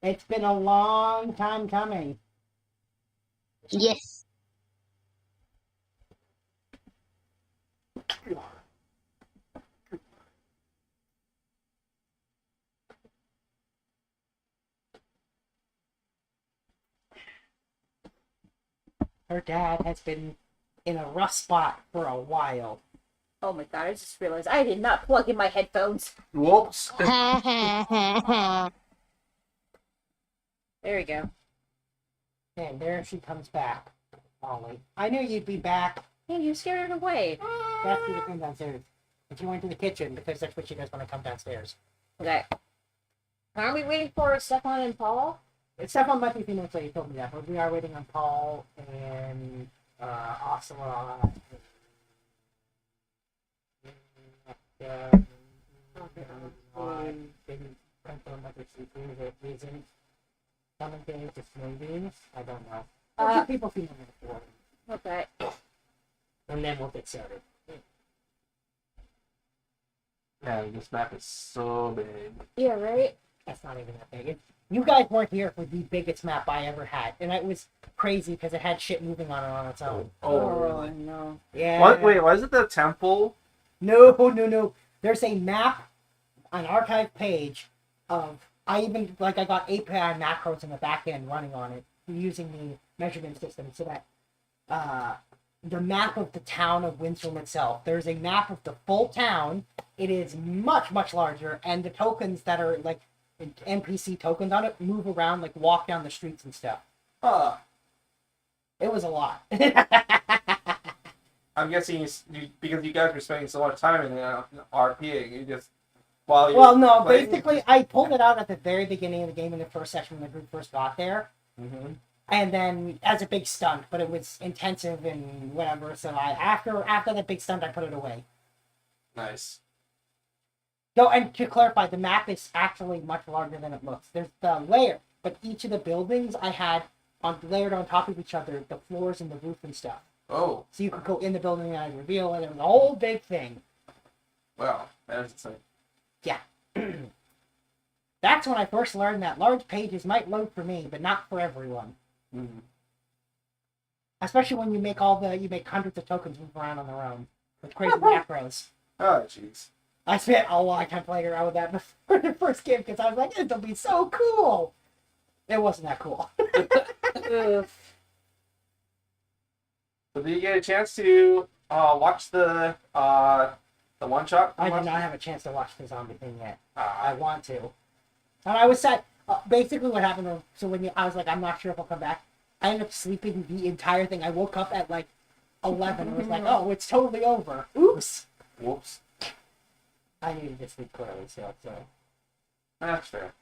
It's been a long time coming. Yes. Her dad has been in a rough spot for a while. Oh my god, I just realized I did not plug in my headphones. Whoops. There we go. And there she comes back. Ollie. I knew you'd be back. Hey, you scared it away. That's the come downstairs. If you went to the kitchen, because that's what she does when I come downstairs. Okay. Are we waiting for Stefan and Paul? Stefan might be a few minutes late, he told me that, but we are waiting on Paul and Ocelot. I don't know. People feeling it for Okay. and then we'll get started. Yeah, this map is so big. Yeah, right? That's not even that big. You guys weren't here for the biggest map I ever had, and it was crazy because it had shit moving on its own. Oh, really? No. Yeah. What? Wait, was it the temple? No. There's a map, an archive page of. I got API macros in the back end running on it using the measurement system so that the map of the town of Winslow itself. There's a map of the full town. It is much, much larger, and the tokens that are like NPC tokens on it move around, like walk down the streets and stuff. It was a lot. I'm guessing because you guys were spending so much time in RPing, you just you Well, no, playing? basically, I pulled it out at the very beginning of the game in the first session when the group first got there. Mm-hmm. And then as a big stunt, but it was intensive and whatever. So after that big stunt, I put it away. Nice. No, and to clarify, the map is actually much larger than it looks. There's the layer, but each of the buildings I had layered on top of each other, the floors and the roof and stuff. Oh, So you could go in the building and I'd reveal it. It was a whole big thing. wow, that is insane. Yeah. That's when I first learned that large pages might load for me, but not for everyone. Mm-hmm. Especially when you make hundreds of tokens move around on their own with crazy macros. Oh, jeez. I spent a long time playing around with that before the first game because I was like, it'll be so cool. It wasn't that cool. So did you get a chance to watch the one shot? I did not have a chance to watch the zombie thing yet. I want to. And I was sad. Basically, what happened was, I was like, I'm not sure if I'll come back. I ended up sleeping the entire thing. I woke up at like 11 and was like, oh, it's totally over. Oops. Whoops. I needed to sleep clearly still, so. That's fair.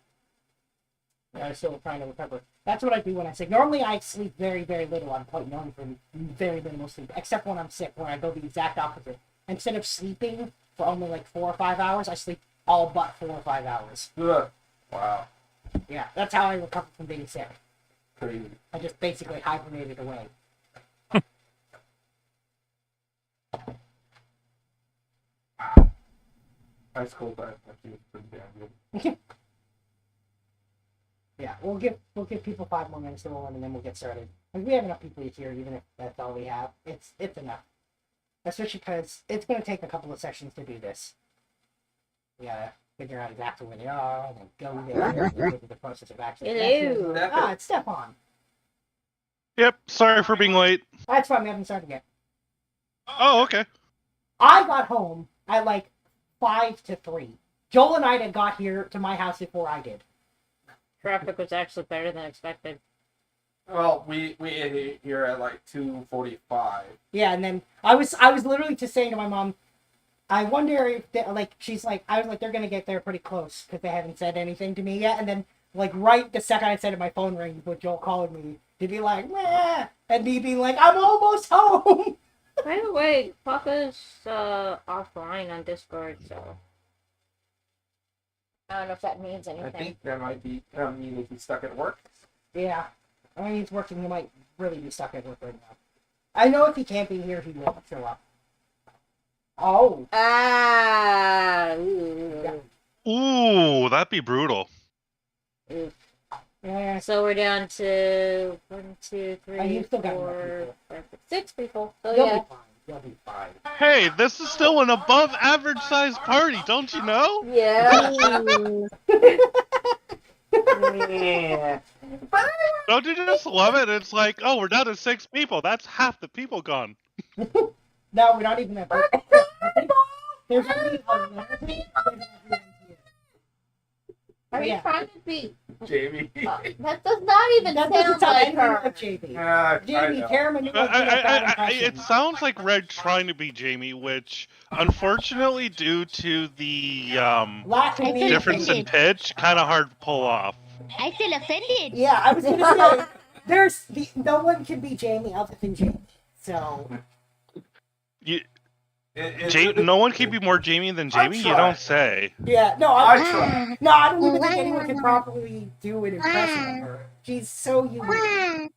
I was still trying to recover. That's what I do when I sleep. Normally, I sleep very, very little. I'm quite known for very minimal sleep, except when I'm sick, where I go the exact opposite. Instead of sleeping for only like 4 or 5 hours, I sleep all but 4 or 5 hours. Ugh. Wow. Yeah, that's how I recover from being sick. Crazy. I just basically hibernated away. Ice cold dive actually pretty damn good. Yeah, we'll give people 5 more minutes to roll in, and then we'll get started. Like, we have enough people here, even if that's all we have. It's enough. Especially because it's going to take a couple of sessions to do this. We gotta figure out exactly where they are, and then go there, and go through the process of actually. Hello. It's Stefan. Yep, sorry for being late. That's fine, we haven't started yet. Oh, okay. I got home at like 5 to 3. Joel and Ida got here to my house before I did. Traffic was actually better than expected. Well, we ate here at like 2:45. Yeah, and then I was literally just saying to my mom, I wonder if she's like, I was like, they're gonna get there pretty close because they haven't said anything to me yet. And then like right the second I said it, my phone rang with Joel calling me to be like, meh, and me being like, I'm almost home. By the way, Papa's offline on Discord, so I don't know if that means anything. I think that might be mean if he's stuck at work. Yeah, I mean he's working. He might really be stuck at work right now. I know if he can't be here, he won't show up. Oh. Ah. Ooh. Yeah. Ooh, that'd be brutal. Ooh. Yeah. So we're down to 1, 2, Oh, 3, you still got 4, enough people. 5, 6 people. So You'll yeah. be fine. You'll be fine. Hey, this is still an above average sized party, don't you know? Yeah. Ooh. Yeah. But Don't you just love it? It's like, oh, we're down to 6 people. That's half the people gone. No, we're not even that. I think there's only 11. Are you Yeah. trying to be? Jamie. That does not even That doesn't sound sound like anything her. like JB. Yeah, I JB, know. Cameron, you want to do a bad impression. It sounds like Red trying to be Jamie, which, unfortunately, due to the Lack of I feel difference in offended. pitch, kind of hard to pull off. I feel offended. Yeah, I was gonna say no one can be Jamie other than Jamie. So You, It- no one can be more Jamie than Jamie. You trying. don't say. yeah, no, I I try. no, I don't even think anyone can properly do an impression of her. She's so unique.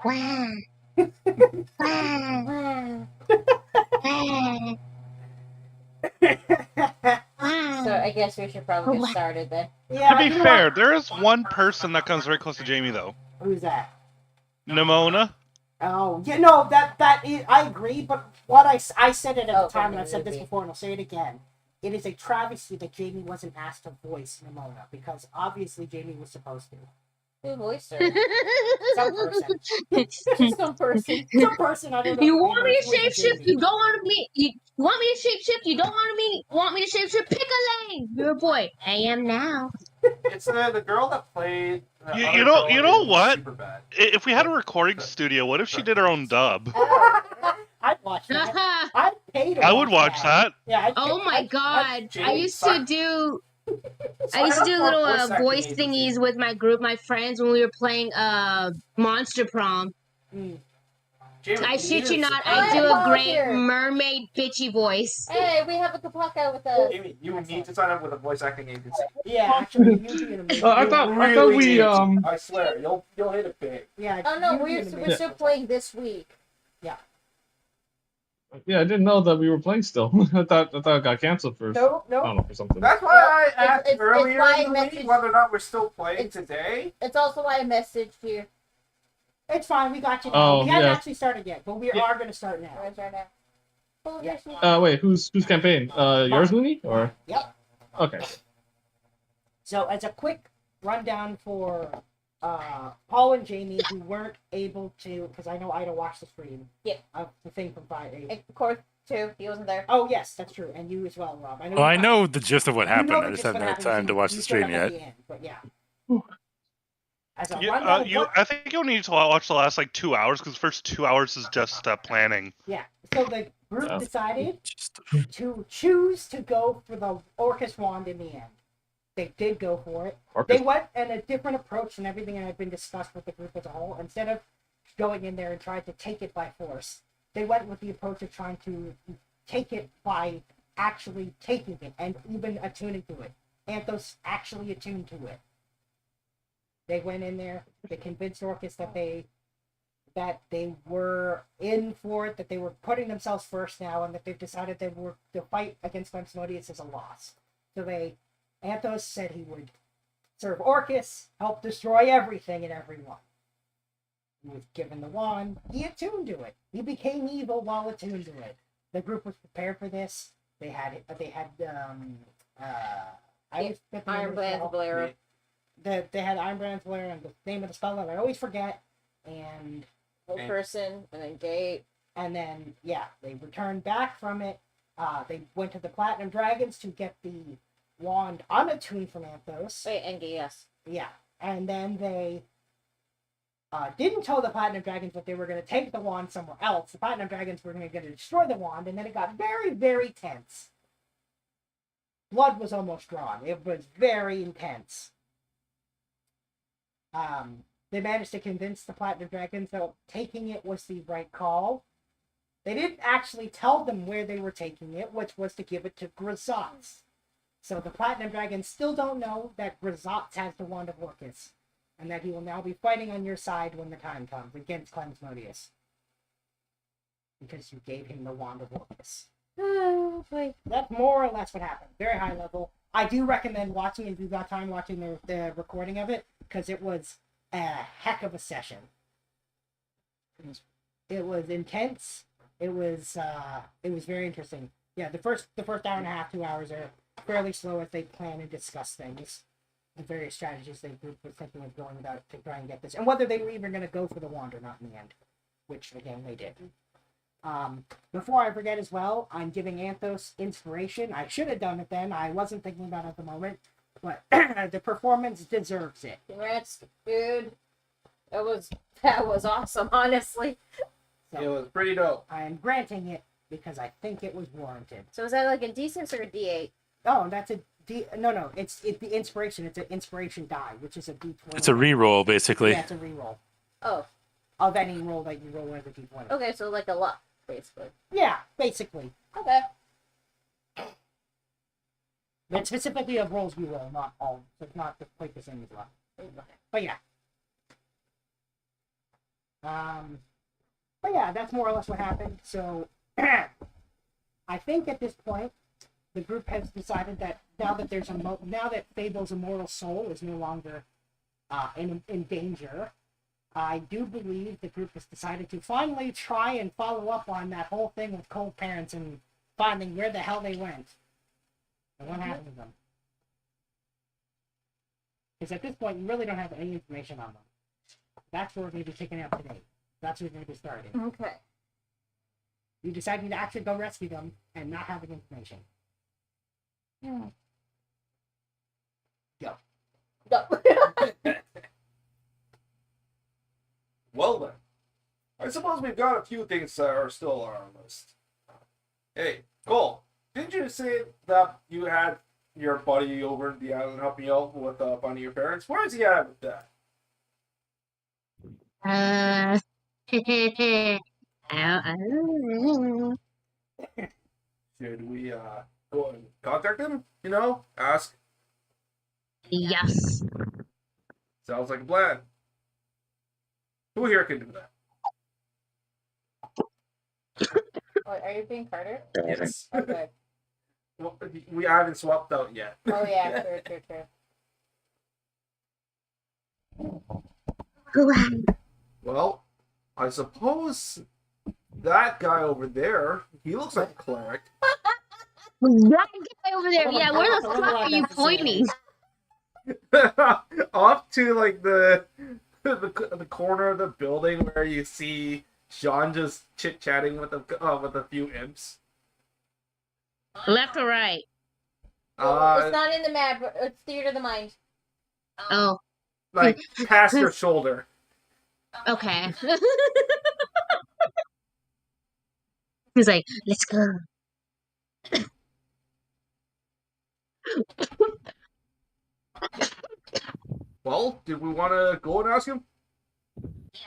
Wow. Wow. Wow. So I guess we should probably get started then. Yeah, To be you know fair, what? there is one person that comes very close to Jamie, though. Who's that? Nimona. Oh, yeah, no, that is, I agree, but what I said it at Oh, the time, from and the I've said this movie. before, and I'll say it again. It is a travesty that Jamie wasn't asked to voice Nimona, because obviously Jamie was supposed to. Who voiced her? Some person. Some person. Some person, I don't know. You the want name, me but to it's voicing shapeshift? Jamie. You don't want me. You want me to shapeshift? You don't want me to shapeshift? Pick a lane. You're a boy. I am now. It's the girl that played. The You- other you know- girl you know in what? Superbad. If we had a recording studio, what if she did her own dub? I'd watch that. Oh I'd pay to I would watch that. Yeah. I'd pay, my I'd- god. Jamie, I used to sign- do sign I used to up do for a little acting voice agency. thingies with my group, my friends, when we were playing Monster Prom. Jamie, I shit you need not, to- I do a Come great here. mermaid bitchy voice. Hey, we have a Kapaka with us. Jamie, you need to sign up with a voice acting agency. Yeah, actually, you'd be an amazing. I thought we I swear, you'll hit it big. Yeah. Oh no, you'd be we're an amazing- we're still playing this week. yeah, I didn't know that we were playing still. I thought it got canceled first. No, I don't no. know, for something. That's why I asked it's earlier why I in the week messaged- whether or not we're still playing it's- today. It's also why I messaged you. It's fine. We got you now. Oh, we haven't yeah. actually started yet, but we Yeah. are going to start now. Right now. Who's Yeah. this? Wait, whose campaign? Yours, Mooney, or Yep. okay? So, as a quick rundown for Paul and Jamie, who weren't able to, because I know Ida watched the stream. Yeah. Of the thing from Friday. Of course, too. He wasn't there. Oh yes, that's true, and you as well, Rob. Well, you I got- know the gist of what you know happened. the I just gist haven't what had happened, time to you- watch you the showed stream up at yet. the end, but yeah. Whew. As a You, rundown, I think you'll need to watch the last like 2 hours because the first 2 hours is just planning. yeah. So the group Oh. decided Just to choose to go for the Orcus wand in the end. They did go for it. Orcus. They went in a different approach than everything that had been discussed with the group as a whole. Instead of going in there and trying to take it by force, they went with the approach of trying to take it by actually taking it and even attuning to it. Anthos actually attuned to it. They went in there, they convinced Orcus that they were in for it, that they were putting themselves first now, and that they've decided they were the fight against Clemsmodius is a loss. So Anthos said he would serve Orcus, help destroy everything and everyone. He was given the wand, he attuned to it. He became evil while attuned to it. The group was prepared for this. They had Ironblast Blair. They had Ironbrand's Blair and the name of the spell that I always forget, and Whole person, and then Gate. then they returned back from it. They went to the Platinum Dragons to get the wand unattuned from Anthos. Wait, and yes. Yeah, and then they didn't tell the Platinum Dragons that they were going to take the wand somewhere else. The Platinum Dragons were going to destroy the wand, and then it got very, very tense. Blood was almost drawn. It was very intense. They managed to convince the Platinum Dragons that taking it was the right call. They didn't actually tell them where they were taking it, which was to give it to Grisotz. So the Platinum Dragons still don't know that Grisotz has the Wand of Orcus, and that he will now be fighting on your side when the time comes against Clemsmodius. Because you gave him the Wand of Orcus. Oh, boy. That's more or less what happened. Very high level. I do recommend watching, if you've got time, watching the recording of it, because it was a heck of a session. It was intense. It was very interesting. Yeah, the first hour and a half, 2 hours are fairly slow as they plan and discuss things, the various strategies the group was thinking of going about to try and get this, and whether they were even going to go for the wand or not in the end, which again they did. Before I forget as well, I'm giving Anthos inspiration. I should have done it then. I wasn't thinking about it at the moment, but the performance deserves it. Congrats, dude. That was awesome, honestly. So It was pretty dope. I am granting it because I think it was warranted. So is that like a D6 or a D8? Oh, that's a D. No, it's the inspiration. It's an inspiration die, which is a D20. It's a reroll, basically. Yeah, it's a reroll Oh, of any roll that you roll as a D20. okay, so like a lot, basically. Yeah, basically. Okay. But specifically of rolls you roll, not all. So it's not quite the same as luck. But yeah. But yeah, that's more or less what happened. So I think at this point, the group has decided that now that there's now that Fable's immortal soul is no longer in danger, I do believe the group has decided to finally try and follow up on that whole thing with Cold Parents and finding where the hell they went and what happened to them. Because at this point, you really don't have any information on them. That's what we're going to be picking up today. That's what we're going to be starting. Okay. You decided to actually go rescue them and not having information. Go. Go. Well then, I suppose we've got a few things that are still on our list. Hey, Cole, didn't you say that you had your buddy over the island helping you out with finding your parents? Where is he at with that? Should we go and contact him? You know, ask. Yes. Sounds like a plan. Who here can do that? Oh, are you being Carter? Yes. Okay. Well, we haven't swapped out yet. Oh yeah, true. Go ahead. Well, I suppose that guy over there, he looks like a cleric. That guy over there. Oh, Yeah, where the fuck are you pointing? Off to like the corner of the building where you see Sean just chit chatting with a few imps. Left or right? It's not in the map. It's theater of the mind. Oh, Like past your shoulder. okay. He's like, let's go. Well, did we want to go and ask him?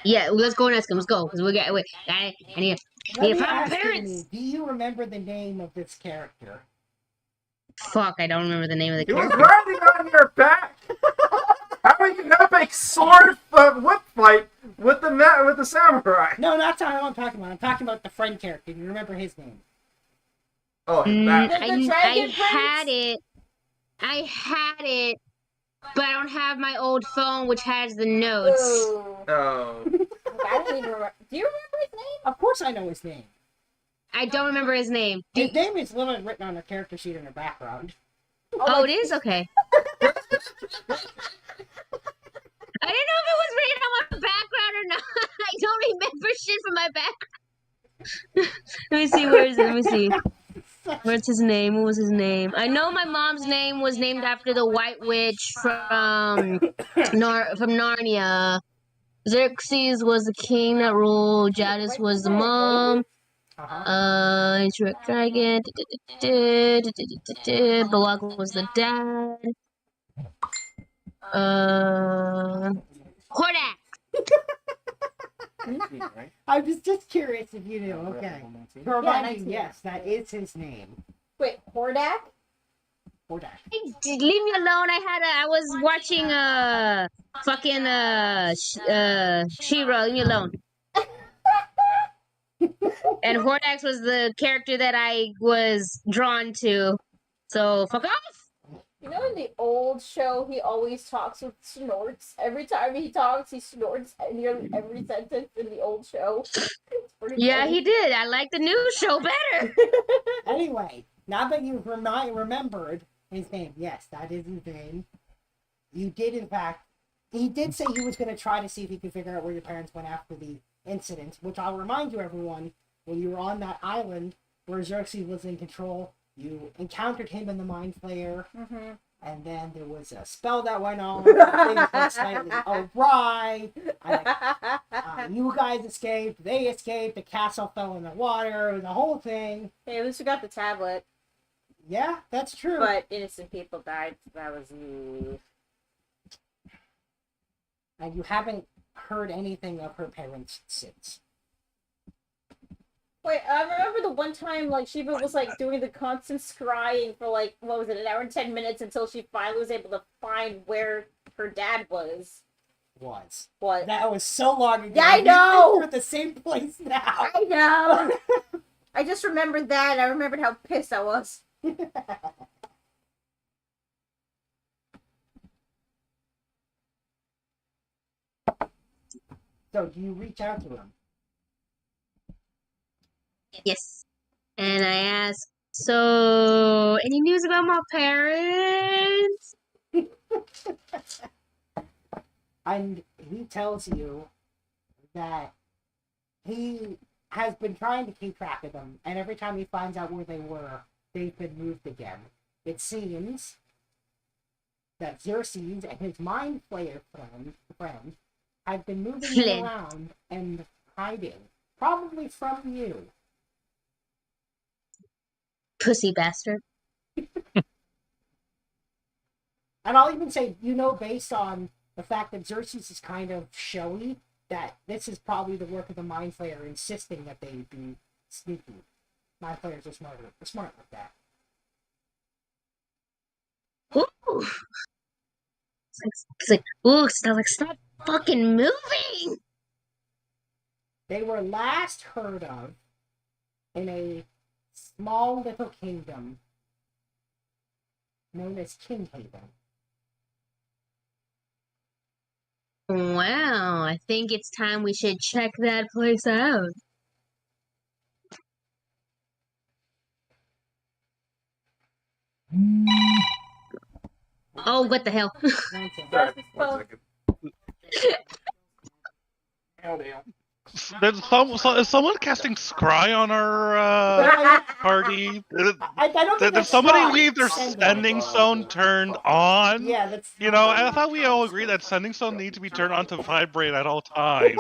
Yeah, let's go and ask him. Let's go. Because I need Let me find my ask parents. you, do you remember the name of this character? Fuck, I don't remember the name of the He was character. riding on your back. How are you an epic sword whip fight with the samurai? No, that's not what I'm talking about. I'm talking about the friend character. Do you remember his name? Oh, that. The I dragon had it. I had it, but I don't have my old phone, which has the notes. Ooh. Oh. I don't even remember. Do you remember his name? Of course I know his name. I don't remember his name. His name is literally written on a character sheet in the background. Oh, it is? Okay. I didn't know if it was written on my background or not. I don't remember shit from my background. Let me see, where is it? Let me see. What's his name? What was his name? I know my mom's name was named after the White Witch from Narnia. Xerxes was the king that ruled. Jadis was the mom. It's Red Dragon. Balak was the dad. Hordak. I was just curious if you knew. Okay. To remind you, yes, that is his name. Wait, Hordak? Hordak. Leave me alone. I was watching She-Ra. Leave me alone. And Hordax was the character that I was drawn to. So fuck off. You know, in the old show, he always talks with snorts. Every time he talks, he snorts nearly every sentence in the old show. It's pretty Yeah, funny. he did. I like the new show better. Anyway, now that you've remembered his name, yes, that is his name. You did, in fact, he did say he was going to try to see if he could figure out where your parents went after the incident, which I'll remind you, everyone, when you were on that island where Xerxes was in control, you encountered him in the Mind Flayer, and then there was a spell that went on, things went slightly awry, and, you guys escaped, they escaped, the castle fell in the water, the whole thing. Hey, at least we got the tablet. Yeah, that's true. But innocent people died. So that was And you haven't heard anything of her parents since. Wait, I remember the one time, like, Shiva was, like, doing the constant scrying for, like, what was it, an hour and 10 minutes until she finally was able to find where her dad was. What? That was so long ago. Yeah, I know! We're at the same place now. I know! I just remembered that, and I remembered how pissed I was. So, do you reach out to him? Yes. And I asked, so, any news about my parents? And he tells you that he has been trying to keep track of them, and every time he finds out where they were, they've been moved again. It seems that Xerxes and his Mind Flayer friend have been moving them Flynn. around and hiding. Probably from you. Pussy bastard. And I'll even say, based on the fact that Xerxes is kind of showy, that this is probably the work of the Mind Flayer insisting that they be sneaky. Mind Flayers are smart like that. Ooh. It's like, ooh, stop fucking moving! They were last heard of in a small little kingdom known as Kinghaven. Wow, I think it's time we should check that place out. Oh, what the hell? Nonsense. Sorry, 1 second. Is someone casting scry on our party? I don't think Did that's somebody right. leave their Send sending stone turned on? Yeah, that's... You know, I thought we all agreed that sending stone need to be turned on to vibrate at all times.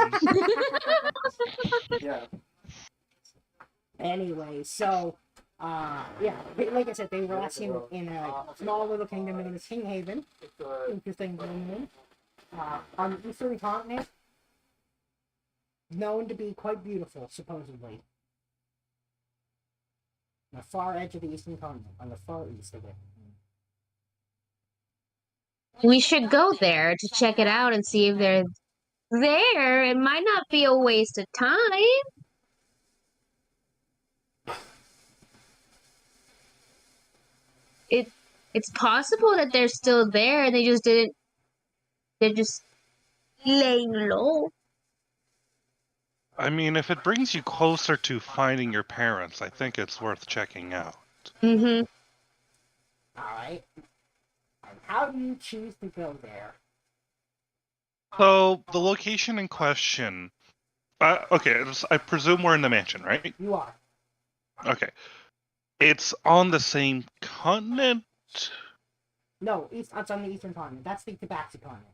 Yeah. Anyway, so, like I said, they were last seen in a small little kingdom known as Kinghaven. Interesting name. On the eastern continent, known to be quite beautiful, supposedly. On the far edge of the eastern continent, on the far east of it. We should go there to check it out and see if they're there. It might not be a waste of time. It's possible that they're still there and they're just laying low. I mean, if it brings you closer to finding your parents, I think it's worth checking out. Mm-hmm. Alright. And how do you choose to go there? So, the location in question... okay, I presume we're in the mansion, right? You are. Okay. It's on the same continent? No, it's on the eastern continent. That's the Tabaxi continent.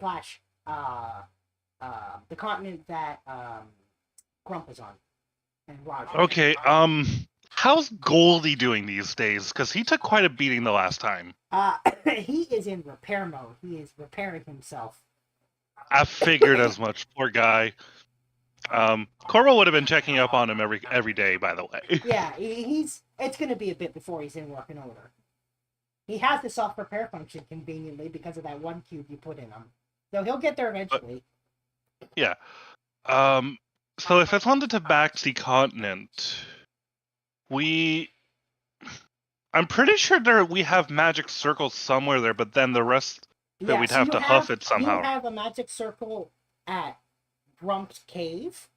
Slash, the continent that, Grump is on. And Roger. Okay, how's Goldie doing these days? Because he took quite a beating the last time. He is in repair mode. He is repairing himself. I figured as much. Poor guy. Coral would have been checking up on him every day, by the way. Yeah, it's gonna be a bit before he's in working order. He has the self-repair function conveniently because of that one cube you put in him. So he'll get there eventually. Yeah. So if it's on the Tabaxi continent, I'm pretty sure we have magic circles somewhere there, but then the rest that we'd so have you to huff it You somehow. have a magic circle at Grump's cave.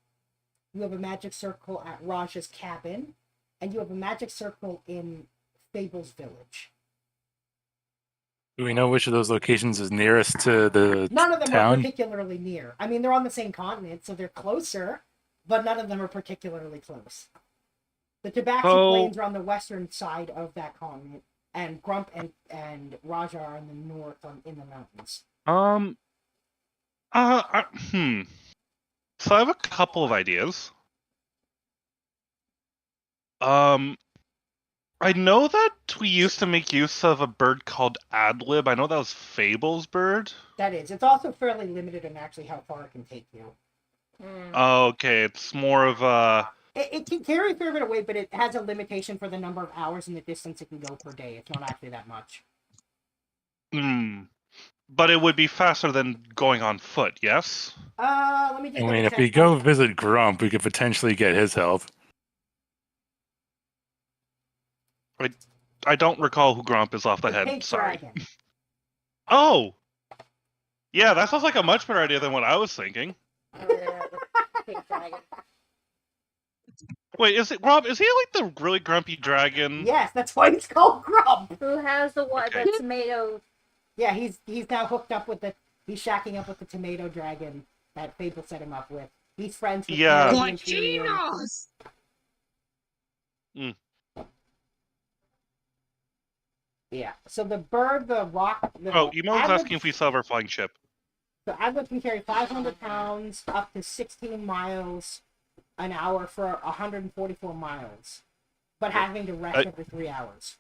You have a magic circle at Raja's cabin, and you have a magic circle in Fable's village. Do we know which of those locations is nearest to the None of them are town? particularly near. I mean, they're on the same continent, so they're closer, but none of them are particularly close. The Tabaxi Plains are on the western side of that continent, and Grump and Raja are in the north in the mountains. So I have a couple of ideas. I know that we used to make use of a bird called Adlib. I know that was Fable's bird. That is. It's also fairly limited in actually how far it can take you. Okay, it's more of a... It can carry a fair bit of weight, but it has a limitation for the number of hours and the distance it can go per day. It's not actually that much. But it would be faster than going on foot, yes? Let me just... I mean, if we go visit Grump, we could potentially get his help. I don't recall who Grump is off the head. Pink Sorry. Dragon. Oh! Yeah, that sounds like a much better idea than what I was thinking. Pink dragon. Wait, is he like the really grumpy dragon? Yes, that's why he's called Grump. Who has the one, Okay. the tomato? Yeah, he's now hooked up with he's shacking up with the tomato dragon that Fable set him up with. He's friends with Yeah. the Imperium. Cochinos! Yeah, so the bird, the rock... Emo's asking if we still have our flying ship. So Adlib can carry 500 pounds up to 16 miles an hour for 144 miles, but having to rest every 3 hours.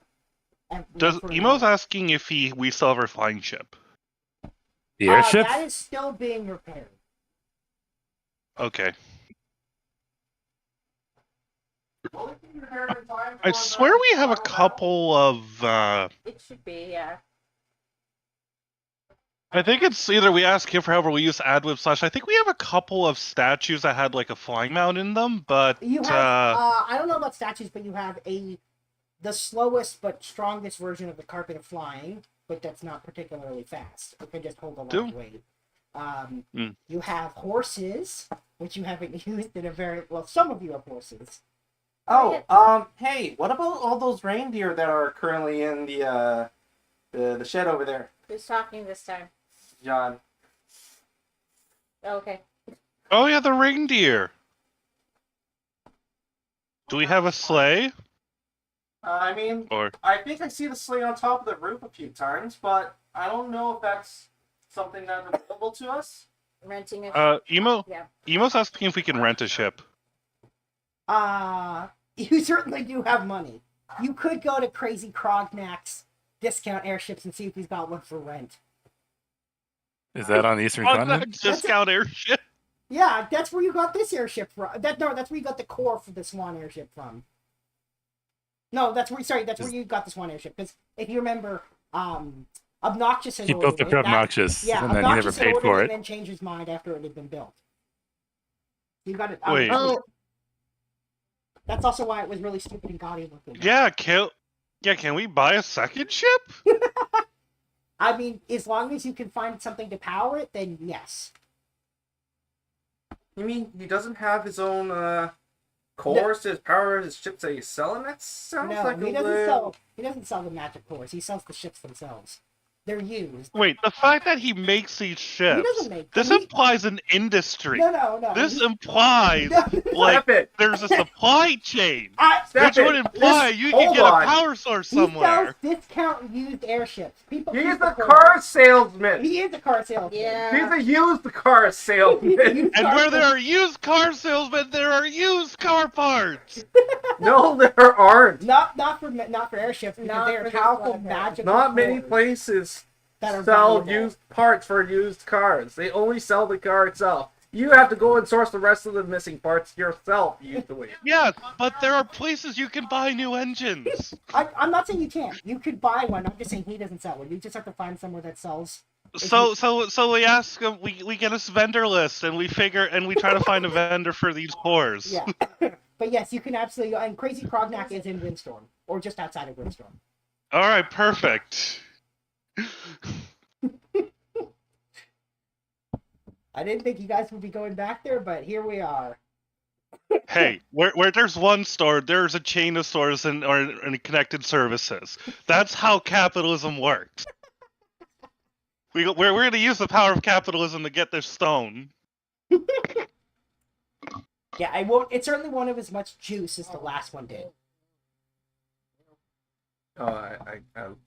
Emo's asking if we still have our flying ship. The airship? That is still being repaired. Okay. I swear we have a couple of... It should be, yeah. I think it's either we ask him for help or we use Adlib / I think we have a couple of statues that had like a flying mount in them, but... You have, I don't know about statues, but you have the slowest but strongest version of the carpet of flying, but that's not particularly fast. It can just hold a lot of weight. You have horses, which you haven't used in a very... Well, some of you have horses. Oh, hey, what about all those reindeer that are currently in the shed over there? Who's talking this time? John. Okay. Oh yeah, the reindeer! Do we have a sleigh? I mean, I think I see the sleigh on top of the roof a few times, but I don't know if that's something that's available to us. Renting a Emo's asking if we can rent a ship. You certainly do have money. You could go to Crazy Crognac's discount airships and see if he's got one for rent. Is that on the Eastern Continent? Discount airship? Yeah, that's where you got this airship from. That's where you got the core for the Swan airship from. No, that's where you got the Swan airship. Because if you remember, Obnoxious had He built it for Obnoxious, and then he never paid for it. And then changed his mind after it had been built. You got it. Wait. That's also why it was really stupid and gaudy looking. Yeah, can we buy a second ship? I mean, as long as you can find something to power it, then yes. You mean he doesn't have his own cores to power his ships that he's selling? That sounds like he doesn't sell the magic cores. He sells the ships themselves. They're used. Wait, the fact that he makes these ships, doesn't make them. this implies an industry. No. This implies, there's a supply chain. Which would imply you can get a power source somewhere. He sells discount used airships. He's a car salesman. He is a car salesman. Yeah. He's a used car salesman. And where there are used car salesmen, there are used car parts. No, there aren't. Not for airships because they are powerful magical. Not many places sell used parts for used cars. They only sell the car itself. You have to go and source the rest of the missing parts yourself, usually. Yeah, but there are places you can buy new engines. I'm not saying you can't. You could buy one. I'm just saying he doesn't sell one. You just have to find somewhere that sells. So we ask him. We get a vendor list and we try to find a vendor for these cores. Yeah, but yes, you can absolutely. And Crazy Krognak is in Windstorm. or just outside of Windstorm. All right, perfect. I didn't think you guys would be going back there, but here we are. Hey, where there's one store, there's a chain of stores and connected services. That's how capitalism works. We're going to use the power of capitalism to get this stone. Yeah, I won't. It certainly won't have as much juice as the last one did. Oh, I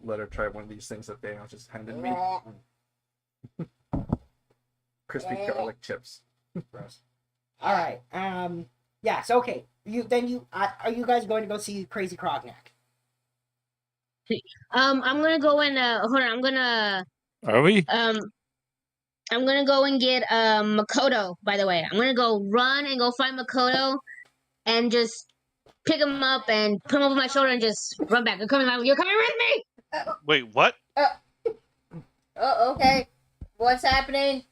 let her try one of these things that Daniel just handed me. Crispy garlic chips. Gross. All right. Yeah. So okay. Are you guys going to go see Crazy Krognak? I'm gonna go and hold on. Are we? I'm gonna go and get Makoto. By the way, I'm gonna go run and go find Makoto, and just pick him up and put him over my shoulder and just run back. You're coming with me. Wait, what? Oh, okay. What's happening?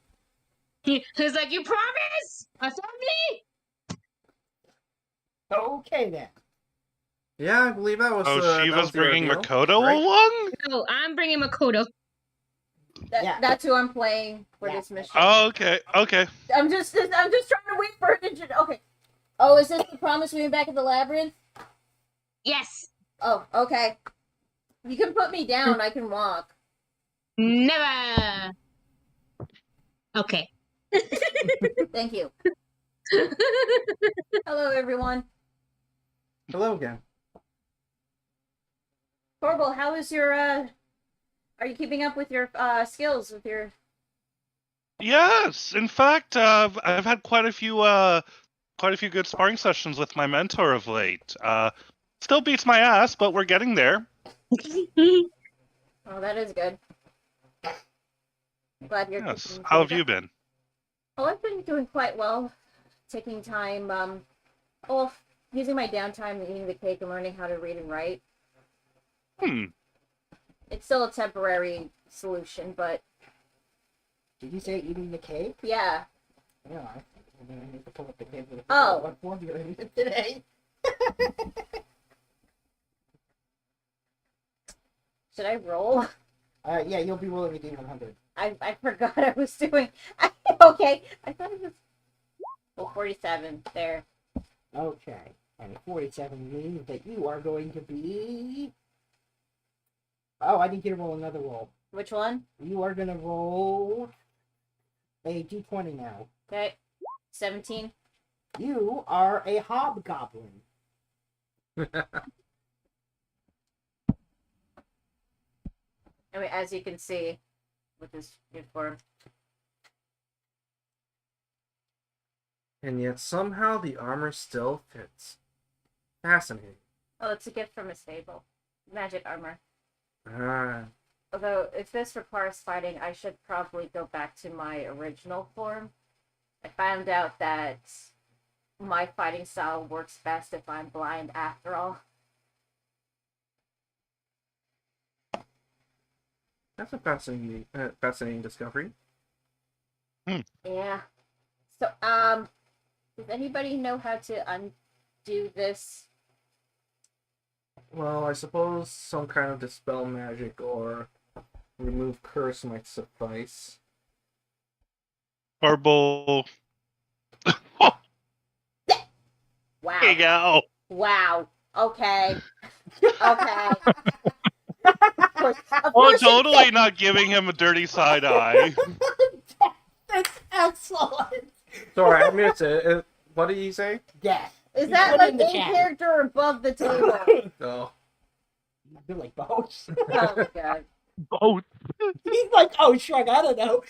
He's like, you promise? I found me. Okay then. Yeah, I believe that was. Oh, that she was the bringing ordeal, Makoto right? along? No, I'm bringing Makoto. Yeah. That's who I'm playing for this mission. Oh, okay. I'm just trying to wait for it to. Okay. Oh, is this the promise we were back at the labyrinth? Yes. Oh, okay. You can put me down. I can walk. Never. Okay. Thank you. Hello, everyone. Hello again. Horrible. How is your? Are you keeping up with your skills? With your? Yes, in fact, I've had quite a few good sparring sessions with my mentor of late. Still beats my ass, but we're getting there. Oh, that is good. Glad you're. Yes. How have you been? Oh, I've been doing quite well. Taking time, using my downtime and eating the cake and learning how to read and write. It's still a temporary solution, but Did you say eating the cake? yeah. Yeah. I need to pull up the cake. Oh. What form you're in today? Should I roll? Yeah, you'll be rolling a D100. I forgot I was doing. Okay, I thought it was. Well, 47 there. Okay. And 47 means that you are going to be. Oh, I need you to roll another roll. Which one? You are going to roll a D20 now. Okay, 17. You are a hobgoblin. I mean, as you can see, with this uniform. And yet somehow the armor still fits. Fascinating. Oh, it's a gift from a stable. Magic armor. Ah. Although, if this requires fighting, I should probably go back to my original form. I found out that my fighting style works best if I'm blind after all. That's a fascinating discovery. Yeah. So, does anybody know how to undo this? Well, I suppose some kind of dispel magic or remove curse might suffice. Horrible. Wow. There you go. Wow. Okay. Okay. Of Oh, course you totally not giving him a dirty side eye. That's excellent. Sorry, I missed it. What did he say? Yeah. Is You that put it like in the in chat. character or above the table? Oh. You're like both. Oh my god. Both. He's like, oh, shrug, I don't know.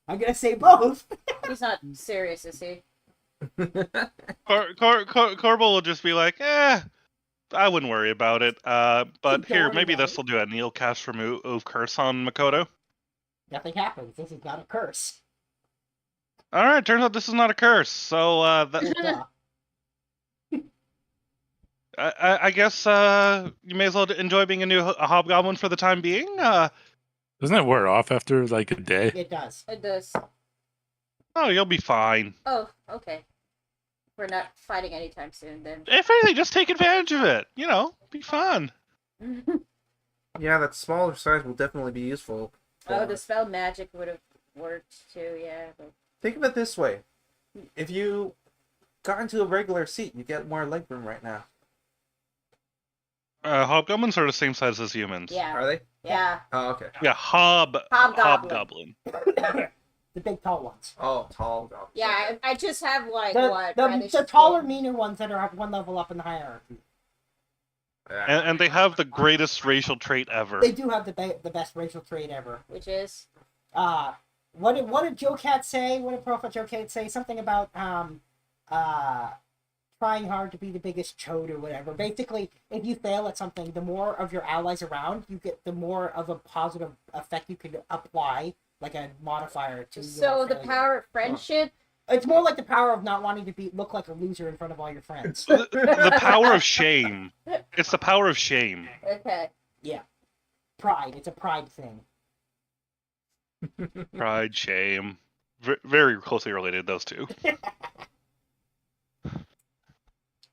I'm gonna say both. He's not serious, is he? Corbel will just be like, I wouldn't worry about it. But Don't here, worry maybe about this will do it. And he'll cast remove curse on Makoto. Nothing happens. This is not a curse. All right, turns out this is not a curse. So Duh. I guess you may as well enjoy being a hobgoblin for the time being. Doesn't that wear off after like a day? It does. It does. Oh, you'll be fine. Oh, okay. We're not fighting anytime soon, then. If anything, just take advantage of it. You know, be fun. Yeah, that smaller size will definitely be useful. Oh, the spell magic would have worked too, yeah. But... Think of it this way. If you got into a regular seat, you get more legroom right now. Hobgoblins are the same size as humans. Yeah. Are they? Yeah. Oh, okay. Yeah, hobgoblin. The big tall ones. Oh, tall goblin. Yeah, I just have like The taller, meaner ones that are one level up in the hierarchy. Yeah. And they have the greatest racial trait ever. They do have the best racial trait ever. Which is? What did Joe Cat say? What did Prophet Joe Cat say? Something about trying hard to be the biggest chode or whatever. Basically, if you fail at something, the more of your allies around, you get the more of a positive effect you can apply, like a modifier to. So the power of friendship. It's more like the power of not wanting to look like a loser in front of all your friends. The power of shame. It's the power of shame. Okay. Yeah. Pride. It's a pride thing. Pride, shame. Very closely related, those two.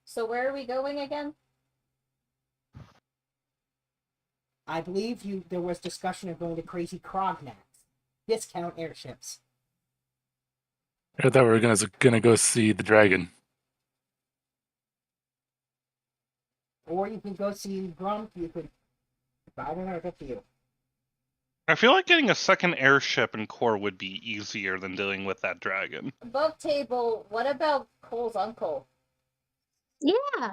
So where are we going again? I believe there was discussion of going to Crazy Crognacks. Discount airships. I thought we were gonna go see the dragon. Or you can go see Grump. You could. I don't know. It's up to you. I feel like getting a second airship in core would be easier than dealing with that dragon. Above table, what about Cole's uncle? Yeah. I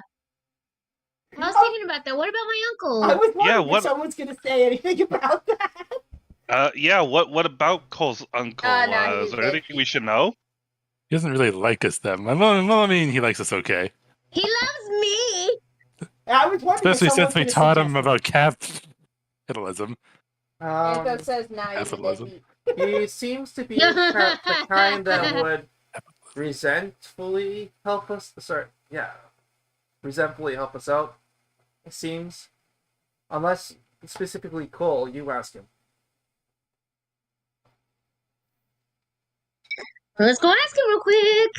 was thinking about that. What about my uncle? I was wondering what- if someone's going to say anything about that. Yeah, what about Cole's uncle? No, Is there anything we should know? He doesn't really like us that much. Well, I mean, he likes us okay. He loves me. I was wondering Especially if since we someone's taught gonna him suggest about capitalism. Echo says now he's a capitalism. deadbeat. He seems to be the kind that would resentfully help us. Resentfully help us out. It seems, unless specifically Cole, you ask him. Let's go ask him real quick.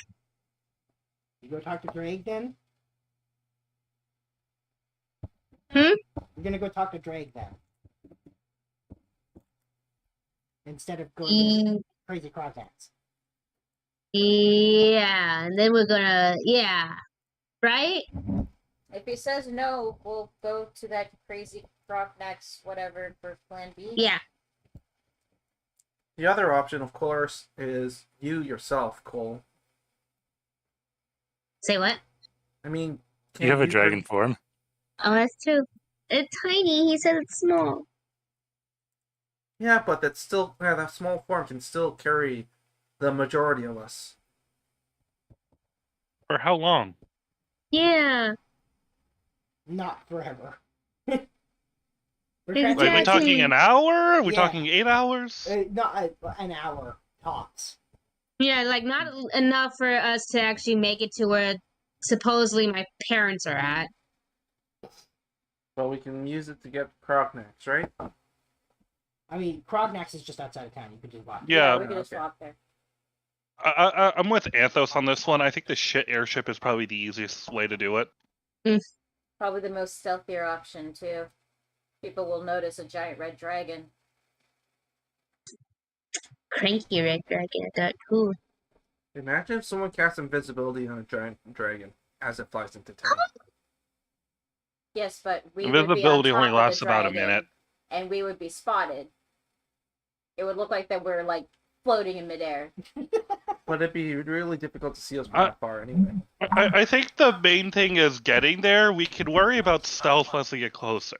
You go talk to Drake then? Hmm? You're gonna go talk to Drake then. Instead of going to Crazy Crognacks. Yeah, and then we're gonna, right? If he says no, we'll go to that crazy Crognacks whatever for plan B. Yeah. The other option, of course, is you yourself, Cole. Say what? I mean, You have a dragon form. Oh, that's true. It's tiny. He said it's small. Yeah, but that small form can still carry the majority of us. For how long? Yeah. Not forever. Exactly. Like, are we talking an hour? Are we Yeah. talking 8 hours? Not an hour tops. Yeah, like not enough for us to actually make it to where supposedly my parents are at. But we can use it to get Crognacks, right? I mean, Crognacks is just outside of town. You could just walk. Yeah, we can just okay. walk there. I'm with Anthos on this one. I think the shit airship is probably the easiest way to do it. Probably the most stealthier option too. People will notice a giant red dragon. Cranky red dragon. That cool. Imagine if someone casts invisibility on a giant dragon as it flies into town. Yes, but we Invisibility would be on only top of lasts the about a dragon, minute. and we would be spotted. It would look like that we're like floating in midair. But it'd be really difficult to see us from that far anyway. I think the main thing is getting there. We can worry about stealth once we get closer.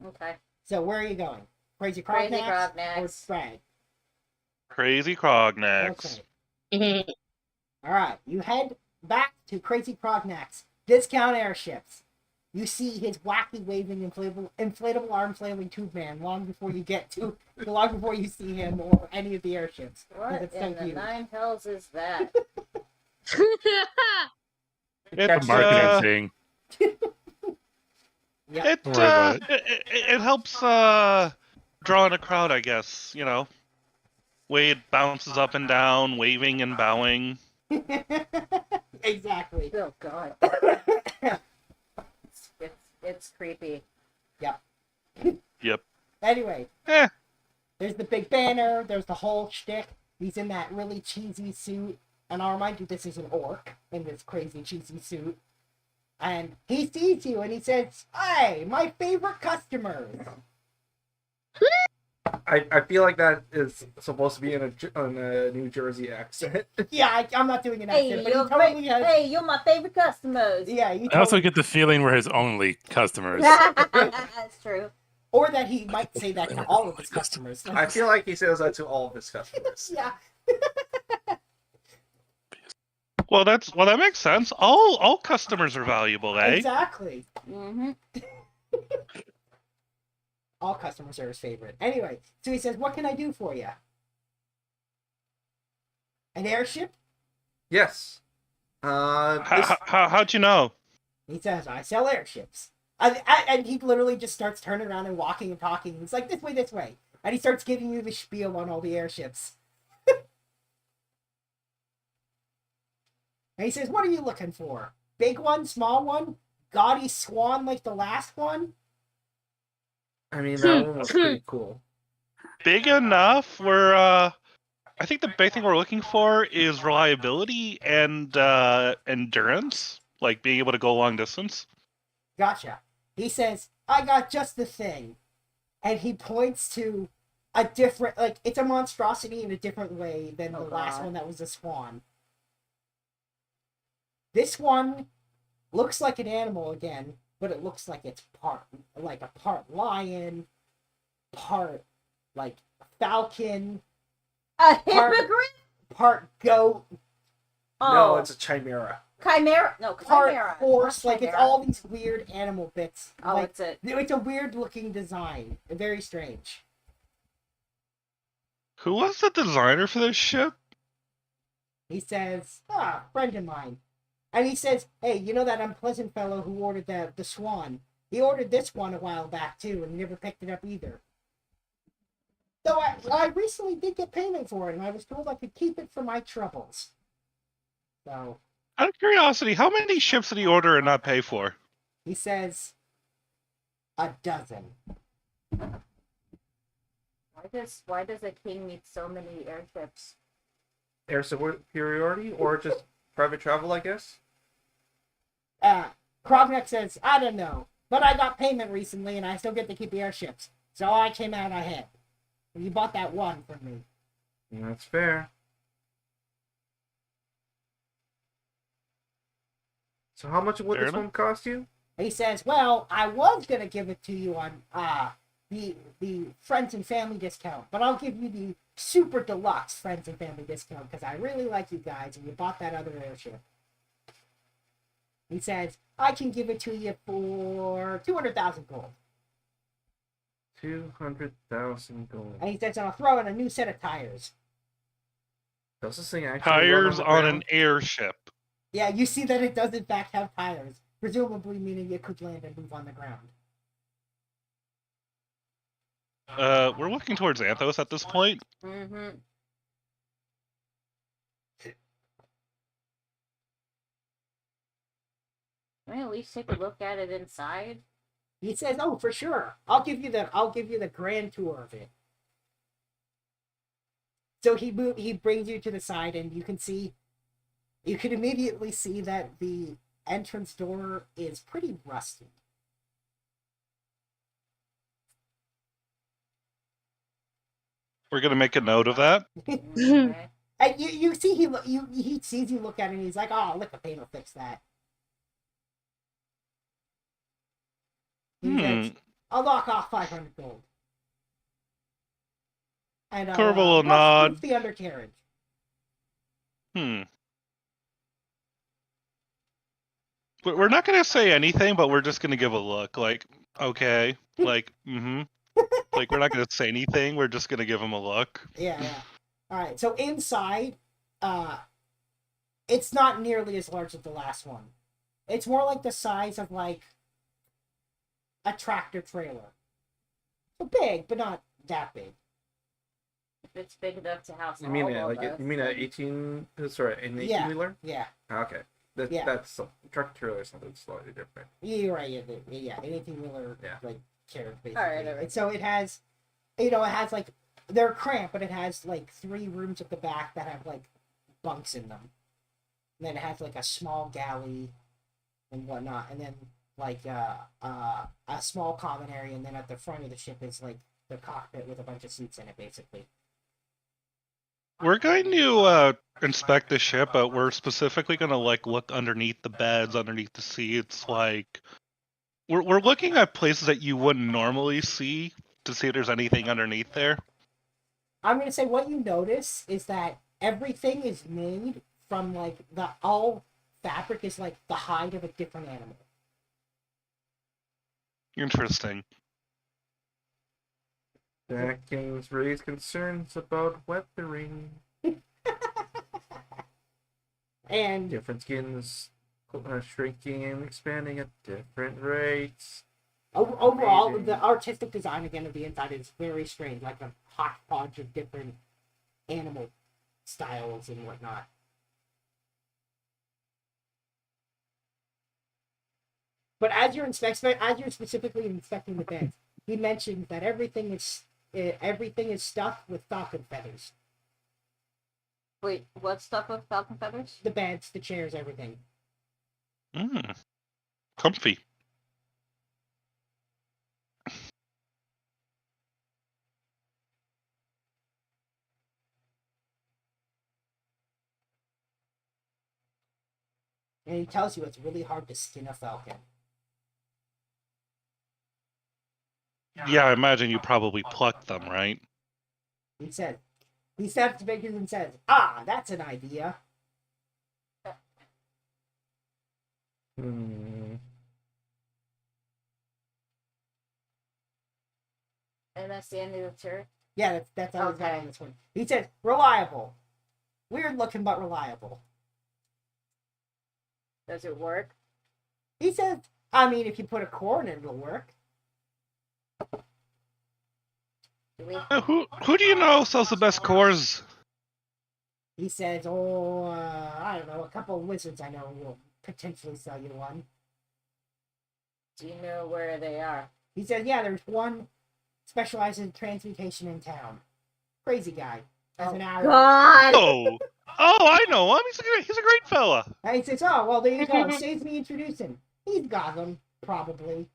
Okay. So where are you going? Crazy Crazy Crognacks or Crognacks. Bragg? Crazy Crognacks. Okay. All right. You head back to Crazy Crognacks. Discount airships. You see his wacky waving inflatable arm flailing tube man long before you see him or any of the airships. What It's so in the huge. nine hells is that? It's, Marketing thing. It, Don't worry about it helps draw in a crowd, I guess. You know, way it bounces up and down, waving and bowing. Exactly. Oh god. It's creepy. Yep. Anyway, Eh. there's the big banner. There's the whole shtick. He's in that really cheesy suit. And I'll remind you, this is an orc in this crazy cheesy suit. And he sees you and he says, "Hey, my favorite customers." I feel like that is supposed to be in a New Jersey accent. Yeah, I'm not doing an accent, but he you're totally has. hey, you're my favorite customers. Yeah, you I also totally. get the feeling we're his only customers. That's true. Or that he might say that to all of his customers. I feel like he says that to all of his customers. Yeah. Well, that makes sense. All customers are valuable, eh? Exactly. Mm-hmm. All customers are his favorite. Anyway, so he says, "What can I do for you? An airship?" Yes. This, How'd you know? He says, "I sell airships." And he literally just starts turning around and walking and talking. He's like, "This way, this way." And he starts giving you the spiel on all the airships. And he says, "What are you looking for? Big one, small one, gaudy swan like the last one?" I mean, that one was pretty cool. Big enough. I think the big thing we're looking for is reliability and endurance, like being able to go a long distance. Gotcha. He says, "I got just the thing." And he points to a different, like, it's a monstrosity in a different way than the last God. one that was a swan. This one looks like an animal again, but it looks like it's part lion, part, like, falcon, A Part- hippogriff? part goat, Oh, No, it's a chimera. chimera. No, part chimera. horse. Not Like, it's chimera. all these weird animal bits. Oh, Like, it's it. it's a weird looking design. Very strange. Who was the designer for this ship? He says, friend of mine. And he says, "Hey, you know that unpleasant fellow who ordered the swan? He ordered this one a while back, too, and he never picked it up either. So I recently did get payment for it, and I was told I could keep it for my troubles." So Out of curiosity, how many ships did he order and not pay for? he says, "A dozen." Why does a king need so many airships? Air superiority or just private travel, I guess? Krognek says, "I don't know, but I got payment recently, and I still get to keep the airships. So I came out ahead. And you bought that one from me." That's fair. So how much would Fair this enough. one cost you? He says, "Well, I was gonna give it to you on the friends and family discount, but I'll give you the super deluxe friends and family discount because I really like you guys and you bought that other airship." He says, "I can give it to you for 200,000 gold." 200,000 gold. And he says, "I'll throw in a new set of tires." Does this thing actually Tires run on the an airship. Yeah, you see that it does in fact have tires, presumably meaning it could land and move on the ground. We're looking towards Anthos at this point. Mm-hmm. Can I at least take a look at it inside? He says, "Oh, for sure. I'll give you the grand tour of it." So he brings you to the side, and you can immediately see that the entrance door is pretty rusty. We're gonna make a note of that. Okay. And you see he sees you look at it, and he's like, "Oh, liquor paint will fix that." He says, "I'll knock off 500 gold." And Corvo will rough nod. proof the undercarriage. We're not gonna say anything, but we're just gonna give a look. Like, okay, like, like we're not gonna say anything. We're just gonna give him a look. Yeah. All right. So inside, it's not nearly as large as the last one. It's more like the size of like a tractor trailer. So big, but not that big. If it's big enough to house You mean all it? of Like us, you mean an then- 18? Sorry, an 18 Yeah. wheeler? Yeah, Okay. Yeah. That's truck trailer is something slightly different. you're right. Yeah, anything wheeler Yeah. like carriage basically. Alright. And so it has, it has like they're cramped, but it has like 3 rooms at the back that have like bunks in them. And then it has like a small galley and whatnot, and then like a small common area, and then at the front of the ship is like the cockpit with a bunch of seats in it, basically. We're going to inspect the ship, but we're specifically going to like look underneath the beds, underneath the seats. Like, we're looking at places that you wouldn't normally see to see if there's anything underneath there. I'm gonna say what you notice is that everything is made from like all fabric is like the hide of a different animal. Interesting. Jackins raised concerns about weathering. And Different skins shrinking and expanding at different rates. overall, Amazing. the artistic design again of the inside is very strange, like a hodgepodge of different animal styles and whatnot. But as you're specifically inspecting the beds, he mentioned that everything is stuffed with falcon feathers. Wait, what stuff with falcon feathers? The beds, the chairs, everything. Comfy. And he tells you it's really hard to skin a falcon. Yeah, I imagine you probably plucked them, right? He steps to Vickers and says, "Ah, that's an idea." Hmm. And that's the end of the tour. Yeah, that's all he's got Okay. on this one. He says, "Reliable, weird looking but reliable." Does it work? He says, "I mean, if you put a core in it, it'll work." Do we? Who do you know sells the best cores? He says, "Oh, I don't know, a couple of wizards I know will potentially sell you one." Do you know where they are? He says, "Yeah, there's one specialized in transmutation in town. Crazy guy. Has an hour." God! Oh, I know him. He's a great fella. And he says, "Oh, well, there you go. Saves me introducing. He's got them, probably.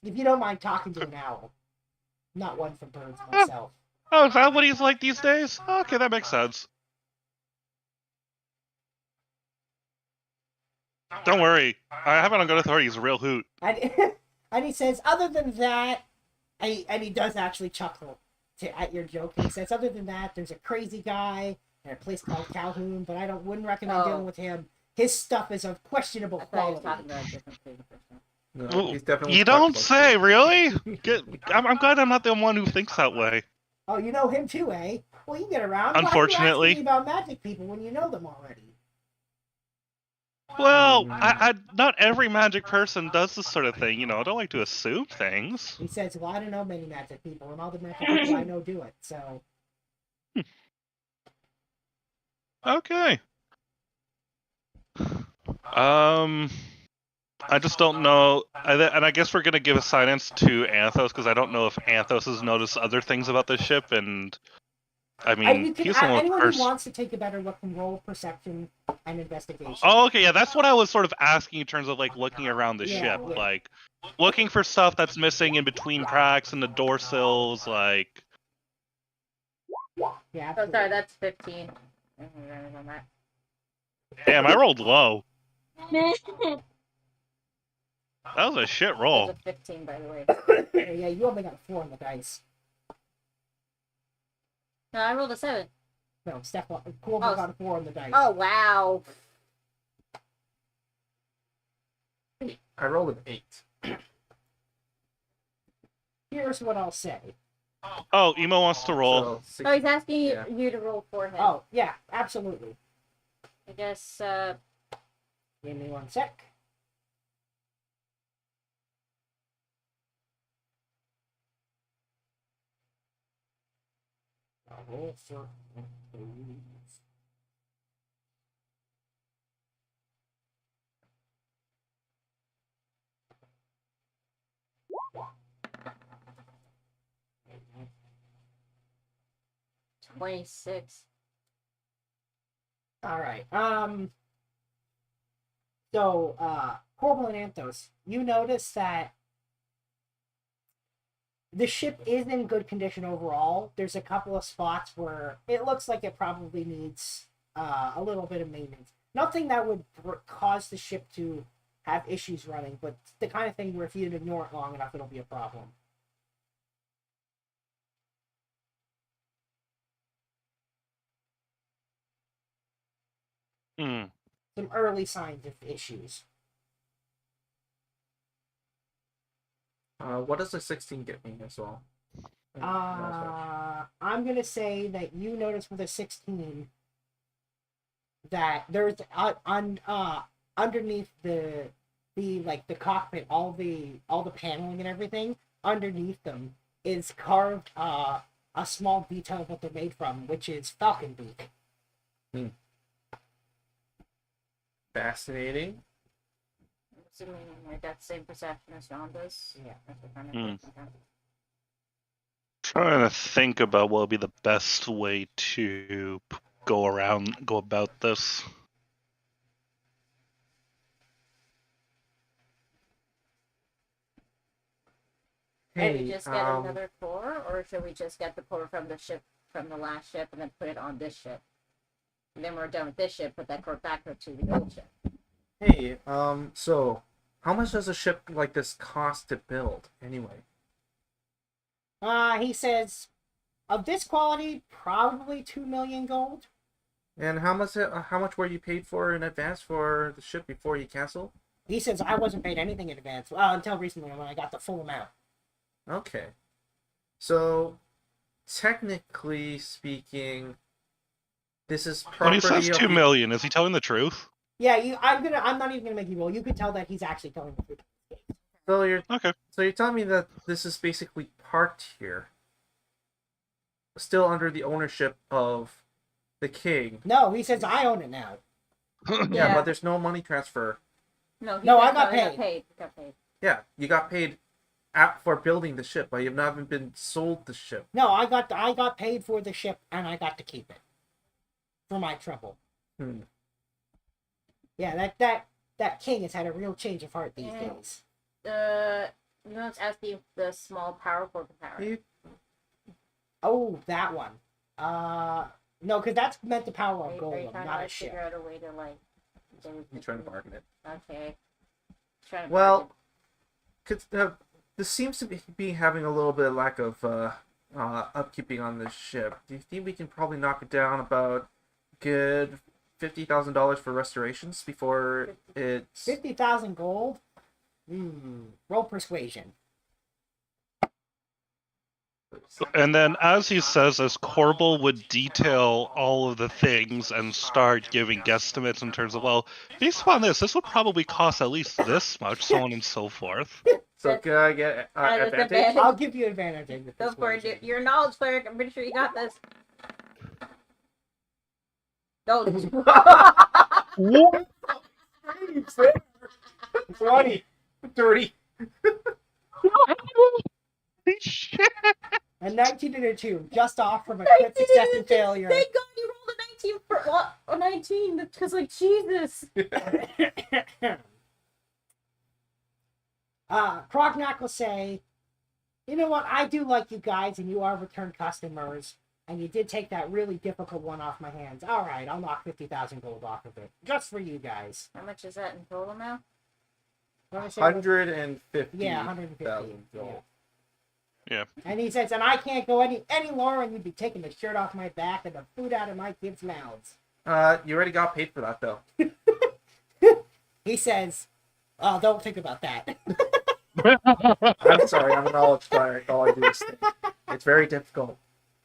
If you don't mind talking to an owl. Not one for birds myself." Oh, is that what he's like these days? Okay, that makes sense. Don't worry, I have it on good authority. He's a real hoot. And, and he says, other than that, and he does actually chuckle at your joke. He says, other than that, there's a crazy guy in a place called Calhoun, but I wouldn't recommend dealing with him. His stuff is of questionable I thought he was quality. talking about a different thing for a second. No, Well, he's definitely you don't say, really? I'm glad I'm not the one who thinks that way. Oh, you know him too, eh? Well, you get around. Why Unfortunately. are you asking me about magic people when you know them already? Well, I not every magic person does this sort of thing. You know, I don't like to assume things. He says, well, I don't know many magic people, and all the magic people I know do it, so... Okay. I just don't know, and I guess we're gonna give assignments to Anthos because I don't know if Anthos has noticed other things about the ship, and I mean, he's the one anyone who wants to take a better look can roll perception and investigation. Oh, okay, yeah, that's what I was sort of asking in terms of like looking around the ship, Yeah. like looking for stuff that's missing in between cracks and the door sills, like. Yeah, Oh, sorry, that's 15. On that. Damn, I rolled low. That was a shit That's roll. a 15, by the way. Yeah, you only got a 4 on the dice. No, I rolled a 7. No, Cool Oh. got a 4 on the dice. Oh, wow. I rolled an 8. Here's what I'll say. Oh, Emo wants to roll. So, Oh, he's asking Yeah. you to roll for him. Oh, yeah, absolutely. I guess, Give me 1 sec. roll for those. $26. All right. So, Corbel and Anthos, you notice that the ship is in good condition overall. There's a couple of spots where it looks like it probably needs a little bit of maintenance. Nothing that would cause the ship to have issues running, but the kind of thing where if you ignore it long enough, it'll be a problem. Hmm. Some early signs of issues. What does the 16 get me as well? I'm gonna say that you notice with a 16 that there's underneath the like the cockpit, all the paneling and everything underneath them is carved a small detail of what they're made from, which is falcon beak. Fascinating. I'm assuming I got the same perception as John does. Yeah. That's what kind of Hmm. okay. Trying to think about what would be the best way to go about this. Should we just get another core, or should we just get the core from the ship, from the last ship, and then put it on this ship? And then we're done with this ship, put that core back to the old ship. Hey, so how much does a ship like this cost to build anyway? He says of this quality, probably 2 million gold. And how much were you paid for in advance for the ship before you canceled? He says I wasn't paid anything in advance until recently when I got the full amount. Okay. So, technically speaking, this is When he property says of 2 the- million, is he telling the truth? Yeah, I'm not even gonna make you roll. You could tell that he's actually telling the truth. So you're Okay. telling me that this is basically parked here, still under the ownership of the king. No, he says I own it now. Yeah, but there's no money transfer. No, I got he paid. got paid. Yeah, you got paid for building the ship, but you've not even been sold the ship. No, I got paid for the ship and I got to keep it for my trouble. Hmm. Yeah, that king has had a real change of heart these days. You want to ask the small power core power. You- Oh, that one. No, because that's meant to power a Are you Golem, trying not to a ship. figure out a way to like? You're trying to bargain it. Okay. Trying to Well, this seems to be having a little bit of lack of upkeeping on this ship. Do you think we can probably knock it down about good $50,000 for restorations before it's 50,000 gold? Roll persuasion. And then, as he says, as Corbel would detail all of the things and start giving guesstimates in terms of, well, based upon this would probably cost at least this much, so on and so forth. So can I get that's advantage? advantage. I'll give you advantage. in the Go for it. persuasion. You're a knowledge cleric. I'm pretty sure you got this. No. 20, 30. Shit. A 19 and a 2, just off from a crit success and failure. Thank God you rolled a 19 for what? A 19. Because like Jesus. Krognak will say, you know what, I do like you guys and you are return customers and you did take that really difficult one off my hands. Alright, I'll knock 50,000 gold off of it. Just for you guys. How much is that in total now? What did I say? 150. Yeah, 150. gold. Yeah. And he says, and I can't go any lower and you'd be taking the shirt off my back and the food out of my kids' mouths. You already got paid for that though. He says, oh, don't think about that. I'm sorry, I'm a knowledge cleric. All I do is think. It's very difficult,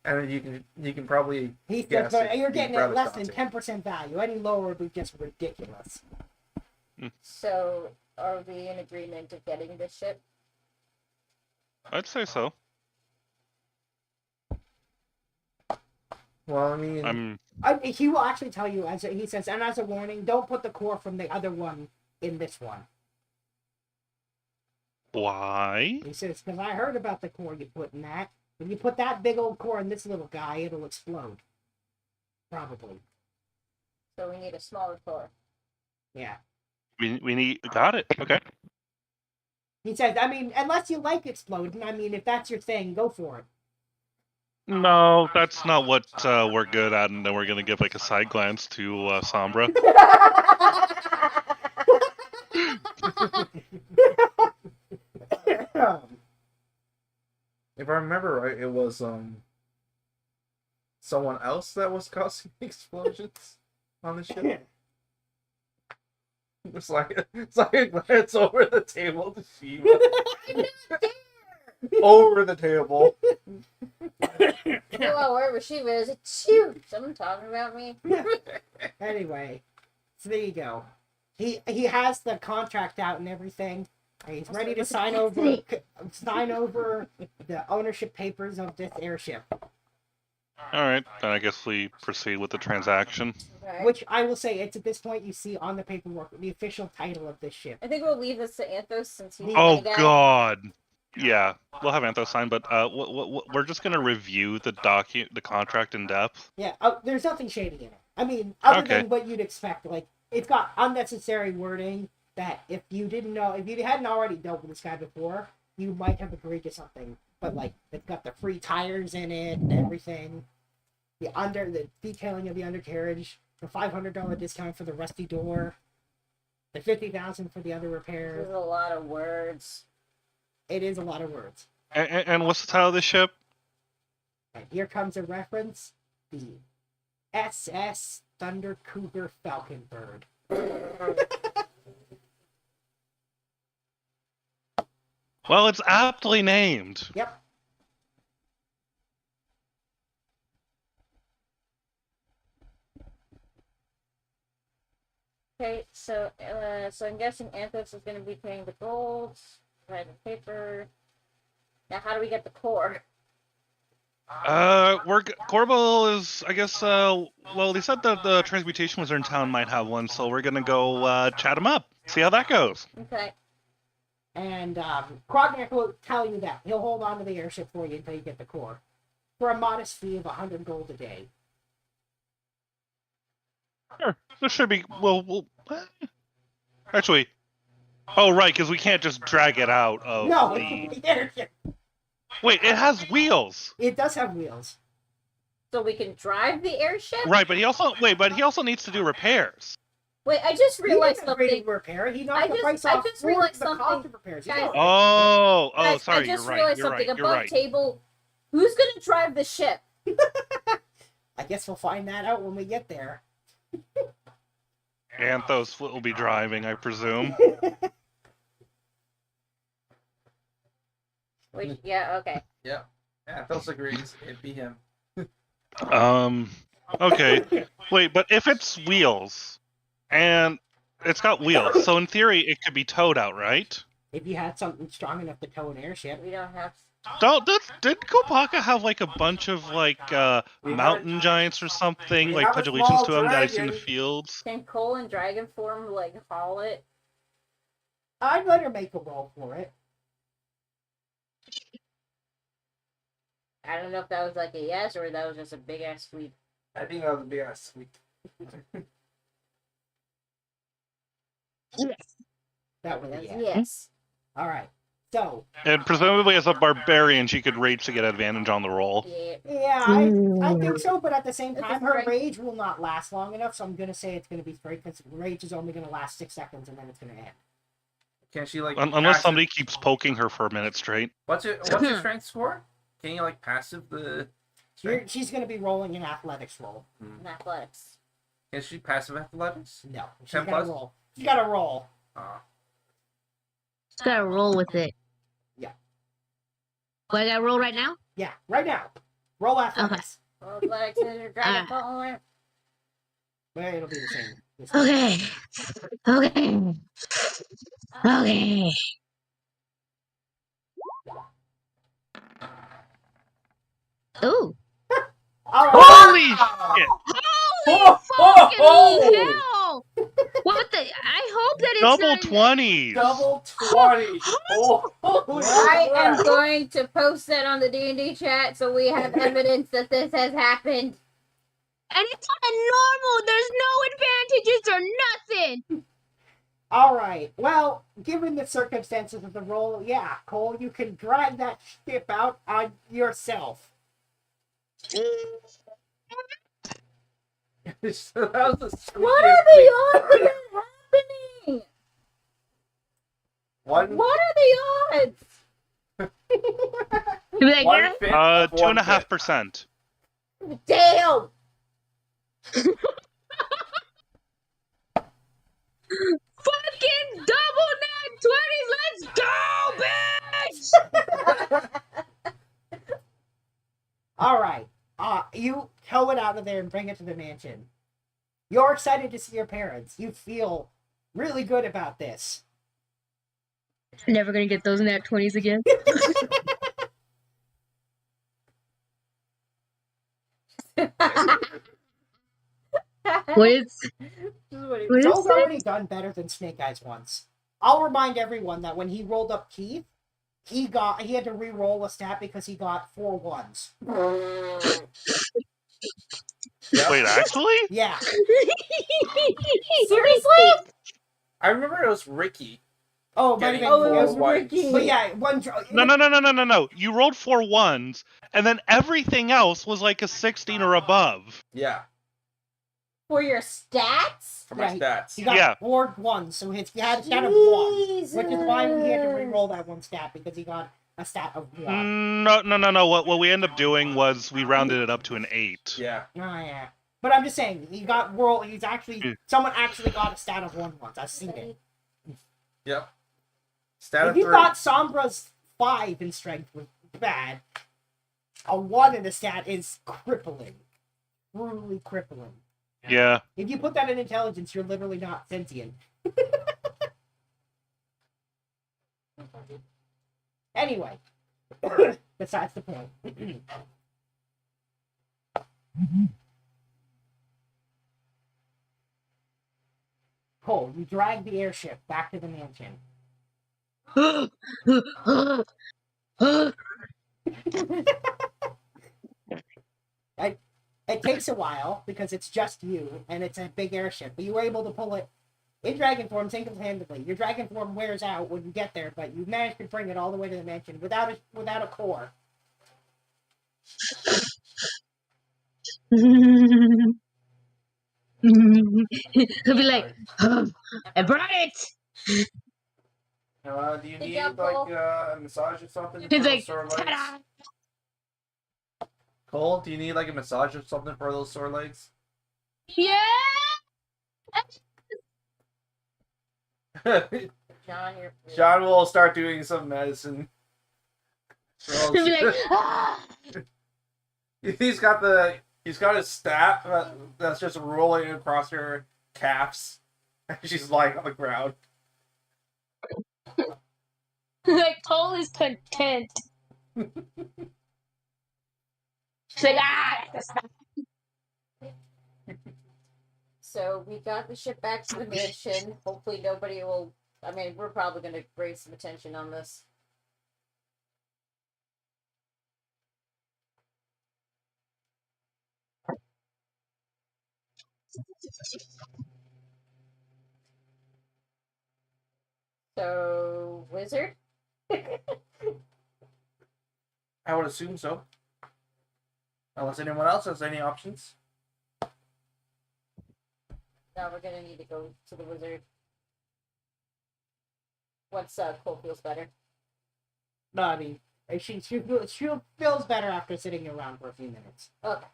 and you can probably He says, guess. but it'd you're be getting it rather less than daunting. 10% value. Any lower would be just ridiculous. So, are we in agreement of getting this ship? I'd say so. Well, I mean, He will actually tell you, he says, and as a warning, don't put the core from the other one in this one. Why? He says, because I heard about the core you put in that. When you put that big old core in this little guy, it'll explode. Probably. So we need a smaller core. Yeah. We need. Got it. Okay. He says, I mean, unless you like exploding, I mean, if that's your thing, go for it. No, that's not what we're good at, and then we're gonna give like a side glance to Sombra. if I remember right, it was someone else that was causing explosions on the ship. It's like a glance over the table to Shiva. Over the table. Well, wherever she is, shoot, someone talking about me. Anyway, so there you go. He has the contract out and everything. He's ready to sign over the ownership papers of this airship. All right, then I guess we proceed with the transaction. Okay. Which I will say, it's at this point you see on the paperwork the official title of this ship. I think we'll leave this to Anthos since he's Oh the guy. God. Yeah, we'll have Anthos sign, but we're just gonna review the contract in depth. Yeah, there's nothing shady in it. I mean, other Okay. than what you'd expect. Like, it's got unnecessary wording that if you hadn't already dealt with this guy before, you might have agreed to something. But like, it's got the free tires in it and everything. The detailing of the undercarriage, the $500 discount for the rusty door, the $50,000 for the other repairs. There's a lot of words. It is a lot of words. And what's the title of the ship? And here comes a reference: the SS Thunder Cougar Falcon Bird. Well, it's aptly named. Yep. Okay, so I'm guessing Anthos is going to be paying the gold, writing the paper. Now, how do we get the core? Corbo is, I guess. Well, they said that the transmutation wizard in town might have one, so we're gonna go chat him up, see how that goes. Okay. And Krognak will tell you that he'll hold on to the airship for you until you get the core, for a modest fee of 100 gold a day. Sure, this should be. Well, actually, oh right, because we can't just drag it out of No, the. it's the airship. Wait, it has wheels. It does have wheels. So we can drive the airship? Right, but he also needs to do repairs. Wait, I just realized He didn't something. repair. He knocked the price I off just for realized the cost something. of repairs. Guys, Yeah. Oh, Guys, sorry, I just you're right. realized You're something right. You're above right. table. Who's going to drive the ship? I guess we'll find that out when we get there. Anthos will be driving, I presume. Wait, yeah, okay. Yeah, Thos agrees. It'd be him. Okay. Wait, but if it's wheels, and it's got wheels, so in theory it could be towed out, right? If you had something strong enough to tow an airship. We don't have. Did Kopaka have like a bunch of like mountain giants or something, we like have a pledge allegiance small to him that I've seen in the dragon. fields? Can Cole in dragon form, like, haul it? I'd let her make a roll for it. I don't know if that was like a yes or that was just a big ass sweep. I think that would be a sweet. That would That's be a it. yes. All right. So, And presumably as a barbarian, she could rage to get advantage on the roll. Yeah. yeah, I think so, but at the same It's a time, her strength. rage will not last long enough, so I'm going to say it's going to be straight, because rage is only going to last 6 seconds, and then it's going to end. Can she like Unless passive- somebody keeps poking her for a minute straight. What's your strength score? Can you like passive the strength? She's going to be rolling an athletics roll. In athletics. Is she passive athletics? No, she's 10 got to plus? roll. She's got to roll. Just gotta roll with it. Yeah. What I gotta roll right now? Yeah, right now. Roll athletics. Well, athletics is your dragon form. Well, it'll be the same. Okay. Okay. Okay. Ooh. All right. Holy shit! Holy fucking oh! hell! What the? I hope that it's Double not. 20s! Double 20! Oh, holy I am crap. going to post that on the D&D chat so we have evidence that this has happened. And it's on a normal. There's no advantages or nothing. All right. Well, given the circumstances of the roll, yeah, Cole, you can drag that ship out on yourself. That was the What are the odds of that happening? One, What are the odds? Be like, one fifth of 2.5%. Damn! fucking double nat 20s. Let's go, bitch! All right. You tow it out of there and bring it to the mansion. You're excited to see your parents. You feel really good about this. Never gonna get those nat 20s again. What? What Joel's is it? already done better than Snake Eyes once. I'll remind everyone that when he rolled up Keith, he had to re-roll a stat because he got 4 ones. Wait, actually? Yeah. Seriously? I remember it was Ricky. Oh, it might have Getting been Oh, it was 4. Ricky. But yeah, one. No. You rolled 4 ones, and then everything else was like a 16 or above. Yeah, For your stats? for my Yeah, stats. He got Yeah. 4 ones, so he had a stat of 1. Jesus. Which is why he had to re-roll that one stat, because he got a stat of 1. No. What we ended up doing was we rounded it up to an 8. Yeah. Oh, yeah. But I'm just saying, he's actually, someone actually got a stat of 1 once. I've seen it. Yep. Stat If of you 3. thought Sombra's 5 in strength was bad, a 1 in the stat is crippling. Truly crippling. Yeah. If you put that in intelligence, you're literally not sentient. Anyway, besides the point. Cole, you drag the airship back to the mansion. It takes a while because it's just you and it's a big airship, but you were able to pull it in dragon form single-handedly. Your dragon form wears out when you get there, but you managed to bring it all the way to the mansion without a core. He'll be like, I brought it. Do you Good need job, like Cole. a massage or something? He's for like, those sore legs? ta-da. Cole, do you need like a massage or something for those sore legs? Yeah. John, you're... John will start doing some medicine. He'll be like, ah. He's got his staff that's just rolling across her calves. She's lying on the ground. Like Cole is content. She's like, So we got the ship back to the mansion. Hopefully nobody will... I mean, we're probably going to raise some attention on this. So, wizard? I would assume so. Unless anyone else has any options. Now we're going to need to go to the wizard. Once Cole feels better. No, I mean, she feels better after sitting around for a few minutes. Okay.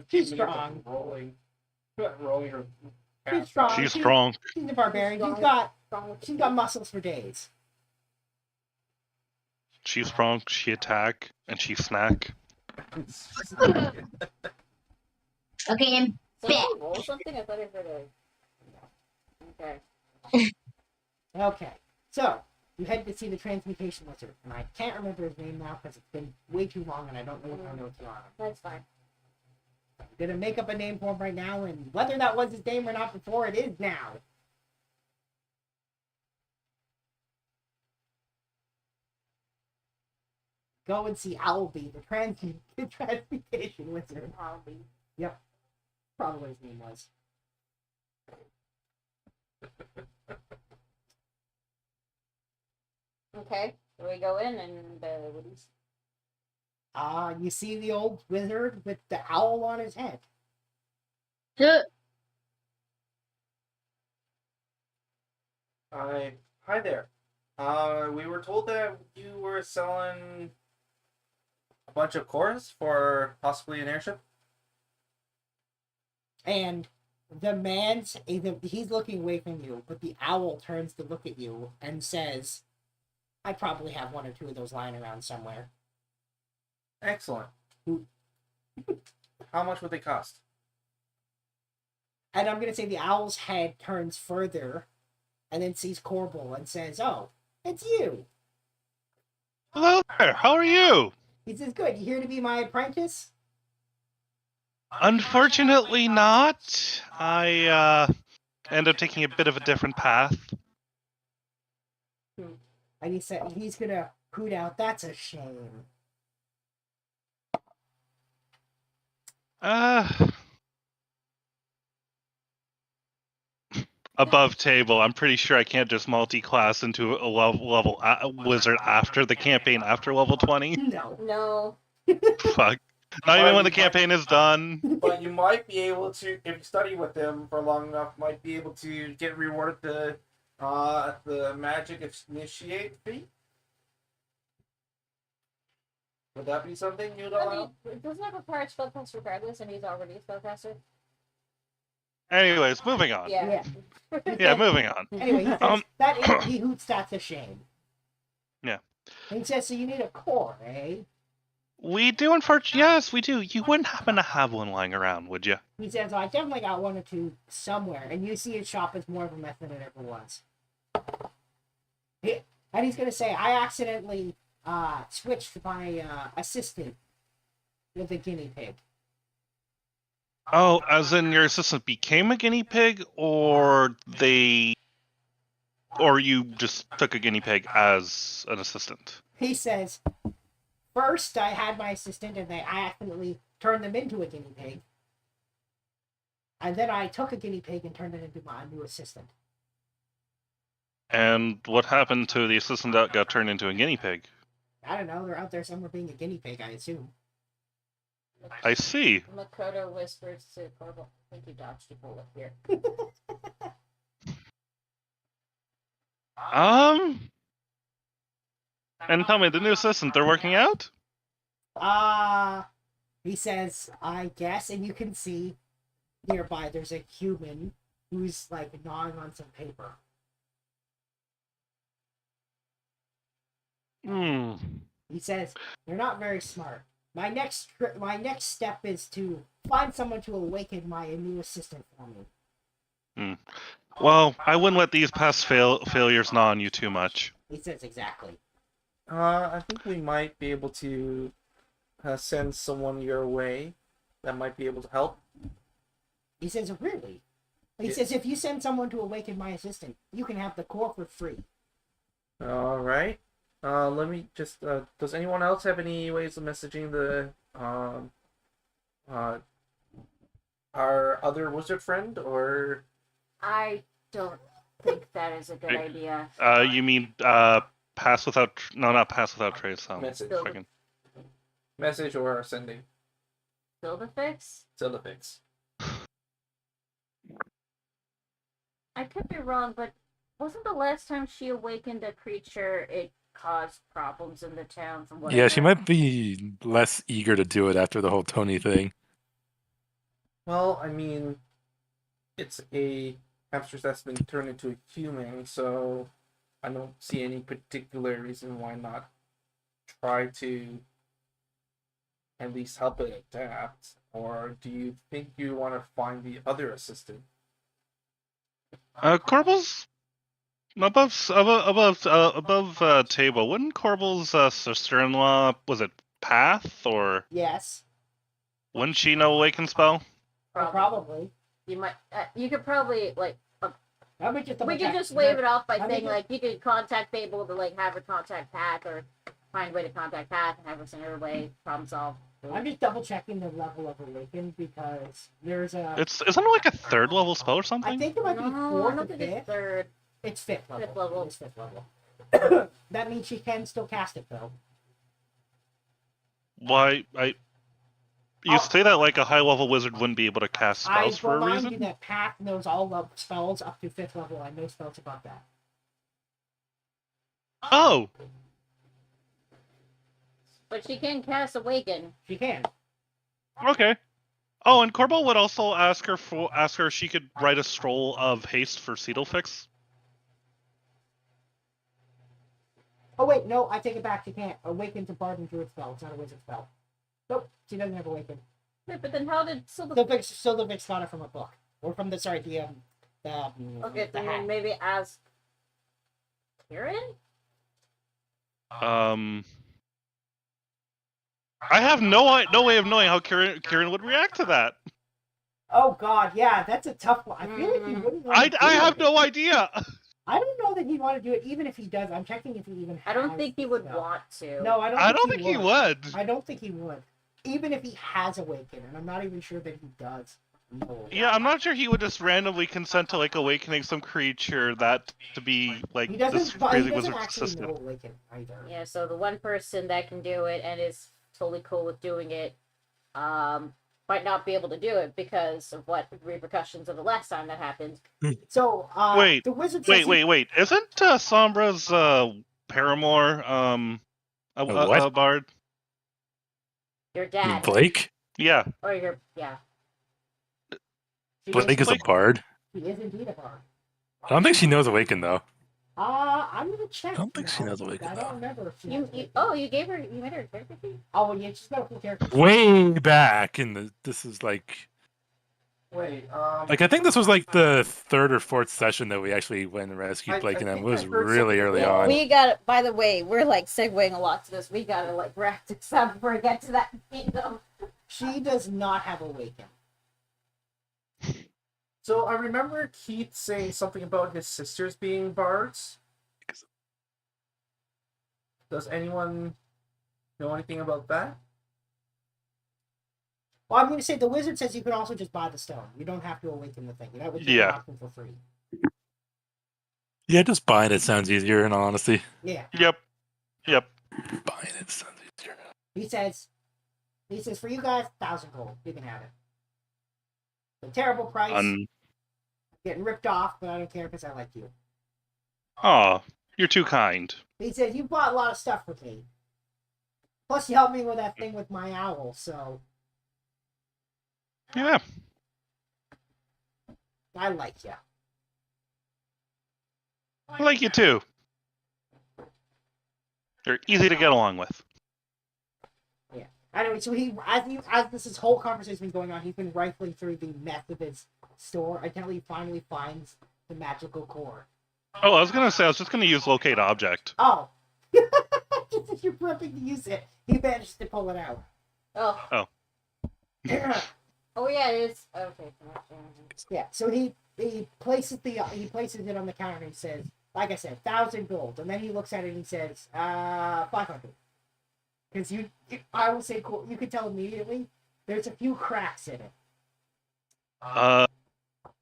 She's strong. Rolling her. She's strong. She's strong. She's a barbarian. She's got muscles for days. She's strong. She attack and she snack. okay, and Did I roll something? I thought I heard a... Okay. Okay, so you head to see the transmutation wizard, and I can't remember his name now because it's been way too long and I don't know what my notes are on him. That's fine. I'm gonna make up a name for him right now, and whether that was his name or not before, it is now. Go and see Owlby, the transmutation wizard. Owlby. Yep. Probably what his name was. Okay, so we go in and what do you see? You see the old wizard with the owl on his head. Hi there. We were told that you were selling a bunch of cores for possibly an airship. And the man's, he's looking away from you, but the owl turns to look at you and says, I probably have one or two of those lying around somewhere. Excellent. How much would they cost? And I'm going to say the owl's head turns further and then sees Corbel and says, oh, it's you. Hello there. How are you? He says, good, you here to be my apprentice? Unfortunately not. I end up taking a bit of a different path. And he said, he's going to hoot out, that's a shame. Above table, I'm pretty sure I can't just multi-class into a level wizard after the campaign after level 20. No. No. Fuck. Not even when the campaign is done. But you might be able to, if you study with them for long enough, might be able to get rewarded the magic initiate fee. Would that be something you'd allow? Doesn't that require spellcast regardless, and he's already a spellcaster? Anyways, moving on. Yeah. Yeah, moving on. Anyway, he says, he hoots, that's a shame. Yeah. And he says, so you need a core, eh? We do, unfortunately. Yes, we do. You wouldn't happen to have one lying around, would you? He says, I definitely got one or two somewhere. And you see his shop is more of a mess than it ever was. And he's going to say, I accidentally switched my assistant with a guinea pig. Oh, as in your assistant became a guinea pig, or you just took a guinea pig as an assistant? He says, first I had my assistant and I accidentally turned them into a guinea pig. And then I took a guinea pig and turned it into my new assistant. And what happened to the assistant that got turned into a guinea pig? I don't know, they're out there somewhere being a guinea pig, I assume. I see. Makoto whispers to Corbel, I think you dodged a bullet here. And tell me, the new assistant, they're working out? He says, I guess, and you can see nearby there's a human who's like gnawing on some paper. He says, they're not very smart. My next step is to find someone to awaken my new assistant for me. Well, I wouldn't let these past failures gnaw on you too much. He says exactly. I think we might be able to send someone your way that might be able to help. He says, really? He says, if you send someone to awaken my assistant, you can have the core for free. All right. Let me just. Does anyone else have any ways of messaging the our other wizard friend, or? I don't think that is a good Right. idea. You mean pass without? No, not pass without trace. Message. Fucking- Message or sending. Build-A-Fix? Build-A-Fix. I could be wrong, but wasn't the last time she awakened a creature, it caused problems in the town from what I Yeah, she heard? might be less eager to do it after the whole Tony thing. Well, I mean, it's a hamster that's been turned into a human, so I don't see any particular reason why not try to at least help it adapt. Or do you think you want to find the other assistant? Corbel's above table. Wouldn't Corbel's sister-in-law, was it Path, or Yes. Wouldn't she know Awaken spell? Probably. You might. You could probably like. Let me just double We could check. just wave it off by Let me saying just- like you could contact Fable to like have her contact Path or find a way to contact Path and have her send her away. Problem solved. I'm just double checking the level of Awaken because there's a. Isn't it like a 3rd level spell or I something? think it might be No, I fourth or don't think it's fifth. third. It's fifth level. Fifth level. It is fifth level. That means she can still cast it though. Why you say that like a high level wizard wouldn't be able to cast I spells for a remind you reason? that Path knows all spells up to fifth level. I know spells above that. Oh, But she can cast Awaken. She can. okay. Oh, and Corbo would also ask her if she could write a scroll of haste for Seedlefix. Oh wait, no, I take it back. She can't. Awaken's a bard and druid spell. It's not a wizard spell. Nope, she doesn't have Awaken. Wait, but then how did Silvervix got it from a book, or from the Okay, the then hat. maybe ask Kieran? I have no way of knowing how Kieran would react to that. Oh god, yeah, that's a tough one. I feel like he wouldn't want to I do have it. no idea. I don't know that he'd want to do it, even if he does. I'm checking if he even. I don't has think he the would spell. want to. No, I don't. I don't think he would. I don't think he would. Even if he has Awaken, and I'm not even sure that he does. No. Yeah, I'm not sure he would just randomly consent to like awakening some creature that to be like He this doesn't. He crazy doesn't wizard's actually assistant. know Awaken either. Yeah, so the one person that can do it and is totally cool with doing it, might not be able to do it because of what repercussions of the last time that happened. So, Wait, the wizard. Says Wait. Isn't Sombra's paramour a what? bard? Your dad. Blake? Yeah. Or your, yeah. Blake is a bard. He is indeed a bard. I don't think she knows Awaken though. I'm gonna check. I don't think she now, knows Awaken, I though. don't remember if she. You, has Awaken. you gave her, you made her a character sheet? Oh, well, yeah, she's got a full character. Way back in the this is like Wait, I think this was like the 3rd or 4th session that we actually went and rescued Blake, and it think was I heard really something early about- on. We got, by the way, we're like segueing a lot to this. We gotta like wrap this up before we get to that kingdom. She does not have Awaken. So I remember Keith saying something about his sisters being bards. Does anyone know anything about that? Well, I'm going to say the wizard says you can also just buy the stone. You don't have to awaken the thing. That would be Yeah. an option for free. Yeah, just buying it sounds easier in all honesty. Yeah. Yep. Buying it sounds easier. He says for you guys, 1,000 gold. You can have it. A terrible price. Getting ripped off, but I don't care because I like you. Aw, you're too kind. He says you bought a lot of stuff with me. Plus, you helped me with that thing with my owl. So Yeah. I like you. I like you too. You're easy to get along with. Anyway, so as this whole conversation been going on, he's been rifling through the mess of his store until he finally finds the magical core. Oh, I was just gonna use locate object. Oh, just as you're prepping to use it, he managed to pull it out. Oh. Oh yeah, it is. Okay. Yeah, so he places it on the counter and he says, like I said, 1,000 gold, and then he looks at it and he says, 500. Because I will say, you can tell immediately, there's a few cracks in it.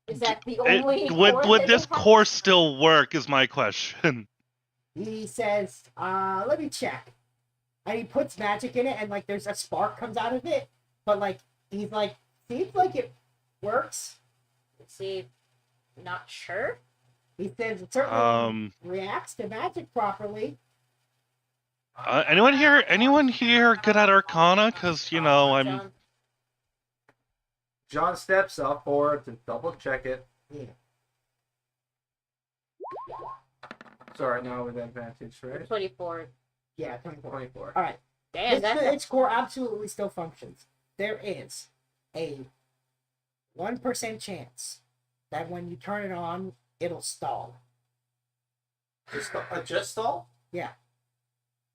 Is that the only? Would this core still work? Is my question. He says, let me check. And he puts magic in it, and like there's a spark comes out of it, but like he's like, seems like it works. Is he not sure? He says it certainly reacts to magic properly. Anyone here good at Arcana? Because I'm. John steps up forward to double check it. Yeah. Sorry, now with advantage, right? 24. Yeah, 24. 24. All right. Damn, that's Its core absolutely still functions. There is a 1% chance that when you turn it on, it'll stall. Just stall? Yeah.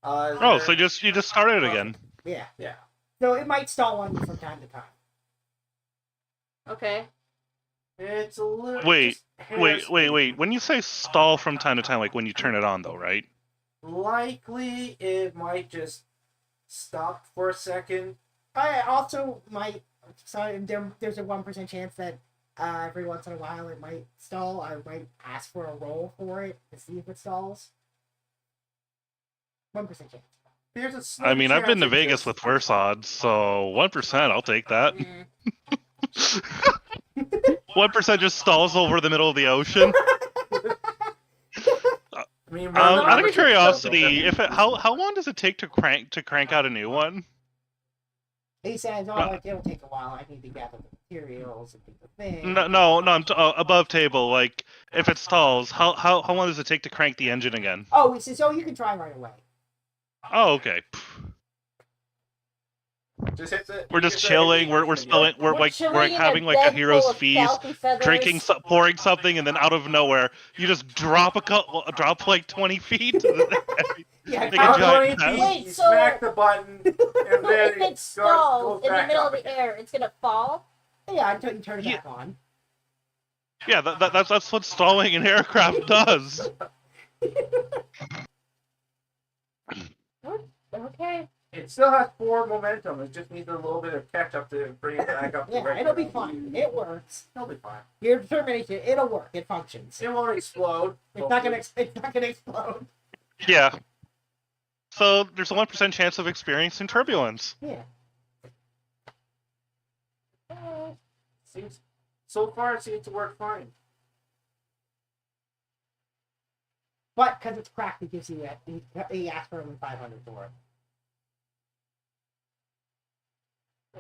Oh, so you just started again. Yeah. Yeah. So it might stall on you from time to time. Okay. It's a little. Wait, just hair speed. When you say stall from time to time, like when you turn it on, though, right? Likely, it might just stop for a second. I also might. So there's a 1% chance that every once in a while it might stall. I might ask for a roll for it to see if it stalls. 1% chance. There's a I slim mean, I've been to chance it Vegas just- with worse odds, so 1%, I'll take that. 1% just stalls over the middle of the ocean. I mean, Out of regardless, curiosity, how long does it take to crank out a new one? He says, "Oh, like, it'll take a while. I need to gather the materials and do the thing." No, I'm above table. Like, if it stalls, how long does it take to crank the engine again? Oh, he says, "Oh, you can try right away." Oh, okay. Just hit the. We're just chilling. We're spilling. We're chilling in having a like a bed hero's full of feast, falcon feathers. drinking, pouring something, and then out of nowhere, you just drop drop like 20 feet. Yeah, Make a How giant 20 mess. feet, you so- smack the button, and then If it goes stalls in the back middle up of the again. air, it's gonna fall. yeah, until you turn it Yeah. back on. Yeah, that's what stalling an aircraft does. Okay. It still has forward momentum. It just needs a little bit of catch up to bring it back up. to Yeah, regular it'll be level. fine. It works. It'll be fine. Your determination, it'll work. It functions. It won't explode. It's not gonna. It's not gonna explode. Yeah. So there's a 1% chance of experiencing turbulence. Yeah. Seems so far it seems to work fine. But because it's cracked, it gives you that. He asked for only 500 for it.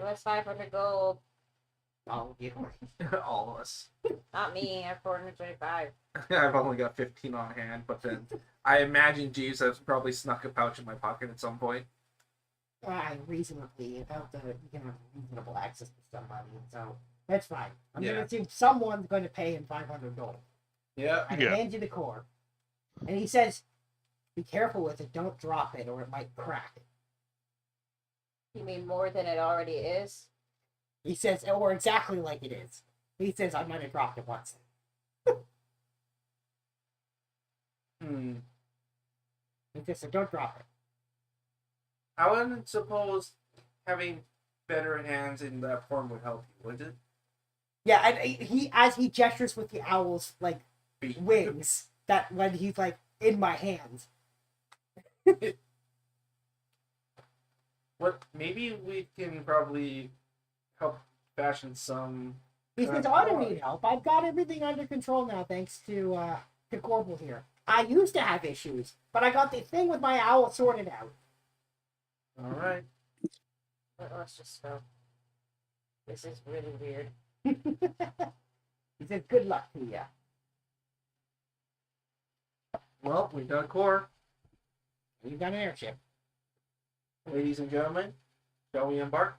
That's 500 gold. Oh, you. All of us. Not me. I have 425. I've only got 15 on hand, but then I imagine Jeeves has probably snuck a pouch in my pocket at some point. Reasonably, without the you can have reasonable access to some money, so that's fine. I'm Yeah. gonna assume someone's going to pay him 500 gold. Yeah. I Yeah. hand you the core, and he says, "Be careful with it. Don't drop it, or it might crack." You mean more than it already is? He says, or exactly like it is. He says, "I might have dropped it once." Hmm. He just said, "Don't drop it." I wouldn't suppose having better hands in that form would help you, would it? Yeah, and as he gestures with the owl's like Beak. wings, that when he's like in my hands. What? Maybe we can probably help fashion some. He says, "I don't need help. I've got everything under control now, thanks to Corbel here. I used to have issues, but I got the thing with my owl sorted out." All right. Let's just go. This is really weird. He says, "Good luck to you." Well, we got a core, You've got an airship. ladies and gentlemen. Shall we embark?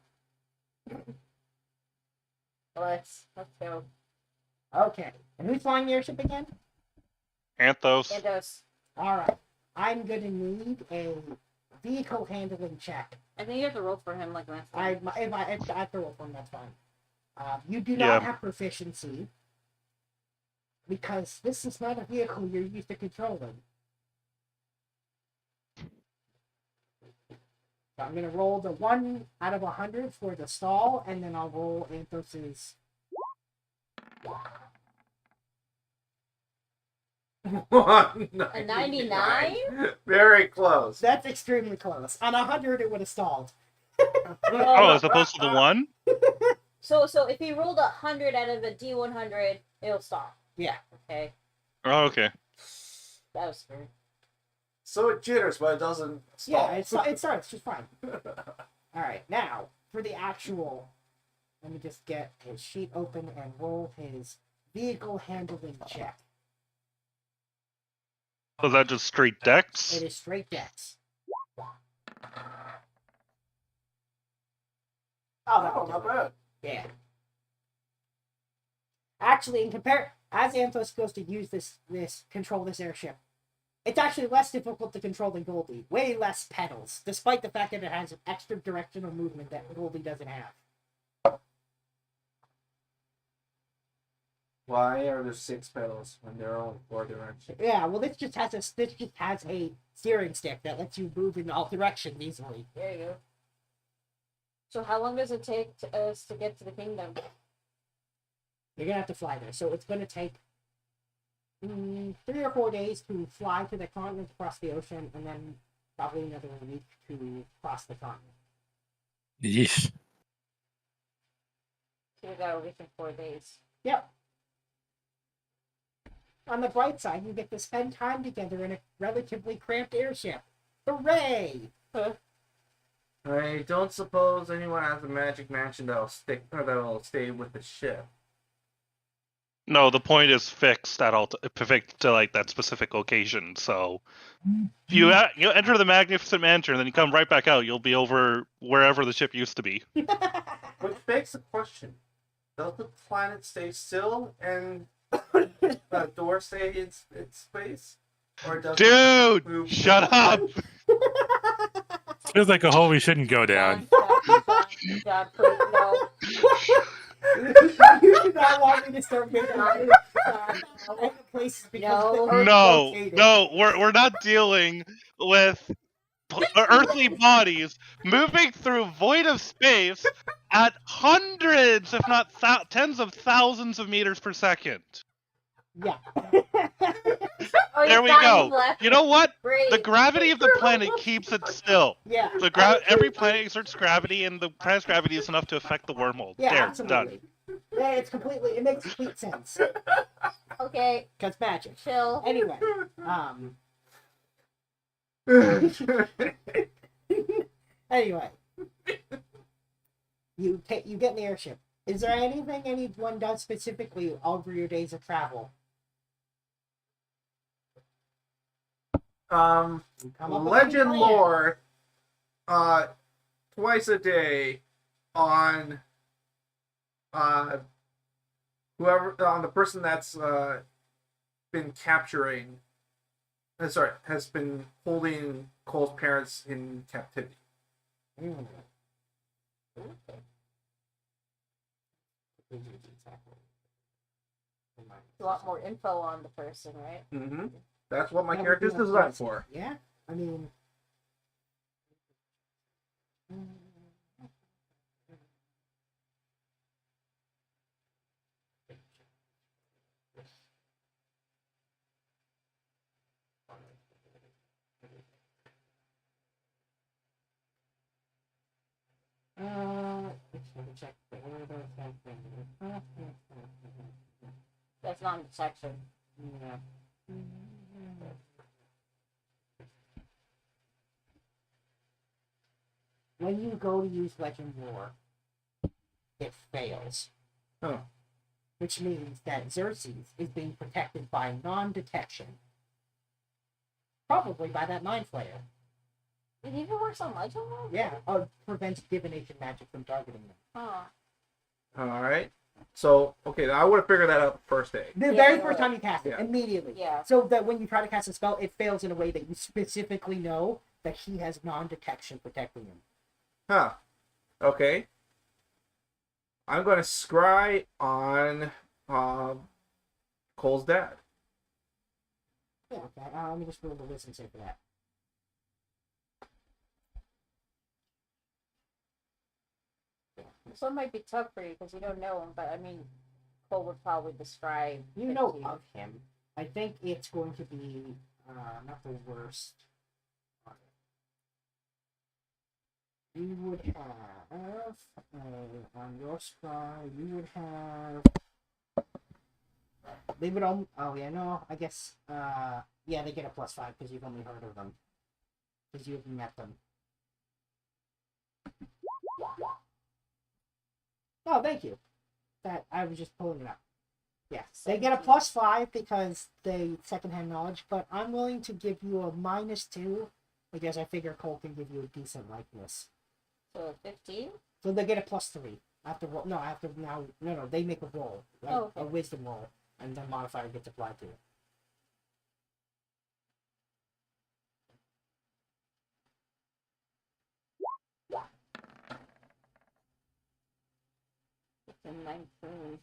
Let's go. Okay. And who's flying the airship again? Anthos. Endos. All right. I'm going to need a vehicle handling check. I think you have to roll for him like last time. If I have to roll for him, that's fine. You do Yeah. not have proficiency because this is not a vehicle you're used to controlling. So I'm going to roll the 1 out of 100 for the stall, and then I'll roll Anthos's. A 99? Very close. That's extremely close. On 100, it would have stalled. Oh, as opposed to the 1? So if he rolled 100 out of a D100, it'll stop. Yeah. Okay. Oh, okay. That was fair. So it jitters, but it doesn't stall. Yeah, it starts just fine. All right, now for the actual. Let me just get his sheet open and roll his vehicle handling check. So is that just straight dex? It is straight dex. Oh, that'll do not it. bad. Yeah. Actually, as Anthos goes to use this control this airship, It's actually less difficult to control than Goldie. Way less pedals, despite the fact that it has extra directional movement that Goldie doesn't have. Why are there 6 pedals when there are only 4 directions? Yeah, well, this just has a steering stick that lets you move in all directions easily. There you go. So how long does it take us to get to the kingdom? You're gonna have to fly there, so it's gonna take 3 or 4 days to fly to the continent, across the ocean, and then probably another week to cross the continent. Yeesh. So we got a week and 4 days. Yep. On the bright side, you get to spend time together in a relatively cramped airship. Hooray! I don't suppose anyone has a magic mansion that'll stay with the ship. No, the point is fixed at all, fixed to like that specific location. So if you enter the Magnificent Mansion, and then you come right back out, you'll be over wherever the ship used to be. Which begs the question: does the planet stay still and the door stay in space, or does it move? Dude, shut up! Feels like a hole we shouldn't go down. John, please, no. You do not want me to start making places because No. the Earth No, rotated. no, we're not dealing with earthly bodies moving through void of space at hundreds, if not tens of thousands of meters per second. Yeah. Oh, There you we got go. me left. You know what? Great. The gravity of the planet keeps it still. Yeah. Every planet exerts gravity, and the planet's gravity is enough to affect the wormhole. Yeah, There, absolutely. Yeah, it makes complete sense. Okay, Because magic. chill. Anyway, anyway, you get in the airship. Is there anything anyone does specifically over your days of travel? Come up with any Legend plan. lore, twice a day on whoever on the person that's been capturing. Has been holding Cole's parents in captivity. Mm. A lot more info on the person, right? Mm-hmm. That's what my That would character's be designed impressive. for. Yeah, I mean. Check the order. That's not in the section. Yeah. When you go to use Legend Lore, it fails. Oh. Which means that Xerxes is being protected by non-detection. Probably by that Mind Flayer. It even works on Legend Lore? Yeah, prevents divination magic from targeting them. Huh. All right. So, okay, I would have figured that out the first day. The Yeah, very you first would. time you cast it, Yeah. immediately. Yeah. So that when you try to cast a spell, it fails in a way that you specifically know that he has non-detection protecting him. Huh. Okay. I'm going to scry on Cole's dad. Yeah, okay. Let me just roll the wisdom save for that. This one might be tough for you because you don't know him, but I mean, Cole would probably describe. You it know to you. of him. I think it's going to be not the worst. You would have on your scry. You would have. They would all. Oh yeah, no. I guess. Yeah, they get a +5 because you've only heard of them. Because you've met them. Oh, thank you. That I was just pulling it up. Yeah, they get a +5 because they secondhand knowledge, but I'm willing to give you a -2 because I figure Cole can give you a decent likeness. So 15? So they get a +3 after roll. No, after now. No. They make a roll, like Oh, okay. a wisdom roll, and the modifier gets applied to it. and 19.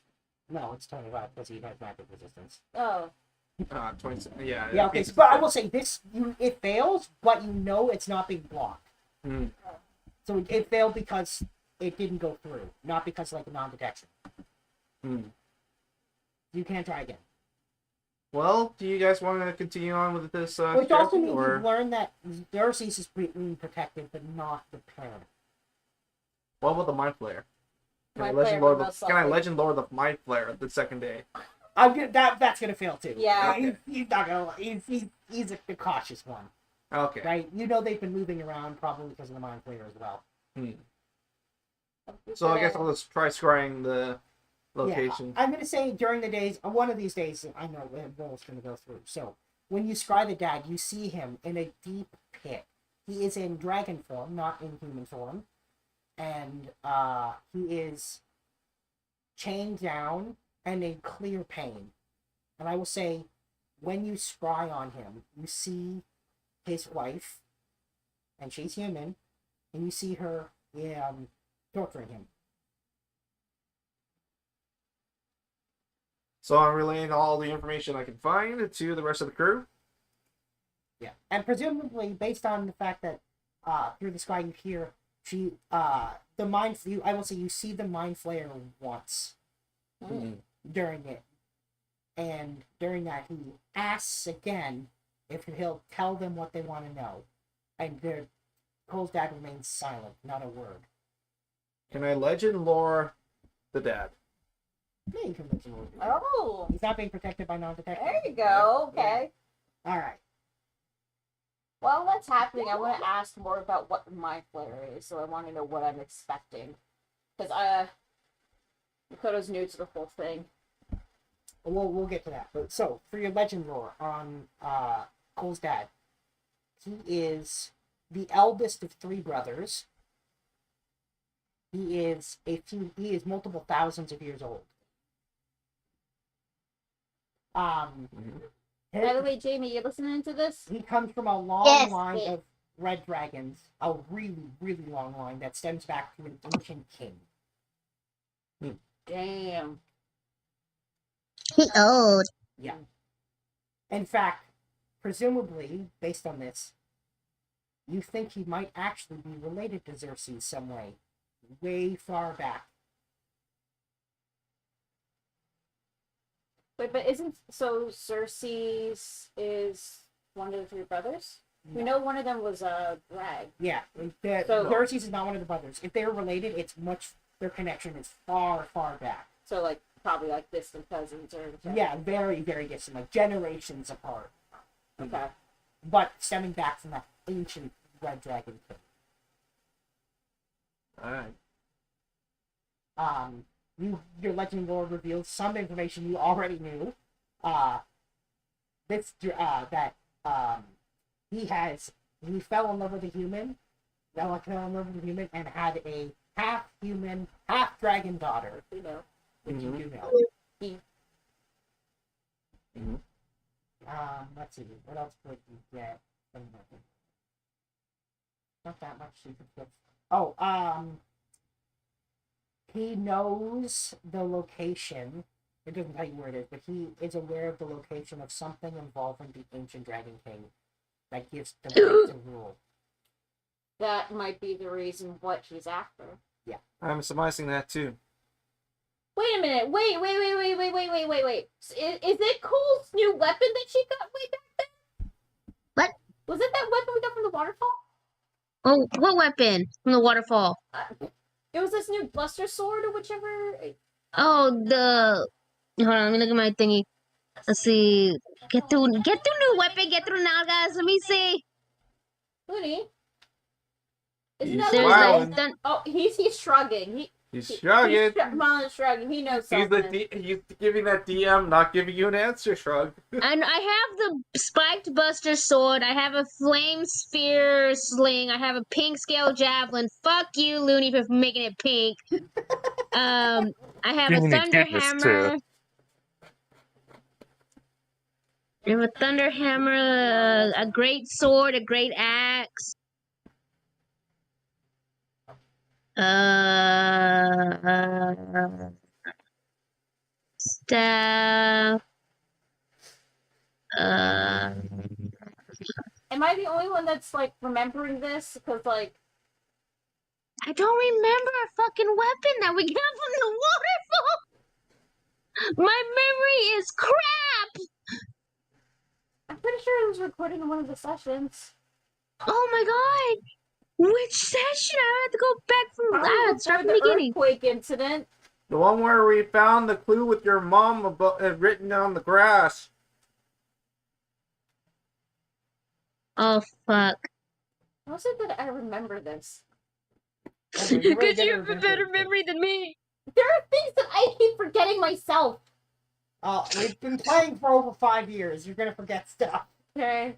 No, it's 25 because he has magic resistance. Oh, 20. Yeah. Yeah, okay. But I will say this: it fails, but you know it's not being blocked. Mm. So it failed because it didn't go through, not because like a non-detection. Mm. You can try again. Well, do you guys want to continue on with this? Which also strategy, means or you've learned that Xerxes is being protected, but not the parent. what about the mind flayer? Can I Mind legend Flayer lore would most Can I likely- legend lore the mind flayer the second day? That's gonna fail too. Yeah. He's not gonna. He's the cautious one, Okay. right? You know they've been moving around probably because of the mind flayer as well. Hmm. So I guess I'll just try scrying the location. Yeah, I'm gonna say during the days, one of these days, I know Will's gonna go through. So when you scry the dad, you see him in a deep pit. He is in dragon form, not in human form, and he is chained down and in clear pain. And I will say, when you scry on him, you see his wife, and she's human, and you see her torturing him. So I'm relaying all the information I can find to the rest of the crew. Yeah, and presumably based on the fact that through the sky you hear the mind. I will say you see the mind flayer once during it, and during that he asks again if he'll tell them what they want to know, and Cole's dad remains silent, not a word. Can I legend lore the dad? Yeah, you can mention what you're doing. Oh, He's not being protected by non-detection. there you go. Okay. All right. While that's happening, I want to ask more about what Mind Flayer is, so I want to know what I'm expecting. Because Makoto's new to the whole thing. We'll get to that. But so for your legend lore on Cole's dad, he is the eldest of 3 brothers. He is multiple thousands of years old. By the way, Jamie, you listening to this? He comes from a long Yes. line of red dragons, a really, really long line that stems back to an ancient king. Damn. He old. Yeah. In fact, presumably, based on this, you think he might actually be related to Xerxes some way far back. Wait, but Xerxes is one of the 3 brothers? We know one of them was Brag. Yeah, So- Xerxes is not one of the brothers. If they're related, their connection is far, far back. So like probably like distant cousins or Yeah, very, very distant, like generations apart. Okay. But stemming back from that ancient red dragon king. Alright. Your legend lore reveals some information you already knew. He fell in love with a human, and had a half human, half dragon daughter. You know. Which you do know. Mhm. Let's see. What else could you get from that? Not that much secret tips. Oh, he knows the location. It doesn't tell you where it is, but he is aware of the location of something involving the ancient Dragon King that gives the right to rule. That might be the reason what he's after. I'm surmising that too. Wait a minute. Wait. Is it Cole's new weapon that she got way back then? What? Was it that weapon we got from the waterfall? Oh, what weapon from the waterfall? It was this new Buster Sword or whichever. Oh, hold on, let me look at my thingy. Let's see. Get through new weapon. Get through now, guys. Let me see. Looney. Isn't He's that There's what smiling. like done. Oh, he's shrugging. He's shrugging. He's shrugging. He knows something. He's giving that DM, not giving you an answer shrug. And I have the spiked buster sword. I have a flame sphere sling. I have a pink scale javelin. Fuck you, Looney, for making it pink. I have a Giving you thunder goodness, hammer. too. I have a thunder hammer, a great sword, a great axe. staff. Am I the only one that's like remembering this? Because like, I don't remember a fucking weapon that we got from the waterfall. My memory is crap. I'm pretty sure it was recorded in one of the sessions. Oh my god. Which session? I had to go back from Probably start before from the the beginning. earthquake incident. The one where we found the clue with your mom about, written down the grass. Oh fuck. How is it that I remember this? Remember, you're really Because good you at have a remembering better things. memory than me. There are things that I keep forgetting myself. We've been playing for over 5 years. You're gonna forget stuff. Okay.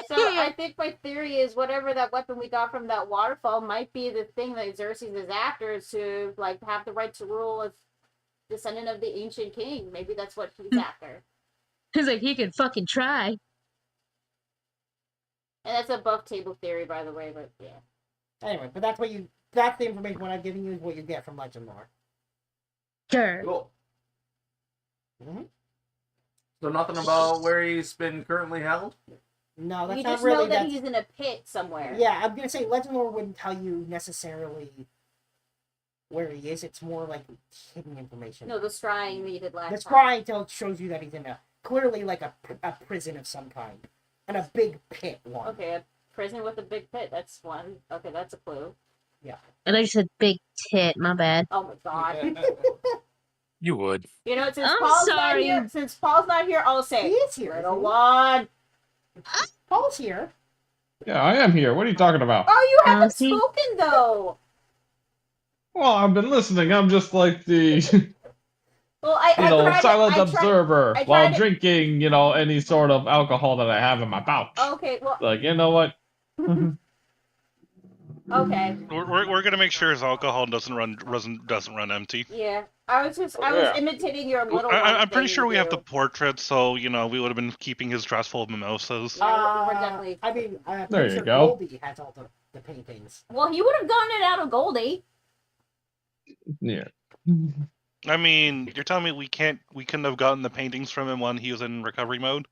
So I think my theory is whatever that weapon we got from that waterfall might be the thing that Xerxes is after to like have the right to rule as descendant of the ancient king. Maybe that's what he's after. He's like, he can fucking try. And that's a buff table theory, by the way, but yeah. Anyway, but that's the information what I'm giving you is what you get from Legend Lore. Sure. Cool. Mm-hmm. So nothing about where he's been currently held? No, that's You not just really. know that That's, he's in a pit somewhere. yeah, I'm gonna say Legend Lore wouldn't tell you necessarily where he is. It's more like hidden information. No, the scrying we did last The time. scrying shows you that he's in a clearly like a prison of some kind, and a big pit one. Okay, a prison with a big pit. That's one. Okay, that's a clue. And I just said big tit, my bad. Oh my god. You would. You know, since I'm Paul's sorry. not here, I'll say He is here. Little isn't he? one. Paul's here. Yeah, I am here. What are you talking about? Oh, you haven't see? spoken though. Well, I've been listening. I'm just like the, Well, I tried silent I observer I tried while to- drinking, any sort of alcohol that I have in my pouch. Okay, well, Like, you know what? okay, We're gonna make sure his alcohol doesn't run empty. yeah. I was Yeah. imitating your little. I'm pretty thing sure we have you the portrait, so we would have been keeping his dress full of mimosas. Yeah, we're definitely- I mean, I'm There pretty you sure go. Goldie has all the paintings. do. Well, he would have gotten it out of Goldie. Yeah. I mean, you're telling me we couldn't have gotten the paintings from him when he was in recovery mode?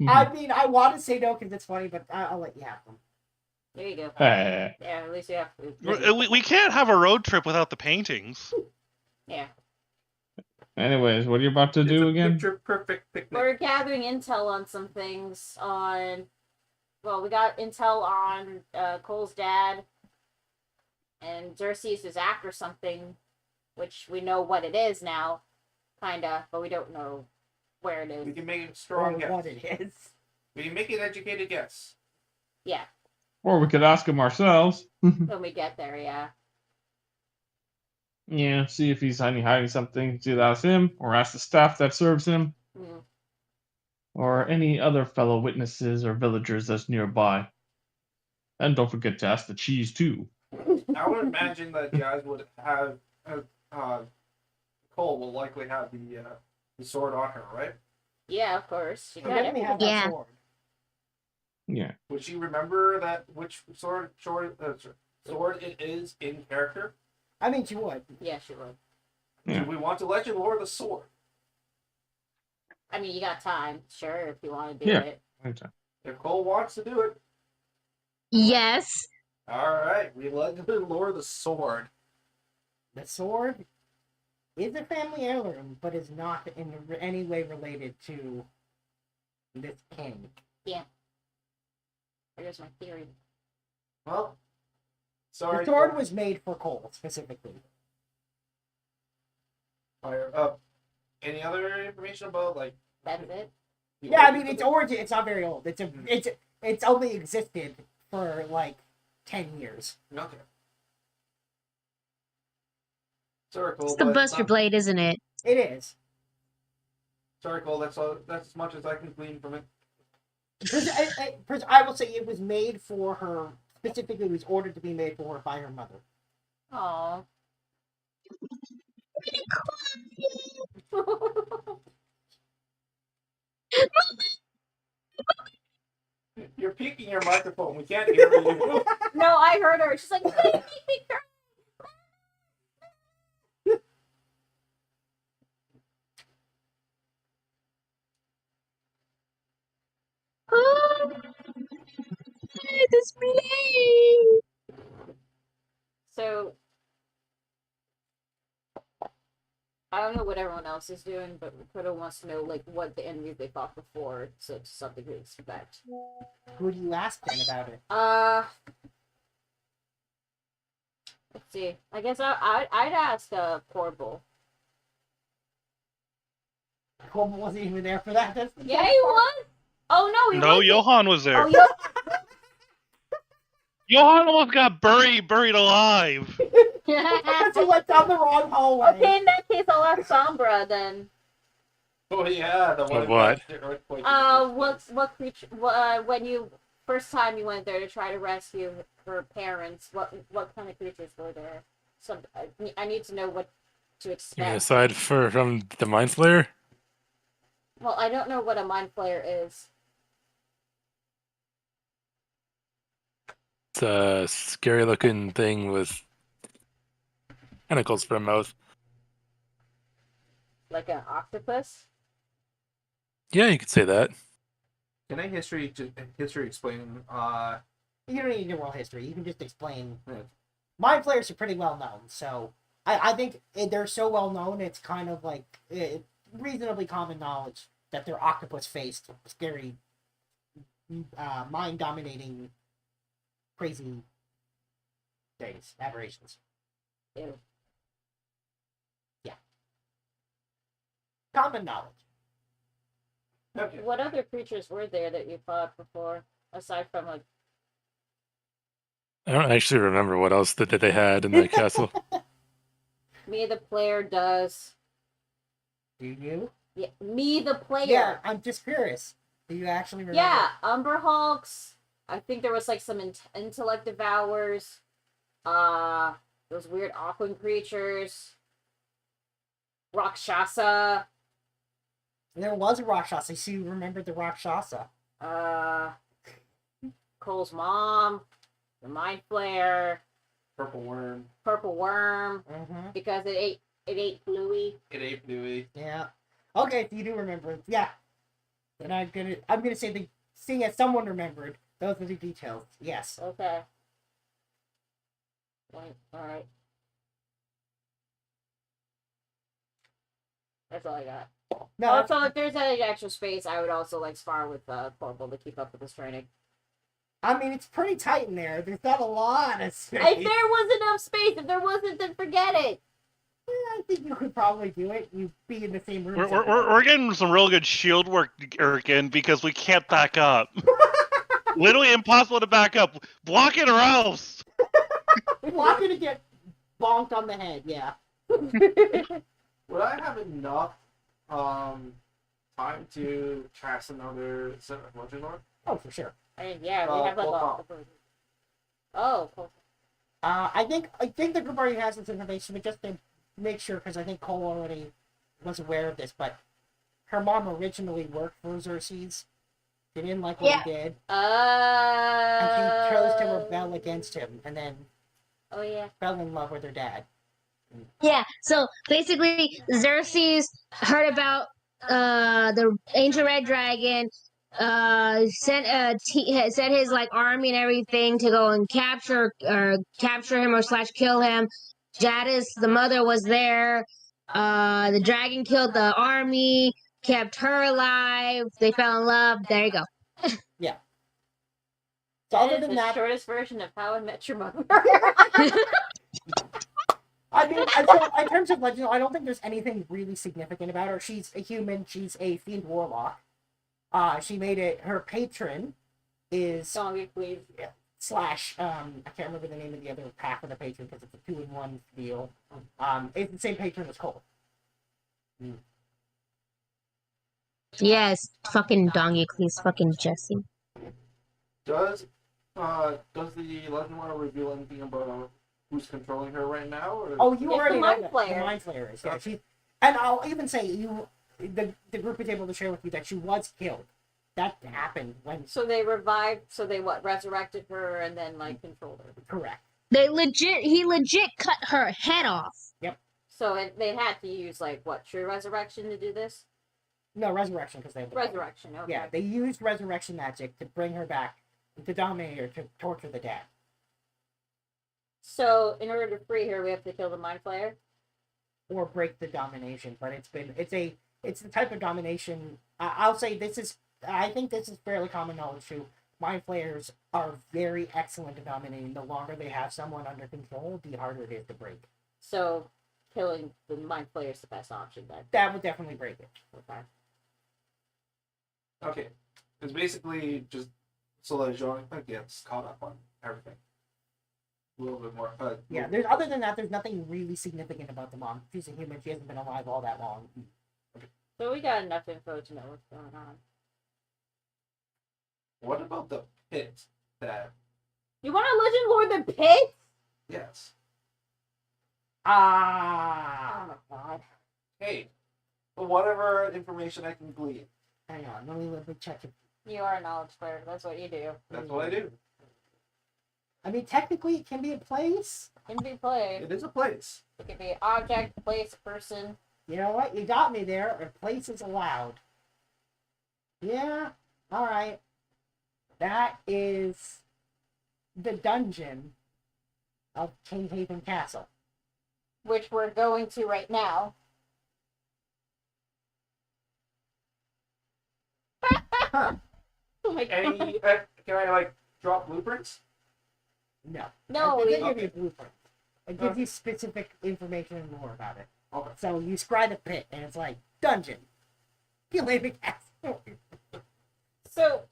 I mean, I want to say no because it's funny, but I'll let you have them. There you go. Hey. Yeah, at least you have. We can't have a road trip without the paintings. Yeah, Anyways, what are you about to It's do a again? picture perfect picnic. we're gathering intel on some things. Well, we got intel on Cole's dad, and Xerxes is after something, which we know what it is now, kinda, but we don't know where it We is. can make a Or strong what guess. it is. We can make an educated guess. Yeah, Or we could ask him ourselves. when we get there, yeah. Yeah, see if he's hiding something. It's either ask him or ask the staff that serves him Mm. or any other fellow witnesses or villagers that's nearby. And don't forget to ask the cheese too. I would imagine that you guys would have. Cole will likely have the sword on her, right? Yeah, of course. She You got definitely have that Yeah. sword. Yeah. Would she remember which sword it is in character? I mean, she would. Yeah, she would. Yeah. Do we want to legend lore the sword? I mean, you got time, sure, if you want to do Yeah. it. If Cole wants to do it, Yes. all right. We legend lore the sword. The sword is a family heirloom, but is not in any way related to this king. Here's my theory. Well, sorry. The sword Cole. was made for Cole specifically. Fire. Any other information about That's it. the Yeah, I mean, origins its of origin. It's not very old. It's only existed for like 10 years. it? Okay. Sorry, Cole. It's the but Buster Blade, isn't it? It is. Sorry, Cole. That's as much as I can glean from it. I will say it was made for her. Specifically, it was ordered to be made for her by her mother. Aww. You're peeking your microphone. We can't hear you. No, I heard her. She's like, "Make me cry." Oh, display. So I don't know what everyone else is doing, but Ricotta wants to know like what the enemies they fought before, so it's something to expect. Who do you ask then about it? Let's see. I guess I'd ask Portable. Colby wasn't even there for that. That's the Yeah, best he part. was. Oh no, he No, wasn't. Johan was there. Oh, Yo- Johan almost got buried alive. Because he went down the wrong hallway. Okay, in that case, I'll ask Sombra then. Oh yeah, the one what? that earthquake. What creature? When you first time you went there to try to rescue her parents, what kind of creatures were there? Some I need to know what to You mean expect. aside from the Mind Flayer? Well, I don't know what a mind flayer is. It's a scary looking thing with tentacles for a mouth. Like an octopus? Yeah, you could say that. Can I history explain? You don't need your world history. You can just explain. Mind flayers are pretty well known, so I think they're so well known. It's kind of like reasonably common knowledge that they're octopus-faced, scary, mind-dominating, crazy things, aberrations. Ew. Yeah. Common knowledge. Okay. What other creatures were there that you fought before, aside from like? I don't actually remember what else that they had in that castle. Me, the player, does. Do you? Yeah, me, the player. Yeah, I'm just curious. Do you actually remember? Yeah, Umber Hulks. I think there was like some intellect devours. Those weird aquan creatures. Rakshasa. There was a Rakshasa. So you remembered the Rakshasa. Cole's mom. The Mind Flayer. Purple worm. Purple Worm. Mm-hmm. Because it ate Bluey. It ate Bluey. Yeah. Okay, if you do remember it, yeah. Then I'm gonna say seeing as someone remembered, those are the details. Yes. Okay. Alright. That's all I got. No, Also, if there's any extra space, I would also like spar with Portable to keep up with his training. I mean it's pretty tight in there. There's not a lot of space. If there was enough space, if there wasn't, then forget it. I think you could probably do it. You'd be in the same room. We're getting some real good shield work again because we can't back up. Literally impossible to back up. Block it or else. We're not gonna get bonked on the head. Yeah. Would I have enough time to cast another set of Legend Lord? Oh, for sure. I mean, yeah, we have like Cool. Oh, cool. I think the group already has this information, but just to make sure, because I think Cole already was aware of this, but her mom originally worked for Xerxes. She didn't like what he did, and she chose to rebel against him, and then Oh yeah. fell in love with her dad. Yeah, so basically Xerxes heard about the ancient red dragon, sent his like army and everything to go and capture him or / kill him. Jadis, the mother, was there. The dragon killed the army, kept her alive. They fell in love. There you go. So That other is than the that, shortest version of How I Met Your Mother. I mean, in terms of Legend, I don't think there's anything really significant about her. She's a human. She's a fiend warlock. She made it. Her patron is Song please. / I can't remember the name of the other half of the patron because it's a 2-in-1 deal. It's the same patron as Cole. Yes, fucking Dongecles, fucking Jesse. Does the Legend Lord reveal anything about who's controlling her right now? Or? Oh, you It's already the know Mind that. Flayer. The Mind Flayer is. Yeah, and I'll even say the group is able to share with you that she was killed. That happened when. So they revived. So they resurrected her and then like controlled her. Correct. He legit cut her head off. So they had to use like true resurrection to do this. No, resurrection, because they have the body. Resurrection, okay. Yeah, they used resurrection magic to bring her back, to dominate her, to torture the dead. So, in order to free her, we have to kill the Mind Flayer? Or break the domination, but it's the type of domination. I'll say I think this is fairly common knowledge too. Mind flayers are very excellent at dominating. The longer they have someone under control, the harder it is to break. So, killing the Mind Flayer is the best option then. That would definitely break it. Okay. Okay. It's basically just so that Jean gets caught up on everything. A little bit more. Yeah, other than that, there's nothing really significant about the mom. She's a human. She hasn't been alive all that long. So we got enough info to know what's going on. What about the pit that... You want to Legend Lord the Pit? Yes. Ah! Oh my god. Hey, whatever information I can glean. Hang on, let me check it. You are a knowledge player. That's what you do. That's what I do. I mean, technically, it can be a place. Can be played. It is a place. It can be an object, place, person. You know what? You got me there. A place is allowed. Yeah. All right. That is the dungeon of Kinghaven Castle. Which we're going to right now. Huh. Oh my god. Any... can I, drop blueprints? No. No, It we- doesn't give you a blueprint. It gives you specific information and more about it. Okay. So you scry the pit, and it's like, dungeon. Kinghaven Castle. So,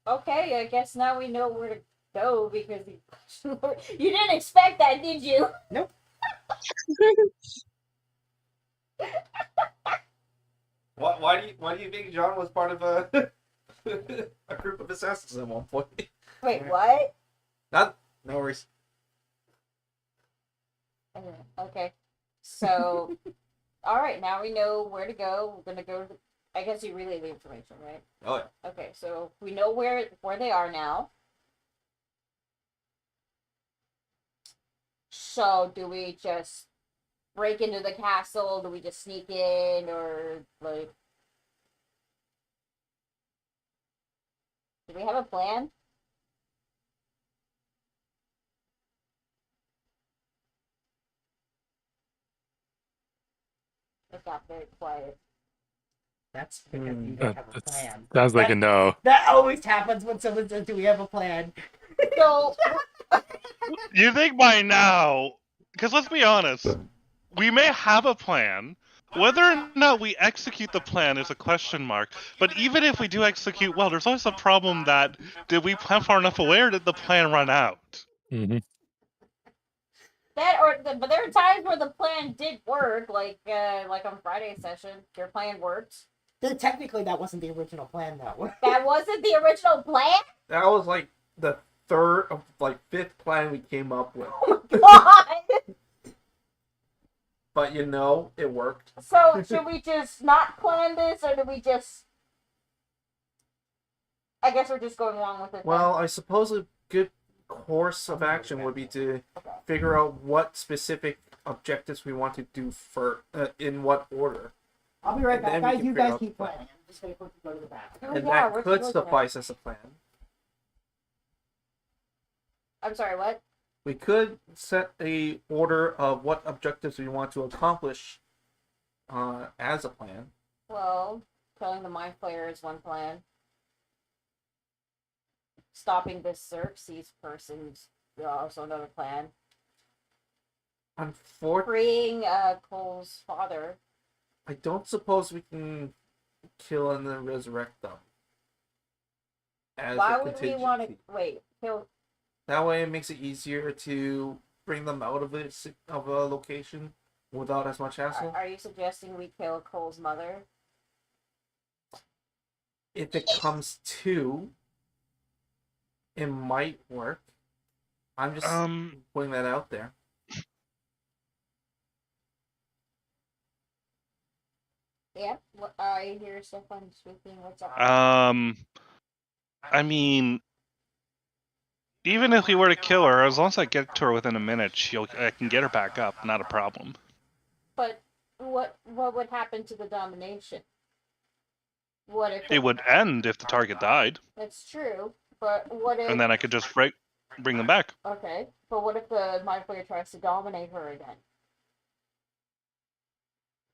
okay, I guess now we know where to go because you didn't expect that, did you? Nope. Why do you think John was part of a a group of assassins at one point? Wait, what? No worries. Okay. So, alright, now we know where to go. We're gonna go to, I guess you relay the information, right? Oh yeah. Okay, so we know where they are now. So, do we just break into the castle? Do we just sneak in? Or, like... Do we have a plan? It got very quiet. That's because you don't have a plan. Sounds like a no. That always happens when someone says, do we have a plan? So, You think by now, because let's be honest, we may have a plan. Whether or not we execute the plan is a question mark. But even if we do execute well, there's always a problem that did we plan far enough away or did the plan run out? Mm-hmm. but there are times where the plan did work, like on Friday's session, your plan worked. Technically, that wasn't the original plan, though. That wasn't the original plan? That was like the third of fifth plan we came up with. God! But it worked. So, should we just not plan this, or do we just... I guess we're just going along with it. Well, I suppose a good course of action would be to figure out what specific objectives we want to do in what order. I'll be right back, And then we guys. can You figure guys out keep the plan. planning. I'm just going to quickly go to the bathroom. Oh, And yeah, that we're could looking at- suffice as a plan. I'm sorry, what? We could set a order of what objectives we want to accomplish as a plan. Well, killing the Mind Flayer is one plan. Stopping this Xerxes person's also another plan. Unfortunately, Freeing Cole's father. I don't suppose we can kill and then resurrect them. As Why a would we want to... contingency. Wait, kill... That way, it makes it easier to bring them out of a location without as much hassle. Are you suggesting we kill Cole's mother? If it comes to, it might work. I'm just putting that out there. Yep. I hear someone speaking. What's up? I mean, even if we were to kill her, as long as I get to her within a minute, I can get her back up. Not a problem. But what would happen to the domination? What if It would end if the target died, That's true, but what if? and then I could just bring them back. Okay, but what if the mind flayer tries to dominate her again?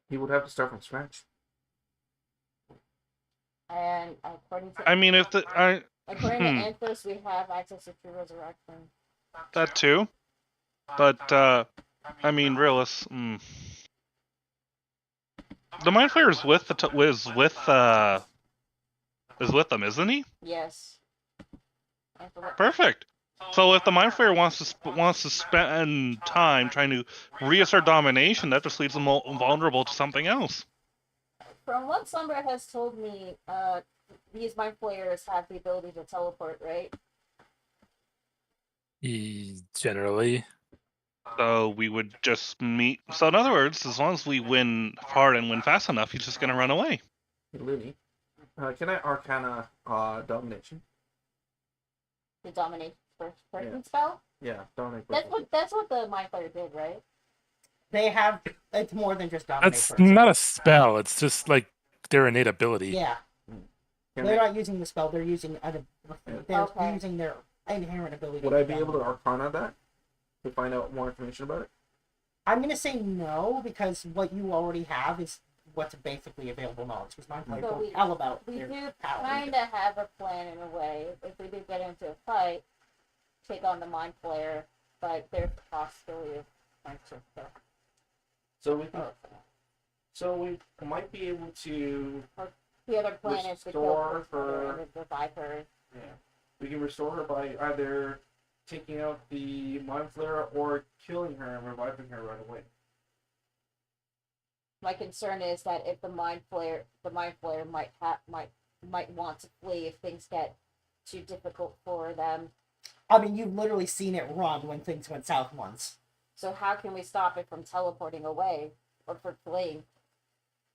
He would have to start from scratch. And according to I mean, if the according to Anthos, we have access to true resurrection. that too, but I mean, realist. The mind flayer is with is with them, isn't he? Yes. Perfect. So if the mind flayer wants to spend time trying to reassert domination, that just leaves them vulnerable to something else. From what Sombra has told me, these mind flayers have the ability to teleport, right? Generally. So we would just meet. So in other words, as long as we win hard and win fast enough, he's just gonna run away. Hey, Looney, can I Arcana Domination? The dominate first person Yeah. spell. Yeah, dominate. That's what the mind flayer did, right? They have. It's more than just dominate. That's person. not a spell. It's just like their innate ability. Yeah. Can They're I- not using the spell. They're using they're Okay. using their inherent ability. would I be able to dominate. Arcana that to find out more information about it? I'm gonna say no because what you already have is what's basically available knowledge. Because mind flayers So don't we- tell about We their do power. kind of have a plan in a way. If we do get into a fight, take on the mind flayer, but there's the possibility of friendship. So we might be able to. The other plan is to kill Restore her her. and revive her. Yeah, we can restore her by either taking out the mind flayer or killing her and reviving her right away. My concern is that if the mind flayer might want to flee if things get too difficult for them. I mean, you've literally seen it run when things went south once. So how can we stop it from teleporting away or from fleeing?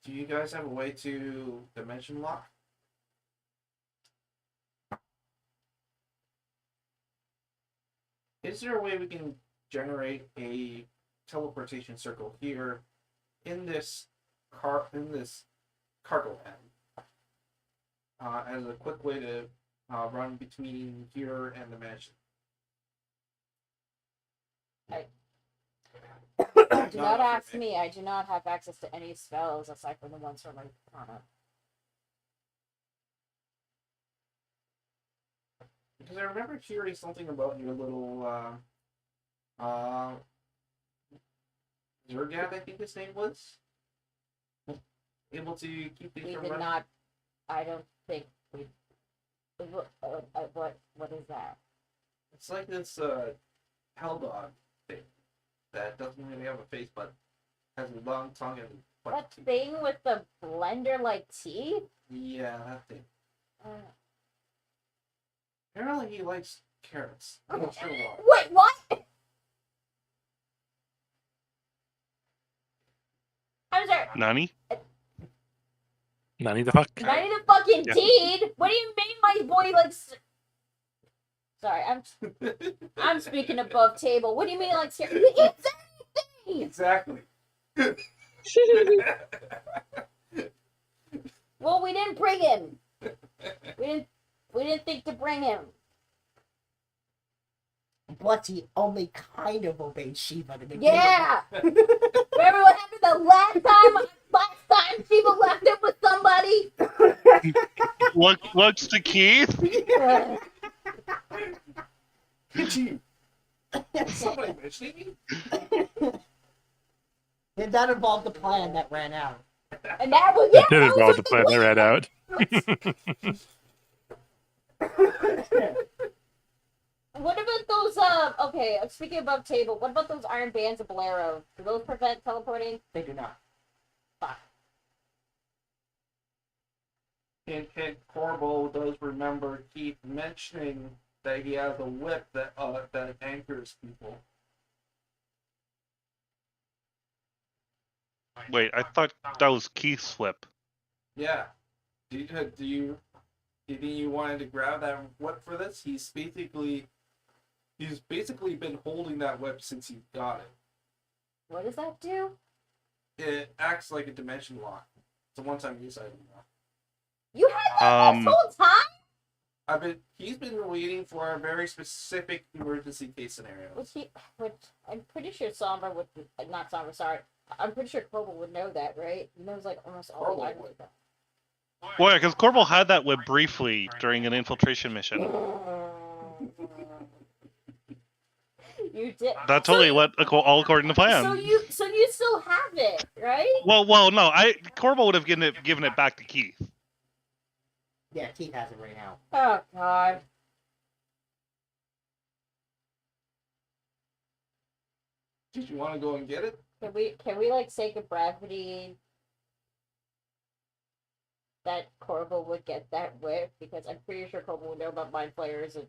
Do you guys have a way to dimension lock? Is there a way we can generate a teleportation circle here in this cargo end as a quick way to run between here and the mansion? Do not ask me. I do not have access to any spells aside from the ones from my Arcana. Because I remember hearing something about your little Zergad, I think his name was. Able to keep things We from did running? not. I don't think we. What is that? It's like this hell dog thing that doesn't really have a face but has a long tongue and That butt teeth. thing with the blender-like teeth? Yeah, that thing. Uh, Apparently he likes carrots. I'm not sure why. Wait, what? I'm sorry. Nani? Nani the fuck? Not even fucking Yeah. teeth. What do you mean my boy likes? Sorry, I'm speaking above table. What do you mean like? He eats anything. Exactly. Well, we didn't bring him. We didn't think to bring him. Blitzy only kind of obeyed Shiva to make Yeah. Remember what happened the last time? Last time Shiva left him with somebody. Looks to Keith. Gee, somebody mentioning me? And that involved the plan that ran out. And that was That did that was involve the with plan that ran out. What about those? Okay. Speaking above table, what about those iron bands of Bolero? Do those prevent teleporting? They do not. Fuck. And Corbo does remember Keith mentioning that he has a whip that anchors people. Wait, I thought that was Keith's whip. Yeah. Do you think you wanted to grab that whip for this? He's basically been holding that whip since he got it. What does that do? It acts like a dimension lock. It's a one-time use item now. You had that this whole time? He's been waiting for a very specific emergency case scenario. Which I'm pretty sure Sombra would, not Sombra, sorry. I'm pretty sure Corbel would know that, right? He knows like almost all the language. Well, yeah, because Corbel had that whip briefly during an infiltration mission. You did. That totally went all according to plan. So you still have it, right? Well, no. Corbel would have given it back to Keith. Yeah, Keith has it right now. Oh God. Did you want to go and get it? Can we like sake of brevity that Corbel would get that whip, because I'm pretty sure Corbel would know about mind flayers and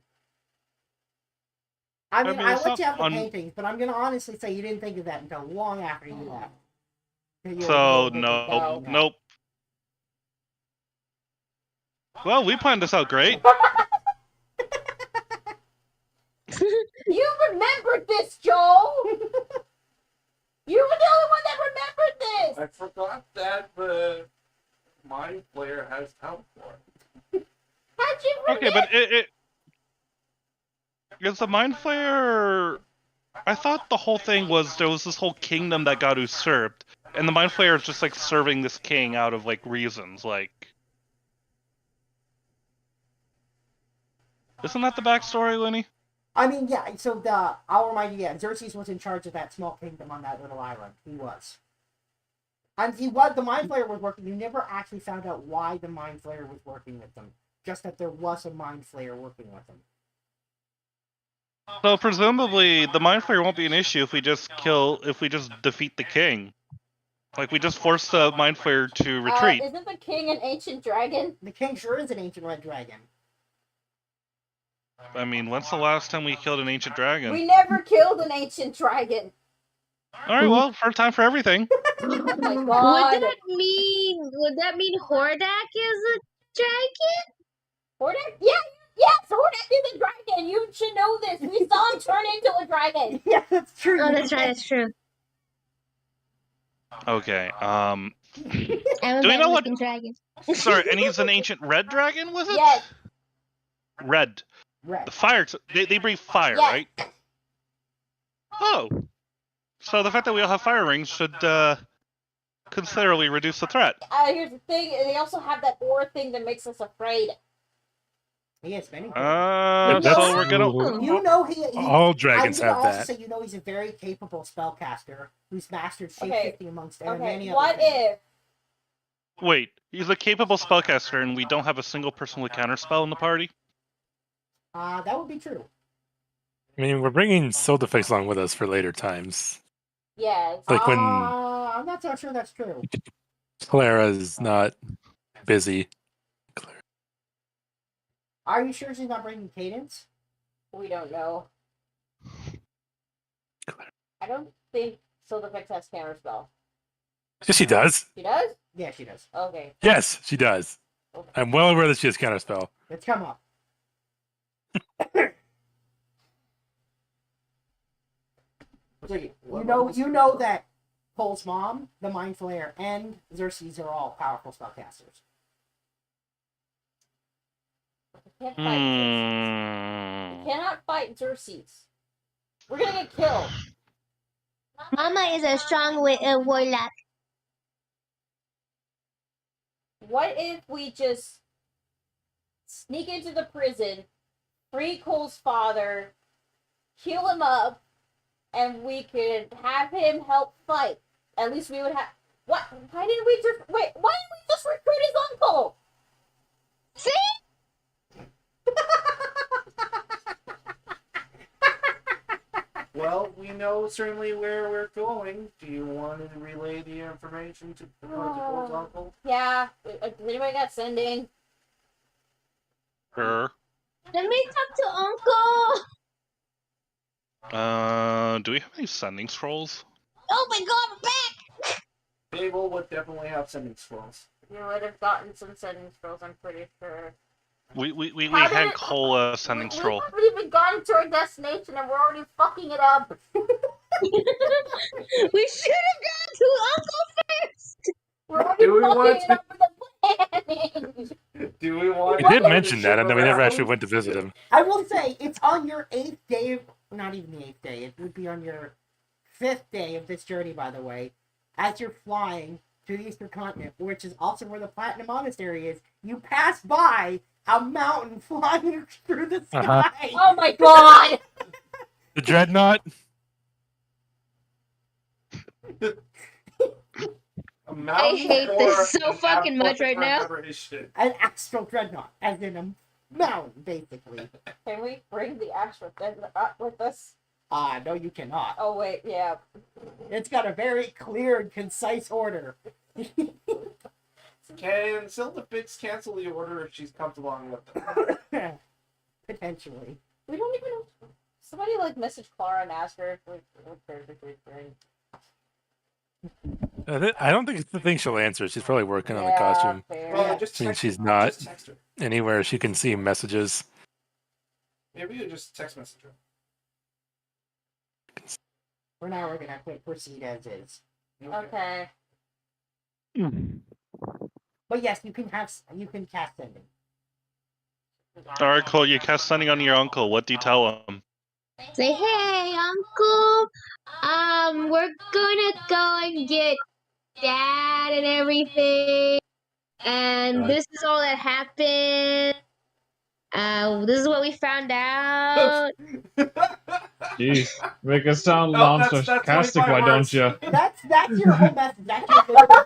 I mean, I it's let you not have the paintings, but I'm gonna honestly say you didn't think of that until long after you left. So nope. Well, we planned this out great. You remembered this, Joel! You were the only one that remembered this! I forgot that the Mind Flayer has teleport. How'd you forget? Okay, but it is the Mind Flayer. I thought the whole thing was there was this whole kingdom that got usurped, and the Mind Flayer is just like serving this king out of like reasons, like. Isn't that the backstory, Lenny? I mean, yeah, so I'll remind you, yeah, Xerxes was in charge of that small kingdom on that little island. He was. And the Mind Flayer was working. You never actually found out why the Mind Flayer was working with them. Just that there was a Mind Flayer working with them. So presumably the Mind Flayer won't be an issue if we just defeat the king. Like we just force the Mind Flayer to retreat. Isn't the king an ancient dragon? The king sure is an ancient red dragon. I mean, when's the last time we killed an ancient dragon? We never killed an ancient dragon. Alright, well, first time for everything. Oh my Would God. that mean Hordak is a dragon? Hordak? Yeah, yes, Hordak is a dragon. You should know this. We saw him turn into a dragon. Yeah, that's true. Oh, that's right, that's true. Okay, I'm a do we know what? bad-looking dragon. Sorry, and he's an ancient red dragon, was it? Yes. Red. Red. The fire, they breathe fire, Yeah. right? Oh. So the fact that we all have fire rings should, considerably reduce the threat. Here's the thing. They also have that aura thing that makes us afraid. He has many. So That's we're gonna... true. You know he All dragons I would have also that. say you know he's a very capable spellcaster who's mastered Okay. shapeshifting amongst Okay, many other what things. if... Wait, he's a capable spellcaster and we don't have a single person with counterspell in the party? That would be true. I mean, we're bringing Soldafix along with us for later times. Yeah. Like when I'm not so sure that's true. Clara's not busy. Are you sure she's not bringing Cadence? We don't know. I don't think Silverfix has counterspell. Yes, she does. She does? Yeah, she does. Okay. Yes, she does. I'm well aware that she has counterspell. Let's come up. So you know that Cole's mom, the Mind Flayer, and Xerxes are all powerful spellcasters. We can't fight Xerxes. We cannot fight Xerxes. We're gonna get killed. Mama is a strong warlock. What if we just sneak into the prison, free Cole's father, heal him up, and we could have him help fight? At least we would have... What? Why didn't we just... Wait, why didn't we just recruit his uncle? See? Well, we know certainly where we're going. Do you want to relay the information to Cole's uncle? Yeah. Has anybody got sending? Sure. Let me talk to Uncle. Do we have any sending scrolls? Oh my God, I'm back! Fable would definitely have sending scrolls. You would have gotten some sending scrolls, I'm pretty sure. We How did had it- Cole a sending scroll. We haven't even gotten to our destination and we're already fucking it up. We should have gone to Uncle first! We're already Do we fucking want it to- up with the planning. Do we want? We did mention that, and then we never actually went to visit him. I will say it's on your 8th day of, not even the 8th day. It would be on your 5th day of this journey, by the way, as you're flying to the Eastern Continent, which is also where the Platinum Monastery is. You pass by a mountain flying through the sky. Oh my god! The Dreadnought. I hate this so fucking much right now. An astral dreadnought, as in a mountain, basically. Can we bring the actual Dreadnought with us? No, you cannot. Oh wait, yeah. It's got a very clear and concise order. Can Silda Fix cancel the order if she's comes along with them? Potentially. We don't even know. Somebody like message Clara and ask her if we're perfectly great. I don't think she'll answer. She's probably working on the costume. Fair. Well, just I mean, text she's her. not Just text her. anywhere she can see messages. Maybe you just text message her. For now, we're gonna proceed as is. Okay. But yes, you can cast sending. Alright, Cole, you cast sending on your uncle. What do you tell him? Say, hey, uncle. We're gonna go and get dad and everything. And this is all that happened. This is what we found out. Jeez, make it sound No, that's sarcastic, 25 why don't words. you? That's your whole message. That's your literal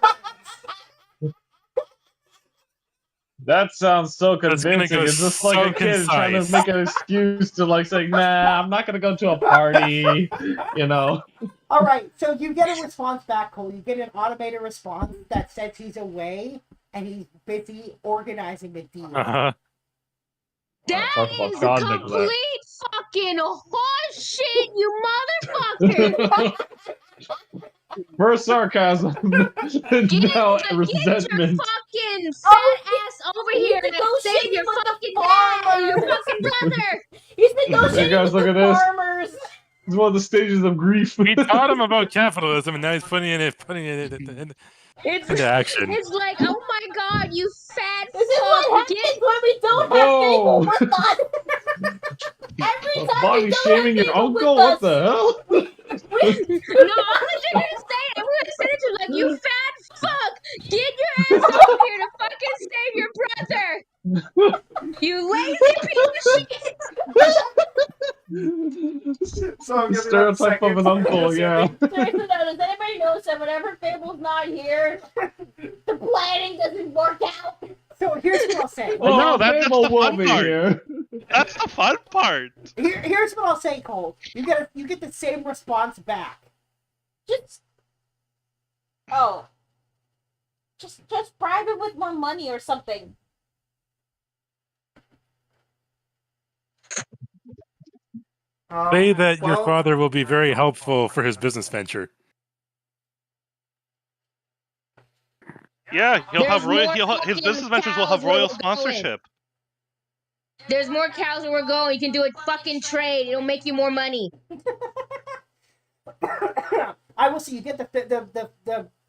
That sounds so That's gonna convincing. go It's just like so a kid trying to concise. make an excuse to like say, nah, I'm not gonna go to a party, you know. All right, so you get a response back, Cole. You get an automated response that says he's away and he's busy organizing the deal. Uh-huh. That Talk about is God complete neglect. fucking horseshit, you motherfucker! First sarcasm, Get now your resentment. fucking fat ass over he's here and save negotiating your with the fucking dad and your farmers. fucking brother! He's Hey negotiating guys, with look the at this. farmers. It's one of the stages of grief. We taught him about capitalism, and now he's putting it It's into action. It's like, oh my god, you fat This is what fuck! happens when we don't have Whoa. people with us. Every time Body we don't shaming have your people uncle? with What us, the hell? No, I'm just gonna say it. I'm gonna say it to you like, you fat fuck! Get your ass over here to fucking save your brother! You lazy piece of shit! So I'm giving that a Stereotype of second. an uncle, yeah. seriously though, does anybody notice that whenever Fable's not here, the planning doesn't work out? So here's what I'll say. Well, no, Oh, that's Fable the will fun be part. here. That's the fun part. Here's what I'll say, Cole. You get the same response back. Just bribe it with more money or something. Say that your Well, father will be very helpful for his business venture. Yeah, There's more his fucking business ventures will have cows where royal we're going. sponsorship. There's more cows where we're going. You can do a fucking trade. It'll make you more money. I will see. You get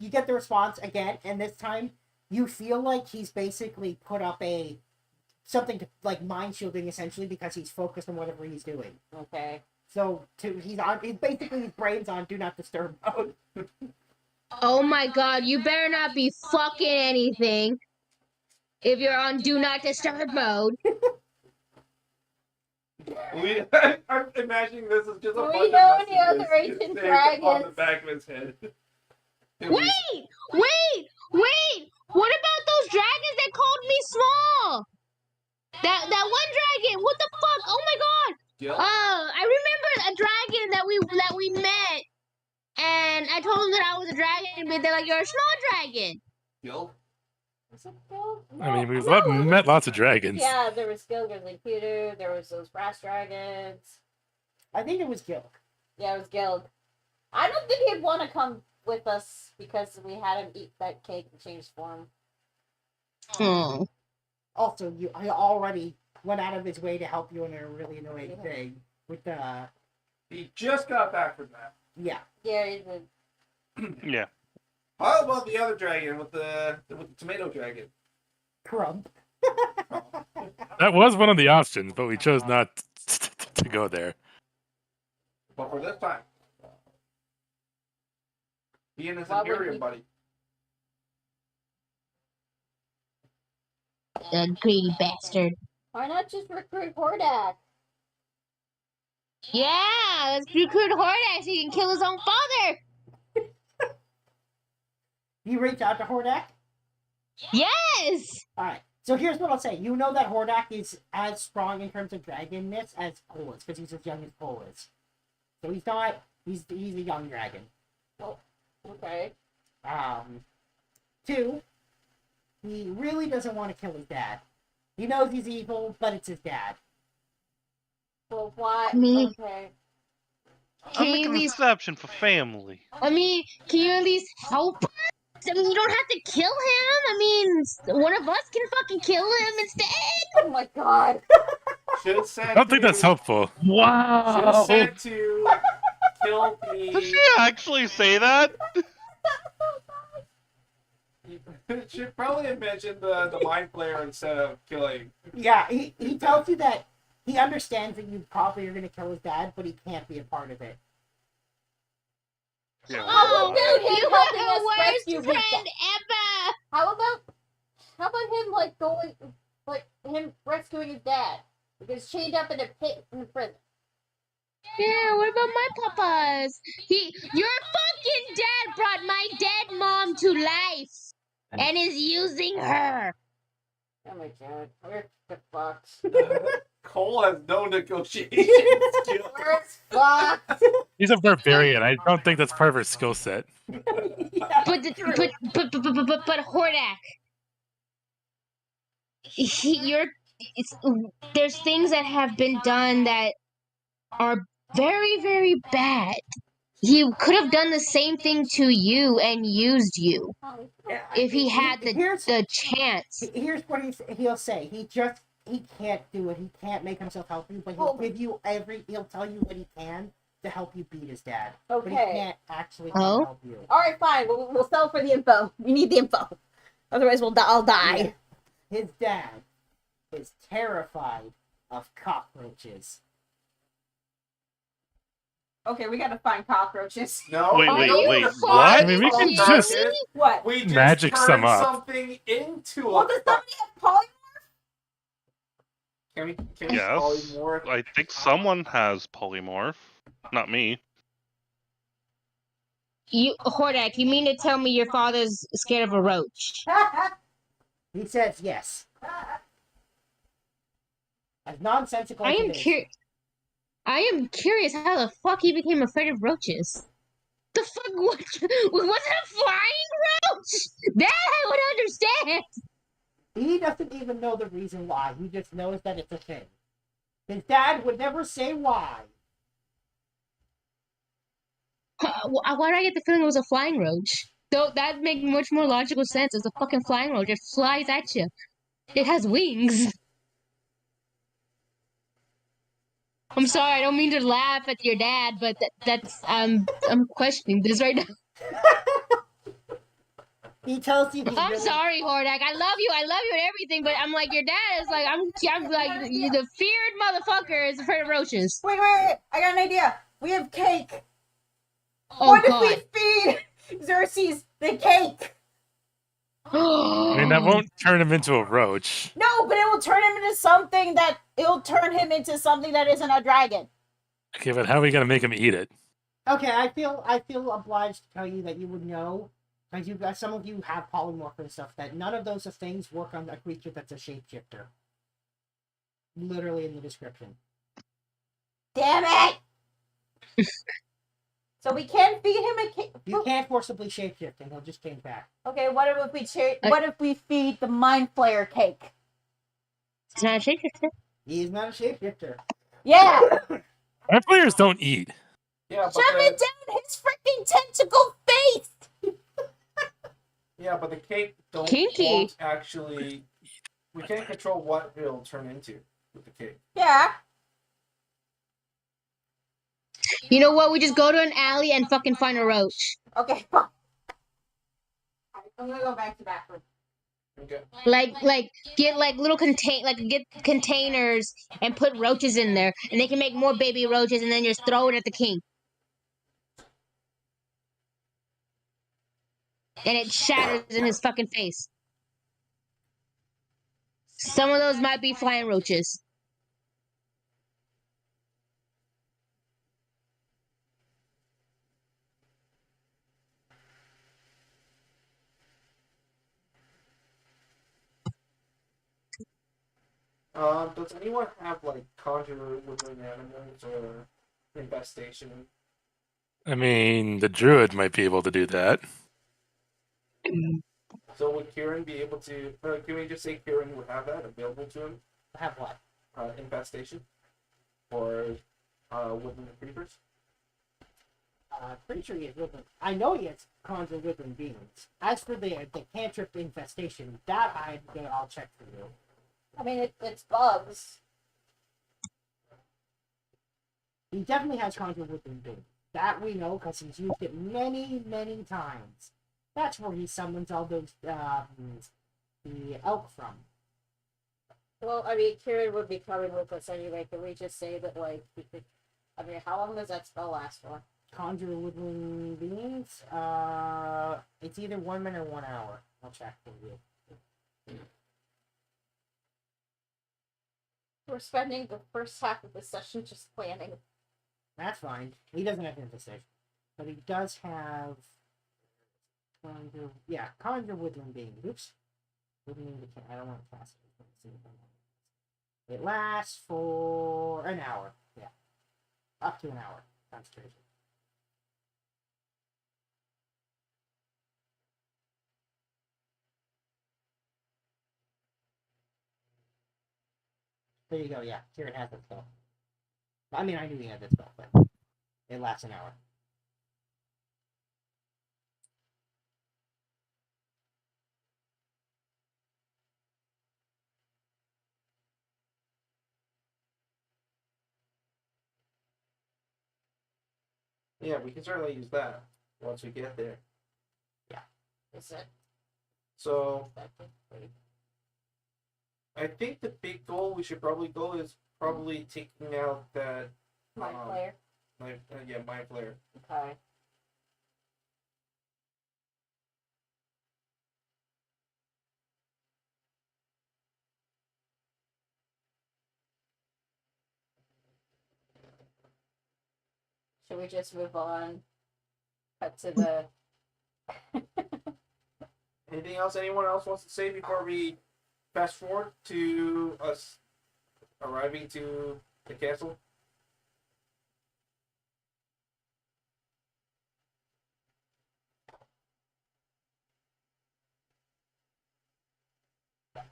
you get the response again, and this time you feel like he's basically put up something to, like, mind shielding essentially, because he's focused on whatever he's doing. Okay. So he's basically his brain's on do not disturb mode. Oh my god, you better not be fucking anything if you're on do not disturb mode. I'm imagining this is just a Do we bunch of know any messages other ancient saved on the dragons? back of his head. Wait! What about those dragons that called me small? That one dragon, what the fuck? Oh my god! Gil? I remember a dragon that we met, and I told them that I was a dragon, but they're like, you're a small dragon. Gil? Was it Gil? I mean, we've No, met lots of dragons. Yeah, there was Gil, there was like Peter, there was those brass dragons. I think it was Gil. Yeah, it was Gil. I don't think he'd want to come with us because we had him eat that cake and change form. Oh. Also, I already went out of his way to help you in a really annoying thing with the He just got back from that. yeah. Yeah, he did. Yeah. How about the other dragon with the tomato dragon? Crump. That was one of the options, but we chose not to go there. But for this time, he and his Why would Imperium he- buddy. The greedy bastard. Why not just recruit Hordak? Yeah, let's recruit Hordak so he can kill his own father. You reach out to Hordak? Yes. Alright, so here's what I'll say. You know that Hordak is as strong in terms of dragonness as Cole is, because he's as young as Cole is. So he's not, he's a young dragon. Okay. 2, he really doesn't want to kill his dad. He knows he's evil, but it's his dad. Well, why? Me. Okay. I'm Can you making at an least? exception for family. I mean, can you at least help? I mean, you don't have to kill him. I mean, one of us can fucking kill him instead. Oh my god. Should have said. I don't think that's helpful. Should have Wow. said to kill Did me. she actually say that? Should probably have mentioned the mind player instead of killing. Yeah, he tells you that he understands that you probably are going to kill his dad, but he can't be a part of it. Yeah. Oh, dude, you he's are helping the us worst rescue friend Rita. ever. How about him like going, like him rescuing his dad? Because chained up in a pit in prison. Yeah, what about my papas? Your fucking dad brought my dead mom to life and is using her. Oh my god, we're fucked. Cole has no negotiation skills. We're fucked. He's a barbarian. I don't think that's part of her skill set. But Hordak, there's things that have been done that are very, very bad. He could have done the same thing to you and used you if he had the chance. Here's what he'll say. He can't do it. He can't make himself help you, but he'll give you he'll tell you what he can to help you beat his dad. But he Okay. can't actually Oh? help you. All right, fine. We'll sell for the info. We need the info. Otherwise, I'll die. His dad is terrified of cockroaches. Okay, we gotta find cockroaches. No. Wait, Are wait, you wait, fucking what? I mean, we can kidding just- me? What? We just Magic turned some up. something into Well, a. does somebody have polymorph? Can we Yes. polymorph? I think someone has polymorph. Not me. Hordak, you mean to tell me your father's scared of a roach? He says yes. As nonsensical I as am it is. curious how the fuck he became afraid of roaches. The fuck? What? Was it a flying roach? That I would understand. He doesn't even know the reason why. He just knows that it's a thing. His dad would never say why. Why do I get the feeling it was a flying roach? Though that makes much more logical sense. It's a fucking flying roach. It flies at you. It has wings. I'm sorry, I don't mean to laugh at your dad, but that's I'm questioning this right now. He tells you he's I'm really- sorry, Hordak. I love you and everything, but I'm like your dad is like I'm like the feared motherfucker is afraid of roaches. Wait. I got an idea. We have cake. Oh What god. if we feed Xerxes the cake? I mean, that won't turn him into a roach. No, but it will turn him into something that isn't a dragon. Okay, but how are we gonna make him eat it? Okay, I feel obliged to tell you that you would know, because you guys, some of you have polymorph and stuff, that none of those things work on a creature that's a shapeshifter. Literally in the description. Damn it! So we can't feed him a cake. You can't forcibly shapeshift and he'll just change back. Okay, what if we feed the mind flayer cake? It's not a shapeshifter. He is not a shapeshifter. Yeah, Our players don't eat. Yeah, but shove it down his freaking tentacle face. yeah, but the cake Kinky. won't actually. We can't control what it'll turn into with the cake. Yeah. You know what? We just go to an alley and fucking find a roach. Okay. Fine. I'm gonna go back to bathroom. Okay. Like get like little get containers and put roaches in there, and they can make more baby roaches, and then just throw it at the king, and it shatters in his fucking face. Some of those might be flying roaches. Does anyone have like conjure woodland animals or infestation? I mean, the druid might be able to do that. So would Kieran be able to? Can we just say Kieran would have that available to him? Have what? Infestation or woodland creepers? Pretty sure he has woodland. I know he has conjure woodland beings. As for the cantrip infestation, that I'll check for you. I mean, it's bugs. He definitely has conjure woodland beings. That we know because he's used it many, many times. That's where he summons all those the elk from. Well, I mean, Kieran would be coming with us anyway. Can we just say that, like, he could... I mean, how long does that spell last for? Conjure woodland beings. It's either 1 minute or 1 hour. I'll check for you. We're spending the first half of the session just planning. That's fine. He doesn't have infestation, but he does have conjure woodland beings. Oops. I don't want to cast it. It lasts for an hour. Yeah. Up to an hour. Concentration. There you go, yeah. Kieran has that spell. I mean, I knew he had that spell, but it lasts an hour. Yeah, we can certainly use that once we get there. Is it? So I think the big goal we should probably go is probably taking out that Mind Flayer? mind flare. Okay. Should we just move on? Cut to the... Anything else anyone else wants to say before we fast forward to us arriving to the castle?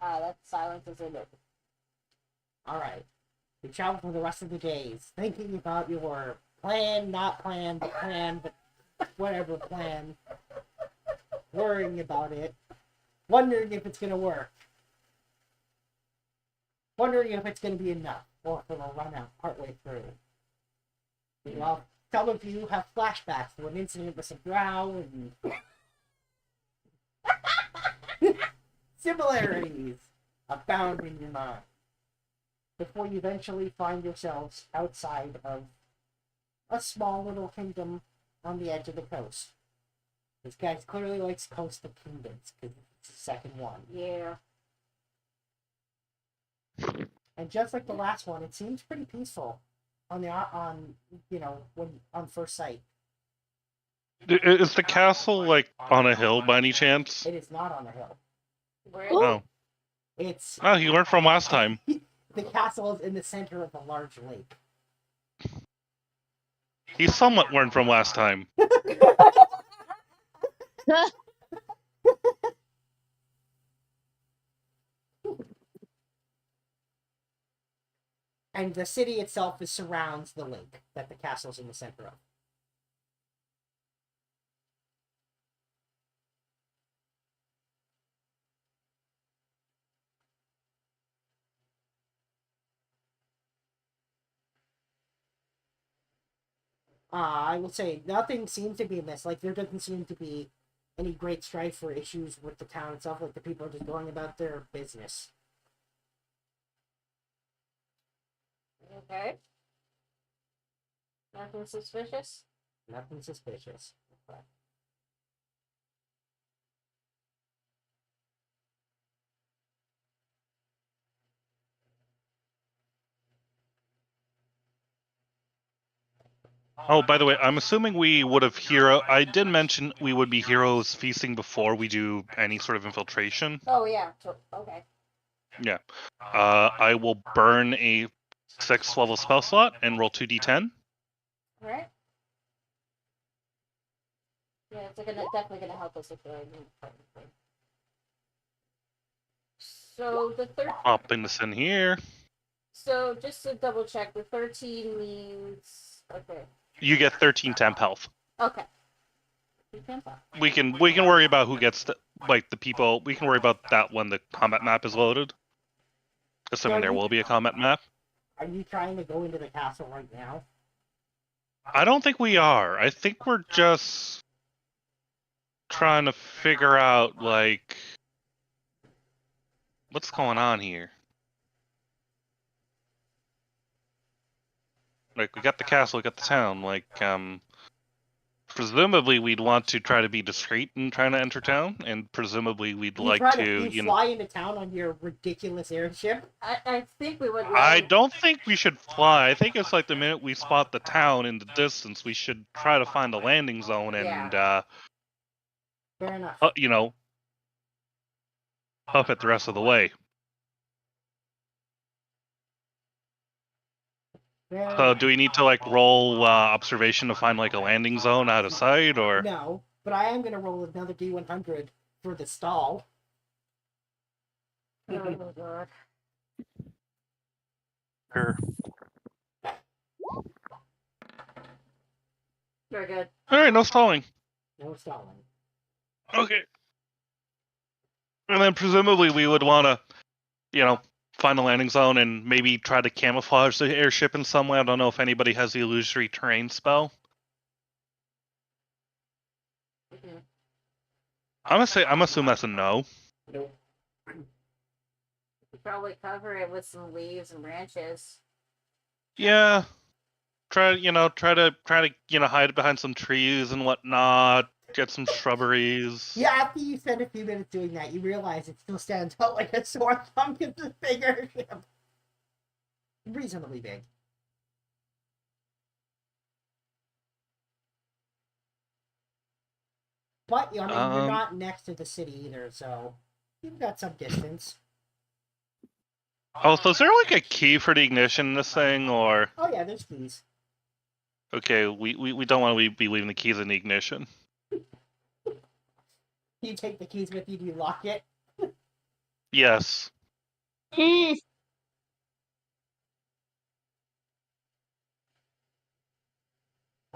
that silence is in it. Alright. We travel for the rest of the days, thinking about your plan, not plan, but whatever plan. Worrying about it. Wondering if it's going to work. Wondering if it's going to be enough, or if it'll run out partway through. Well, some of you have flashbacks to an incident with some drow and similarities abound in your mind. Before you eventually find yourselves outside of a small little kingdom on the edge of the coast. This guy clearly likes coastal kingdoms because it's the second one. Yeah. And just like the last one, it seems pretty peaceful on first sight. Is the castle like on a hill by any chance? It is not on a hill. Where Oh, It's you learned from last time. the castle is in the center of a large lake. He somewhat learned from last time. And the city itself surrounds the lake that the castle's in the center of. I will say nothing seems to be amiss. Like there doesn't seem to be any great strife or issues with the town itself. Like the people are just going about their business. Okay. Nothing suspicious? Nothing suspicious. Okay. Oh, by the way, I'm assuming we would have hero. I did mention we would be heroes feasting before we do any sort of infiltration. Oh, yeah. Okay. Yeah. I will burn a 6th level spell slot and roll 2d10. Alright. Yeah, it's definitely gonna help us if we're in the So the third. Popping this in here. So just to double check, the 13 means okay. You get 13 temp health. Okay. We can worry about who gets the people. We can worry about that when the combat map is loaded. Assuming there will be a combat map. Are you trying to go into the castle right now? I don't think we are. I think we're just trying to figure out, like, what's going on here. Like, we got the castle, we got the town. Like, presumably we'd want to try to be discreet in trying to enter town, and presumably we'd like to, you fly into town on your ridiculous airship? I think we would. I don't think we should fly. I think it's like the minute we spot the town in the distance, we should try to find a landing zone and, Fair enough. you know, puff it the rest of the way. So do we need to, like, roll observation to find, like, a landing zone out of sight, or? No, but I am going to roll another D100 for the stall. Oh, God. Sure. Very good. Alright, no stalling. No stalling. Okay. And then presumably we would want to, you know, find a landing zone and maybe try to camouflage the airship in some way. I don't know if anybody has the illusory terrain spell. Mm-hmm. I'm assuming that's a no. Nope. Probably cover it with some leaves and branches. Yeah. Try to hide it behind some trees and whatnot. Get some shrubberies. Yeah, after you spend a few minutes doing that, you realize it still stands out like a sore thumb because it's big airship. Reasonably big. But, I mean, you're not next to the city either, so you've got some distance. Oh, so is there like a key for the ignition in this thing, or? Oh yeah, there's keys. Okay, we don't want to be leaving the keys in the ignition. You take the keys with you, do you lock it? Yes.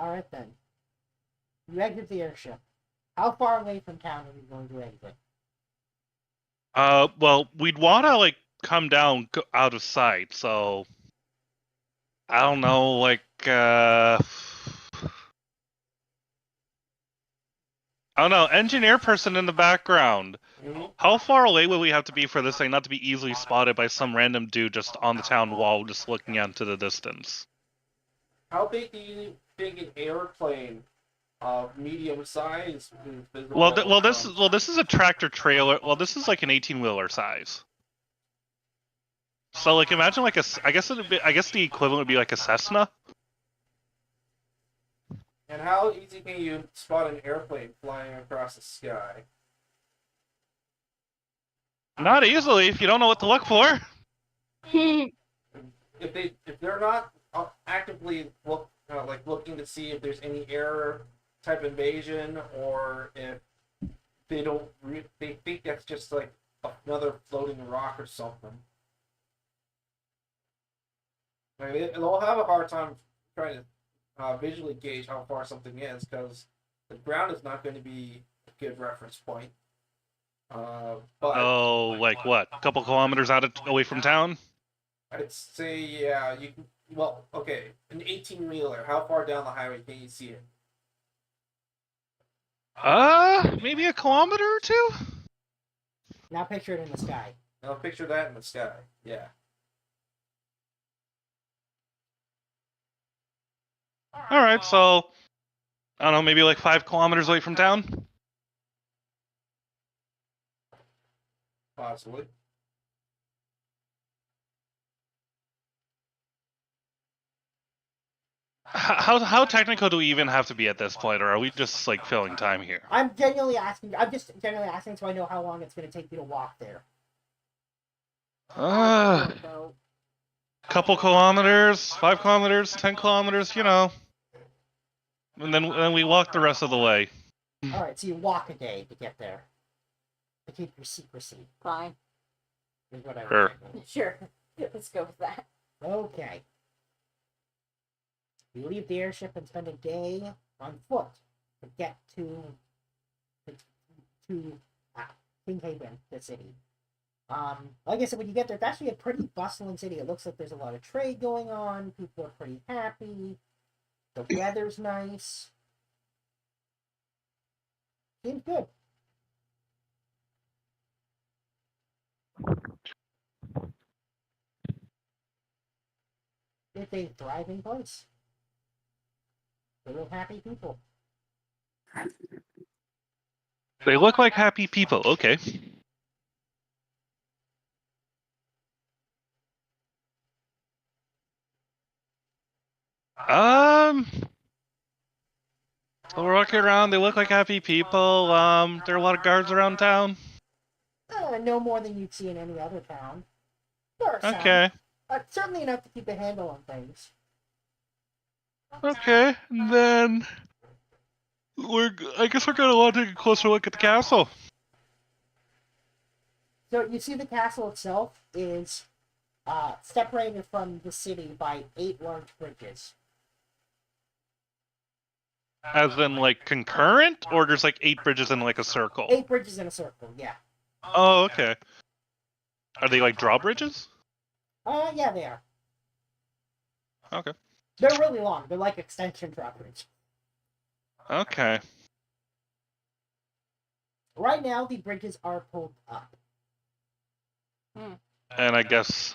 Alright then. You exit the airship. How far away from town are we going to exit? Well, we'd want to, like, come down out of sight, so... I don't know, like, I don't know, engineer person in the background. How far away will we have to be for this thing not to be easily spotted by some random dude just on the town wall just looking out into the distance? How big do you think an airplane of medium size is? This is a tractor trailer. Well, this is like an 18-wheeler size. So, like, imagine like I guess the equivalent would be like a Cessna. And how easy can you spot an airplane flying across the sky? Not easily if you don't know what to look for. If they're not actively looking to see if there's any air type invasion, or if they don't they think that's just like another floating rock or something. Like, they'll have a hard time trying to visually gauge how far something is, because the ground is not going to be a good reference point. But like what? A couple kilometers away from town? I'd say, yeah, you can. Well, okay, an 18-wheeler. How far down the highway can you see it? Maybe a kilometer or two? Now picture it in the sky. Now picture that in the sky. Yeah. Alright, so, I don't know, maybe like 5 kilometers away from town? Possibly. How technical do we even have to be at this point, or are we just, like, filling time here? I'm just genuinely asking so I know how long it's going to take you to walk there. So, Couple kilometers, 5 kilometers, 10 kilometers, you know. And then we walk the rest of the way. Alright, so you walk a day to get there. To keep your secrecy, fine. is what I Sure. was thinking. Sure. Let's go with that. Okay. You leave the airship and spend a day on foot to get to Kinghaven, the city. Like I said, when you get there, it's actually a pretty bustling city. It looks like there's a lot of trade going on. People are pretty happy. The weather's nice. Seems good. It's a thriving place. They're real happy people. They look like happy people, okay. So we're walking around, they look like happy people, there are a lot of guards around town. No more than you'd see in any other town. There are some. Okay, Certainly enough to keep a handle on things. okay, and then I guess we're gonna want to take a closer look at the castle. So you see the castle itself is separated from the city by 8 large bridges. As in, like, concurrent, or there's like 8 bridges in like a circle? 8 bridges in a circle, yeah. Oh, okay. Are they like drawbridges? Yeah, they are. Okay. They're really long. They're like extension drawbridges. Okay. Right now, the bridges are pulled up. And I guess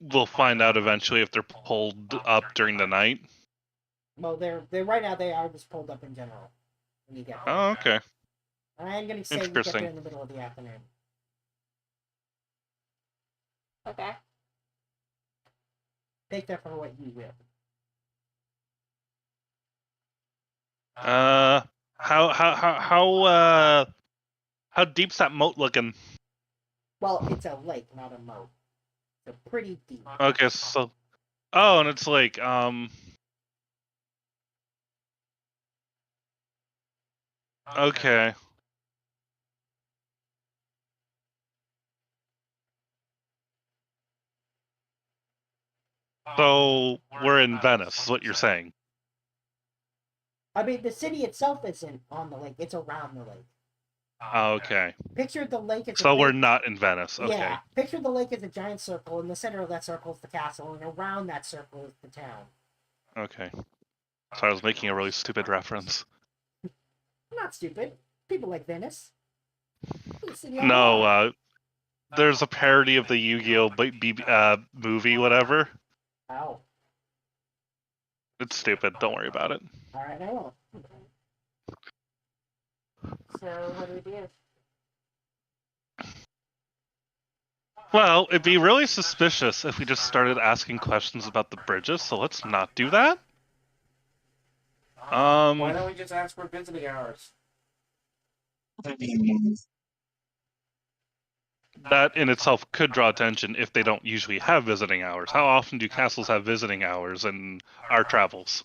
we'll find out eventually if they're pulled up during the night. Well, they're right now they are just pulled up in general. When you get there. Oh, okay. And I am going to say you get Interesting. there in the middle of the afternoon. Okay. Take that for what you will. How deep's that moat looking? Well, it's a lake, not a moat. So pretty deep. Okay, so and it's like okay. So we're in Venice, is what you're saying. I mean, the city itself isn't on the lake. It's around the lake. Okay. Picture the lake as So a we're big- not in Venice. Okay. Yeah, picture the lake as a giant circle. In the center of that circle is the castle, and around that circle is the town. Okay. So I was making a really stupid reference. Not stupid. People like Venice. It's a city on No, water. there's a parody of the Yu-Gi-Oh! Movie, whatever. Oh, It's stupid. Don't worry about it. all right, I won't. So what do we do? Well, it'd be really suspicious if we just started asking questions about the bridges, so let's not do that. Why don't we just ask for visiting hours? That in itself could draw attention if they don't usually have visiting hours. How often do castles have visiting hours in our travels?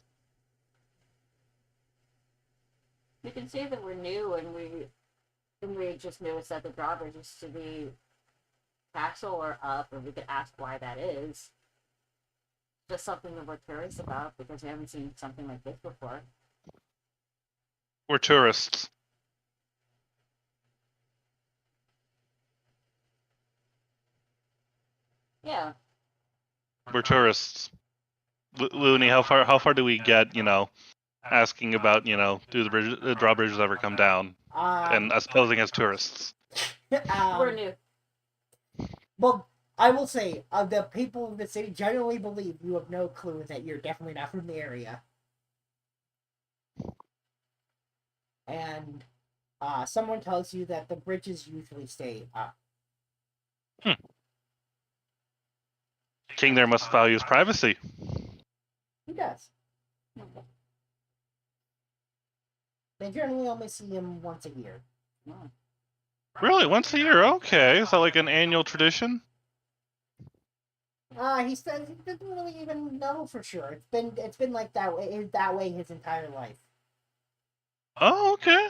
We can say that we're new and we just noticed that the drawbridges to the castle are up, or we could ask why that is. Just something that we're curious about because we haven't seen something like this before. We're tourists. Yeah. We're tourists. Looney, how far do we get, asking about, do the drawbridges ever come down, and us posing as tourists. We're new. Well, I will say, the people of the city generally believe you have no clue and that you're definitely not from the area. And someone tells you that the bridges usually stay up. King there must value his privacy. He does. They generally only see him once a year. Really, once a year? Okay, is that like an annual tradition? He says he doesn't really even know for sure. It's been like that way his entire life. Oh, okay.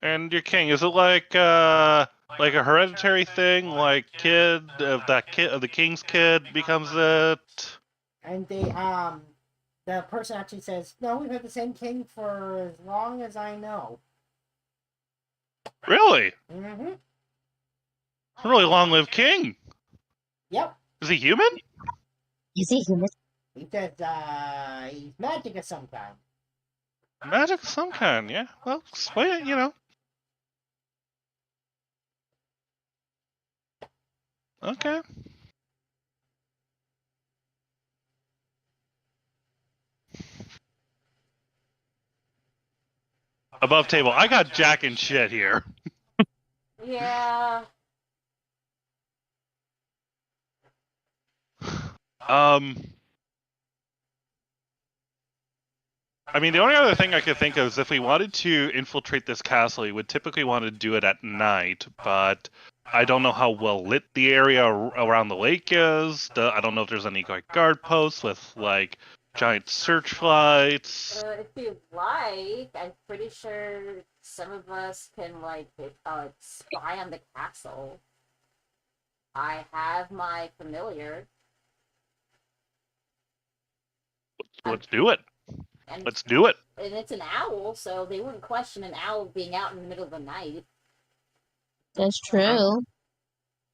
And your king, is it like a hereditary thing, like of the king's kid becomes it? And the person actually says, "No, we've had the same king for as long as I know." Really? Mm-hmm. A really long-lived king. Yep. Is he human? Is he human? He says, he's magic of some kind. Magic of some kind, yeah. Well, explain it, Okay. Above table, I got jack and shit here. Yeah. I mean, the only other thing I could think of is if we wanted to infiltrate this castle, we would typically want to do it at night, but I don't know how well lit the area around the lake is. I don't know if there's any like guard posts with like giant searchlights. If you like, I'm pretty sure some of us can spy on the castle. I have my familiar. Let's do it. And, Let's do it. And it's an owl, so they wouldn't question an owl being out in the middle of the night. That's true. All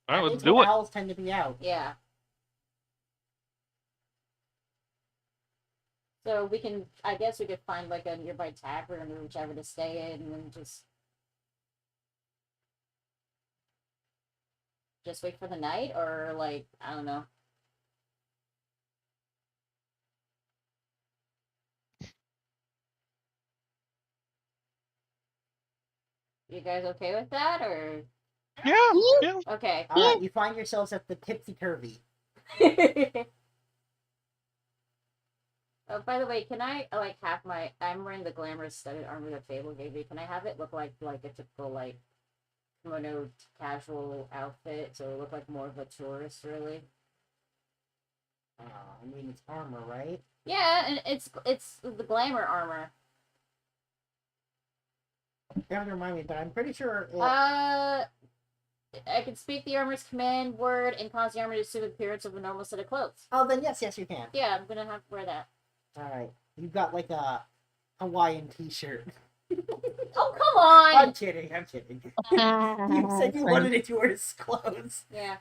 right, let's It's do when it. owls tend to be out. Yeah. So I guess we could find like a nearby tavern or whichever to stay in, and then just wait for the night, or like, I don't know. You guys okay with that, or? Yeah. Okay. You find yourselves at the Tipsy Turvy. Oh, by the way, can I have I'm wearing the glamorous studded armor that Fable gave me. Can I have it look like a typical kimono casual outfit, so it look like more of a tourist, really? I mean, it's armor, right? Yeah, and it's the glamour armor. You have to remind me, but I'm pretty sure. I can speak the armor's command word and cause the armor to assume the appearance of a normal set of clothes. Oh, then yes, you can. Yeah, I'm gonna have to wear that. All right, you've got like a Hawaiian T-shirt. Oh, come on! I'm kidding. You said you wanted it to wear his clothes. Yeah.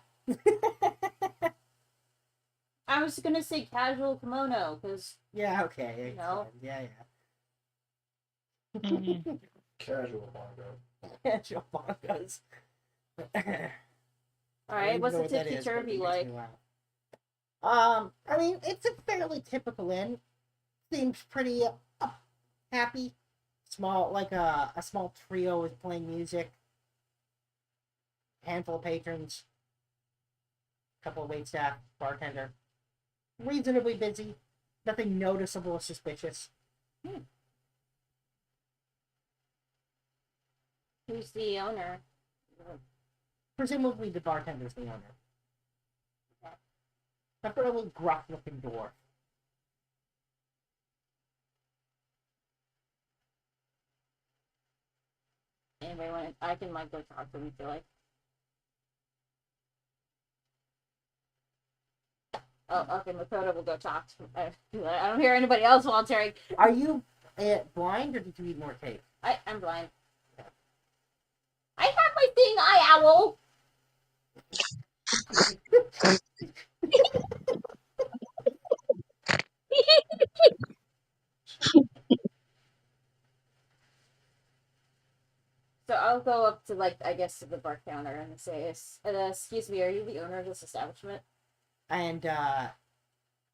I was gonna say casual kimono, because... Yeah, okay. You know? Yeah. Casual manga. Casual mangas. Alright, what's the tipsy turvy like? I mean, it's a fairly typical inn. Seems pretty happy. Small, a small trio is playing music. Handful of patrons. Couple of waitstaff, bartender. Reasonably busy. Nothing noticeable or suspicious. Who's the owner? Presumably the bartender's the owner. A fairly gruff-looking dwarf. Anybody want I can go talk to him if you like. Oh, okay, Makoto will go talk to him. I don't hear anybody else volunteering. Are you blind, or did you eat more cake? I'm blind. I have my thing, owl! So I'll go up to like I guess to the bar counter and say, "Excuse me, are you the owner of this establishment?" And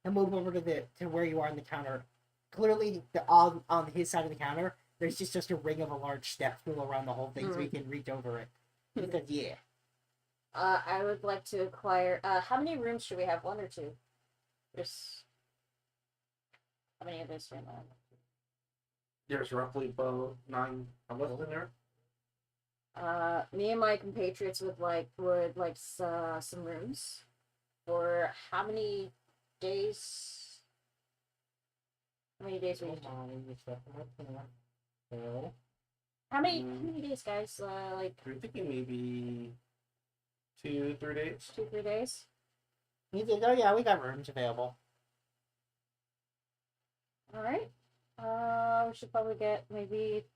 move over to where you are on the counter. Clearly, on his side of the counter, there's just a ring of a large step stool around the whole thing, so you can reach over it. He says, "Yeah." I would like to acquire. How many rooms should we have? 1 or 2? There's. How many of those right now? There's roughly about 9 of us in there. Me and my compatriots would like some rooms. For how many days? How many days we? How many days, guys? Like We're thinking maybe 2-3 days. 2-3 days. He says, "Oh yeah, we got rooms available." All right. We should probably get maybe.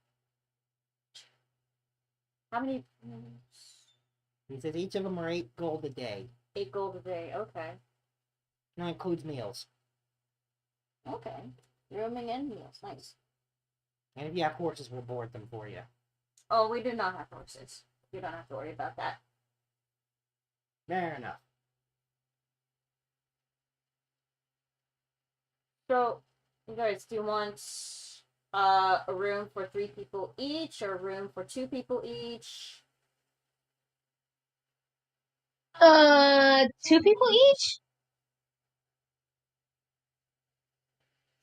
How many? He says each of them are 8 gold a day. 8 gold a day. Okay. And that includes meals. Okay. Rooming and meals. Nice. And if you have horses, we'll board them for you. Oh, we do not have horses. You don't have to worry about that. Fair enough. So, you guys, do you want a room for 3 people each, or a room for 2 people each? 2 people each?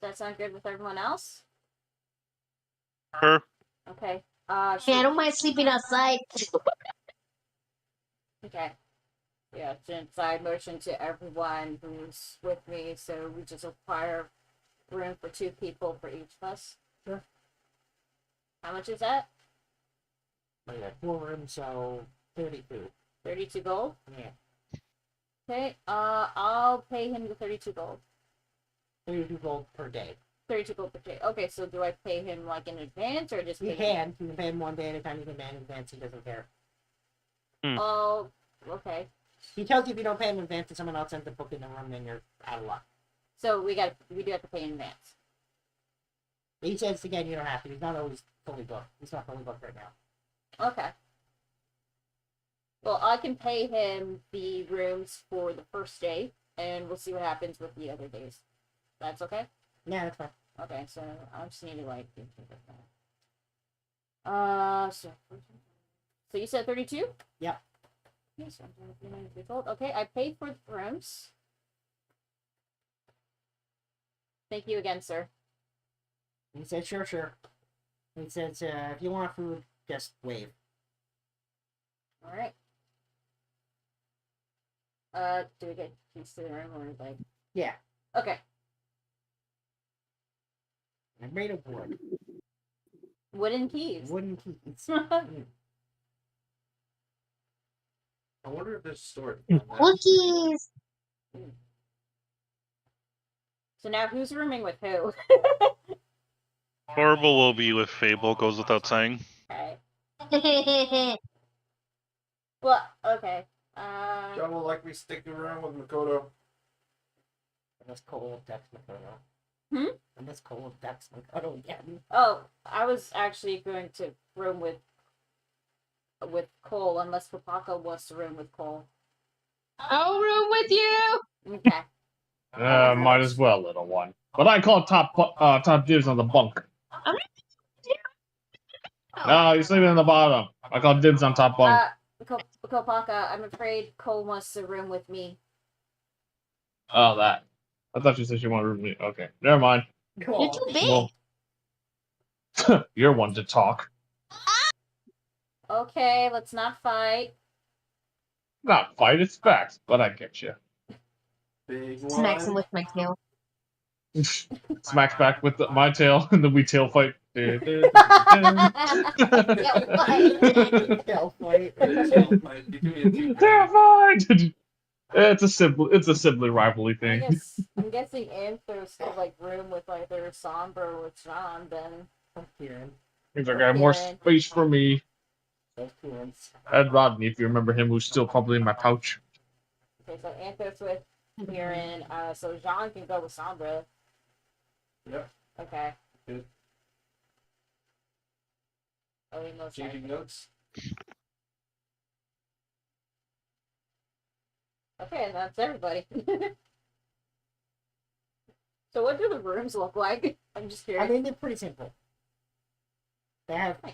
Does that sound good with everyone else? Sure. Okay. Yeah, I don't mind sleeping outside. Okay. Yeah, since I motioned to everyone who's with me, so we just require room for 2 people for each of us. Sure. How much is that? Oh yeah, 4 rooms, so 32. 32 gold? Yeah. Okay, I'll pay him the 32 gold. 32 gold per day. 32 gold per day. Okay, so do I pay him like in advance or just You pay him? can pay him 1 day at a time. You can pay him in advance. He doesn't care. Oh, okay. He tells you if you don't pay him in advance and someone else ends up booking the room, then you're out of luck. So we do have to pay in advance. He says again, you don't have to. He's not always fully booked. He's not fully booked right now. Okay. Well, I can pay him the rooms for the first day, and we'll see what happens with the other days. That's okay? Yeah, that's fine. Okay, so I just need to like so you said 32? Yep. Yes, okay, I paid for the rooms. Thank you again, sir. He said, sure. He says, if you want food, just wave. All right. Do we get keys to the room or like? Yeah. Okay. I'm made of wood. Wooden keys. Wooden keys. I wonder if there's storage. Cookies! So now who's rooming with who? Horrible will be with Fable, goes without saying. Okay. Well, okay. John will likely stick around with Makoto. That's cold, Dex Makoto. Hmm? And that's cold, Dex Makoto again. Oh, I was actually going to room with Cole, unless Papaka wants to room with Cole. I'll room with you! Okay. Might as well, little one. But I call top dibs on the bunk. No, you're sleeping on the bottom. I call dibs on top bunk. Papaka, I'm afraid Cole wants to room with me. Oh, that. I thought you said you wanted to room me. Okay, never mind. You're too big. Well, you're one to talk. Okay, let's not fight. Not fight, it's facts, but I get you. Big one. Smacks him with my tail. Smacks back with my tail, and then we tail fight. Tail fight. Terrified! It's a sibling rivalry thing. I'm guessing Anthos could like room with either Sombra or with John, then. Kieran. He's like, I have more space for me. That's Kieran's. Ed Rodney, if you remember him, who's still probably in my pouch. Okay, so Anthos with Kieran, so Jean can go with Sombra. Yep. Okay. Good. Oh, we most Changing likely. notes. Okay, that's everybody. So what do the rooms look like? I'm just I curious. mean, they're pretty simple. They have, Nice.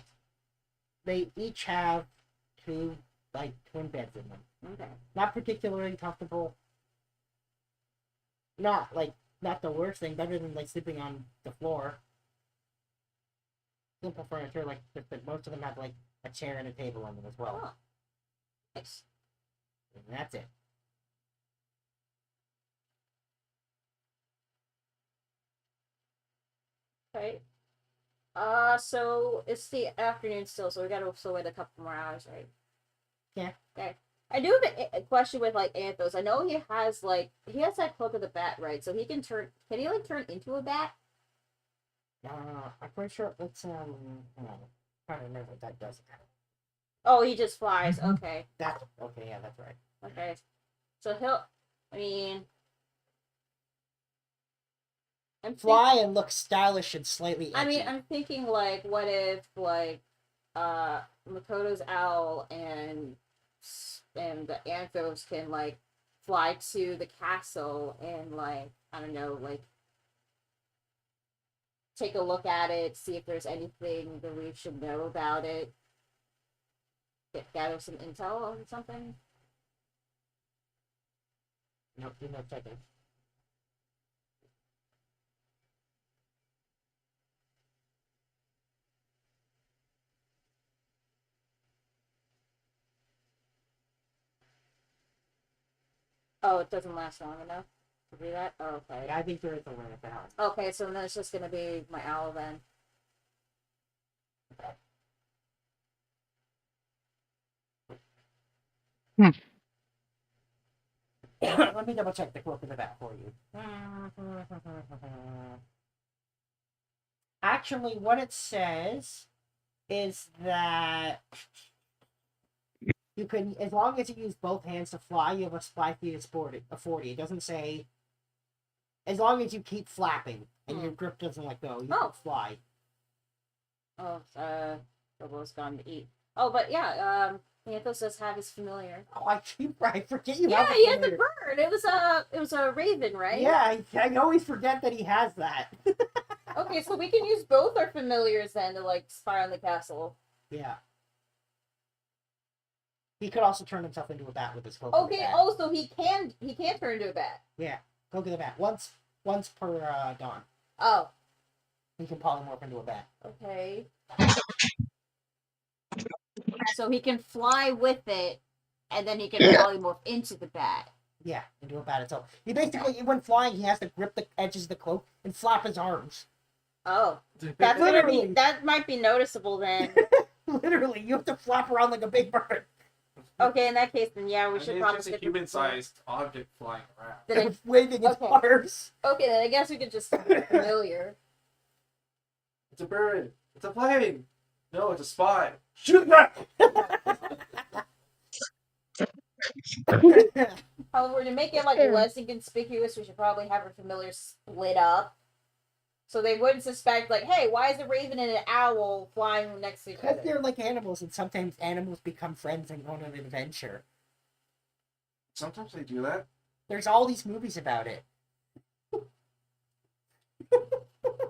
they each have two, like, twin beds in them. Okay. Not particularly comfortable. Not, like, not the worst thing, better than, like, sleeping on the floor. Simple furniture, like, but most of them have, like, a chair and a table on them as well. Oh. Nice. And that's it. Okay. So it's the afternoon still, so we gotta still wait a couple more hours, right? Yeah. Okay. I do have a question with like Anthos. I know he has that cloak of the bat, right? So he can turn. Can he like turn into a bat? I'm pretty sure it's, hang on. I'm trying to remember what that does. Oh, he just flies. Okay. That's, okay, yeah, that's right. Okay. So he'll. I mean. I'm Fly and look stylish and slightly edgy. I mean, I'm thinking like, what if like, Makoto's owl and the Anthos can like fly to the castle and like, I don't know, like take a look at it, see if there's anything that we should know about it, gather some intel or something. Nope, you're not checking. Oh, it doesn't last long enough to do that? Oh, okay. Yeah, I think there is a limit to how. Okay, so then it's just gonna be my owl then. Let me double check the quote of that for you. Actually, what it says is that you can, as long as you use both hands to fly, you have a fly speed of 40. It doesn't say, as long as you keep flapping and your grip doesn't let go, you can fly. Oh, Robo's gone to eat. Oh, but yeah, Anthos does have his familiar. Oh, I forget you Yeah, have he has a familiar. bird. It was a raven, right? Yeah, I always forget that he has that. Okay, so we can use both our familiars then to like spy on the castle. Yeah. He could also turn himself into a bat with his cloak. Okay. Oh, so he can turn into a bat. Yeah, cloak of the bat. Once per dawn. Oh. He can polymorph into a bat. Okay. So he can fly with it, and then he can polymorph into the bat. Yeah, into a bat itself. He basically, when flying, he has to grip the edges of the cloak and flap his arms. Oh, that's Literally. that might be noticeable then. Literally, you have to flap around like a big bird. Okay, in that case, then yeah, we I should mean, probably it's just a skip the- human-sized object flying around. Then And waving its arms. okay, then I guess we could just familiar. It's a bird. It's a plane. No, it's a spy. Shoot that! However, to make it like less inconspicuous, we should probably have our familiar split up. So they wouldn't suspect, like, hey, why is a raven and an owl flying next to each Because other? they're like animals, and sometimes animals become friends and go on an adventure. Sometimes they do that. There's all these movies about it.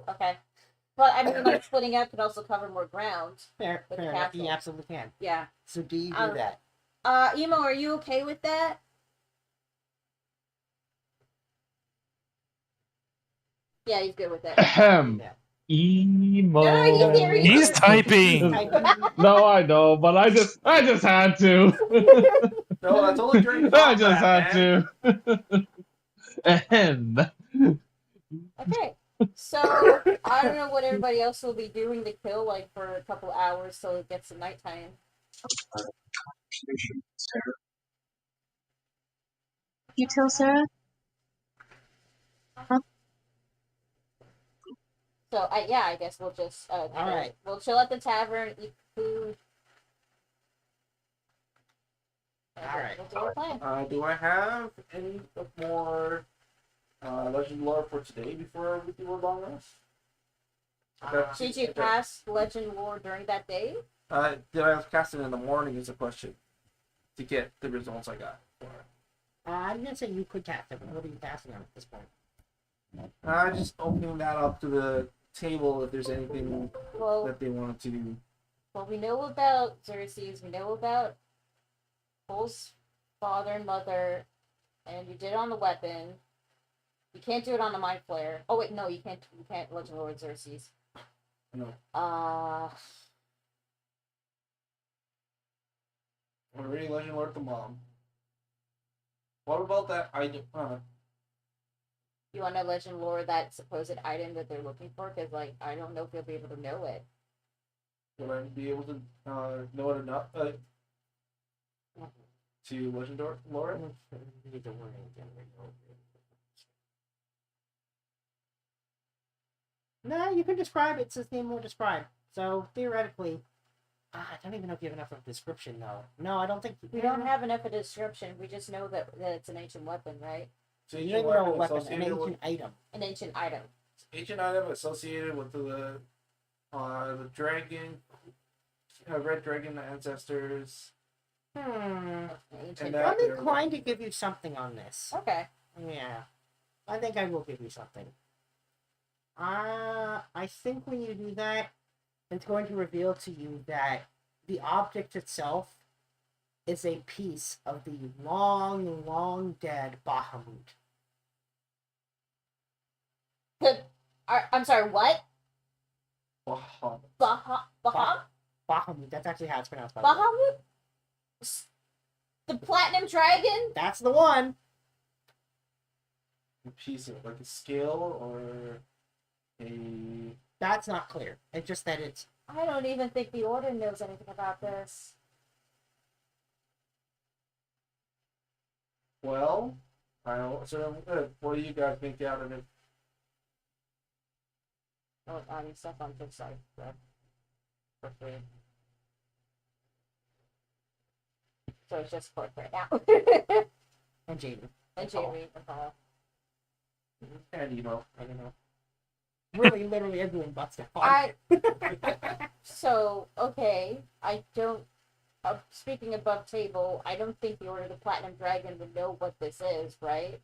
Okay. But I mean, like, splitting up could also cover more ground. Fair With the enough. castle. You absolutely can. Yeah. So do you do that? Emo, are you okay with that? Yeah, he's good with it. Ahem. Emo. No, he's here, He's typing. No, I know, but I just had to. No, that's only during I combat, just had man. to. Ahem. Okay. So, I don't know what everybody else will be doing to kill, like, for a couple hours till it gets to nighttime. You kill Sarah? So, I guess we'll just, Alright. we'll chill at the tavern, eat food. Alright. We'll do our plan. Do I have any more legend lore for today before we do our long rest? Did you cast Legend Lore during that day? Did I cast it in the morning is a question to get the results I got. I'm gonna say you could cast it, but what are you casting on at this point? Just opening that up to the table if there's anything Well, that they wanted to. well, we know about Xerxes. We know about Bull's father and mother, and you did it on the weapon. You can't do it on the mind flare. Oh wait, no, you can't. You can't Legend Lord Xerxes. No. Already Legend Lord the mom. What about that item? You want to Legend Lore that supposed item that they're looking for? Because like I don't know if you'll be able to know it. Would I be able to know it enough to Legend Lore? No, you can describe it. It's his name will describe. So theoretically, I don't even know if you have enough of a description though. No, I don't think We don't have enough of a description. We just know that it's an ancient weapon, right? So You don't even know a weapon, an associated with ancient item. An ancient item. ancient item associated with the dragon, red dragon ancestors. Ancient. that- I'm inclined to give you something on this. Okay. Yeah, I think I will give you something. I think when you do that, it's going to reveal to you that the object itself is a piece of the long, long dead Bahamut. I'm sorry. What? Bahamut. Bahamut, that's actually how it's pronounced. By the way. Bahamut? The Platinum Dragon? That's the one. A piece of like a scale or a. That's not clear. It's just that it's. I don't even think the Order knows anything about this. Well, I don't. So what do you guys make out of it? Oh, I mean, stuff on this side. For free. So it's just Cork right now. And Jaden. And Jamie and Paul. And you know. I don't know. Really, literally everyone but Stefan. Okay, I don't. Speaking above table, I don't think the Order of the Platinum Dragon would know what this is, right?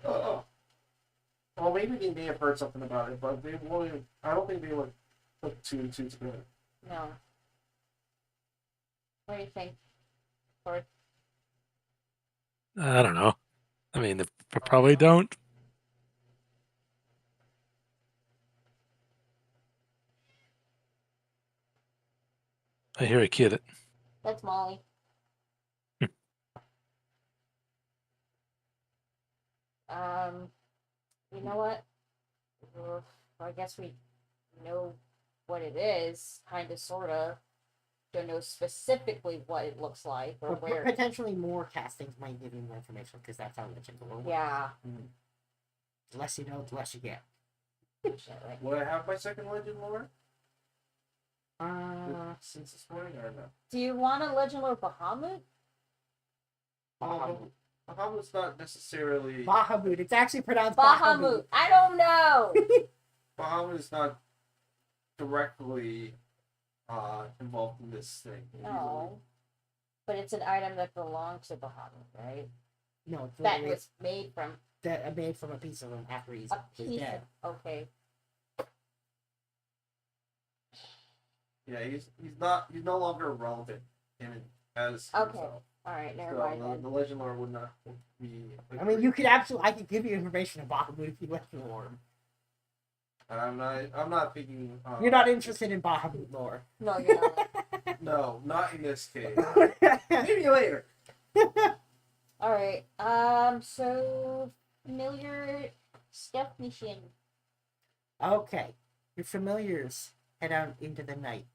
Well, maybe they may have heard something about it, but they won't. I don't think they would put two and two together. No. What do you think? Or I don't know. I mean, they probably don't. I hear a kid. that's Molly. You know what? I guess we know what it is, kind of, sort of. Don't know specifically what it looks like or But where. potentially more castings might give you more information because that's how legend lore works. Yeah. The less you know, the less you get. Shit, right. Would I have my second legend lore Uh, since this morning or no? Do you want a Legend Lord Bahamut? Bahamut. Bahamut's not necessarily. Bahamut. It's actually pronounced Bahamut. Bahamut. I don't know. Bahamut is not directly involved in this thing. No. But it's an item that belongs to Bahamut, right? No, it's That literally was made from made from a piece of him after he's a piece. dead. Okay. Yeah, he's no longer relevant as Okay. himself. All right. Never So mind then. the legend lore would not be. I mean, you could absolutely. I could give you information on Bahamut if you let me lore. I'm not thinking. You're not interested in Bahamut lore. No, you're not. No, not in this case. Maybe later. All right. So familiar stuff mission. Okay, your familiars head out into the night,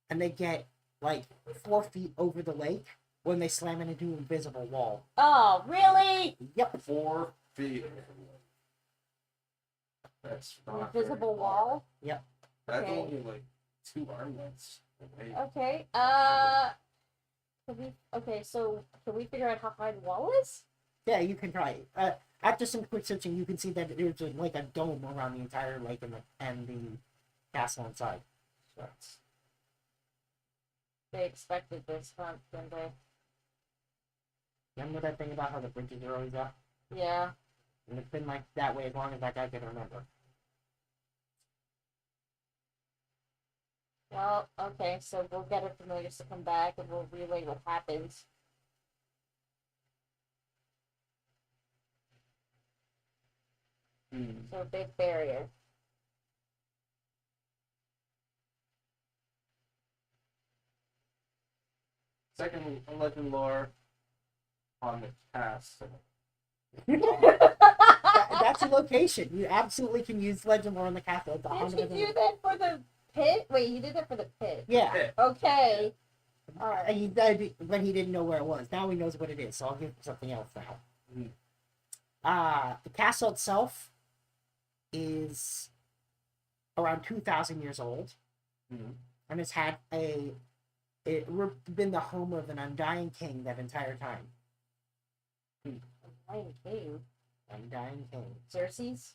and they get like 4 feet over the lake when they slam into an invisible wall. Oh, really? Yep. 4 feet. That's not Invisible very far. wall. That's Okay. only like 2 arm lengths. away. Okay. So can we figure out how high the wall is? Yeah, you can try it. After some quick searching, you can see that there's like a dome around the entire lake and the castle inside. So They expected this, didn't they? remember that thing about how the bridges are always up? Yeah. And it's been like that way as long as that guy can remember. Well, okay, so we'll get our familiars to come back and we'll relay what happens. So big barrier. Second legend lore on the cast. That's a location. You absolutely can use legend lore on the castle. It's Did 100%. you do that for the pit? Wait, you did that for the pit. Yeah. Okay. But he didn't know where it was. Now he knows what it is, so I'll give him something else now. The castle itself is around 2,000 years old, and it's had been the home of an undying king that entire time. Undying king. Undying king. Xerxes.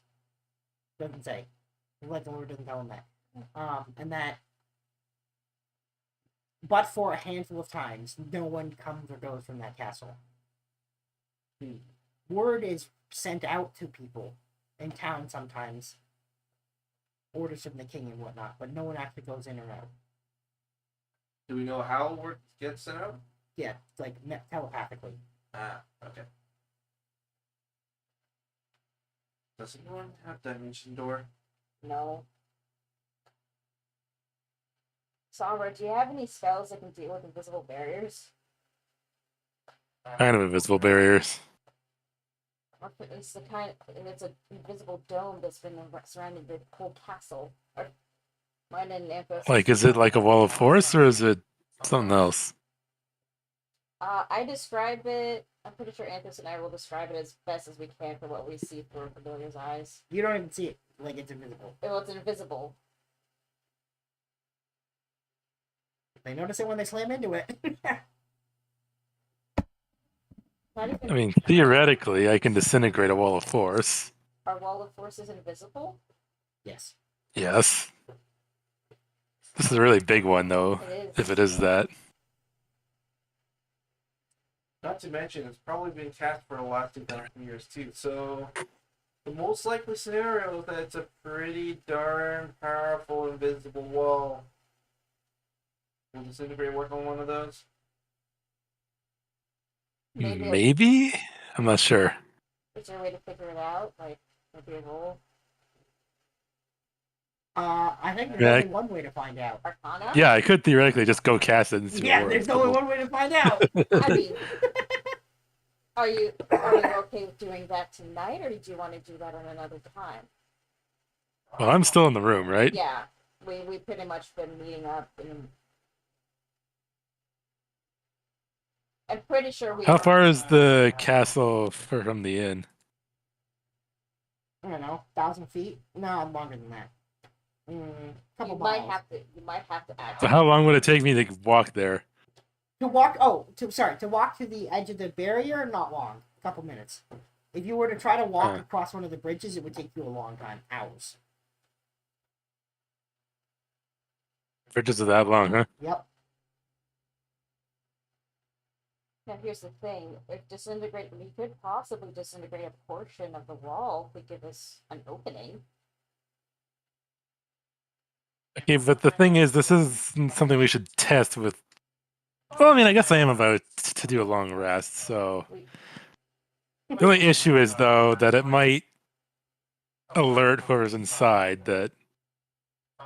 Doesn't say. The legend lore doesn't tell him that. And that, but for a handful of times, no one comes or goes from that castle. Word is sent out to people in town sometimes, orders from the king and whatnot, but no one actually goes in or out. Do we know how word gets sent out? Yeah, like telepathically. Okay. Does anyone have dimension door? No. Sombra, do you have any spells that can deal with invisible barriers? Kind of invisible barriers. It's the kind of, it's an invisible dome that's been surrounding the whole castle. Or, mine and Anthos. Like, is it like a wall of force or is it something else? I describe it. I'm pretty sure Anthos and I will describe it as best as we can for what we see through a familiar's eyes. You don't even see it, like it's invisible. Well, it's invisible. They notice it when they slam into it. Not even, I mean, theoretically, I can disintegrate a wall of force. our wall of force is invisible? Yes. Yes. This is a really big one, though, It is. if it is that. Not to mention, it's probably been cast for the last 2,000 years too. So the most likely scenario is that it's a pretty darn powerful invisible wall. Will disintegrate work on one of those? Maybe? I'm not sure. Is there a way to figure it out? Like, maybe a roll? I think there's Yeah, only one way to find out. Arcana? Yeah, I could theoretically just go cast it and see Yeah, what there's works. only one way to find out. I mean, are you okay with doing that tonight, or do you want to do that on another time? Well, I'm still in the room, right? Yeah, we pretty much been meeting up, and I'm pretty sure we. How far is the castle from the inn? I don't know, 1,000 feet? No, longer than that. Couple You miles. might have to add. So how long would it take me to walk there? To walk to the edge of the barrier, not long. A couple minutes. If you were to try to walk across one of the bridges, it would take you a long time, hours. Bridges are that long, huh? Yep. Now here's the thing: if we could possibly disintegrate a portion of the wall if we give us an opening. Okay, but the thing is, this is something we should test with. Well, I mean, I guess I am about to do a long rest, so. The only issue is, though, that it might alert whoever's inside that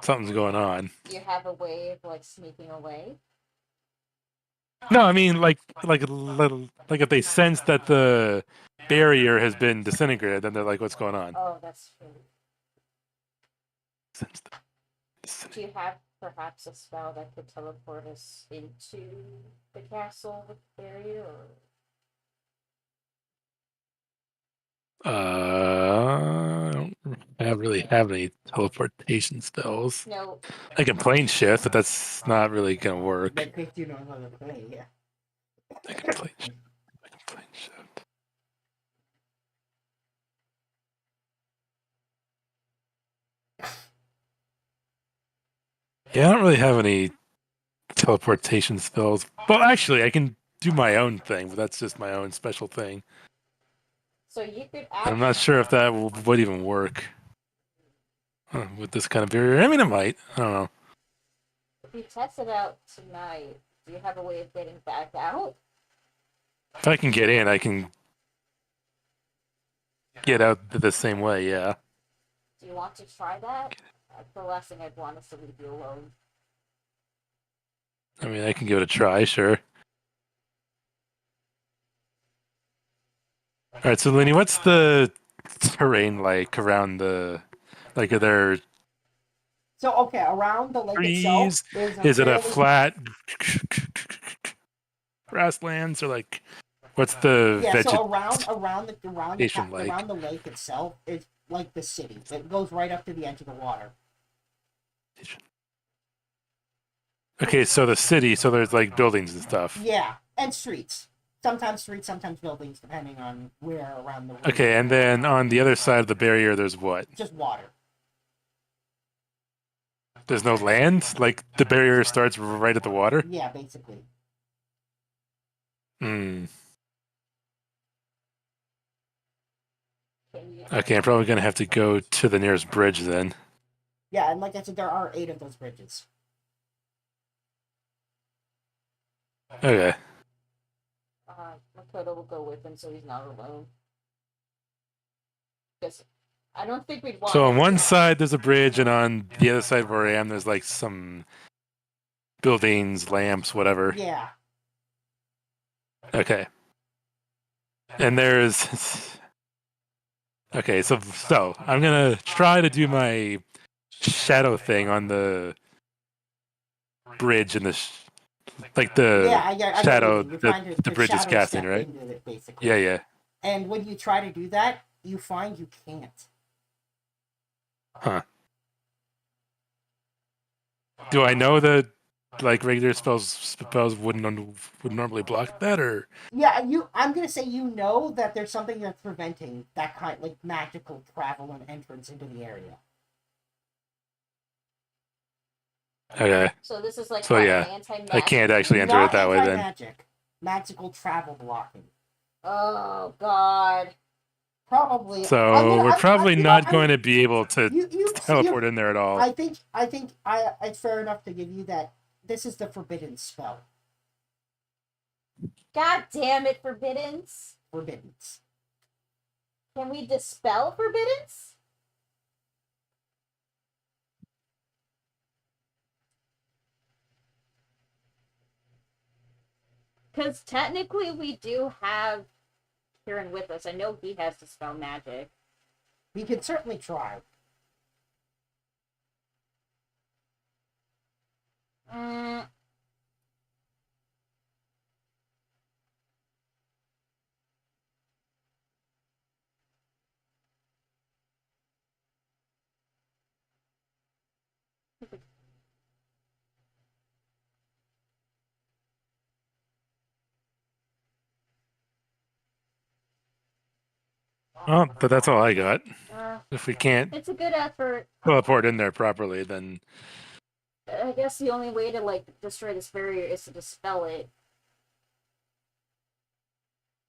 something's going on. You have a way of like sneaking away. No, I mean, like if they sense that the barrier has been disintegrated, then they're like, "What's going on?" Oh, that's true. Sense the Do you have perhaps a spell that could teleport us into the castle with the barrier? Or... I don't really have any teleportation spells. No. I can plane shift, but that's not really gonna work. That makes you know how to play, yeah. I can plane shift. Yeah, I don't really have any teleportation spells. Well, actually, I can do my own thing, but that's just my own special thing. So you could And I'm not actually, sure if that would even work with this kind of barrier. I mean, it might. I don't know. if you test it out tonight, do you have a way of getting back out? If I can get in, I can get out the same way. Yeah. Do you want to try that? The last thing I'd want is to leave you alone. I mean, I can give it a try. Sure. All right. So, Lenny, what's the terrain like around the? Like, are there So okay, around the lake trees? itself is a Is it a fairly flat grasslands or like? What's the yeah. So vegetation like? around the lake itself is like the city. It goes right up to the edge of the water. Okay, so the city, so there's like buildings and stuff. Yeah, and streets. Sometimes streets, sometimes buildings, depending on where around the. Okay, and then on the other side of the barrier, there's what? Just water. There's no land? Like the barrier starts right at the water? Yeah, basically. Hmm. Okay, I'm probably gonna have to go to the nearest bridge then. Yeah, and like I said, there are 8 of those bridges. Okay. Makoto will go with him so he's not alone. Because I don't think we'd want So on him one to- side there's a bridge, and on the other side where I am, there's like some buildings, lamps, whatever. Yeah. Okay. And there's okay, so I'm gonna try to do my shadow thing on the bridge and like the Yeah, I get shadow what you mean. You're trying to the bridge is shadow casting, step right? into it, basically. Yeah, yeah. And when you try to do that, you find you can't. Huh. Do I know that like regular spells would normally block that, or Yeah, I'm gonna say you know that there's something that's preventing that kind like magical travel and entrance into the area. okay? So this is like So what, yeah, an anti-magic? I can't actually enter Not it that way then. magic, magical travel blocking. Oh God. Probably. So we're probably not going to. to be able to teleport in there at all. I think it's fair enough to give you that. This is the forbidden spell. God damn it, forbiddens. Forbiddens. Can we dispel forbiddens? Because technically we do have Kieran with us. I know he has dispel magic. We can certainly try. Oh, but that's all I got. Uh, If we can't it's a good effort. teleport in there properly, then I guess the only way to like destroy this barrier is to dispel it.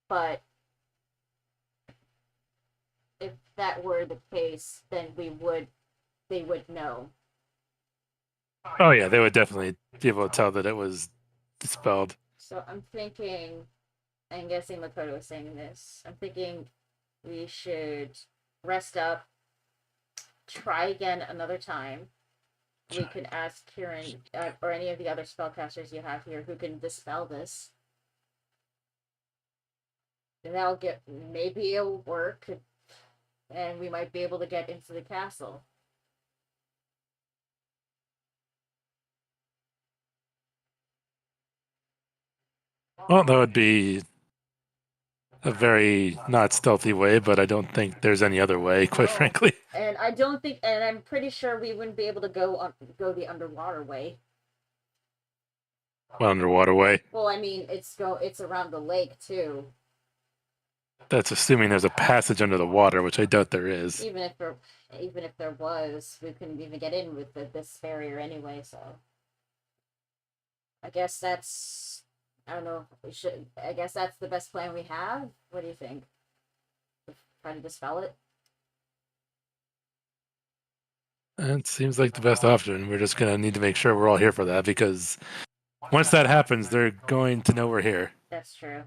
But if that were the case, then they would know. oh yeah, they would definitely be able to tell that it was dispelled. So I'm guessing Makoto was saying this. I'm thinking we should rest up, try again another time. We could ask Kieran or any of the other spellcasters you have here who can dispel this. And maybe it'll work, and we might be able to get into the castle. Well, that would be a very not stealthy way, but I don't think there's any other way, quite No. frankly. And I'm pretty sure we wouldn't be able to go the underwater way. Well, underwater way. Well, I mean, it's around the lake too. That's assuming there's a passage under the water, which I doubt there is. Even if there was, we couldn't even get in with this barrier anyway. So I guess that's, I don't know. I guess that's the best plan we have. What do you think? Try to dispel it. It seems like the best option. We're just gonna need to make sure we're all here for that, because once that happens, they're going to know we're here. That's true.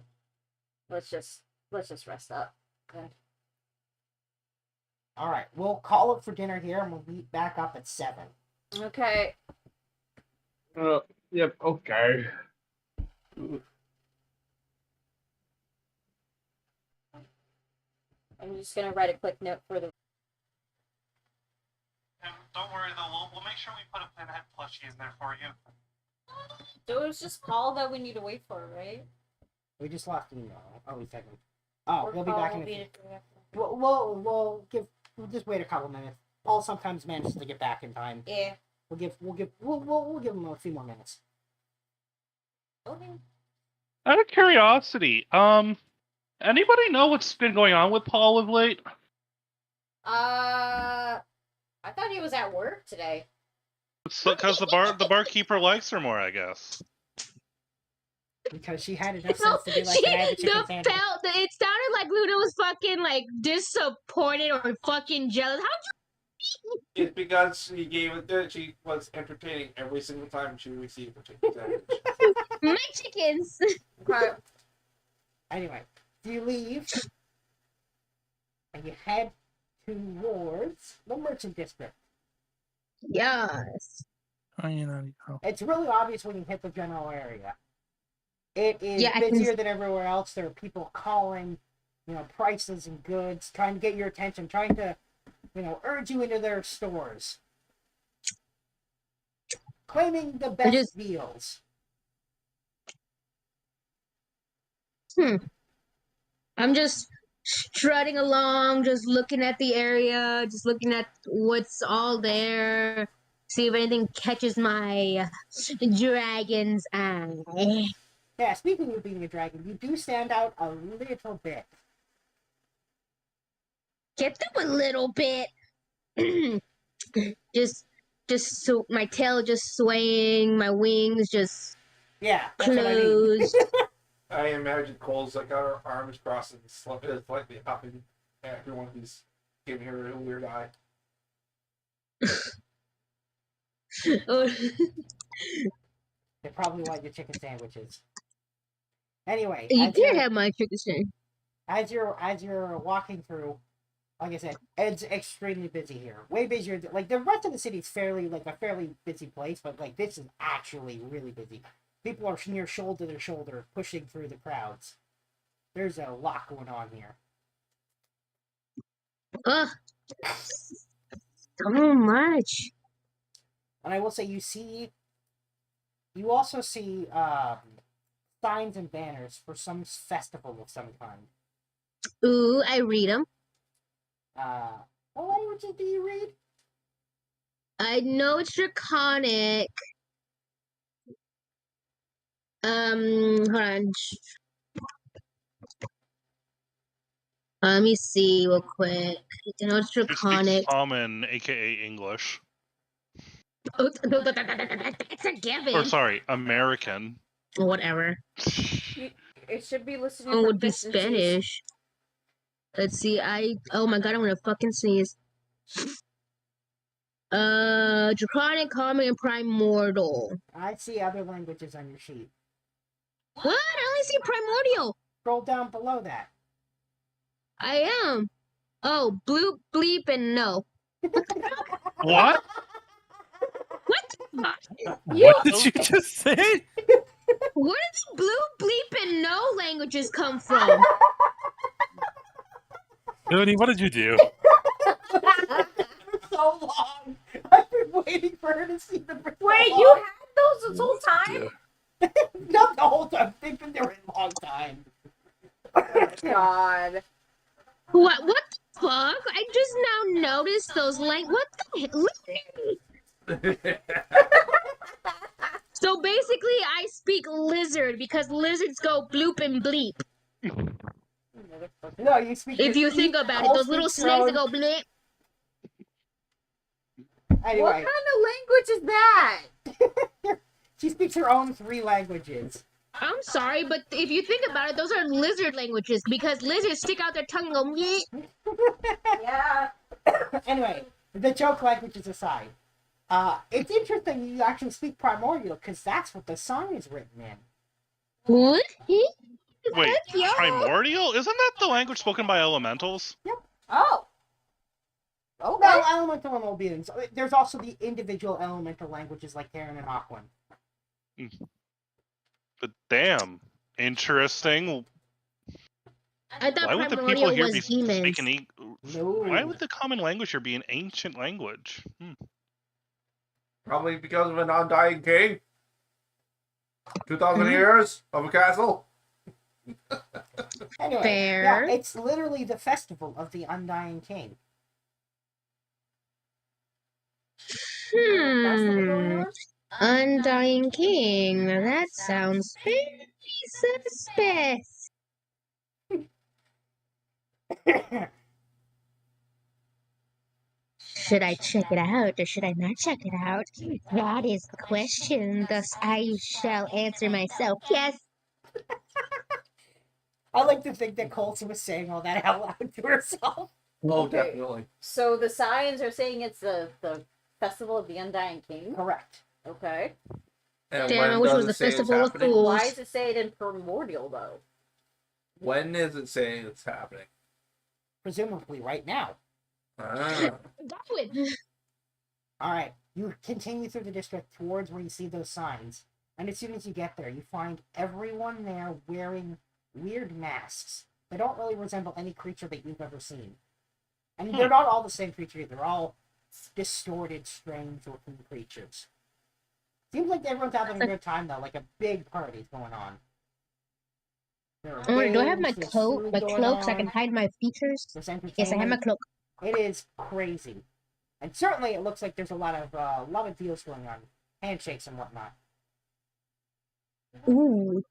Let's just rest up. Okay. All right, we'll call it for dinner here, and we'll meet back up at 7. Okay. Yep. Okay. I'm just gonna write a quick note for the. And don't worry though, we'll make sure we put a pinhead plushie in there for you. So it was just Paul that we need to wait for, right? We just lost an email. Oh, wait a second. Oh, Or we'll be Paul back will in be a the- We'll just wait a couple minutes. Paul sometimes manages to get back in time. Yeah. We'll give him a few more minutes. Okay. Out of curiosity, anybody know what's been going on with Paul of late? I thought he was at work today. It's because the barkeeper likes her more, I guess. Because she had enough sense to be like, "Can I have a chicken sandwich?" It sounded like Luna was fucking like disappointed or fucking jealous. How It's because she was entertaining every single time she received a chicken sandwich. my chickens? Okay. Anyway, you leave and you head towards the merchant district. Yes. Oh, you know. It's really obvious when you hit the general area. It is Yeah, I can busier than everywhere else. There are people calling, prices and goods, trying to get your attention, trying to, urge you into their stores. Claiming the best deals. I'm just strutting along, just looking at the area, just looking at what's all there. See if anything catches my dragon's eye. Yeah, speaking of being a dragon, you do stand out a little bit. Get them a little bit. just so my tail just swaying, my wings just Yeah, that's what I mean. closed. I imagine Cole's got her arms crossed and slightly up, and everyone who's giving her a weird eye. They probably want your chicken sandwiches. Anyway, You can't have my chicken sandwich. as you're walking through, like I said, it's extremely busy here. Way busier. Like the rest of the city is fairly busy place, but like this is actually really busy. People are near shoulder to shoulder, pushing through the crowds. There's a lot going on here. Ugh. So much. And I will say, you also see signs and banners for some festival of some kind. Ooh, I read them. What languages do you read? I know it's draconic. Hold on. Let me see real quick. I know it's She draconic. speaks common, aka English. Oh, that's a given. Or sorry, American. Whatever. It should be listening. Oh, it would be Spanish. Let's see. Oh my god, I'm gonna fucking sneeze. Draconic, common, and primordial. I see other languages on your sheet. What? I only see primordial. Scroll down below that. I am. Oh, bloop, bleep, and no. What? What? What did you just say? Where did the bloop, bleep, and no languages come from? Tony, what did you do? For so long. I've been waiting for her to see them for so Wait, long. you had those this whole time? Not the whole time. They've been there a long time. God. What the fuck? I just now noticed those what the hell? So basically, I speak lizard because lizards go bloop and bleep. No, you speak. If you think about it, all those little speak your snakes that own- go blip. What Anyway, kind of language is that? she speaks her own 3 languages. I'm sorry, but if you think about it, those are lizard languages because lizards stick out their tongue and go blip. Yeah. Anyway, the joke languages aside, it's interesting you actually speak primordial because that's what the song is written in. What? Wait, Heck yeah. primordial? Isn't that the language spoken by elementals? Oh. Okay. Well, elemental and all beings. There's also the individual elemental languages like Terran and Aquan. But damn, interesting. I thought Why would the people primordial here was be demons. speaking? No. Why would the common language here be an ancient language? Probably because of an undying king. 2,000 Mhm. years of a castle. Anyway, Fair. yeah, it's literally the festival of the Undying King. Undying King. That sounds very suspect. Should I check it out or should I not check it out? That is the question. Thus I shall answer myself. Yes. I like to think that Colson was saying all that out loud to herself. Oh, Okay. definitely. So the signs are saying it's the festival of the Undying King. Correct. Okay. And Damn, I when wish it does was the say it's festival of happening? fools. Why does it say it in primordial though? When is it saying it's happening? Presumably right now. Ah. Go it. Alright, you continue through the district towards where you see those signs. And as soon as you get there, you find everyone there wearing weird masks. They don't really resemble any creature that you've ever seen. And they're not all the same creature, they're all distorted, strange looking creatures. Seems like everyone's having a good time though, like a big party's going on. There are Do I have my games, there's coat? food My going cloak so I can on, hide my features? there's Yes, I have my entertainment. cloak. It is crazy. And certainly it looks like there's a lot of deals going on. Handshakes and whatnot. Ooh.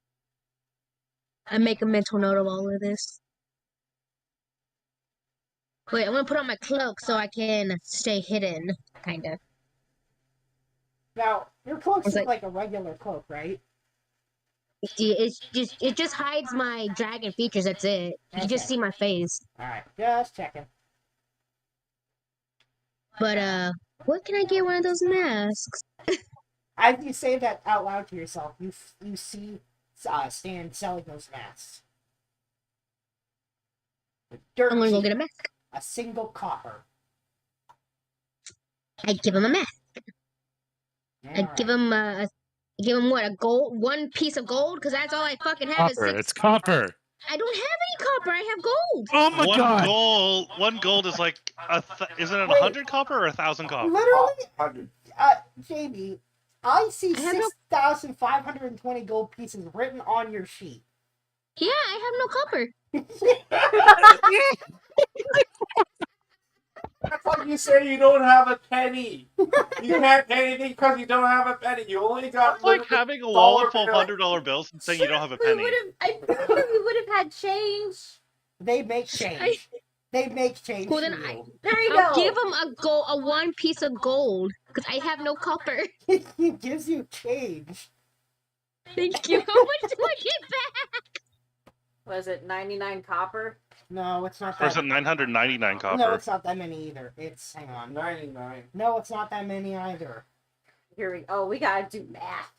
I make a mental note of all of this. Wait, I'm gonna put on my cloak so I can stay hidden, kinda. Now, your cloak's It's just like- like a regular cloak, right? It just hides my dragon features, that's it. You can just Okay. see my face. Alright, just checking. But what can I get one of those masks? As you say that out loud to yourself, you see Stan selling those masks. The dirt I'm gonna go cheap, get a mask. a single copper. I give him a mask. I give him what, a gold, one piece of gold? Because that's all I fucking have is Copper. 6. It's copper. I don't have any copper, I have gold. Oh my god. One gold is like isn't it Wait. 100 copper or 1,000 copper? Literally, 100. Jamie, I see I have no- 6,520 gold pieces written on your sheet. Yeah, I have no copper. That's like you say you don't have a penny. You can't pay anything because you don't have a penny. You only got It's like limited having a wallet full of dollar bill. $100 bills and saying you don't have a We penny. would have. I'm pretty sure we would have had change. They make change. They make change Well, for then you. There you I'll go. give him a one piece of gold because I have no copper. He gives you change. Thank you. How much do I get back? Was it 99 copper? No, it's not Or is that. it 999 copper? No, it's not that many either. It's hang on. 99. No, it's not that many either. Here we. Oh, we gotta do math.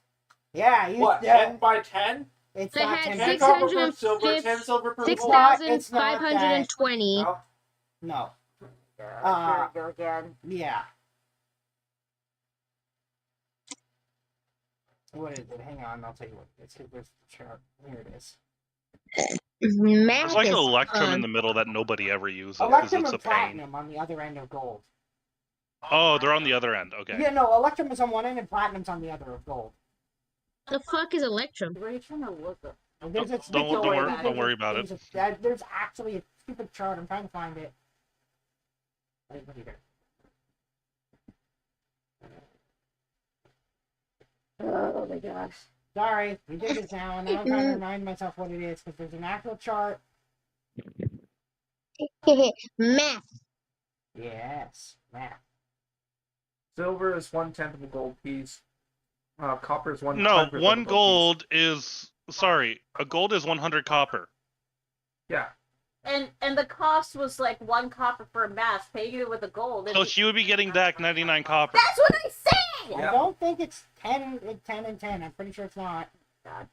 Yeah, you. What, 10 by 10? It's I not had 10. 10 copper per silver, 650 10 silver per gold. 6,520. No? No. Here we go again. Yeah. What is it? Hang on, I'll tell you what it is. Where's the chart? Here it is. Math There's like an is electrum fun. in the middle that nobody ever uses because Electrum it's a and pain. platinum on the other end of gold. Oh, they're on the other end. Okay. Yeah, no, electrum is on one end and platinum's on the other of gold. The fuck is Electrum? What are you trying to look at? And there's a Don't stupid- worry about it. Don't worry about it. There's actually a stupid chart. I'm trying to find it. Wait, what either? Oh my gosh. Sorry, we did this now, and now I'm trying to remind myself what it is because there's an actual chart. Math. Yes, math. Silver is 1/10 of a gold piece. Copper is 1/100 No, of a one gold gold is sorry. A gold is 100 copper. piece. Yeah. And the cost was like 1 copper for a mask, paying it with a gold. So she would be getting back 99 copper. That's what I said! I don't think it's 10 and 10. I'm pretty sure it's not. God.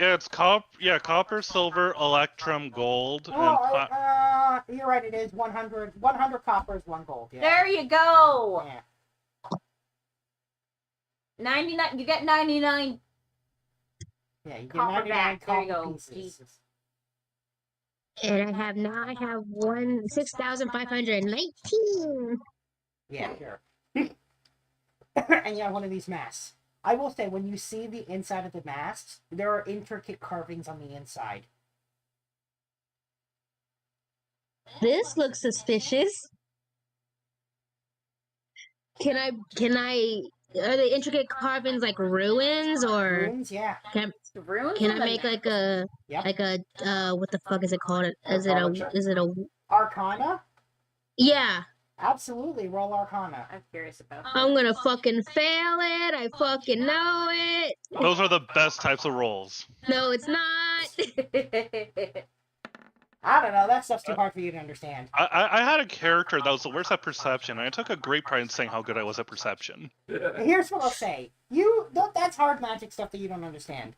Yeah, it's copper, silver, electrum, gold, and Oh, you're right. It is 100. 100 copper is 1 gold. Yeah. There you go! Yeah. 99, you get 99. Yeah, you get Copper 99 back. There copper you go. pieces. Jesus. And I have 6,519. Yeah, sure. And you have one of these masks. I will say, when you see the inside of the masks, there are intricate carvings on the inside. This looks suspicious. Can I are the intricate carvings like ruins or Runes, yeah. The runes can on I the make mask. like a what the fuck is it called? Is it Arcana check? a Arcana? yeah. Absolutely, roll Arcana. I'm curious about I'm gonna fucking fail it. I fucking know it. those are the best types of rolls. No, it's not. that. I don't know, that stuff's too hard for you to understand. I had a character that was the worst at perception, and I took a great pride in saying how good I was at perception. Here's what I'll say. That's hard magic stuff that you don't understand.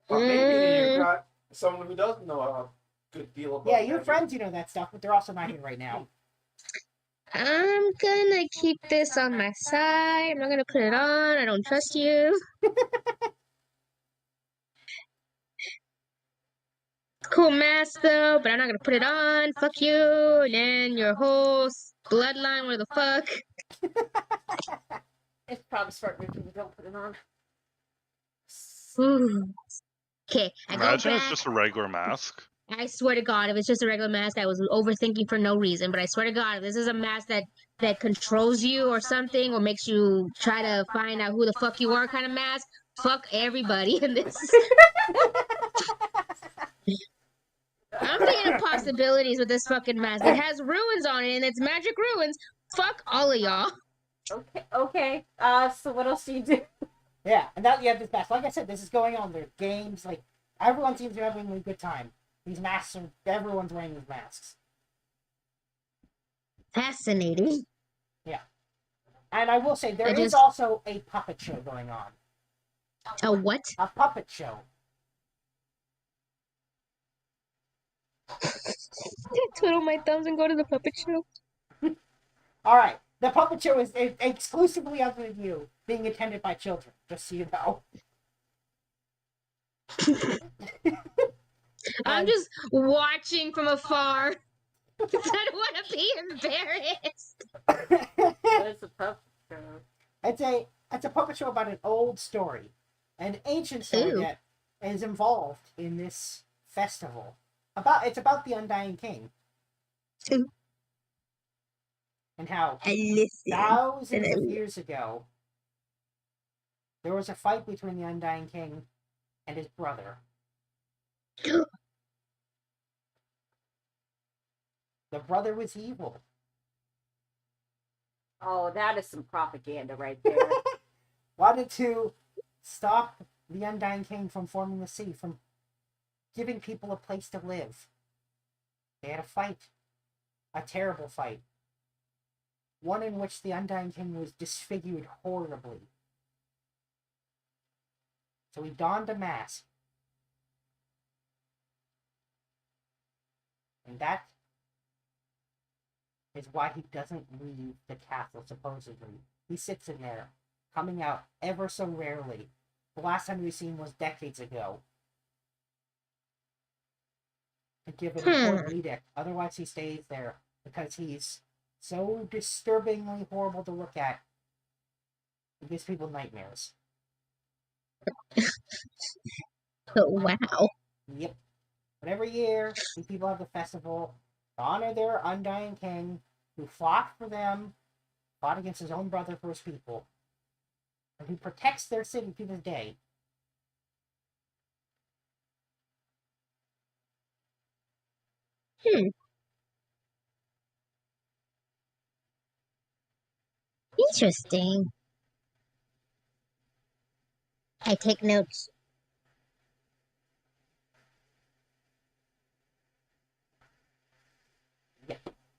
Or maybe you got someone who doesn't know a good deal about Yeah, your magic. friends, that stuff, but they're also not here right now. I'm gonna keep this on my side. I'm not gonna put it on. I don't trust you. Cool mask though, but I'm not gonna put it on. Fuck you. And then your whole bloodline, where the fuck? It's probably smart if you don't put it on. Ooh. Okay, I go Imagine it's back. just a regular mask. I swear to God, if it's just a regular mask, I was overthinking for no reason. But I swear to God, if this is a mask that controls you or something, or makes you try to find out who the fuck you are, kind of mask, fuck everybody in this. I'm thinking of possibilities with this fucking mask. It has ruins on it, and it's magic ruins. Fuck all of y'all. Okay. So what else do you do? Yeah, and now you have this mask. Like I said, this is going on. There are games, like, everyone seems to be having a good time. These masks are, everyone's wearing these masks. Fascinating. Yeah. And I will say, there is just- also a puppet show going on. A what? A puppet show. Twiddle my thumbs and go to the puppet show. Alright, the puppet show is exclusively other than you, being attended by children, just so you know. I'm just watching from afar. I don't want to be embarrassed. What is a puppet show? It's a puppet show about an old story, an ancient story Ooh. that is involved in this festival. It's about the Undying King. Ooh. And how I listen. thousands of years ago there was a fight between the Undying King and his brother. The brother was evil. Oh, that is some propaganda right there. Wanted to stop the Undying King from forming the sea, from giving people a place to live. They had a fight. A terrible fight. One in which the Undying King was disfigured horribly. So he donned a mask. And that is why he doesn't leave the castle, supposedly. He sits in there, coming out ever so rarely. The last time we've seen was decades ago. To give an important edict. Otherwise, he stays there because he's so disturbingly horrible to look at. It gives people nightmares. Oh, wow. Yep. But every year, these people have the festival to honor their Undying King, who fought for them, fought against his own brother for his people, and who protects their city to this day. Interesting. I take notes.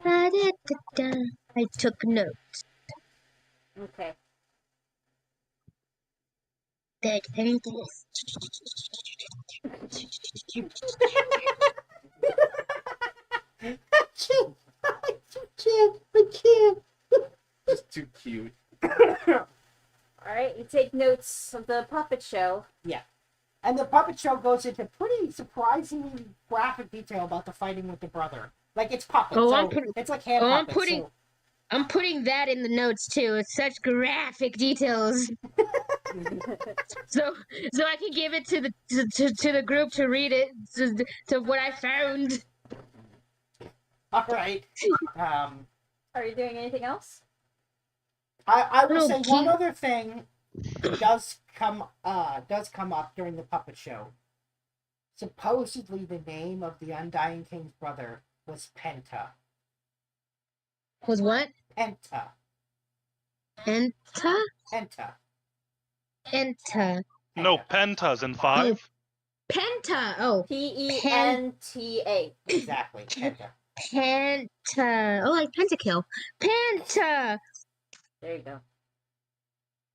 Da-da-da-da. I took notes. Okay. There it is. I can't. Just too cute. Alright, you take notes of the puppet show. Yeah. And the puppet show goes into pretty surprisingly graphic detail about the fighting with the brother. Like, it's puppets, Oh, so it's like hand puppets. I'm putting that in the notes too. It's such graphic details. So I can give it to the group to read it to what I found. All right. Are you doing anything else? I will say Okay. one other thing does come up during the puppet show. Supposedly, the name of the Undying King's brother was Penta. Was what? Penta. Enta? Penta. Enta. No, pentas in 5. Penta. Oh, Penta. Exactly. Penta. Penta. Oh, like pentakill. Penta. There you go.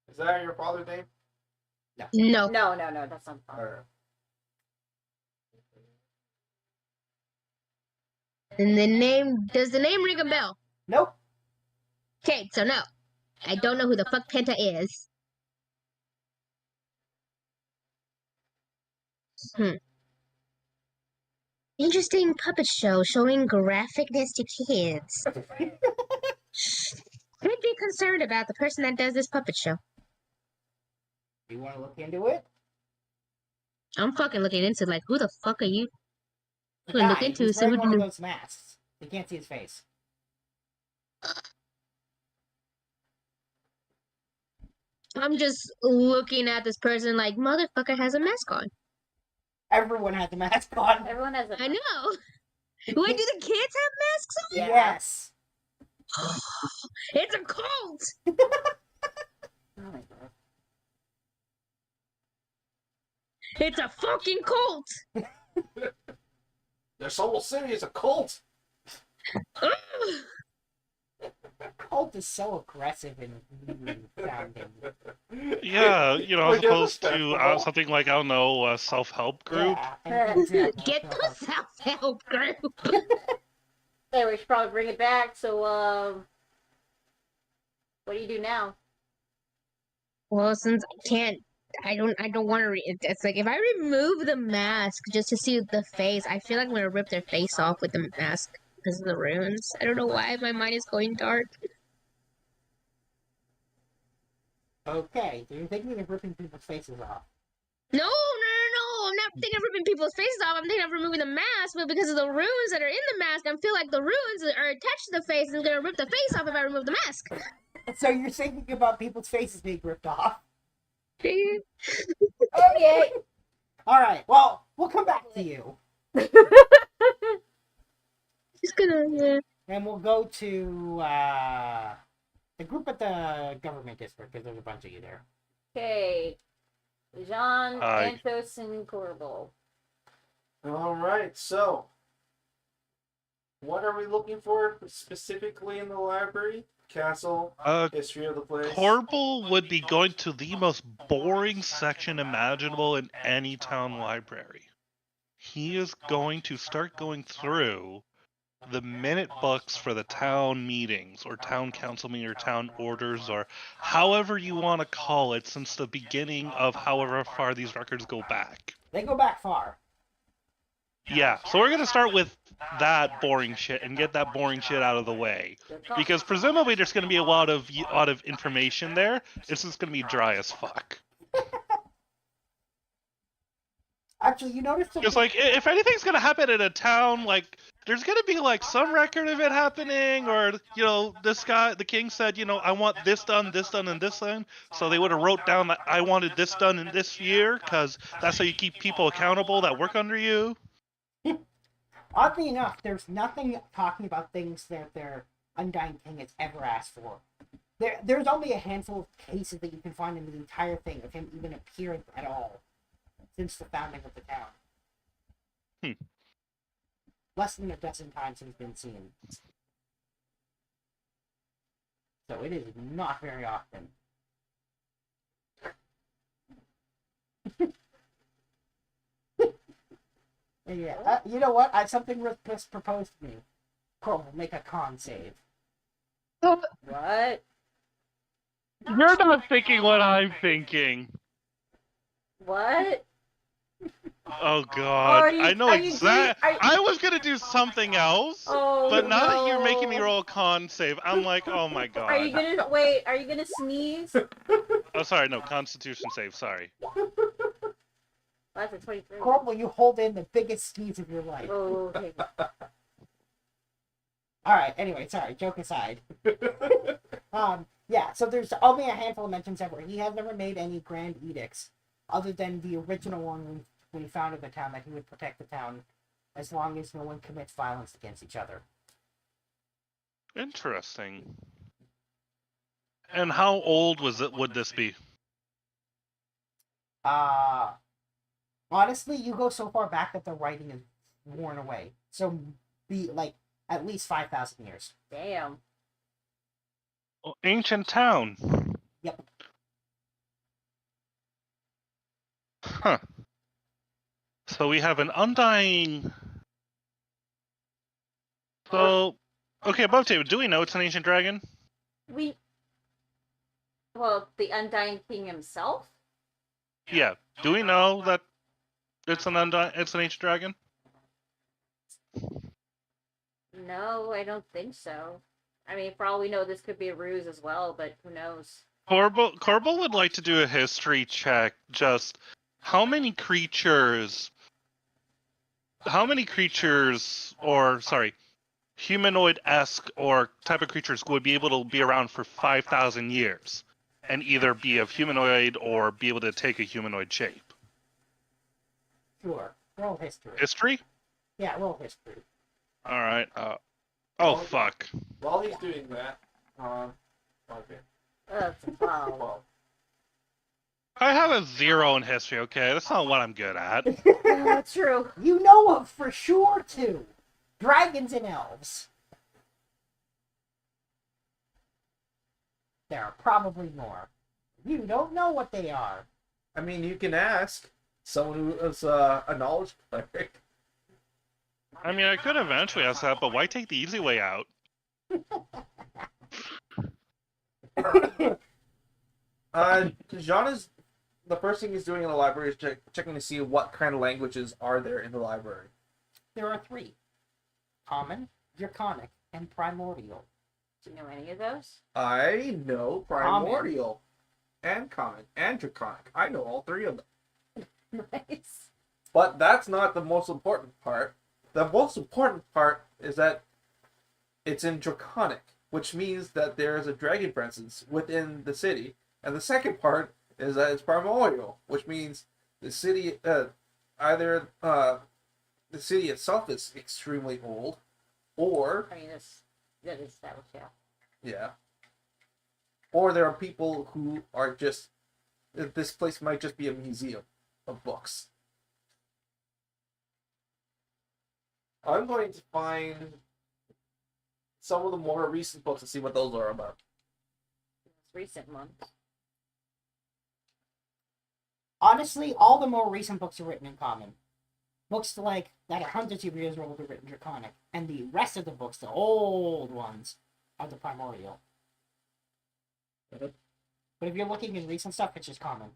Is that your father's name? No. No, that's not fun. Or And the name, does the name ring a bell? Nope. Okay, so no. I don't know who the fuck Penta is. Interesting puppet show showing graphicness to kids. Could be concerned about the person that does this puppet show. You want to look into it? I'm fucking looking into like, who the fuck are you? The I'm gonna look guy, into he's so wearing we one of can. those masks. You can't see his face. I'm just looking at this person like, motherfucker has a mask on. Everyone has a mask on. Everyone has a. I know. Wait, do the kids have masks on? Yeah. Yes. It's a cult. Oh my god. It's a fucking cult. their whole city is a cult. Ugh. Cult is so aggressive and weird sounding. Yeah, you know, Well, as yeah, opposed that's to fair. something like, I don't know, a self-help group. Yeah, exactly. Get the self-help group. Hey, we should probably bring it back. So, what do you do now? Well, since I don't want to. It's like if I remove the mask just to see the face, I feel like I'm gonna rip their face off with the mask because of the runes. I don't know why my mind is going dark. Okay, so you're thinking of ripping people's faces off. No. I'm not thinking of ripping people's faces off. I'm thinking of removing the mask, but because of the runes that are in the mask, I feel like the runes are attached to the face and it's gonna rip the face off if I remove the mask. So you're thinking about people's faces being ripped off. Okay. Alright, well, we'll come back to you. Just gonna. And we'll go to the group at the government district, because there's a bunch of you there. Okay. Jean, Hi. Anthos, and Corvo. All right. So, what are we looking for specifically in the library? Castle, history of the place. Corbel would be going to the most boring section imaginable in any town library. He is going to start going through the minute books for the town meetings, or town council meeting, or town orders, or however you want to call it, since the beginning of however far these records go back. They go back far. Yeah, so we're going to start with that boring shit and get that boring shit out of the way. Because presumably there's going to be a lot of information there. It's just going to be dry as fuck. Actually, you notice Just like, if anything's going to happen in a town, like, there's going to be like some record of it happening, or, you know, this guy, the king said, you know, I want this done, and this done. So they would have wrote down that I wanted this done in this year, because that's how you keep people accountable that work under you. Oddly enough, there's nothing talking about things that their Undying King has ever asked for. There's only a handful of cases that you can find in the entire thing of him even appearing at all since the founding of the town. Less than a dozen times he's been seen. So it is not very often. Yeah, you know what? Something was proposed to me. Cool, we'll make a con save. What? You're not thinking what I'm thinking. What? Oh God, Are you- I know are you exactly. doing- I was gonna do something else, Oh, but now that you're no. making me roll a con save, I'm like, oh my God. Are you gonna wait? Are you gonna sneeze? Oh, sorry, no, Constitution save. Sorry. That's a 23. Corporal, you hold in the biggest sneeze of your life. Oh, okay. Alright, anyway, sorry, joke aside. Yeah, so there's only a handful of mentions ever. He has never made any grand edicts, other than the original one when he founded the town, that he would protect the town as long as no one commits violence against each other. Interesting. And how old would this be? Honestly, you go so far back that the writing is worn away. So, be like at least 5,000 years. Damn. Oh, ancient town. Yep. Huh. So we have an undying. So, okay, above table, do we know it's an ancient dragon? Well, the Undying King himself? Yeah. Do we know that it's an ancient dragon? No, I don't think so. I mean, for all we know, this could be a ruse as well, but who knows? Corbel would like to do a history check. Just how many creatures, or sorry, humanoid-esque or type of creatures would be able to be around for 5,000 years, and either be of humanoid or be able to take a humanoid shape. Sure. Roll history. History? Yeah, roll history. All right. Oh fuck. While he's doing that, okay. That's a wow. Well, I have a 0 in history. Okay, that's not what I'm good at. Yeah, true. You know of for sure two. Dragons and elves. There are probably more. You don't know what they are. I mean, you can ask someone who is a knowledge cleric. I mean, I could eventually ask that, but why take the easy way out? Jean is the first thing he's doing in the library is checking to see what kind of languages are there in the library. There are three. Common, Draconic, and Primordial. Do you know any of those? I know Primordial and Common and Draconic. I know all three of them. Nice. But that's not the most important part. The most important part is that it's in Draconic, which means that there is a dragon presence within the city. And the second part is that it's primordial, which means the city, either the city itself is extremely old, or I mean, that is established, yeah. yeah, or there are people who are just, this place might just be a museum of books. I'm going to find some of the more recent books and see what those are about. It's recent ones. Honestly, all the more recent books are written in Common. Books like that are hundreds of years old are written Draconic, and the rest of the books, the old ones, are the Primordial. But if you're looking in recent stuff, it's just Common.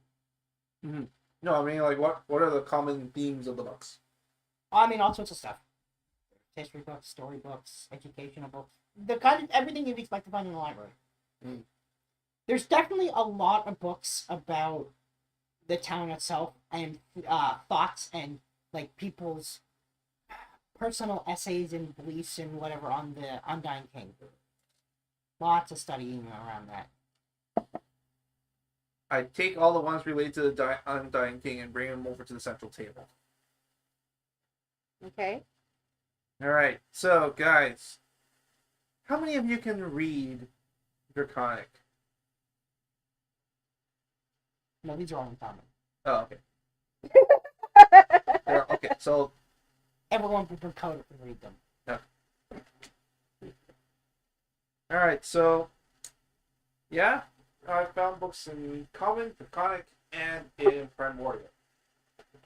Mm-hmm. No, I mean, like, what are the common themes of the books? I mean, all sorts of stuff. History books, story books, educational books. The kind of everything you'd expect to find in the library. Mm. There's definitely a lot of books about the town itself and thoughts and like people's personal essays and beliefs and whatever on the Undying King. Lots of studying around that. I take all the ones related to the Undying King and bring them over to the central table. Okay. Alright, so guys, how many of you can read Draconic? No, these are all uncommon. Oh, okay. Okay, so Everyone from Dakota can read them. all right, so yeah, I found books in Common, Draconic, and in Primordial.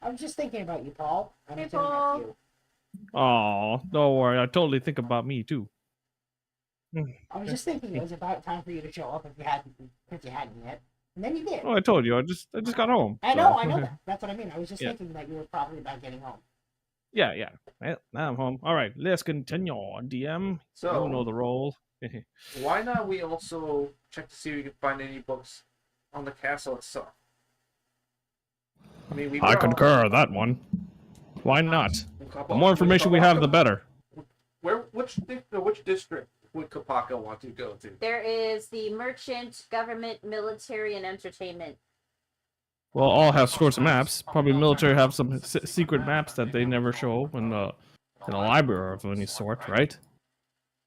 I was just thinking about you, Paul. I'm Hey, assuming Paul. that's you. Oh, don't worry. I totally think about me too. I was just thinking it was about time for you to show up if you hadn't yet. And then you did. Oh, I told you. I just got home. I so- know that. That's what I mean. I was just Yeah. thinking that you were probably about getting home. Yeah. Well, now I'm home. All right, let's continue. DM, So you know the role. why not we also check to see if we can find any books on the castle itself? I mean, we I were concur that one. Why not? on- The more information we have, the better. Which district would Kapaka want to go to? There is the merchant, government, military, and entertainment. Well, all have scores of maps. Probably military have some secret maps that they never show in a library of any sort, right?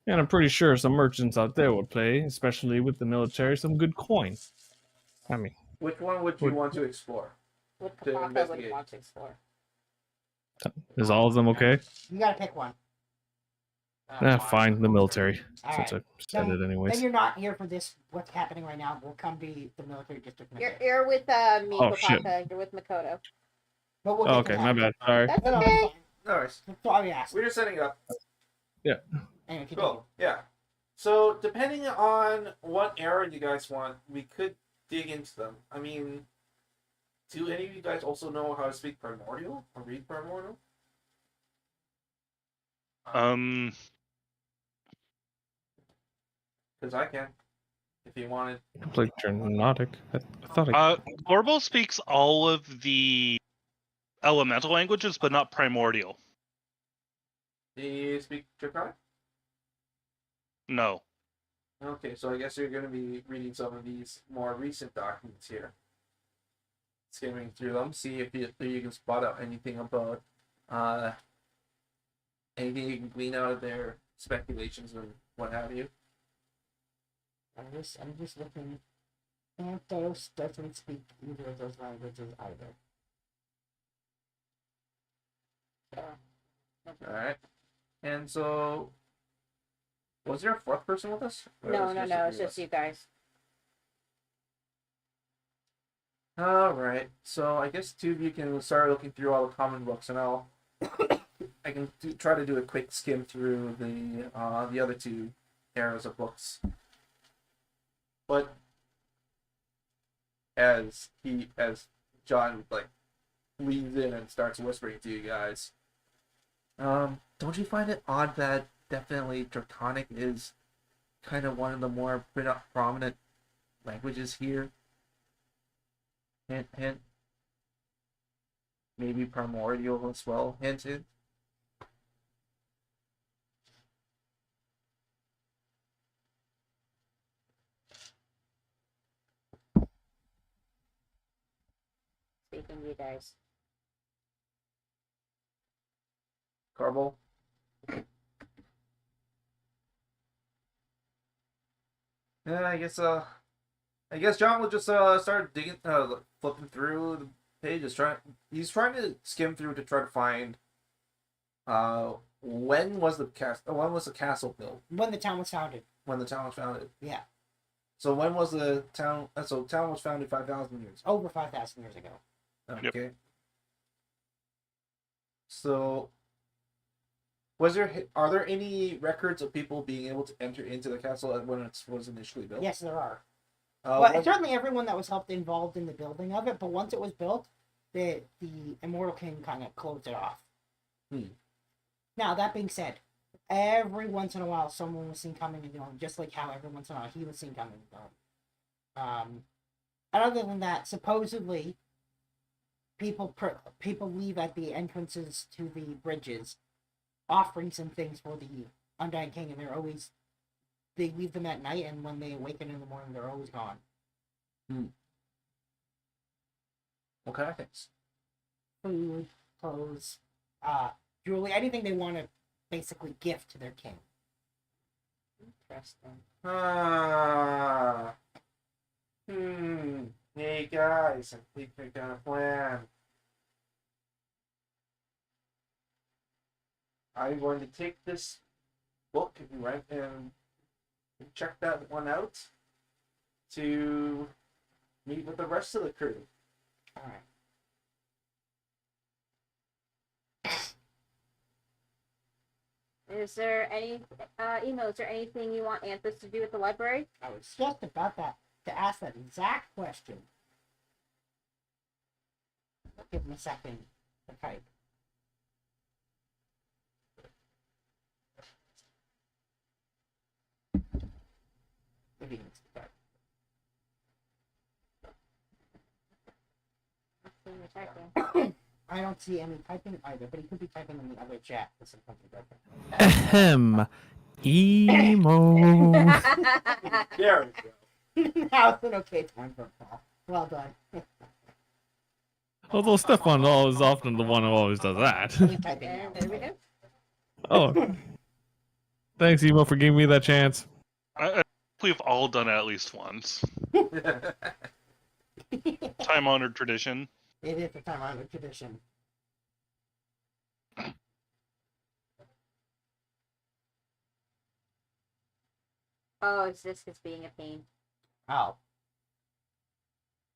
And I'm pretty sure some merchants out there would play, especially with the military, some good coin. I mean, Which one would you Would- want to explore? What To Kapaka would investigate. want to explore. is all of them okay? You gotta pick one. Fine, the military. All Since right. I said it Then anyways. you're not here for this. What's happening right now will come be the military district. You're with me, Oh, shit. Kapaka. You're with Makoto. But we'll Oh, get to okay, that. my bad. Sorry. That's No, no, okay. that's fine. Alright, That's why we asked. we're just setting up. Anyway, continue. Cool. Yeah. So depending on what era you guys want, we could dig into them. I mean, do any of you guys also know how to speak Primordial or read Primordial? Because I can. If you wanted. Like Draconic. I thought I. Corbo speaks all of the elemental languages, but not primordial. Do you speak Draconic? No. Okay, so I guess you're going to be reading some of these more recent documents here. Skimming through them, see if you can spot out anything about anything you can glean out of their speculations and what have you. I'm just looking. Anthos doesn't speak either of those languages either. Alright. And so, was there a fourth person with us? Or No, was no, it no. the It's three of just you guys. us? Alright, so I guess two of you can start looking through all the common books, and I can try to do a quick skim through the other two eras of books. But as John leans in and starts whispering to you guys, don't you find it odd that definitely Draconic is kind of one of the more prominent languages here? Hint, hint. Maybe Primordial as well. Hint, hint. Speaking to you guys. Carvel. Yeah, I guess John will just start digging, flipping through the pages. He's trying to skim through to try to find, when was the castle built? When the town was founded. When the town was founded. Yeah. So when was the town? So town was founded 5,000 years. Over 5,000 years ago. Okay. So, are there any records of people being able to enter into the castle when it was initially built? Yes, there are. Well, Well, certainly everyone that was involved in the building of it, but once it was built, the Immortal King kind of closed it off. Now, that being said, every once in a while someone was seen coming and going, just like how every once in a while he was seen coming and going. And other than that, supposedly, people leave at the entrances to the bridges, offering some things for the Undying King, and they leave them at night, and when they awaken in the morning, they're always gone. What kind of things? Food, clothes, jewelry, anything they want to basically gift to their king. Interesting. Hey guys, I think I got a plan. I'm going to take this book and write and check that one out to meet with the rest of the crew. All right. Is there any email? Is there anything you want Anthos to do with the library? I was just about to ask that exact question. Give him a second to type. If he needs to type. I don't see any typing either, but he could be typing in the other chat for something different. Ahem. Emo. There we go. Now's an okay time for a call. Well done. Although Stefan is often the one who always does that. He's typing And now. there we go. Oh. Thanks, Emo, for giving me that chance. We've all done it at least once. Time-honored tradition. It is a time-honored tradition. Oh, it's just it's being a pain. Oh.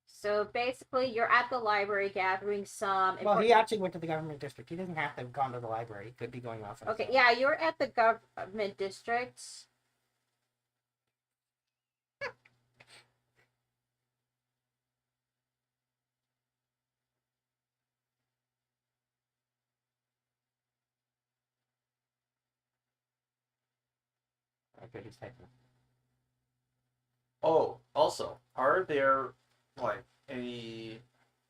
So basically, you're at the library gathering some. Well, he actually went to the government district. He doesn't have to have gone to the library. He could be going off. on his Okay, own. yeah, you're at the government district. Okay, he's typing. Oh, also, are there like any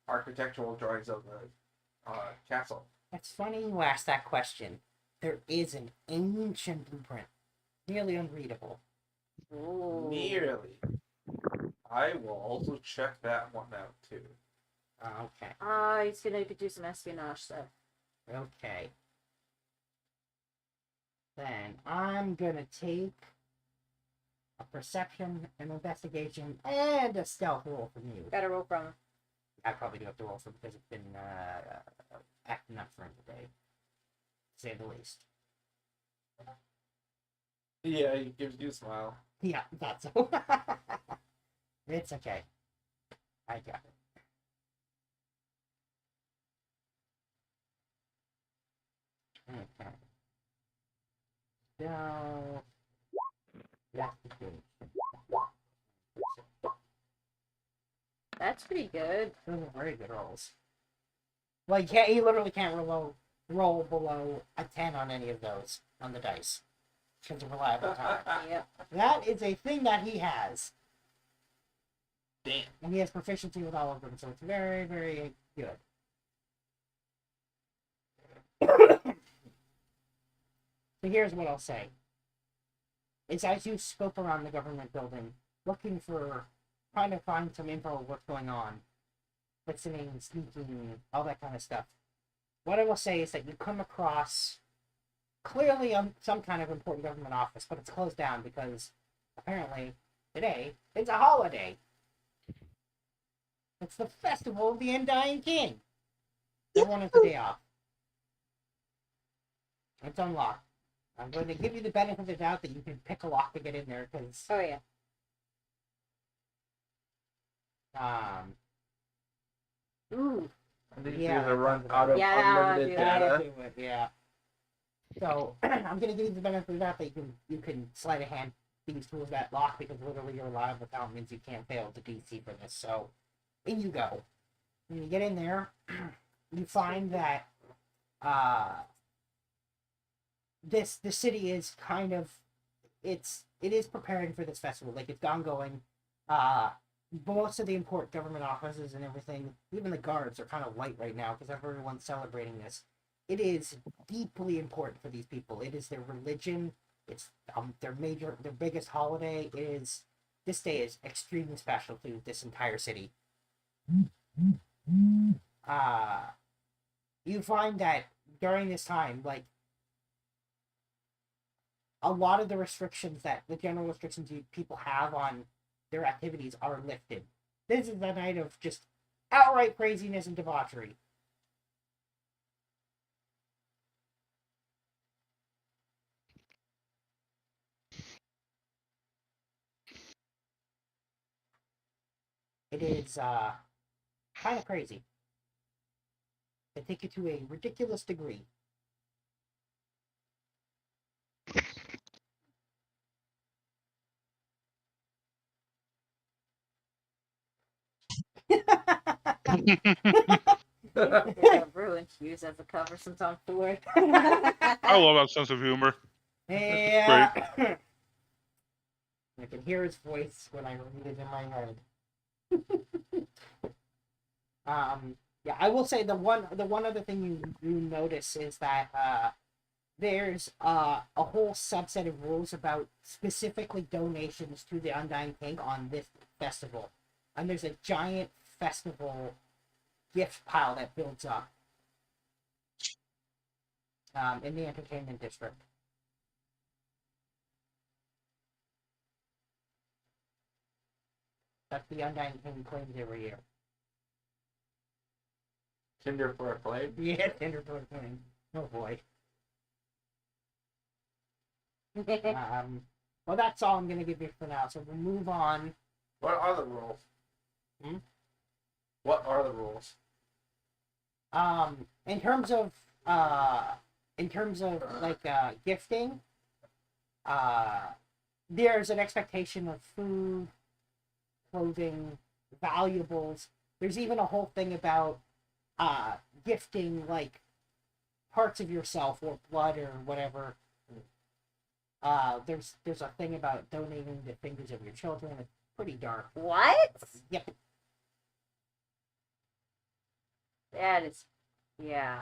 architectural drawings of the castle? It's funny you asked that question. There is an ancient blueprint, nearly unreadable. Ooh. Nearly. I will also check that one out too. Okay. He's gonna do some espionage stuff. Okay. Then I'm gonna take a perception, an investigation, and a stealth roll from you. Gotta roll from him. I probably do have to roll for because it's been acting up for him today, to say the least. Yeah, he gives you a smile. Yeah, that's so. It's okay. I got it. Okay. So that's the thing. That's pretty good. Those are very good rolls. Like, yeah, you literally can't roll below a 10 on any of those on the dice. Because of reliable time. Yep. That is a thing that he has. Damn. And he has proficiency with all of them, so it's very, very good. So here's what I'll say. It's as you scope around the government building, looking for, trying to find some info of what's going on, listening, sneaking, all that kind of stuff. What I will say is that you come across clearly some kind of important government office, but it's closed down because apparently today it's a holiday. It's the festival of the Undying King. Everyone has a day off. It's unlocked. I'm going to give you the benefit of the doubt that you can pick a lock to get in there because Oh yeah. Ooh. I think Yeah, you're gonna run that out of Yeah, that'll unlimited do it. that'll data. do it, yeah. So I'm going to give you the benefit of the doubt that you can sleight of hand these tools that lock because literally your reliable count means you can't fail to DC for this. So in you go. When you get in there, you find that the city is kind of it is preparing for this festival. Like it's ongoing. Most of the important government offices and everything, even the guards, are kind of light right now because everyone's celebrating this. It is deeply important for these people. It is their religion. It's their biggest holiday. This day is extremely special to this entire city. You find that during this time, like a lot of the restrictions that the general restrictions people have on their activities are lifted. This is a night of just outright craziness and debauchery. It is kind of crazy. They take it to a ridiculous degree. Ruined to use as a cover since I'm bored. I love that sense of humor. Yeah. I can hear his voice when I read it in my head. Yeah, I will say the one other thing you notice is that there's a whole subset of rules about specifically donations to the Undying King on this festival, and there's a giant festival gift pile that builds up in the entertainment district. That the Undying King claims every year. Tinder for a claim? Yeah, Tinder for a claim. Oh boy. Well, that's all I'm gonna give you for now. So we'll move on. What are the rules? Hmm? What are the rules? In terms of like gifting, there's an expectation of food, clothing, valuables. There's even a whole thing about gifting like parts of yourself or blood or whatever. There's a thing about donating the fingers of your children. It's pretty dark. What? Yep. That is, yeah.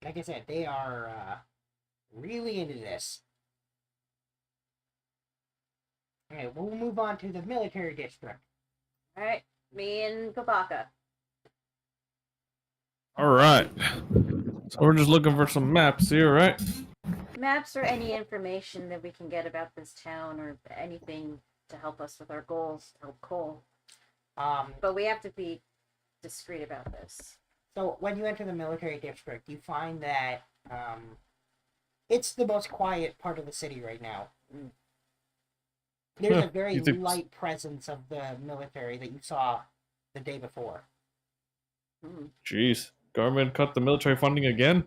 Like I said, they are really into this. Okay, we'll move on to the military district. All right, me and Kabaka. All right. So we're just looking for some maps here, right? Maps or any information that we can get about this town or anything to help us with our goals, to help Cole. But we have to be discreet about this. So when you enter the military district, you find that it's the most quiet part of the city right now. There's a very You think- light presence of the military that you saw the day before. Jeez, government cut the military funding again?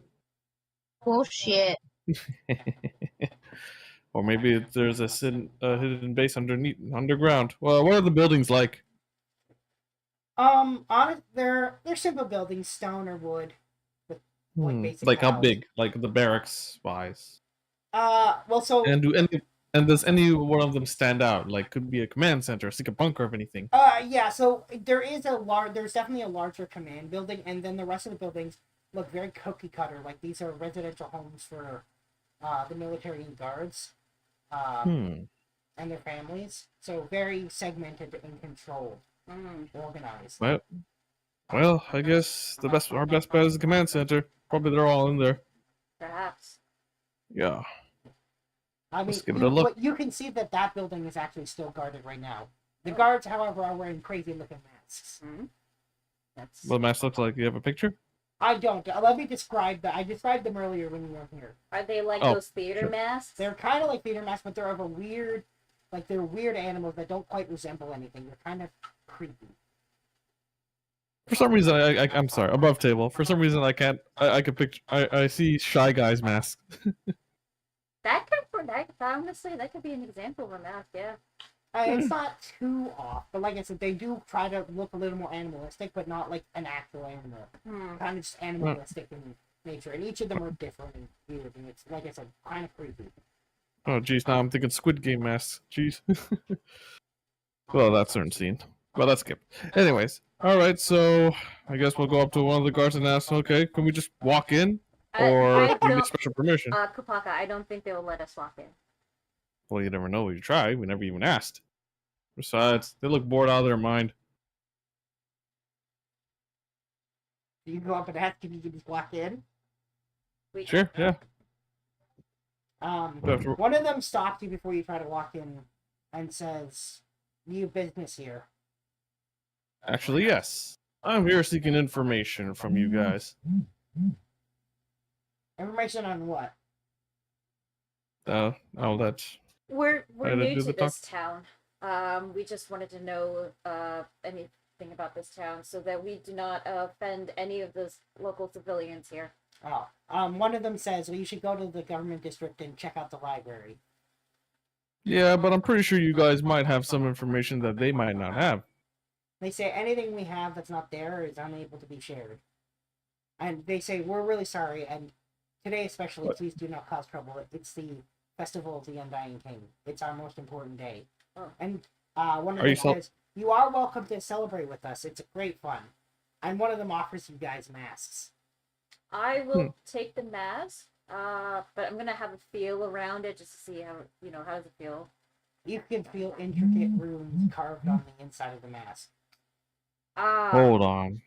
Bullshit. Or maybe there's a hidden base underground. Well, what are the buildings like? They're simple buildings, stone or wood. Like basic Like how housing. big? Like the barracks wise. Well, so And does any one of them stand out? Like could be a command center, a secret bunker, of anything. yeah, so there's definitely a larger command building, and then the rest of the buildings look very cookie cutter. Like these are residential homes for the military and guards, and their families. So very segmented and controlled, organized. Well, I guess our best bet is the command center. Probably they're all in there. Perhaps. Yeah. I mean, Let's give it a look. you can see that building is actually still guarded right now. The guards, however, are wearing crazy-looking masks. That's What the mask looks like? You have a picture? I don't. Let me describe that. I described them earlier when you weren't here. Are they like Oh, those theater sure. masks? They're kind of like theater masks, but they're of a weird, like they're weird animals that don't quite resemble anything. They're kind of creepy. For some reason, I'm sorry. Above table. For some reason, I can't. I could picture. I see Shy Guy's mask. That could, honestly, that could be an example of a mask, yeah. It's not too off, but like I said, they do try to look a little more animalistic, but not like an actual animal. Kind of just animalistic in nature, and each of them are different and weird, and it's like I said, kind of creepy. Oh, jeez. Now I'm thinking Squid Game masks. Jeez. Well, that certain scene. Well, that's skip. Anyways, all right. So I guess we'll go up to one of the guards and ask, okay, can we just walk in, or I do we need don't- special permission? Kapaka, I don't think they will let us walk in. Well, you never know. You try. We never even asked. Besides, they look bored out of their mind. You can go up and ask if you can just walk in. Sure. Yeah. One of them stops you before you try to walk in and says, new business here? Actually, yes. I'm here seeking information from you guys. Information on what? Oh, that's We're How to new do to the talk? this town. We just wanted to know anything about this town so that we do not offend any of the local civilians here. Oh, one of them says, well, you should go to the government district and check out the library. yeah, but I'm pretty sure you guys might have some information that they might not have. They say anything we have that's not there is unable to be shared. And they say, we're really sorry, and today especially, What? please do not cause trouble. It's the Festival of the Undying King. It's our most important day. Oh. And one of Are you them says, you are welcome to celebrate with us. It's great fun. And one of them offers you guys masks. I will take the mask, but I'm gonna have a feel around it just to see how how does it feel. You can feel intricate runes carved on the inside of the mask. Hold on.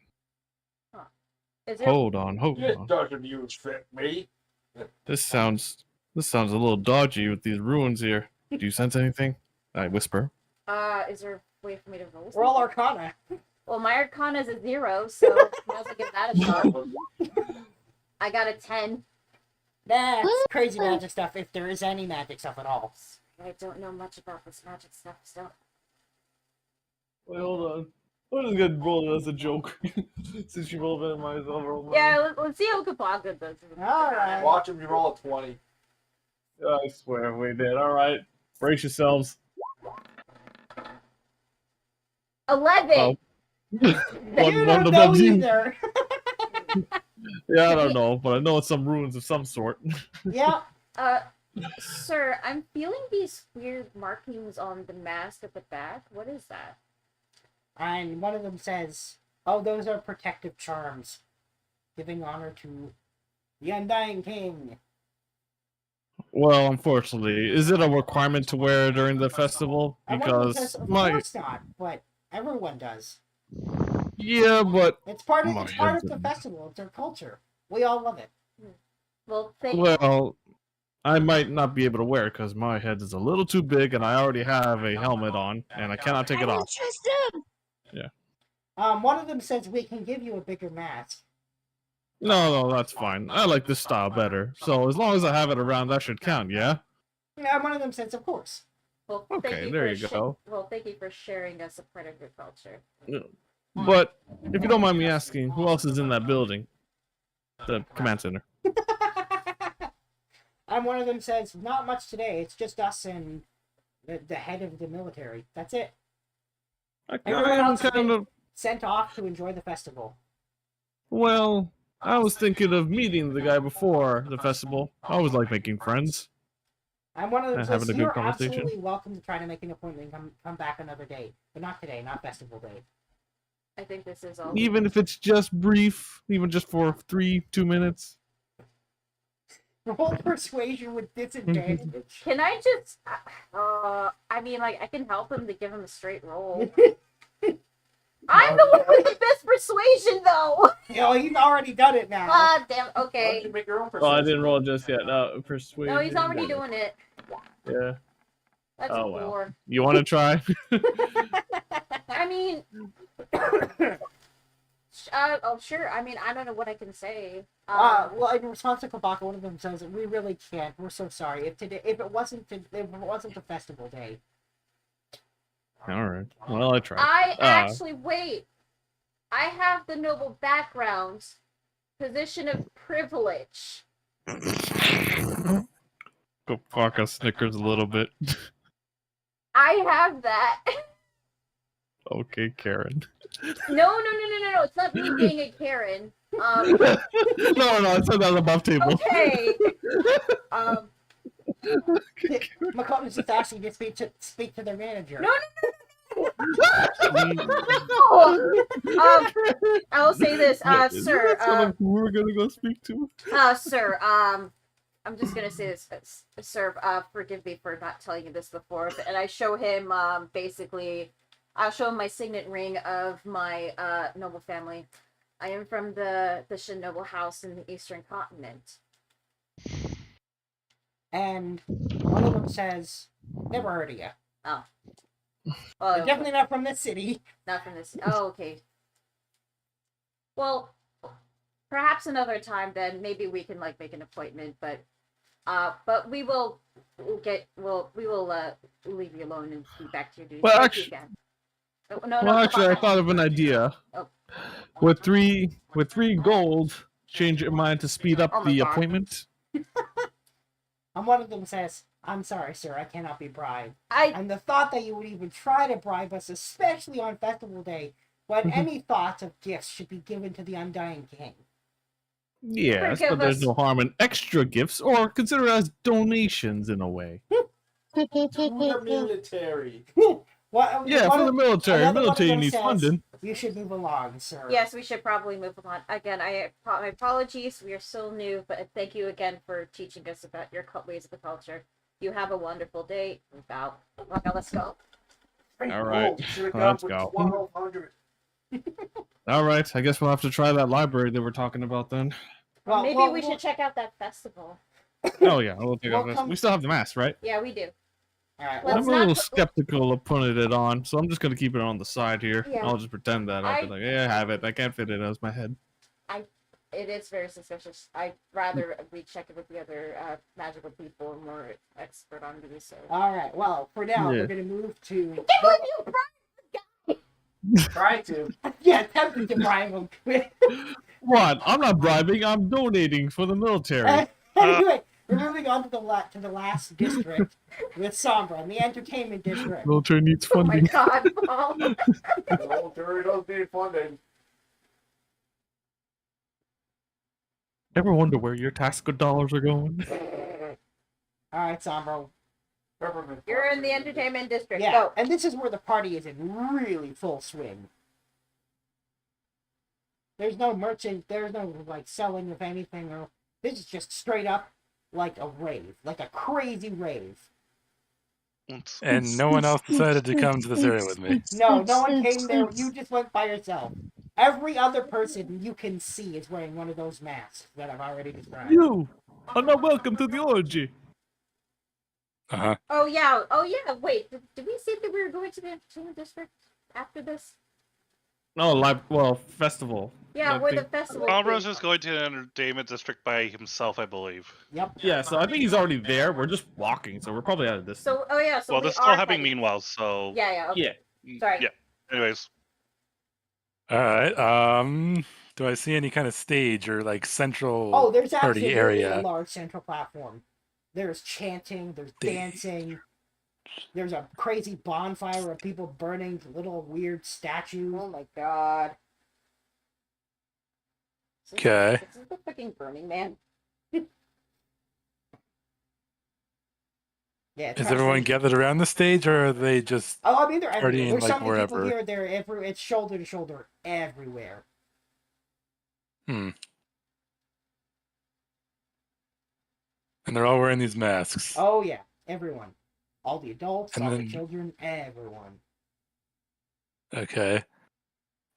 Is it? Hold on. It doesn't use fit me. This sounds a little dodgy with these ruins here. Do you sense anything? I whisper. Is there a way for me to roll? Roll something? Arcana. Well, my Arcana is a 0, so might as well give that a shot. I got a 10. That's crazy magic stuff, if there is any magic stuff at all. I don't know much about this magic stuff, so. Wait, hold on. I'm just gonna roll it as a joke. Since you rolled it, might as well roll mine. Yeah, let's see how Kapaka does. Alright. Watch him roll a 20. I swear we did. Alright. Brace yourselves. 11! Oh. You don't know either. Yeah, I don't know, but I know it's some ruins of some sort. Yeah. Sir, I'm feeling these weird markings on the mask at the back. What is that? And one of them says, oh, those are protective charms, giving honor to the Undying King. Well, unfortunately, is it a requirement to wear during the festival? And one of them Because says, of my course not, but everyone does. yeah, but It's part of My it's part of the head's- festival. It's our culture. We all love it. Well, thank well, I might not be able to wear it because my head is a little too big, and I already have a helmet on, and I cannot take it off. trust him. One of them says we can give you a bigger mask. No, that's fine. I like this style better. So as long as I have it around, that should count. Yeah. And one of them says, of course. Well, Okay, there you go. Well, thank you for sharing us a part of your culture. But if you don't mind me asking, who else is in that building? The command center. And one of them says, not much today. It's just us and the head of the military. That's it. Everyone I'm else has kind been of sent off to enjoy the festival. well. I was thinking of meeting the guy before the festival. I always like making friends. And one of them And says, having a good you're conversation. absolutely welcome to try to make an appointment and come back another day. But not today, not festival day. I think this is all. Even if it's just brief, even just for 2 minutes. Roll persuasion with disadvantage. Can I just? I mean, like, I can help him to give him a straight roll. I'm the one with the best persuasion, though. He's already done it now. Ah, damn. Why don't Okay. you make your own Oh, I didn't roll just yet. No, persuasion. No, he's already doing it. Yeah. That's Oh, a well. 4. You want to try? I mean, oh sure. I mean, I don't know what I can say. Well, in response to Kabaka, one of them says, "We really can't. We're so sorry. If it wasn't the festival day." All right. Well, I tried. I actually wait. I have the noble background, position of privilege. Go Parka snickers a little bit. I have that. Okay, Karen. No. It's not me being a Karen. No, I said that above table. Okay. McCollum's just asking to speak to their manager. No. I will say this, sir. Who we're gonna go speak to? Sir. I'm just gonna say this, sir. Forgive me for not telling you this before, and I show him basically. I'll show him my signet ring of my noble family. I am from the Shin noble house in the Eastern Continent. And one of them says, "Never heard of you." Oh. Oh, They're definitely not from this city. not from this. Oh, okay. Well, perhaps another time then. Maybe we can like make an appointment, but we will leave you alone and be back to your duties. Well, Thank you actually, again. Oh, no, well, come actually, on. I thought of an idea. Oh. With three gold, change your mind to speed up Oh my the God. appointment. And one of them says, "I'm sorry, sir, I cannot be bribed." I And the thought that you would even try to bribe us, especially on Festival Day, when any thoughts of gifts should be given to the Undying King. Yes, Forgive but there's us. no harm in extra gifts, or consider it as donations in a way. To the military. Yeah, for the military. another one of Military them needs says, funding. "You should move along, sir." Yes, we should probably move on. Again, my apologies. We are still new, but thank you again for teaching us about your ways of the culture. You have a wonderful day. Bow. Okay, let's go. All right, Should have let's gone go. with 1200. All right, I guess we'll have to try that library that we're talking about then. Well, Maybe well, we well- should check out that festival. Oh yeah, we'll take We'll out this. come- We still have the mask, right? Yeah, we do. All right. Let's I'm a not little put- skeptical of putting it on, so I'm just gonna keep it on the side here. Yeah. I'll just pretend that I'll be like, yeah, I have it. I can't fit it as my head. It is very suspicious. I'd rather we check it with the other magical people and more expert on these. So. All right. Well, for now, Yeah. we're gonna move to. Try to. Yeah, attempting to bribe him. What? I'm not bribing. I'm donating for the military. Anyway, we're moving on to the last district with Sombra, and the entertainment district. Military needs Oh my funding. God, Paul. The military does need funding. Ever wonder where your tax dollars are going? All right, Sombra. Peppermint. You're in the entertainment district. Yeah, Go. and this is where the party is in really full swing. There's no merchant. There's no like selling of anything, or this is just straight up like a rave, like a crazy rave. And no one else decided to come to this area with me. No, no one came there. You just went by yourself. Every other person you can see is wearing one of those masks that I've already described. You are not welcome to the orgy. Uh-huh. Oh yeah. Wait, did we say that we were going to the entertainment district after this? No, festival. Yeah, I where the think- festival. Alvaro's is. is going to the entertainment district by himself, I believe. Yep. Yeah, so I think he's already there. We're just walking, so we're probably out of this. So yeah. So Well, we they're still are having heading- meanwhile, so Yeah. Okay. Yeah. Sorry. Yeah. Anyways, All right. Do I see any kind of stage or like central Oh, there's party absolutely area? a large central platform. There's chanting, there's dancing, there's a crazy bonfire of people burning little weird statues. Oh my God. Okay. This is the freaking Burning Man. Yeah. Is everyone gathered around the stage, or are they just? Oh, I mean, they're everywhere. partying, There's so like, many wherever? people here. It's shoulder to shoulder everywhere. And they're all wearing these masks. Oh yeah, everyone. All the adults, And all the then- children, everyone. Okay.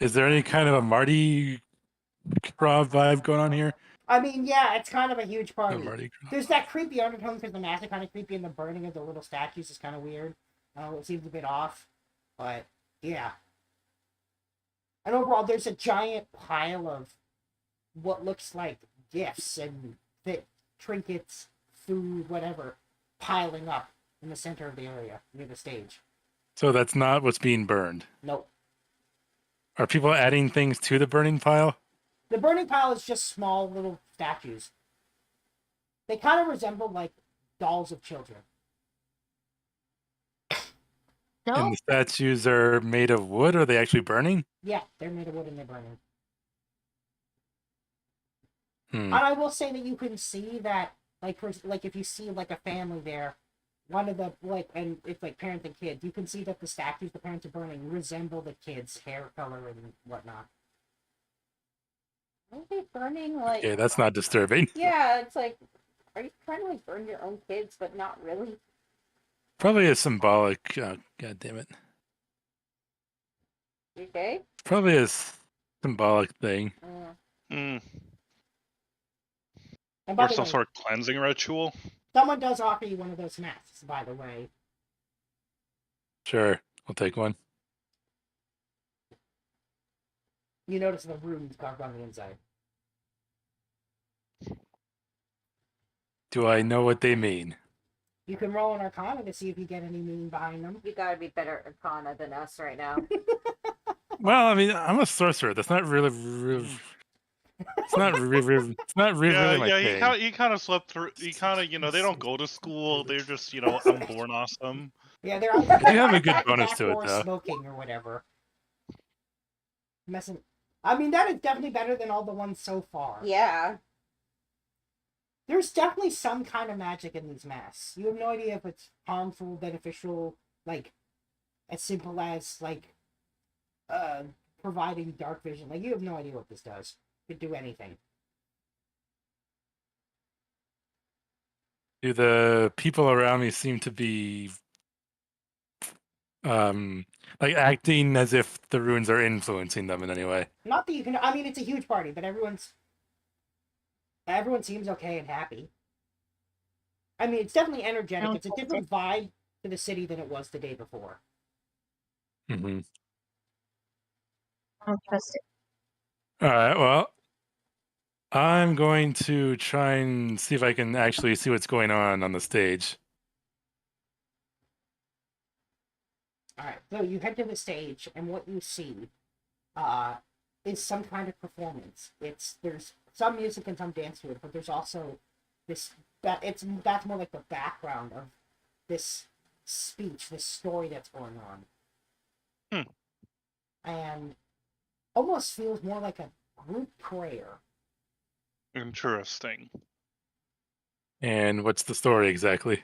Is there any kind of a Mardi Gras vibe going on here? I mean, yeah, it's kind of a huge A party. Mardi Gras. There's that creepy undertone because the masks are kind of creepy and the burning of the little statues is kind of weird. It seems a bit off, but yeah. And overall, there's a giant pile of what looks like gifts and trinkets, food, whatever, piling up in the center of the area near the stage. So that's not what's being burned. Nope. Are people adding things to the burning pile? The burning pile is just small little statues. They kind of resemble like dolls of children. No. And the statues are made of wood? Or are they actually burning? Yeah, they're made of wood and they're burning. Hmm. And I will say that you can see that, like if you see like a family there, one of the and it's like parents and kids, you can see that the statues the parents are burning resemble the kids' hair color and whatnot. Are they burning like? Okay, that's not disturbing. Yeah, it's like, are you trying to like burn your own kids, but not really? Probably a symbolic. God damn it. You okay? Probably a symbolic thing. mm, And by or the some way, sort of cleansing ritual. someone does offer you one of those masks, by the way. Sure. I'll take one. You notice the runes carved on the inside. Do I know what they mean? You can roll an Arcana to see if you get any meaning behind them. You gotta be better at Arcana than us right now. Well, I mean, I'm a sorcerer. That's not really. It's not really. It's not really my thing. He kind of slept through. He kind of, they don't go to school. They're just, I'm born awesome. Yeah, they're I do have a good bonus to it, backdoor though. smoking or whatever. Messing. I mean, that is definitely better than all the ones so far. Yeah. There's definitely some kind of magic in these masks. You have no idea if it's harmful, beneficial, like, as simple as, like, providing dark vision. Like, you have no idea what this does. It could do anything. Do the people around me seem to be like acting as if the runes are influencing them in any way? Not that you can. I mean, it's a huge party, but everyone seems okay and happy. I mean, it's definitely energetic. It's a different vibe to the city than it was the day before. Mm-hmm. I don't trust it. All right. Well, I'm going to try and see if I can actually see what's going on the stage. Alright, so you head to the stage, and what you see is some kind of performance. There's some music and some dance to it, but there's also that's more like the background of this speech, this story that's going on. And almost feels more like a group prayer. Interesting. And what's the story exactly?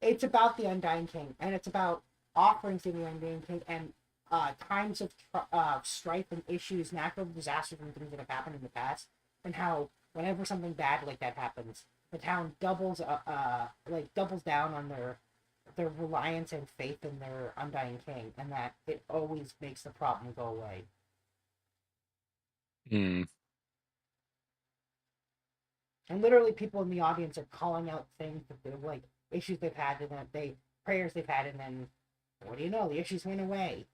It's about the Undying King, and it's about offerings to the Undying King and times of strife and issues, natural disasters and things that have happened in the past, and how whenever something bad like that happens, the town doubles down on their reliance and faith in their Undying King, and that it always makes the problem go away. Hmm. And literally, people in the audience are calling out things that they're like issues they've had, and then prayers they've had, and then what do you know? The issues went away.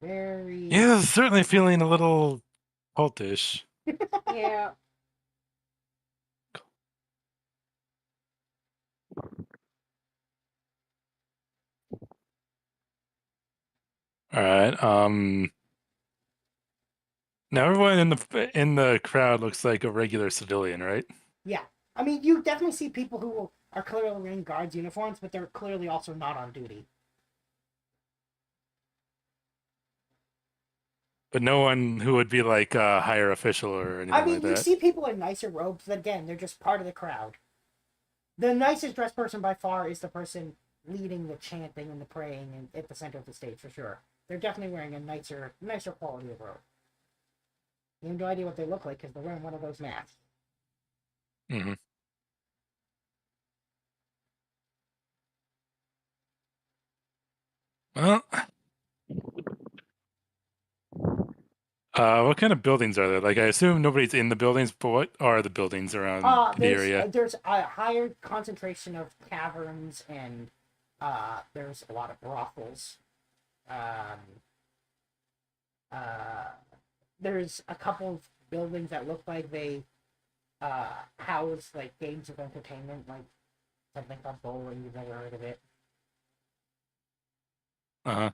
Very. Yeah, certainly feeling a little cultish. Yeah. All right. Now everyone in the crowd looks like a regular civilian, right? Yeah. I mean, you definitely see people who are clearly wearing guards' uniforms, but they're clearly also not on duty. But no one who would be like a higher official or anything I mean, like you that. see people in nicer robes, but again, they're just part of the crowd. The nicest dressed person by far is the person leading the chanting and the praying and at the center of the stage, for sure. They're definitely wearing a nicer quality of robe. You have no idea what they look like because they're wearing one of those masks. Mm-hmm. Well, what kind of buildings are there? Like, I assume nobody's in the buildings, but what are the buildings around the area? There's a higher concentration of caverns and there's a lot of brothels. There's a couple of buildings that look like they house like games of entertainment, like something called bowling. You've never heard of it? Uh-huh.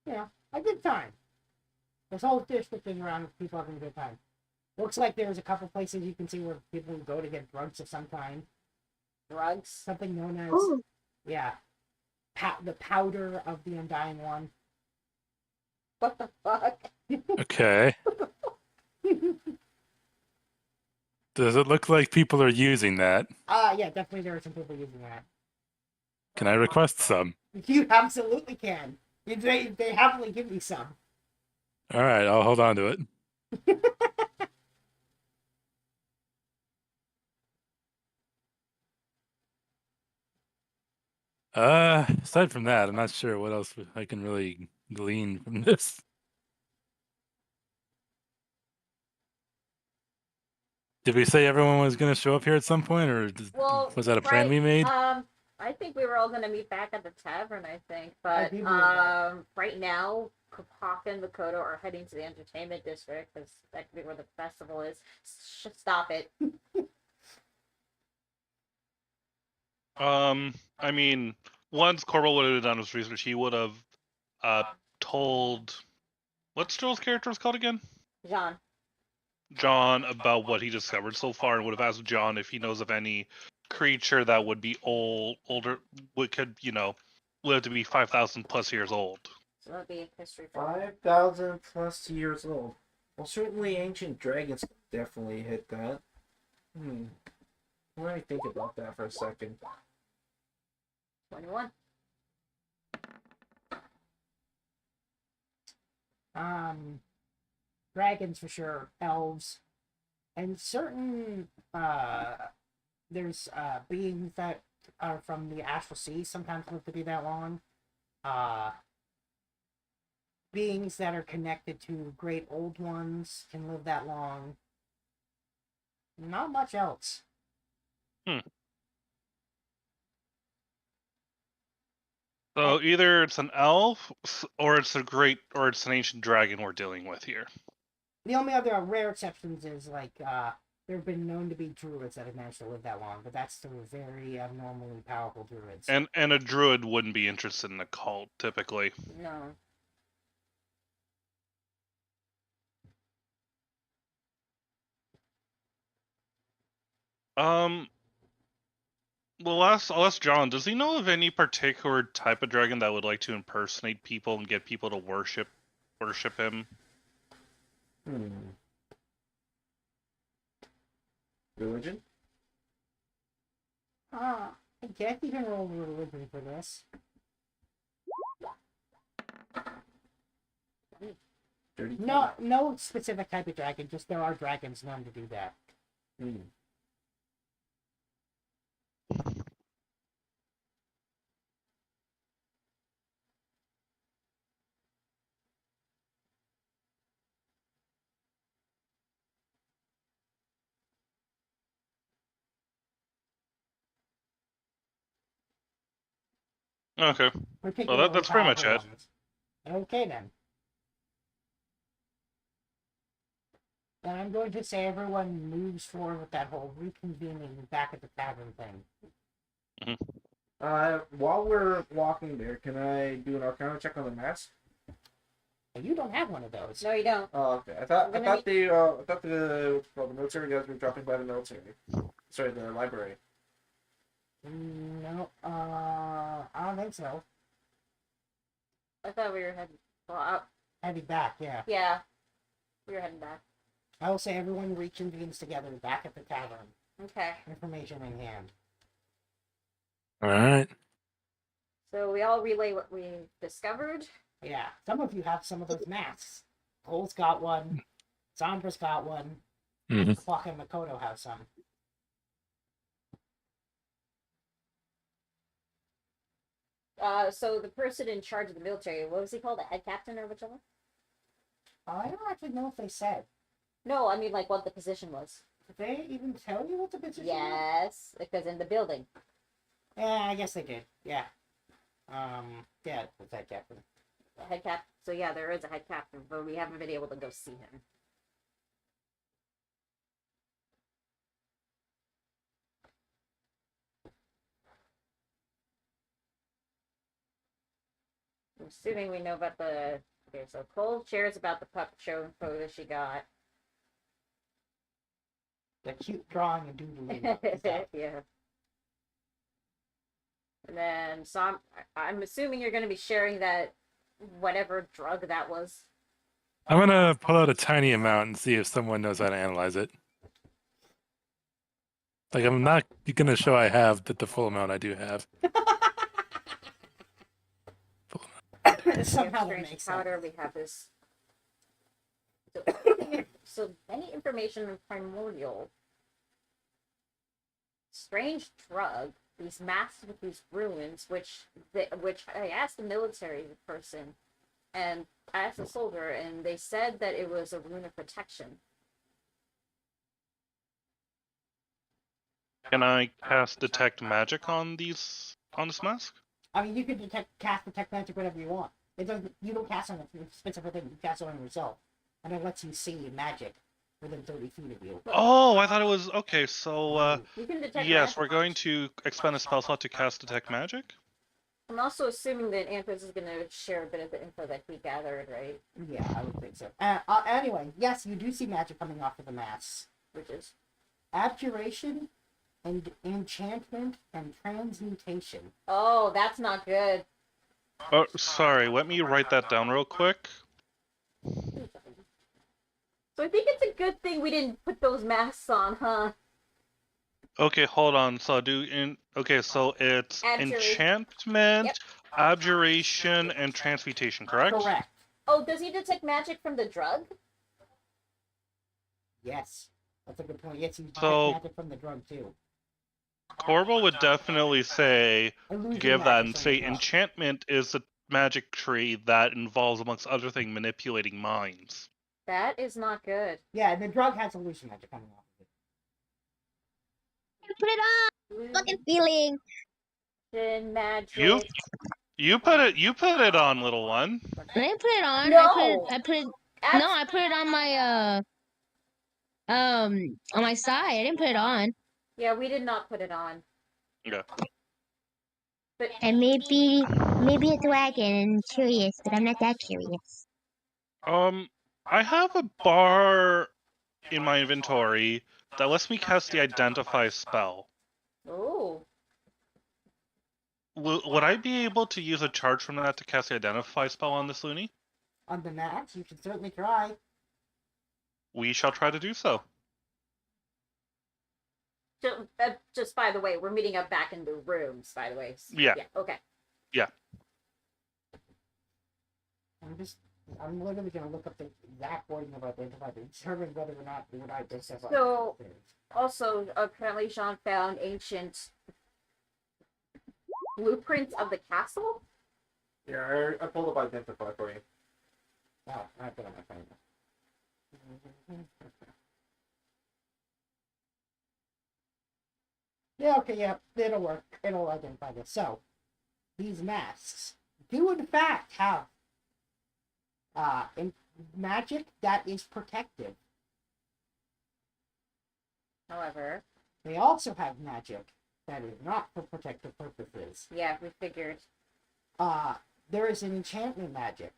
Yeah, a good time. This whole district is around with people having a good time. Looks like there's a couple places you can see where people go to get drugs of some kind. Drugs? Something known as Ooh. yeah, the powder of the Undying One. What the fuck? Okay. Does it look like people are using that? Yeah, definitely there are some people using that. Can I request some? You absolutely can. They happily give me some. All right, I'll hold on to it. Aside from that, I'm not sure what else I can really glean from this. Did we say everyone was going to show up here at some point, or Well, was that a plan we made? I think we were all gonna meet back at the tavern. I think, I but do believe that. right now, Kapaka and Makoto are heading to the entertainment district because that could be where the festival is. Stop it. I mean, once Corbel would have done his research, he would have told what's Joel's character was called again? John. John about what he discovered so far, and would have asked John if he knows of any creature that would be older, could live to be 5,000 plus years old. So that'd be history for 5,000 plus years old. Well, certainly ancient dragons definitely hit that. Let me think about that for a second. 21. Dragons for sure, elves, and certain there's beings that are from the astral sea sometimes live to be that long. Beings that are connected to great old ones can live that long. Not much else. So either it's an elf, or it's an ancient dragon we're dealing with here. The only other rare exceptions is like there have been known to be druids that have managed to live that long, but that's through very abnormally powerful druids. And a druid wouldn't be interested in a cult typically. No. Well, I'll ask John. Does he know of any particular type of dragon that would like to impersonate people and get people to worship him? Religion? I guess you can roll religion for this. Dirty No specific type of dragon, just there are dragons known to do that. Okay. Particularly that's pretty much powerful it. ones. Okay then. Then I'm going to say everyone moves forward with that whole reconvening back at the tavern thing. While we're walking there, can I do an Arcana check on the mask? You don't have one of those. No, you don't. Oh, okay. I thought the what's it called, the military guys were dropping by the military. Sorry, the library. No, I don't think so. I thought we were heading. Heading back, yeah. Yeah. We were heading back. I will say everyone reconvenes together back at the tavern. Okay. Information in hand. All right. So we all relay what we discovered. Yeah, some of you have some of those masks. Cole's got one. Sombra's got one. Mhm. Fuck and Makoto have some. So the person in charge of the military, what was he called? A head captain or whichever? I don't actually know if they said. No, I mean like what the position was. Did they even tell you what the position was? Yes, because in the building. Yeah, I guess they did. Yeah. Yeah, it's that captain. The head cap. So yeah, there is a head captain, but we haven't been able to go see him. I'm assuming we know about the. Okay, so Cole shares about the puppet show and photos she got. The cute drawing and doodling. Yeah. And then, so I'm assuming you're going to be sharing that whatever drug that was. I'm gonna pull out a tiny amount and see if someone knows how to analyze it. Like, I'm not gonna show I have the full amount I do have. Somehow that strange makes powder. sense. We have this. So any information on primordial. Strange drug. These masks with these runes, which I asked the military person, and I asked the soldier, and they said that it was a rune of protection. Can I cast detect magic on this mask? I mean, you can cast detect magic whatever you want. It doesn't. You don't cast on a specific thing. You cast it on yourself, and it lets you see magic within 30 feet of you. Oh, I thought it was okay. So, You can detect yes, magic. we're going to expend a spell slot to cast detect magic. I'm also assuming that Anthos is going to share a bit of the info that he gathered, right? Yeah, I would think so. Anyway, yes, you do see magic coming off of the mask, Which is abjuration, and enchantment, and transmutation. oh, that's not good. Oh, sorry. Let me write that down real quick. So I think it's a good thing we didn't put those masks on, huh? Okay, hold on. So okay, so it's Abjuration. enchantment, Yep. abjuration, and transmutation, correct? Correct. Oh, does he detect magic from the drug? Yes, that's a good point. Yes, you detect So- magic from the drug too. Corbo would definitely say Illusion give that magic and from say the drug. enchantment is a magic tree that involves, amongst other things, manipulating minds. That is not good. Yeah, and the drug has illusion magic coming off of it. Put it on. Fucking feeling. Then magic. You put it on, little one. I didn't put it on. No. I put it. No, I put it on my on my side. I didn't put it on. Yeah, we did not put it on. Yeah. But And maybe a dragon. Curious, but I'm not that curious. I have a bar in my inventory that lets me cast the identify spell. oh, Would I be able to use a charge from that to cast the identify spell on this loony? On the max, you can certainly try. We shall try to do so. just by the way, we're meeting up back in the rooms. By the way. Yeah. Okay. I'm literally gonna look up the exact wording of identify to determine whether or not we would identify. So- Also, apparently, Jean found ancient blueprints of the castle. Yeah, I pulled up identify for you. Oh, I put it on my phone. Yeah, okay, yeah, it'll work. It'll identify this. So, these masks do in fact have magic that is protective. However, They also have magic that is not for protective purposes. yeah, we figured. There is an enchantment magic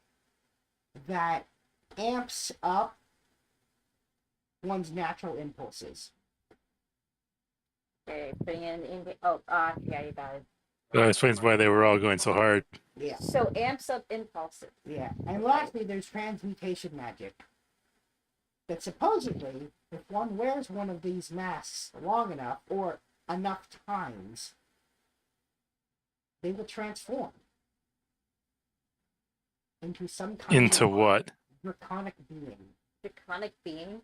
that amps up one's natural impulses. Okay, putting in. Yeah, you got it. That explains why they were all going so hard. Yeah. So amps up impulses. Yeah, and lastly, there's transmutation magic. That supposedly, if one wears one of these masks long enough, or enough times, they will transform into some kind Into of what? draconic being. Draconic being.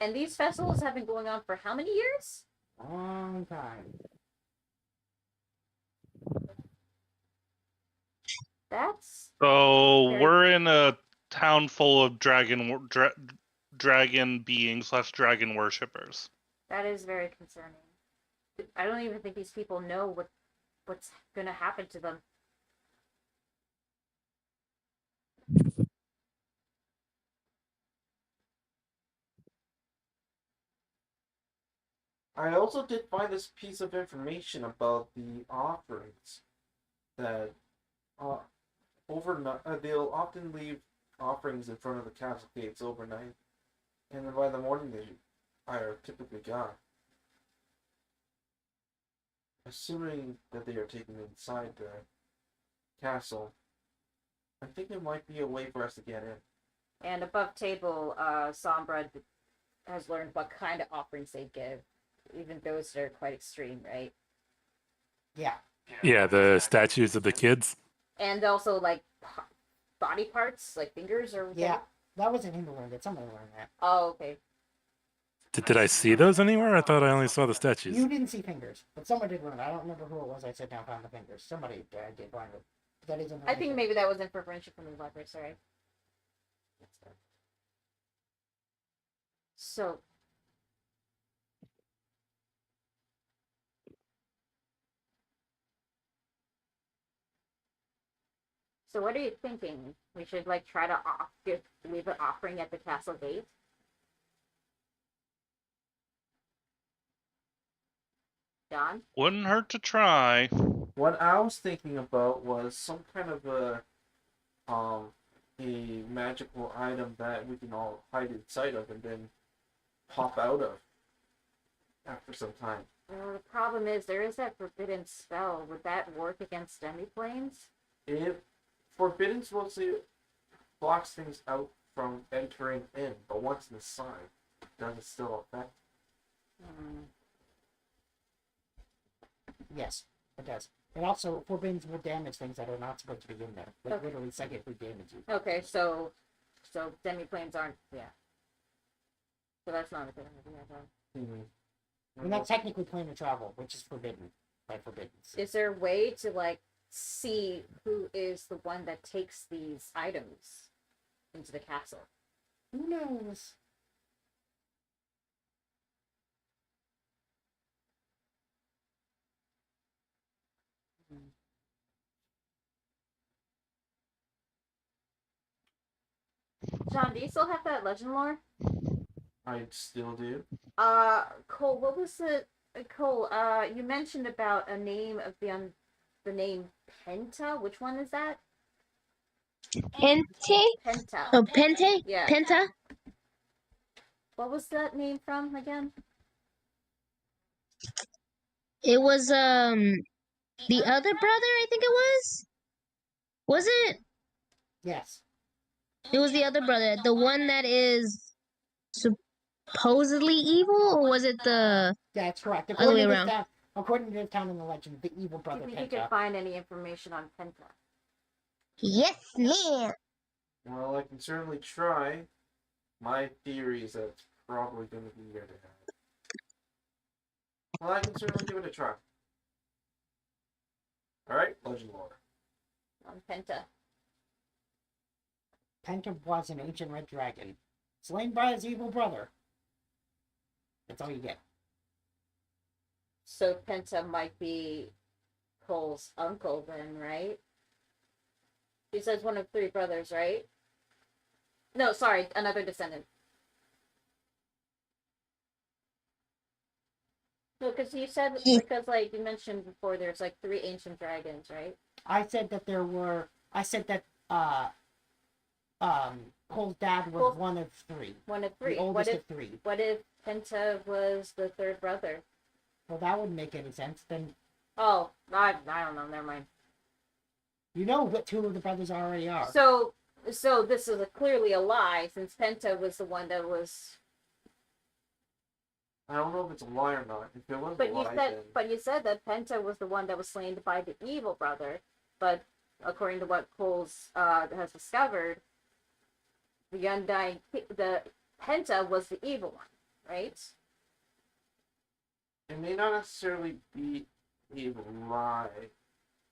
And these festivals have been going on for how many years? Long time. That's So Very- we're in a town full of dragon beings / dragon worshippers. that is very concerning. I don't even think these people know what's gonna happen to them. I also did find this piece of information about the offerings that overnight they'll often leave offerings in front of the castle gates overnight, and then by the morning they are typically gone. Assuming that they are taken inside the castle, I think there might be a way for us to get in. And above table, Sombra has learned what kind of offerings they give, even those that are quite extreme, right? Yeah. Yeah, the statues of the kids. And also like body parts, like fingers or whatever. Yeah. That wasn't him who learned it. Somebody learned that. Oh, okay. Did I see those anywhere? I thought I only saw the statues. You didn't see fingers, but somebody did learn it. I don't remember who it was. I said down found the fingers. Somebody did find it. That isn't. I think maybe that was information from the library. Sorry. So So what are you thinking? We should like try to leave an offering at the castle gate. John? Wouldn't hurt to try. What I was thinking about was some kind of a magical item that we can all hide inside of and then pop out of after some time. The problem is there is that forbidden spell. Would that work against demi-planes? It forbidden mostly blocks things out from entering in, but once inside, does it still affect? Yes, it does. It also forbids will damage things that are not supposed to be in there. Like Okay. literally psychically damage you. Okay, so demi-planes aren't, yeah. So that's not a good idea then. Mm-hmm. And that's technically planar travel, which is forbidden by forbidden. Is there a way to like see who is the one that takes these items into the castle? Who knows? John, do you still have that legend lore? I still do. Cole, what was it? Cole, you mentioned about a name of the name Penta. Which one is that? Pente? Penta. Oh, Pente? Yeah. Penta? What was that name from again? It was the other brother, I think it was. Was it? Yes. It was the other brother, the one that is supposedly evil, or was it the That's correct. other way around? According to this town in the legend, the evil Do brother you think you Penta. can find any information on Penta? Yes, ma'am. Well, I can certainly try. My theory is that it's probably going to be here to have. Well, I can certainly give it a try. Alright, legend lore. On Penta. Penta was an ancient red dragon, slain by his evil brother. That's all you get. So Penta might be Cole's uncle then, right? He says one of 3 brothers, right? No, sorry, another descendant. No, because you said, because like you mentioned before, there's like 3 ancient dragons, right? I said that Cole's dad was one of 3. One of 3. The oldest of 3. What if Penta was the 3rd brother? Well, that wouldn't make any sense. Then Oh, I don't know. Never mind. you know what 2 of the brothers already are. So this is clearly a lie, since Penta was the one that was. I don't know if it's a lie or not. If it was But a you lie, said, then... but you said that Penta was the one that was slain by the evil brother. But according to what Cole's has discovered, the undying, the Penta was the evil one, right? It may not necessarily be a lie.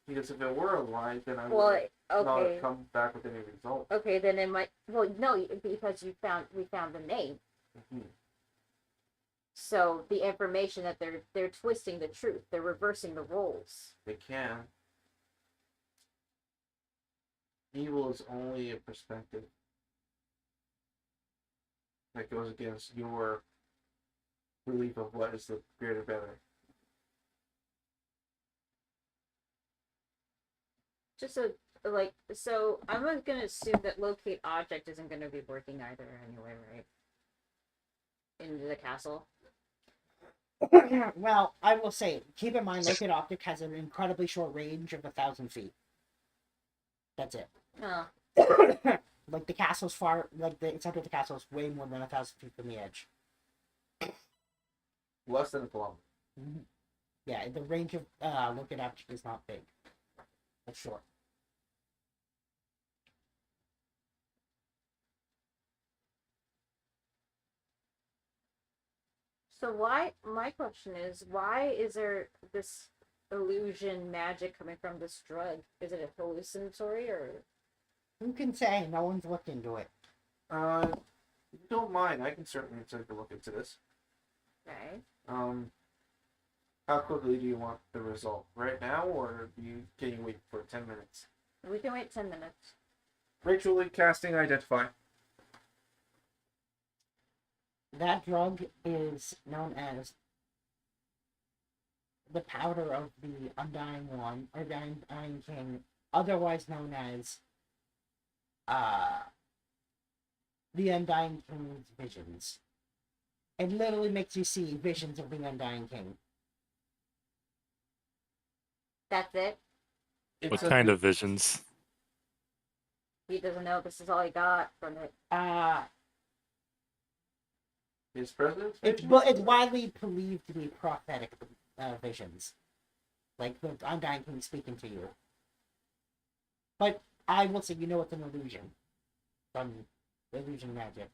Because if it were a lie, then I would Well, not okay, have come back with any result. okay, then it might. Well, no, because we found the name. Mhm. So the information that they're twisting the truth, they're reversing the roles. They can. Evil is only a perspective that goes against your belief of what is the greater better. Just like, so I'm gonna assume that locate object isn't gonna be working either anyway, right? In the castle. Well, I will say, keep in mind, Locate Optic has an incredibly short range of 1,000 feet. That's it. Oh, Like the castle's far, like the center of the castle is way more than 1,000 feet from the edge. Less than a kilometer. Mm-hmm. Yeah, the range of Locate Optic is not big. It's short. so my question is, why is there this illusion magic coming from this drug? Is it a hallucinatory or? Who can say? No one's looked into it. If you don't mind, I can certainly take a look into this. Okay. How quickly do you want the result? Right now, or can you wait for 10 minutes? We can wait 10 minutes. Ritually casting identify. That drug is known as the powder of the Undying One, or the Undying King, otherwise known as the Undying King's visions. It literally makes you see visions of the Undying King. That's it. What kind of visions? He doesn't know this is all he got from it. His president's It's widely believed to be prophetic visions, like the Undying King speaking to you. But I will say, you know, it's an illusion from illusion magic.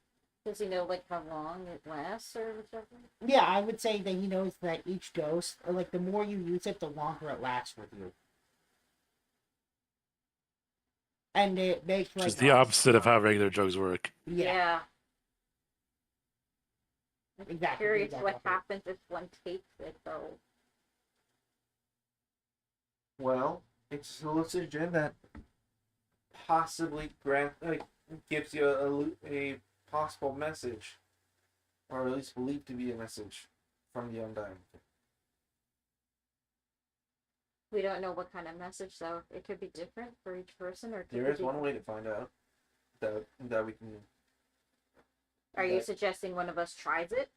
Does he know like how long it lasts or whatever? Yeah, I would say that he knows that each dose, or like the more you use it, the longer it lasts with you. And it makes Which like is the opposite of how regular drugs work. yeah, I'm exactly. curious exactly. what happens if one takes it though. Well, it's a hallucinogen that possibly gives you a possible message, or at least believed to be a message from the Undying. We don't know what kind of message though. It could be different for each person, or it could There be is one way to find out that we can. Are you that- suggesting one of us tries it?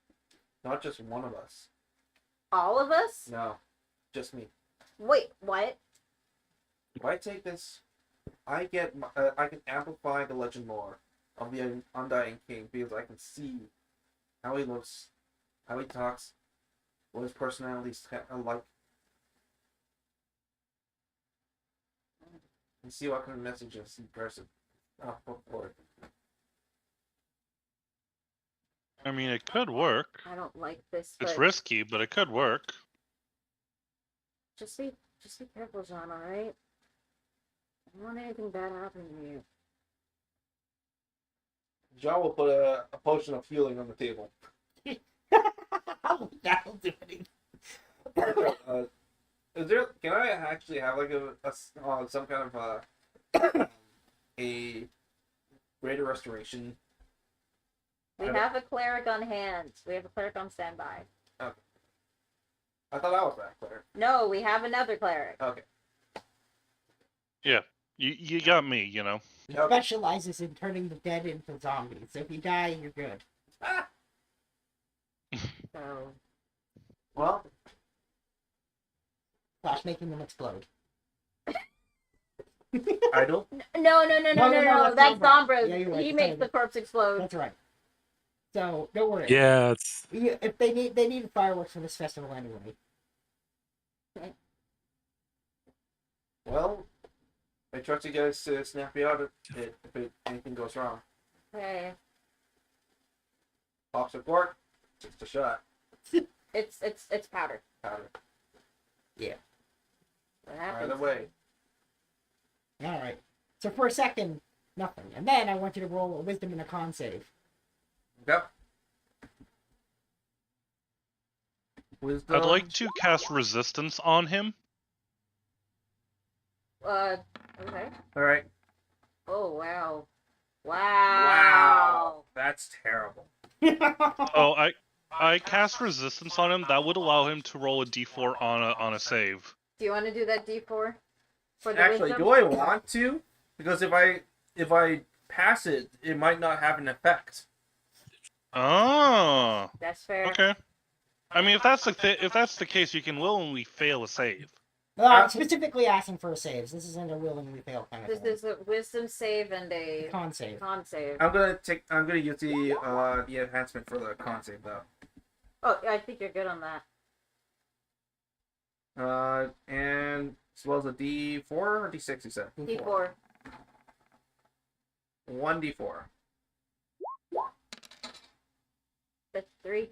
Not just one of us. All of us? No, just me. Wait, what? If I take this, I can amplify the legend lore of the Undying King because I can see how he looks, how he talks, what his personality's like, and see what kind of messages he person put forward. I mean, it could work. I don't like this. It's But risky, but it could work. just be careful, John. All right. I don't want anything bad happening to you. John will put a potion of healing on the table. That'll do it. Is there? Can I actually have like some kind of a greater restoration? We have a cleric on hand. We have a cleric on standby. I thought I was that cleric. No, we have another cleric. Okay. Yeah, you got me. You know. He specializes in turning the dead into zombies. So if you die, you're good. So Well, Slash making them explode. idle. No. That's Sombra. Yeah, you're right. He It's makes Idle. the corpse explode. That's right. So don't worry. Yeah, it's If they need fireworks for this festival anyway. Well, I trust you guys to snap me out if anything goes wrong. Okay. Pops a cork, just a shot. It's powder. Powder. What happens? Either way. All right. So for a second, nothing, and then I want you to roll a wisdom and a con save. Yep. Wisdom. I'd like to cast resistance on him. Okay. All right. Oh wow. Wow. That's terrible. Oh, I cast resistance on him. That would allow him to roll a d4 on a save. Do you want to do that D4 for the Actually, wisdom? do I want to? Because if I pass it, it might not have an effect. Oh, That's fair. okay. I mean, if that's the case, you can willingly fail a save. I'm specifically asking for saves. This isn't a willingly fail kind of This thing. is a wisdom save and a Con save. con save. I'm gonna use the enhancement for the con save though. Oh, I think you're good on that. And as well as a D4 or D6, you said? D4. 1D4. That's 3.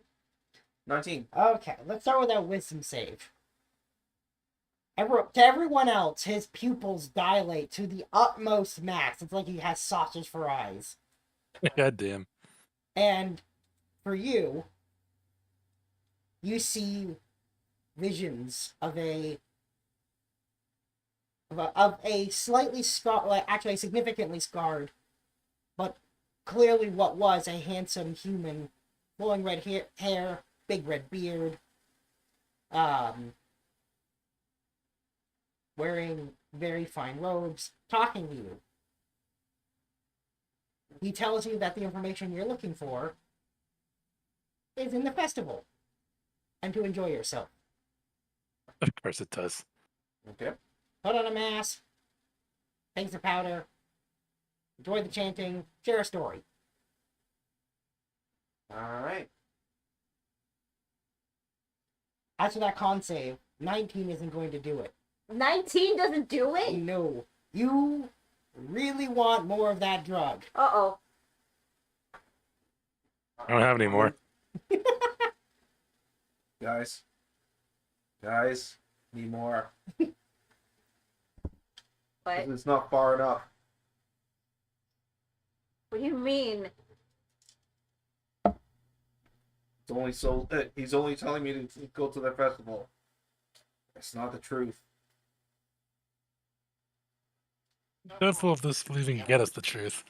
19. Okay, let's start with that wisdom save. To everyone else, his pupils dilate to the utmost max. It's like he has saucers for eyes. God damn. And for you, you see visions of a of a slightly scarred, like actually significantly scarred, but clearly what was a handsome human, flowing red hair, big red beard, wearing very fine robes, talking to you. He tells you that the information you're looking for is in the festival, and to enjoy yourself. Of course it does. Okay. Put on a mask, take the powder, enjoy the chanting, share a story. All right. As for that con save, 19 isn't going to do it. 19 doesn't do it? No. You really want more of that drug. Uh-oh. I don't have any more. Guys, need more. What? It's not far enough. What do you mean? It's only so. He's only telling me to go to the festival. It's not the truth. Doubtful if this will even get us the truth.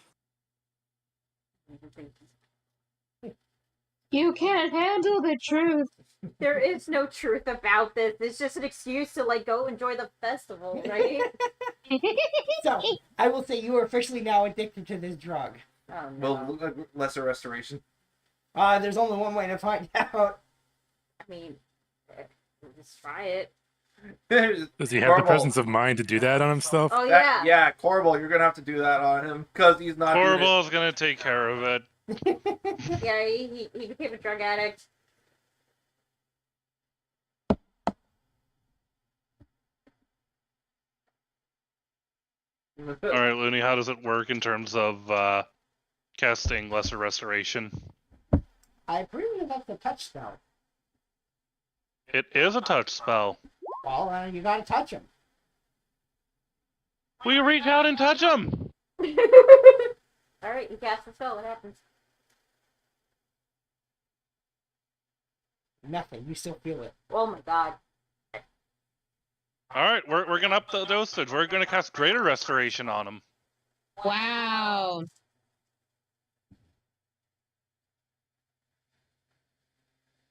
You can't handle the truth. There is no truth about this. It's just an excuse to, like, go enjoy the festival, right? So, I will say you are officially now addicted to this drug. Oh, no. Well, lesser restoration. There's only one way to find out. I mean, let's try it. Does he have the presence of mind to do that on himself? Oh, yeah. Yeah, Corbel, you're gonna have to do that on him because he's not. doing it. Corbel's gonna take care of it. Yeah, he became a drug addict. All right, Looney, how does it work in terms of casting Lesser Restoration? I believe that's a touch spell. It is a touch spell. Well, you gotta touch him. We reach out and touch him. Alright, you cast the spell. What happens? Nothing. You still feel it. Oh my god. All right, we're gonna up the dosage. We're gonna cast Greater Restoration on him. Wow.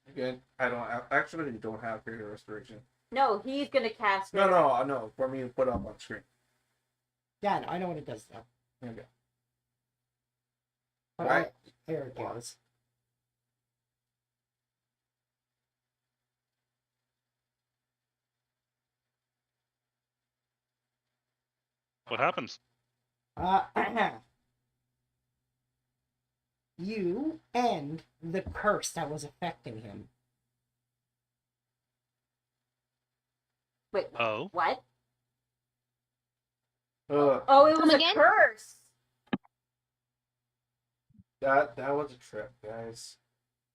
Again, I don't have greater restoration. No, he's gonna cast it. No. For me to put up on screen. Yeah, no, I know what it does though. Okay. But Right. There it goes. What happens? You end the curse that was affecting him. Wait, Oh. what? Uh, Oh, it was Come a again? curse! that was a trip, guys.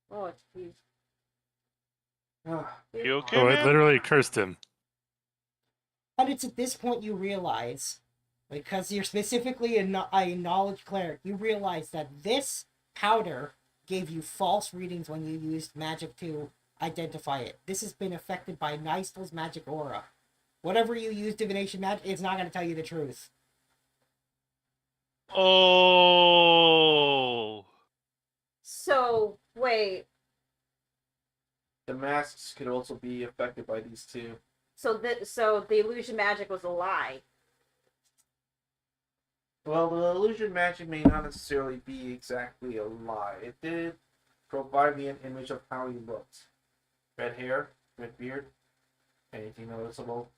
Oh, jeez. You okay, So it man? literally cursed him. And it's at this point you realize, because you're specifically a knowledge cleric, you realize that this powder gave you false readings when you used magic to identify it. This has been affected by Nystel's magic aura. Whatever you use divination magic, it's not going to tell you the truth. Oh. So, wait. The masks could also be affected by these two. So the illusion magic was a lie. Well, the illusion magic may not necessarily be exactly a lie. It did provide me an image of how he looked. Red hair, red beard, anything noticeable?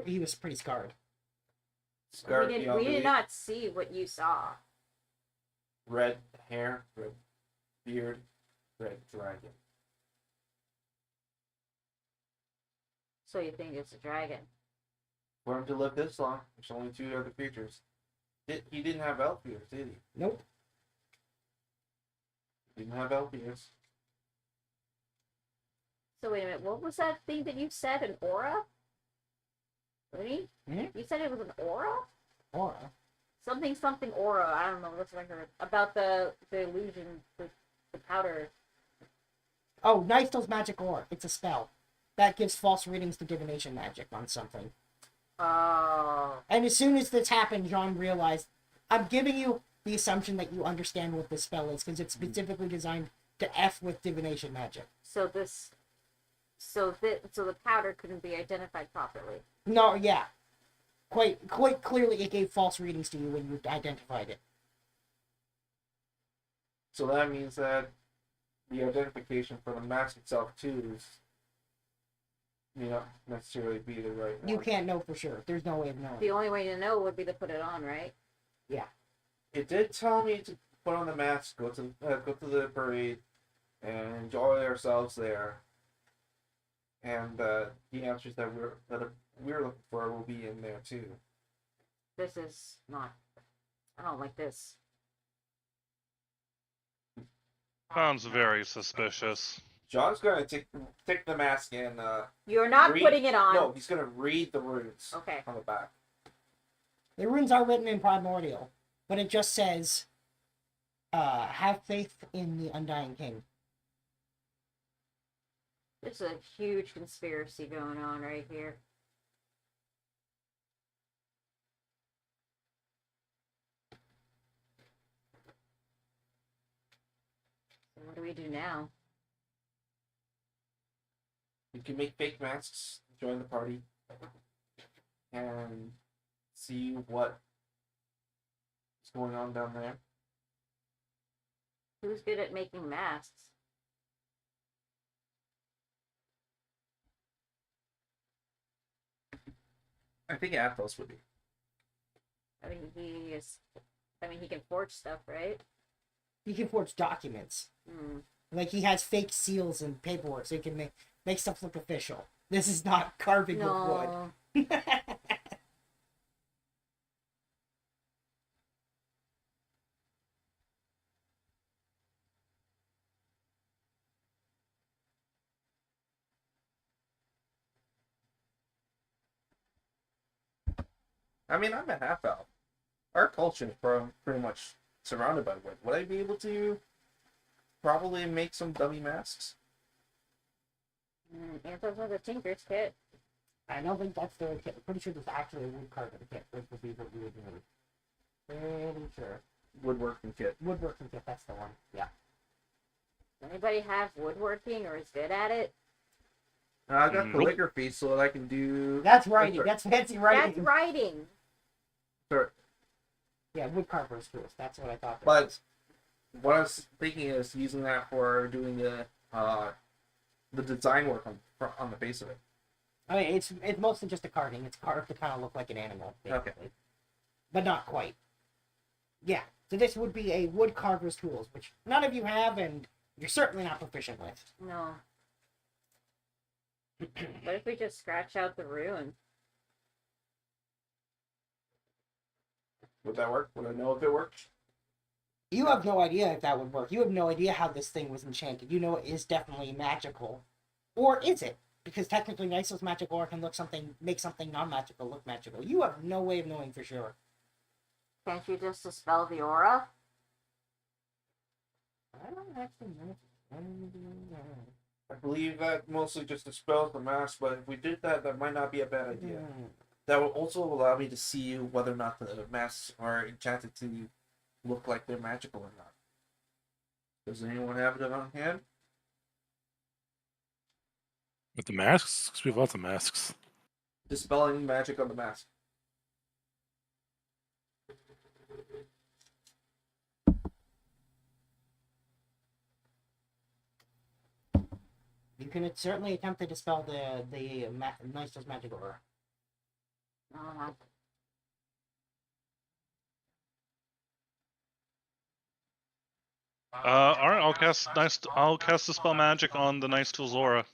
He was pretty scarred. Scarred We beyond did belief. not see what you saw. Red hair, red beard, red dragon. So you think it's a dragon? For him to live this long, there's only two other creatures. He didn't have elf ears, did he? Nope. He didn't have elf ears. So wait a minute, what was that thing that you said? An aura? Really? Hmm? You said it was an aura? Aura. Something aura. I don't know. That's what I heard about the illusion, the powder. Oh, Nystel's magic aura. It's a spell. that gives false readings to divination magic on something. Oh. And as soon as this happened, John realized, I'm giving you the assumption that you understand what this spell is, because it's specifically designed to F with divination magic. So the powder couldn't be identified properly. No, yeah. Quite clearly it gave false readings to you when you identified it. So that means that the identification for the mask itself too is, not necessarily be the right one. You can't know for sure. There's no way of knowing. The only way to know would be to put it on, right? Yeah. It did tell me to put on the mask, go to the parade, and enjoy ourselves there. And the answers that we're looking for will be in there too. This is not. I don't like this. Sounds very suspicious. John's gonna take the mask and You're not read- putting it on. No, he's gonna read the runes Okay. on the back. The runes are written in primordial, but it just says, have faith in the Undying King. There's a huge conspiracy going on right here. So what do we do now? You can make fake masks, join the party, and see what is going on down there. Who's good at making masks? I think Athos would be. I mean, he can forge stuff, right? He can forge documents. Hmm. Like, he has fake seals and paperwork, so he can make stuff look official. This is not carving with No. wood. I mean, I'm a half elf. Our culture is pretty much surrounded by wood. Would I be able to probably make some dummy masks? Anthos has a tinker's kit. I don't think that's the kit. I'm pretty sure there's actually a wood carving kit, which would be what we would need. Pretty sure. Woodworking kit. Woodworking kit, that's the one. Yeah. Does anybody have woodworking or is good at it? I got Nope. calligraphy, so I can do. That's writing. That's fancy writing. That's writing. Sorry. Yeah, wood carver's tools. That's what I thought. there But was. what I was thinking is using that for doing the design work on the face of it. I mean, it's mostly just a carving. It's carved to kind of look like an animal, basically. Okay. But not quite. Yeah. So this would be a wood carver's tools, which none of you have, and you're certainly not proficient with. No. What if we just scratch out the rune? Would that work? Would I know if it worked? You have no idea if that would work. You have no idea how this thing was enchanted. You know it is definitely magical. Or is it? Because technically Nysa's magic aura can make something non-magical look magical. You have no way of knowing for sure. Can't you just dispel the aura? I don't actually know. I believe that mostly just dispels the mask, but if we did that, that might not be a bad idea. That will also allow me to see whether or not the masks are enchanted to look like they're magical or not. Does anyone have it on hand? With the masks? 'Cause we have lots of masks. Dispelling magic on the mask. You can certainly attempt to dispel the Nysa's magic aura. Uh-huh. Alright, I'll cast Dispel Magic on the Nice Tools Aura.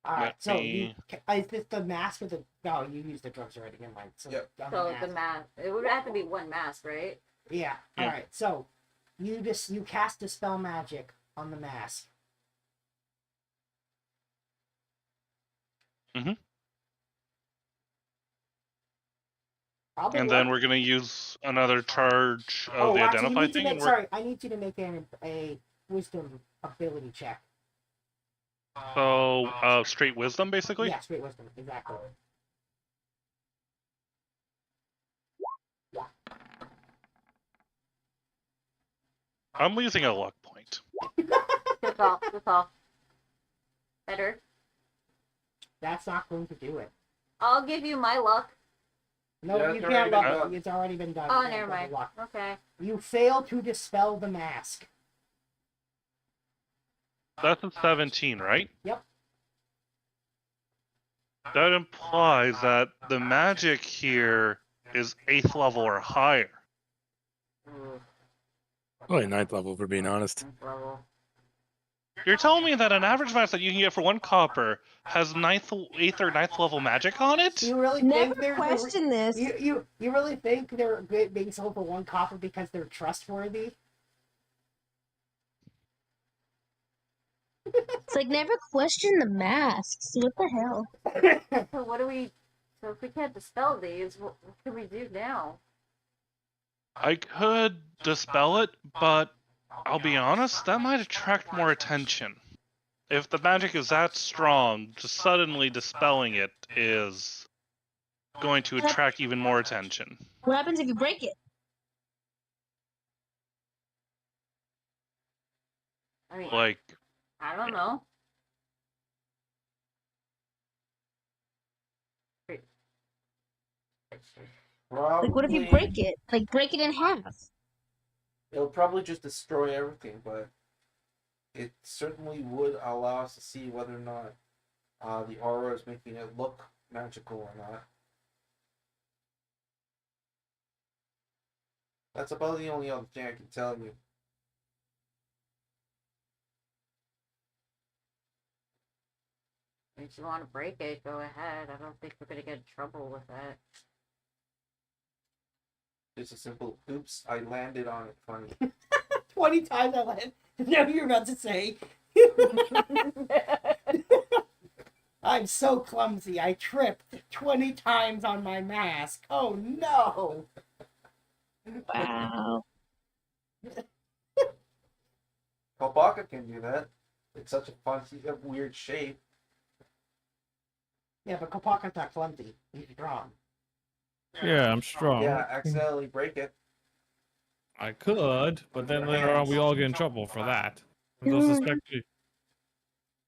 Alright, Let so me- is this the mask or the... No, you used the drugs already, never mind. So, Yep. on So mask. the mask. It would have to be one mask, right? Yeah. Yeah. Alright, so you cast Dispel Magic on the mask. Mhm. Probably And then work. we're gonna use another charge of Oh, the actually, Identify thing. I and we're- need you to make a Wisdom ability check. Okay. I need you to make a Wisdom ability check. So, straight wisdom, basically? Yeah, straight wisdom, exactly. I'm losing a luck point. Good call. Good call. Better. That's not going to do it. I'll give you my luck. No, Yeah, you it's can't already been luck. done. It's already been done. Oh, You can't never double mind. luck. Okay. You fail to dispel the mask. That's a 17, right? Yep. That implies that the magic here is 8th level or higher. Ooh, Probably 9th level, for being honest. level. You're telling me that an average mask that you can get for 1 copper has 8th or 9th level magic on it? You really Never think they're question this. You really think they're being sold for 1 copper because they're trustworthy? It's like never question the masks. What the hell? So what do we? So if we can't dispel these, what can we do now? I could dispel it, but I'll be honest, that might attract more attention. If the magic is that strong, just suddenly dispelling it is going to attract even more attention. What happens if you break it? I mean, Like, I don't know. Probably, Like, what if you break it? Like, break it in half. It'll probably just destroy everything, but it certainly would allow us to see whether or not the aura is making it look magical or not. That's about the only other thing I can tell you. If you want to break it, go ahead. I don't think we're gonna get in trouble with that. Just a simple, oops, I landed on it funny. 20 times I went. Now you're about to say. I'm so clumsy. I tripped 20 times on my mask. Oh no! Wow. Kobaka can do that. It's such a funky, weird shape. Yeah, but Kopaka's not clumsy. He's strong. Yeah, I'm strong. Yeah, accidentally break it. I could, but then later on we all get in trouble for that. They'll suspect me.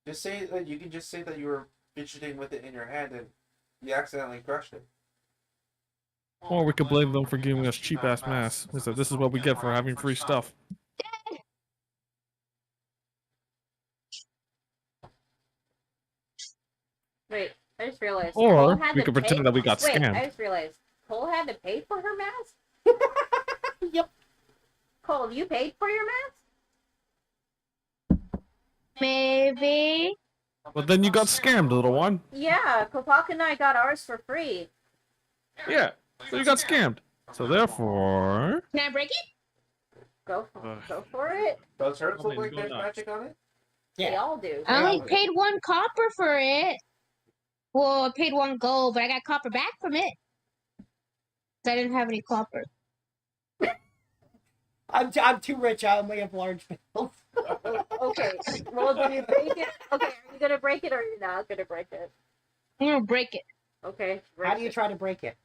Just say that you can just say that you were fidgeting with it in your hand and you accidentally crushed it. Or we could blame them for giving us cheap ass masks. We said this is what we get for having free stuff. Wait, I just realized. Or Cole had we to could pay- pretend that we got Wait, scammed. I just realized. Cole had to pay for her mask? Yep. Cole, you paid for your mask? Maybe. But then you got scammed, little one. Yeah, Kopaka and I got ours for free. Yeah, so you got scammed. So therefore... Can I break it? Go for it. Does hers Probably look like do there's not. magic on it? They Yeah. all do. I only Yeah. paid 1 copper for it. Well, I paid 1 gold, but I got copper back from it. 'Cause I didn't have any copper. I'm too rich. I only have large bills. Okay. Well, did you break it? Okay, are you gonna break it or are you not gonna break it? I'm gonna break it. Okay. How do you try to break it?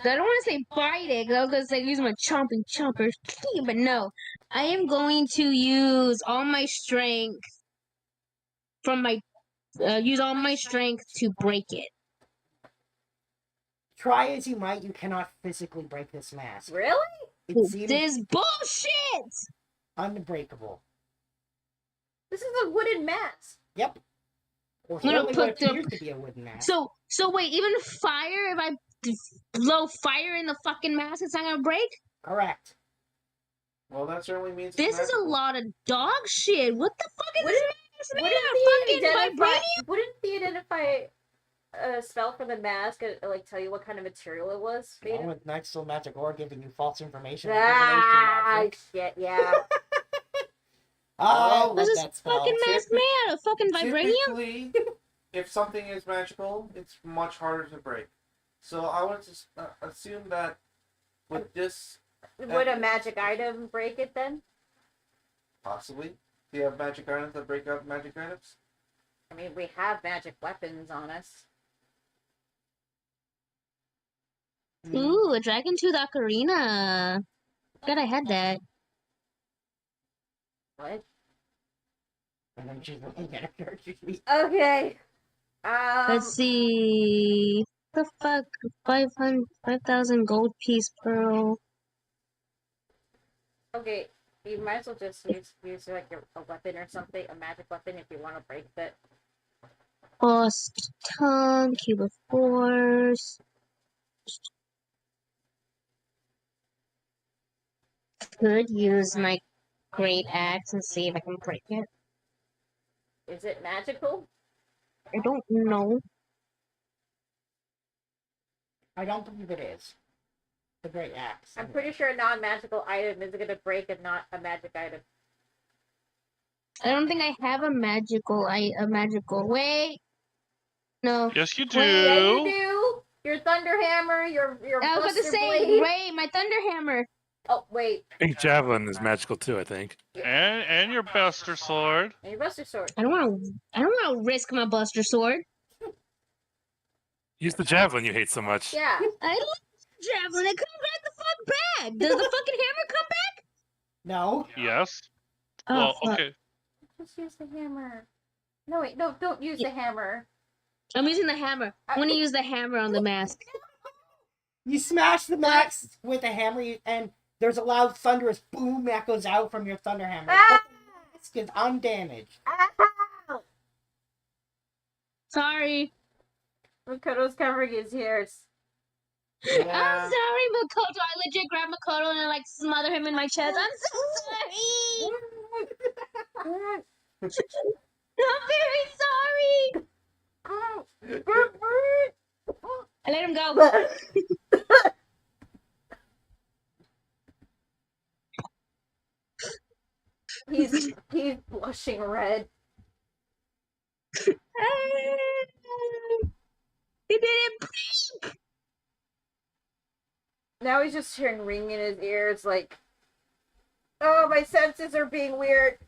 I don't want to say bite it, because I was going to say use my chomping chompers. But no. I am going to use all my strength from my... use all my strength to break it. Try as you might, you cannot physically break this mask. Really? It seems This bullshit! unbreakable. This is a wooden mask. Yep. Or I'm gonna certainly what put the- appears to be a wooden mask. So wait, even fire, if I blow fire in the fucking mask, it's not gonna break? Correct. Well, that certainly means This it's is a lot of dog shit. What the fuck is Wouldn't- this mask made of? Fucking vibranium? Wouldn't the identify spell for the mask like tell you what kind of material it was made Along of? with next to magic ore giving you false information. Ah, Divination shit, yeah. I love What's this that spell. fucking mask made out of? Fucking vibranium? Typically, if something is magical, it's much harder to break. So I would just assume that with this... Would a magic item break it then? Possibly. Do you have magic items that break up magic items? I mean, we have magic weapons on us. Ooh, a Dragon Tooth Ocarina. God, I had that. What? And then she's looking at her character sheet. Okay. Let's see. The fuck? 5,000 gold piece pearl. Okay, you might as well just use like a weapon or something, a magic weapon, if you want to break that. Lost tongue, cube of force. Could use my great axe and see if I can break it. Is it magical? I don't know. I don't believe it is. The great axe. I'm pretty sure a non-magical item is gonna break a magic item. I don't think I have a magical. Wait. No. Yes, you do. Wait. Yeah, you do. Your thunder hammer, your I was about to buster say, blade. Ray, my thunder hammer. Oh wait, I think javelin is magical too. I think. And your Buster Sword. and your buster sword. I don't want to risk my buster sword. Use the javelin you hate so much. Yeah. I love javelin. It comes right the fuck back. Does the fucking hammer come back? No. Yes. Oh, Well, fuck. okay. Just use the hammer. No wait, no, don't use the hammer. I'm using the hammer. I'm gonna use the hammer on the mask. You smash the max with a hammer, and there's a loud thunderous boom that goes out from your thunder hammer. But the mask is undamaged. Sorry. Makoto's covering his ears. I'm sorry, Makoto. I legit grabbed Makoto and I like smother him in my chest. I'm so sorry. I'm very sorry. I let him go. He's blushing red. He didn't blink. Now he's just hearing ring in his ears, like, oh, my senses are being weird.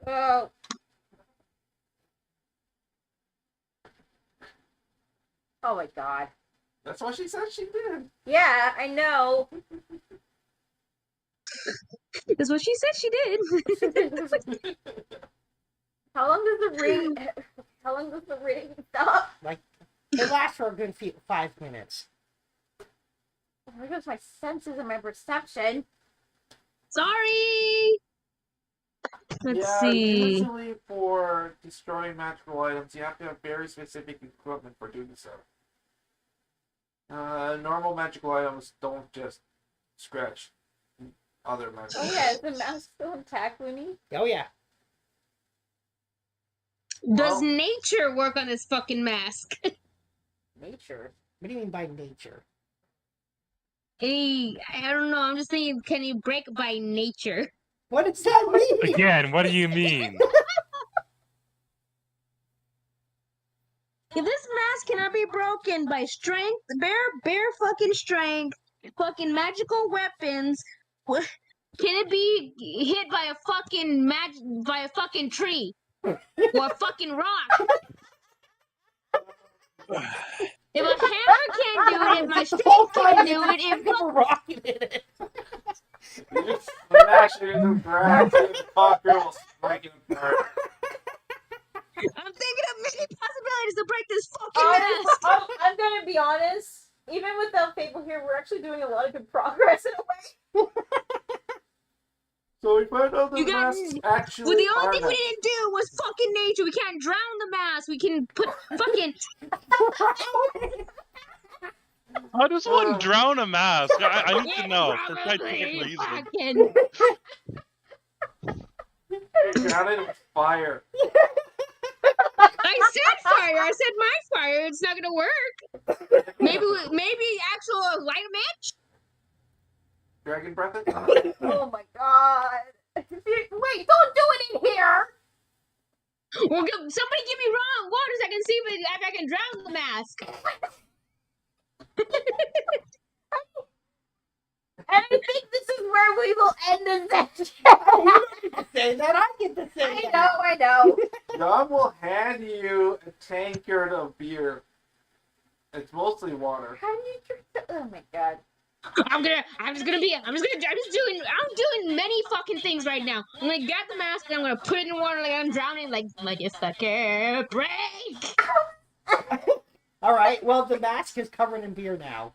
Oh. Oh my god. That's what she said she did. Yeah, I know. That's what she said she did. How long does the ring stop? It lasts for a good 5 minutes. There goes my senses and my perception. Sorry. Let's see. Usually for destroying magical items, you have to have very specific equipment for doing so. Normal magical items don't just scratch other magical Oh yeah, is the mask still intact, Looney? Oh yeah. Does nature work on this fucking mask? Nature. What do you mean by nature? Hey, I don't know. I'm just thinking, can you break by nature? What does that mean? Again, what do you mean? If this mask cannot be broken by strength, bare fucking strength, fucking magical weapons, can it be hit by a fucking tree or a fucking rock? If a hammer can't do it, if my strength can't do it, if a rocket in it. You just smash it into the grass and the fucker will strike it apart. I'm thinking of many possibilities to break this fucking mask. I'm gonna be honest. Even without Fable here, we're actually doing a lot of good progress in a way. So we found out You the got- masks actually Well, the only are thing we didn't do was fucking nature. We can't drown the mask. We can put fucking. How does one drown a mask? I need to know for Probably scientific reasons. fucking. Drown it with fire. I said fire. I said my fire. It's not gonna work. Maybe actual light match. Dragon breath it? Oh my god. Wait, don't do it in here! Well, somebody give me raw water so I can see if I can drown the mask. I think this is where we will end this session. Oh, you don't get to say that. I get to say I that. know. John will hand you a tankard of beer. It's mostly water. How do you drink that? Oh my god. I'm doing many fucking things right now. I'm gonna get the mask and I'm gonna put it in water like I'm drowning, like it's the care break. All right. Well, the mask is covered in beer now.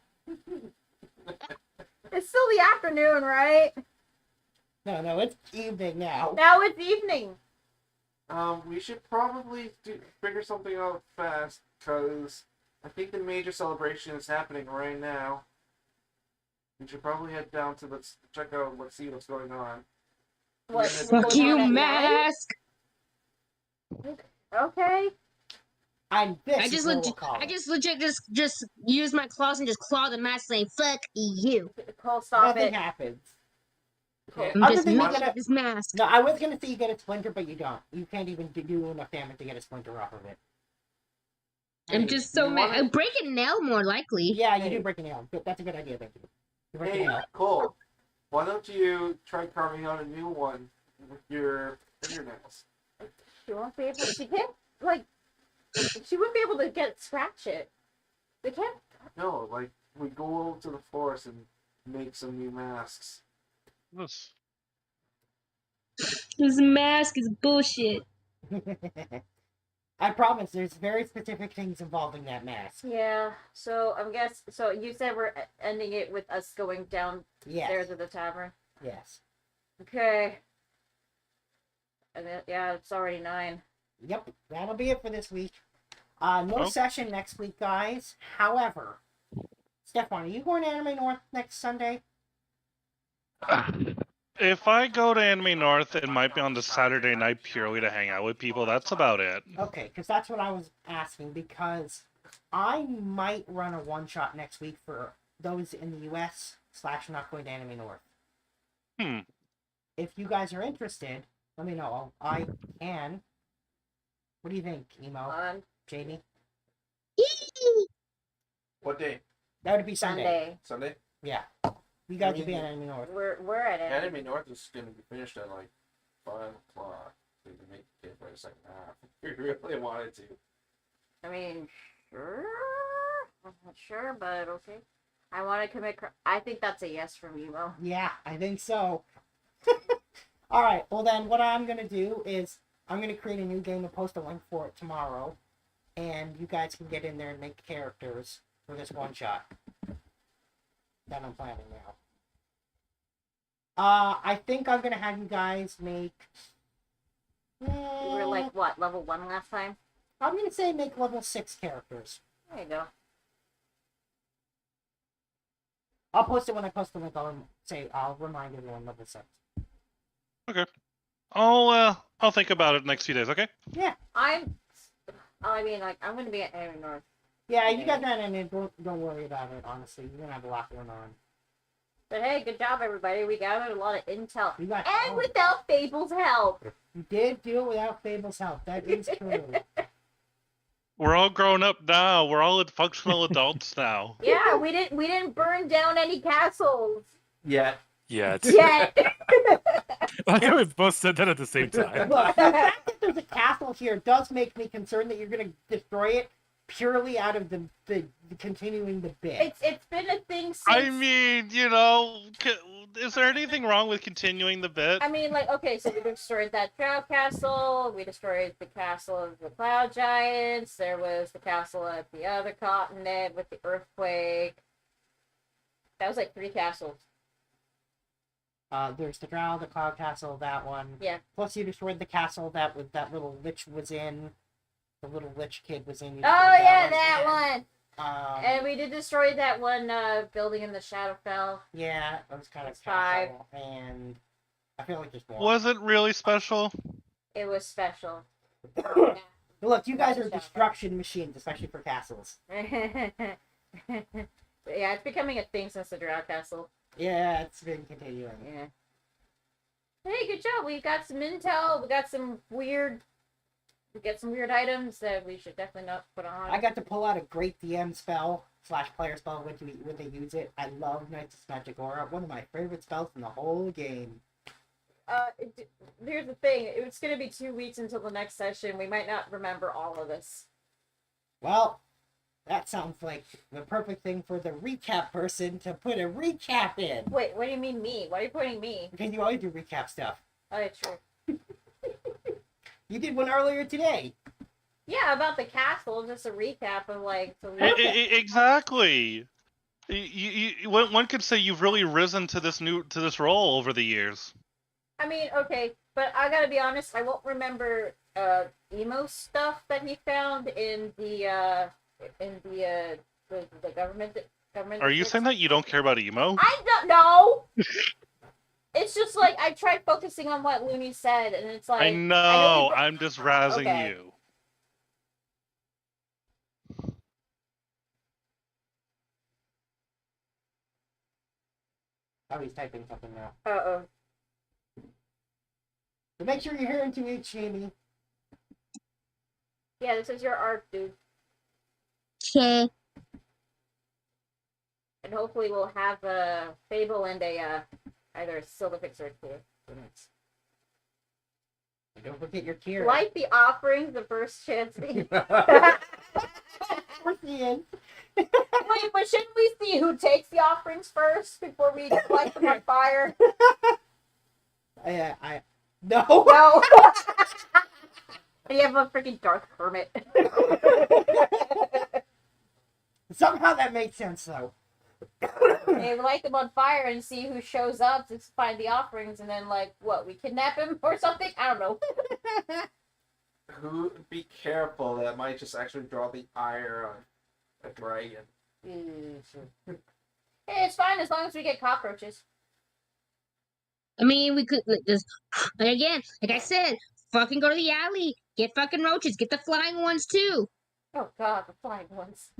It's still the afternoon, right? No, it's evening now. Now it's evening. We should probably figure something out fast, because I think the major celebration is happening right now. We should probably head down to let's see what's going on. What? Fuck you, mask. Okay. And this I is just what legit, we'll call I it. just legit just use my claws and just claw the mask, saying "fuck you." Cole, stop Nothing it. happens. I'm Other just than you messing get with this mask. No, I was gonna say you get a splinter, but you don't. You can't even do enough damage to get a splinter off of it. I'm just so you mad. wanna- I break a nail more likely. Yeah, you do break a nail. That's a good idea, thank you. You break a Hey, nail. Cole, why don't you try carving out a new one with your fingernails? She won't be able to get, like, she wouldn't be able to scratch it. They can't. No, like, we go over to the forest and make some new masks. This. This mask is bullshit. I promise, there's very specific things involving that mask. Yeah, so so you said we're ending it with us going downstairs Yes. to the tavern? Yes. Okay. And then, yeah, it's already 9. Yep, that'll be it for this week. No Oh. session next week, guys. However, Stefan, are you going to Anime North next Sunday? If I go to Anime North, it might be on the Saturday night purely to hang out with people. That's about it. Okay, because that's what I was asking, because I might run a one-shot next week for those in the US / not going to Anime North. Hmm. If you guys are interested, let me know. I can. What do you think, Emo? Jamie? What day? That would be Sunday. Sunday? Yeah. You guys will be at Anime North. We're at it. Anime North is going to be finished at like 5 o'clock. So you can make the kid for the second half. If you really wanted to. I mean, sure. I'm not sure, but okay. I want to commit. I think that's a yes from Emo. Yeah, I think so. Alright, well then what I'm going to do is I'm going to create a new game and post a link for it tomorrow. And you guys can get in there and make characters for this one shot that I'm planning now. I think I'm going to have you guys make... We were like, what, level 1 last time? I'm going to say make level 6 characters. There you go. I'll post it when I post the link. I'll remind everyone level 6. I'll think about it next few days. Okay. Yeah. I'm going to be at Anime North. Yeah, you guys don't worry about it, honestly. You're going to have a lot going on. But hey, good job, everybody. We gathered a lot of intel. You got, And without Fable's help. You did do it without Fable's help. That is true. We're all grown up now. We're all functional adults now. Yeah, we didn't burn down any castles. Yet. Yet. Yet. Like how we both said that at the same time. Look, the fact that there's a castle here does make me concerned that you're going to destroy it purely out of the continuing the bit. It's been a thing since. I mean, is there anything wrong with continuing the bit? I mean, like, okay, so we destroyed that drow castle. We destroyed the castle of the cloud giants. There was the castle at the other continent with the earthquake. That was like 3 castles. There's the Drow, the Cloud Castle, that one. Yeah. Plus, you destroyed the castle that little lich was in. The little lich kid was in. Oh yeah, that one. And And we did destroy that one building in the Shadowfell. yeah, that was kind of That's 5. And I feel like just one. Was it really special? It was special. Look, you guys are Shadowfell. destruction machines, especially for castles. Yeah, it's becoming a thing since the Drow Castle. Yeah, it's been continuing. Yeah. Hey, good job. We got some intel. We got some weird we get some weird items that we should definitely not put on. I got to pull out a great DM spell / player spell when they use it. I love Knight's Magic Aura. One of my favorite spells in the whole game. Here's the thing. It's going to be 2 weeks until the next session. We might not remember all of this. Well, that sounds like the perfect thing for the recap person to put a recap in. Wait, what do you mean me? Why are you putting me? Because you always do recap stuff. Oh, yeah, true. You did one earlier today. Yeah, about the castle, just a recap of like the Exactly. One could say you've really risen to this role over the years. I mean, okay, but I gotta be honest, I won't remember emo stuff that he found in the government. Are you saying that you don't care about emo? I don't know. It's just like I tried focusing on what Looney said, and it's like I know. I I'm just razzing Okay. you. Oh, he's typing something now. Uh-oh. So make sure you're here in 2 weeks, Jamie. Yeah, this is your arc, dude. Okay. And hopefully we'll have a Fable and a either a Silver Fix or a Clear. And don't forget your tier. Light the offerings the first chance. Wait, Ian. but shouldn't we see who takes the offerings first before we light them on fire? No. No. You have a freaking dark hermit. Somehow that makes sense, though. They light them on fire and see who shows up to find the offerings, and then like what? We kidnap him or something? I don't know. Who? Be careful. That might just actually draw the ire on a dragon. Hey, it's fine as long as we get cockroaches. I mean, we could just, like, again, like I said, fucking go to the alley, get fucking roaches, get the flying ones too. Oh god, the flying ones.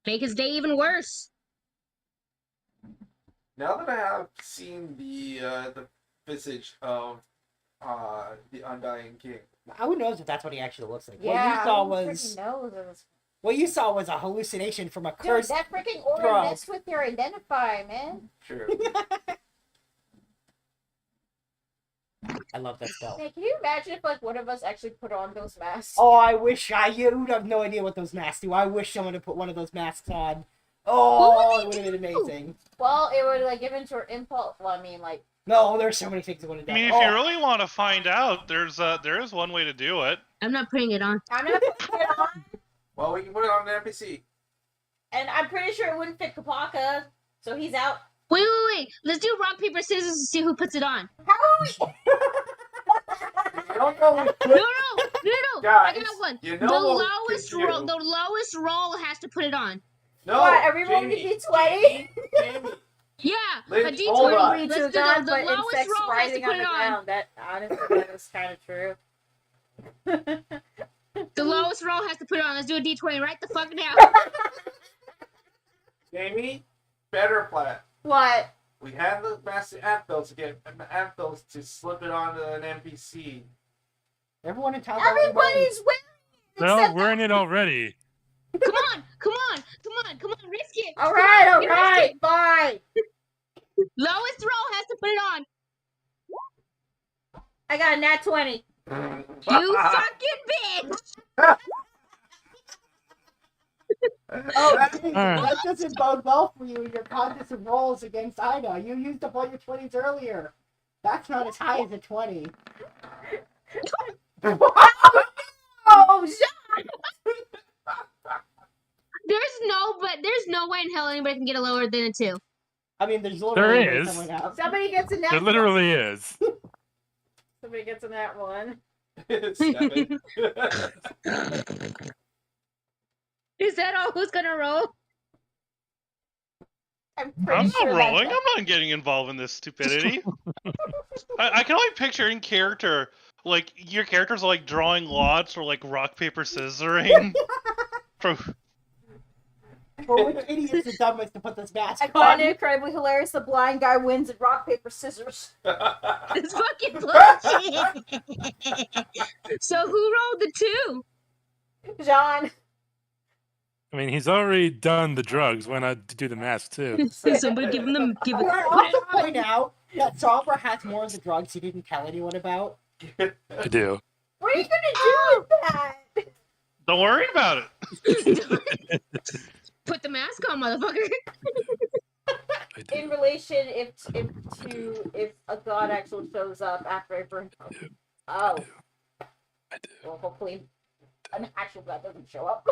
Make his day even worse. Now that I have seen the visage of the Undying King, Who knows if that's what he actually looks like? Yeah, What you saw was a hallucination from a Dude, cursed. that freaking aura Bro. messed with your identify, man. true. I love that spell. Hey, can you imagine if like one of us actually put on those masks? Oh, I wish you would have no idea what those masks do. I wish someone had put one of those masks on. Oh, What it would would they have been do? amazing. Well, it would like give into her impulse. Well, I mean, like, No, there's so many things that would have I done. mean, if you really want to find out, there is one way to do it. I'm not putting it on. I'm not putting it on, Well, we can put it on an NPC. and I'm pretty sure it wouldn't fit Kapaka, so he's out. Wait. Let's do rock, paper, scissors to see who puts it on. How are we? I don't know. No. I Guys, got one. you The know what we lowest could do. roll. The lowest roll has to put it on. No, What, are we rolling Jamie, a D20? Jamie. Yeah, Let's- a D20. hold on. We Let's do do that, the but lowest insects roll has to riding put on it the on. ground. That honestly, that is kind of true. The lowest roll has to put it on. Let's do a D20 right the fuck now. Jamie, better plan. What? We had the master Anthos to get Anthos to slip it onto an NPC. Everyone in town's already Everybody's wearing it. No, except we're in it already. Come on, risk it. All right, Come on, risk it. fine. Lowest roll has to put it on. I got a nat 20. You fucking bitch. Oh, Alright. that doesn't bode well for you in your contest rolls against Ida. You used up all your 20s earlier. That's not as high as a 20. Oh, shit. There's no way in hell anybody can get a lower than a 2. I mean, there's literally There is. someone else. Somebody gets a nat There literally is. Somebody gets a nat 1. 7. Is that all who's gonna roll? I'm I'm pretty not sure rolling. that's I'm not getting involved in this stupidity. I can only picture in character, like, your characters are like drawing lots or like rock, paper, scissoring. From... Well, which idiot's the dumbest to put this mask I on? find it incredibly hilarious. The blind guy wins at rock, paper, scissors. It's fucking bullshit. So who rolled the 2? John. I mean, he's already done the drugs. Why not do the mask too? Somebody give him Can I also point out that Solver has more of the drugs he didn't tell anyone about? I do. What are you gonna do with that? Don't worry about it. Put the mask on, motherfucker. I do. In relation, if a god actually shows up after I burn. Oh. I do. Well, hopefully, an actual god doesn't show up.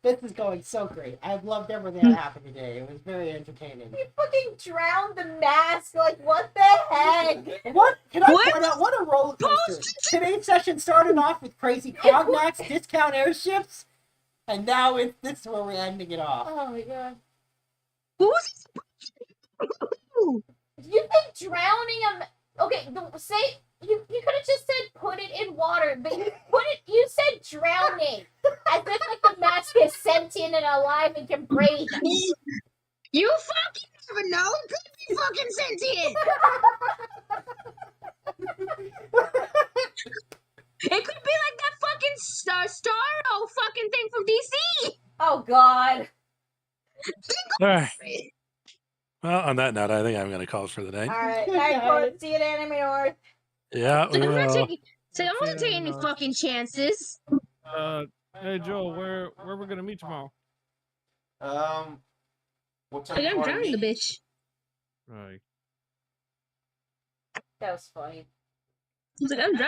This is going so great. I've loved everything that happened today. It was very entertaining. You fucking drowned the mask. Like, what the heck? What? Can I What? point out what a roller coaster? Today's session started off with crazy cognats, discount airships, and now this is where we're ending it off. Oh my god. Who was You think drowning a okay? Say you could have just said put it in water, but you said drowning, as if like the mask is sentient and alive and can breathe. You fucking never know. Could be fucking sentient. It could be like that fucking Starro fucking thing from DC. Oh god. All right. Well, on that note, I think I'm going to call it for the night. All right, night court. See you at Anime North. Yeah, we I'm not will. taking. So I'm not taking any fucking chances. Hey Joe, where we gonna meet tomorrow? What time Like, do you I'm want to drowning the meet? bitch. Right. That was funny. I was like, I'm drowning.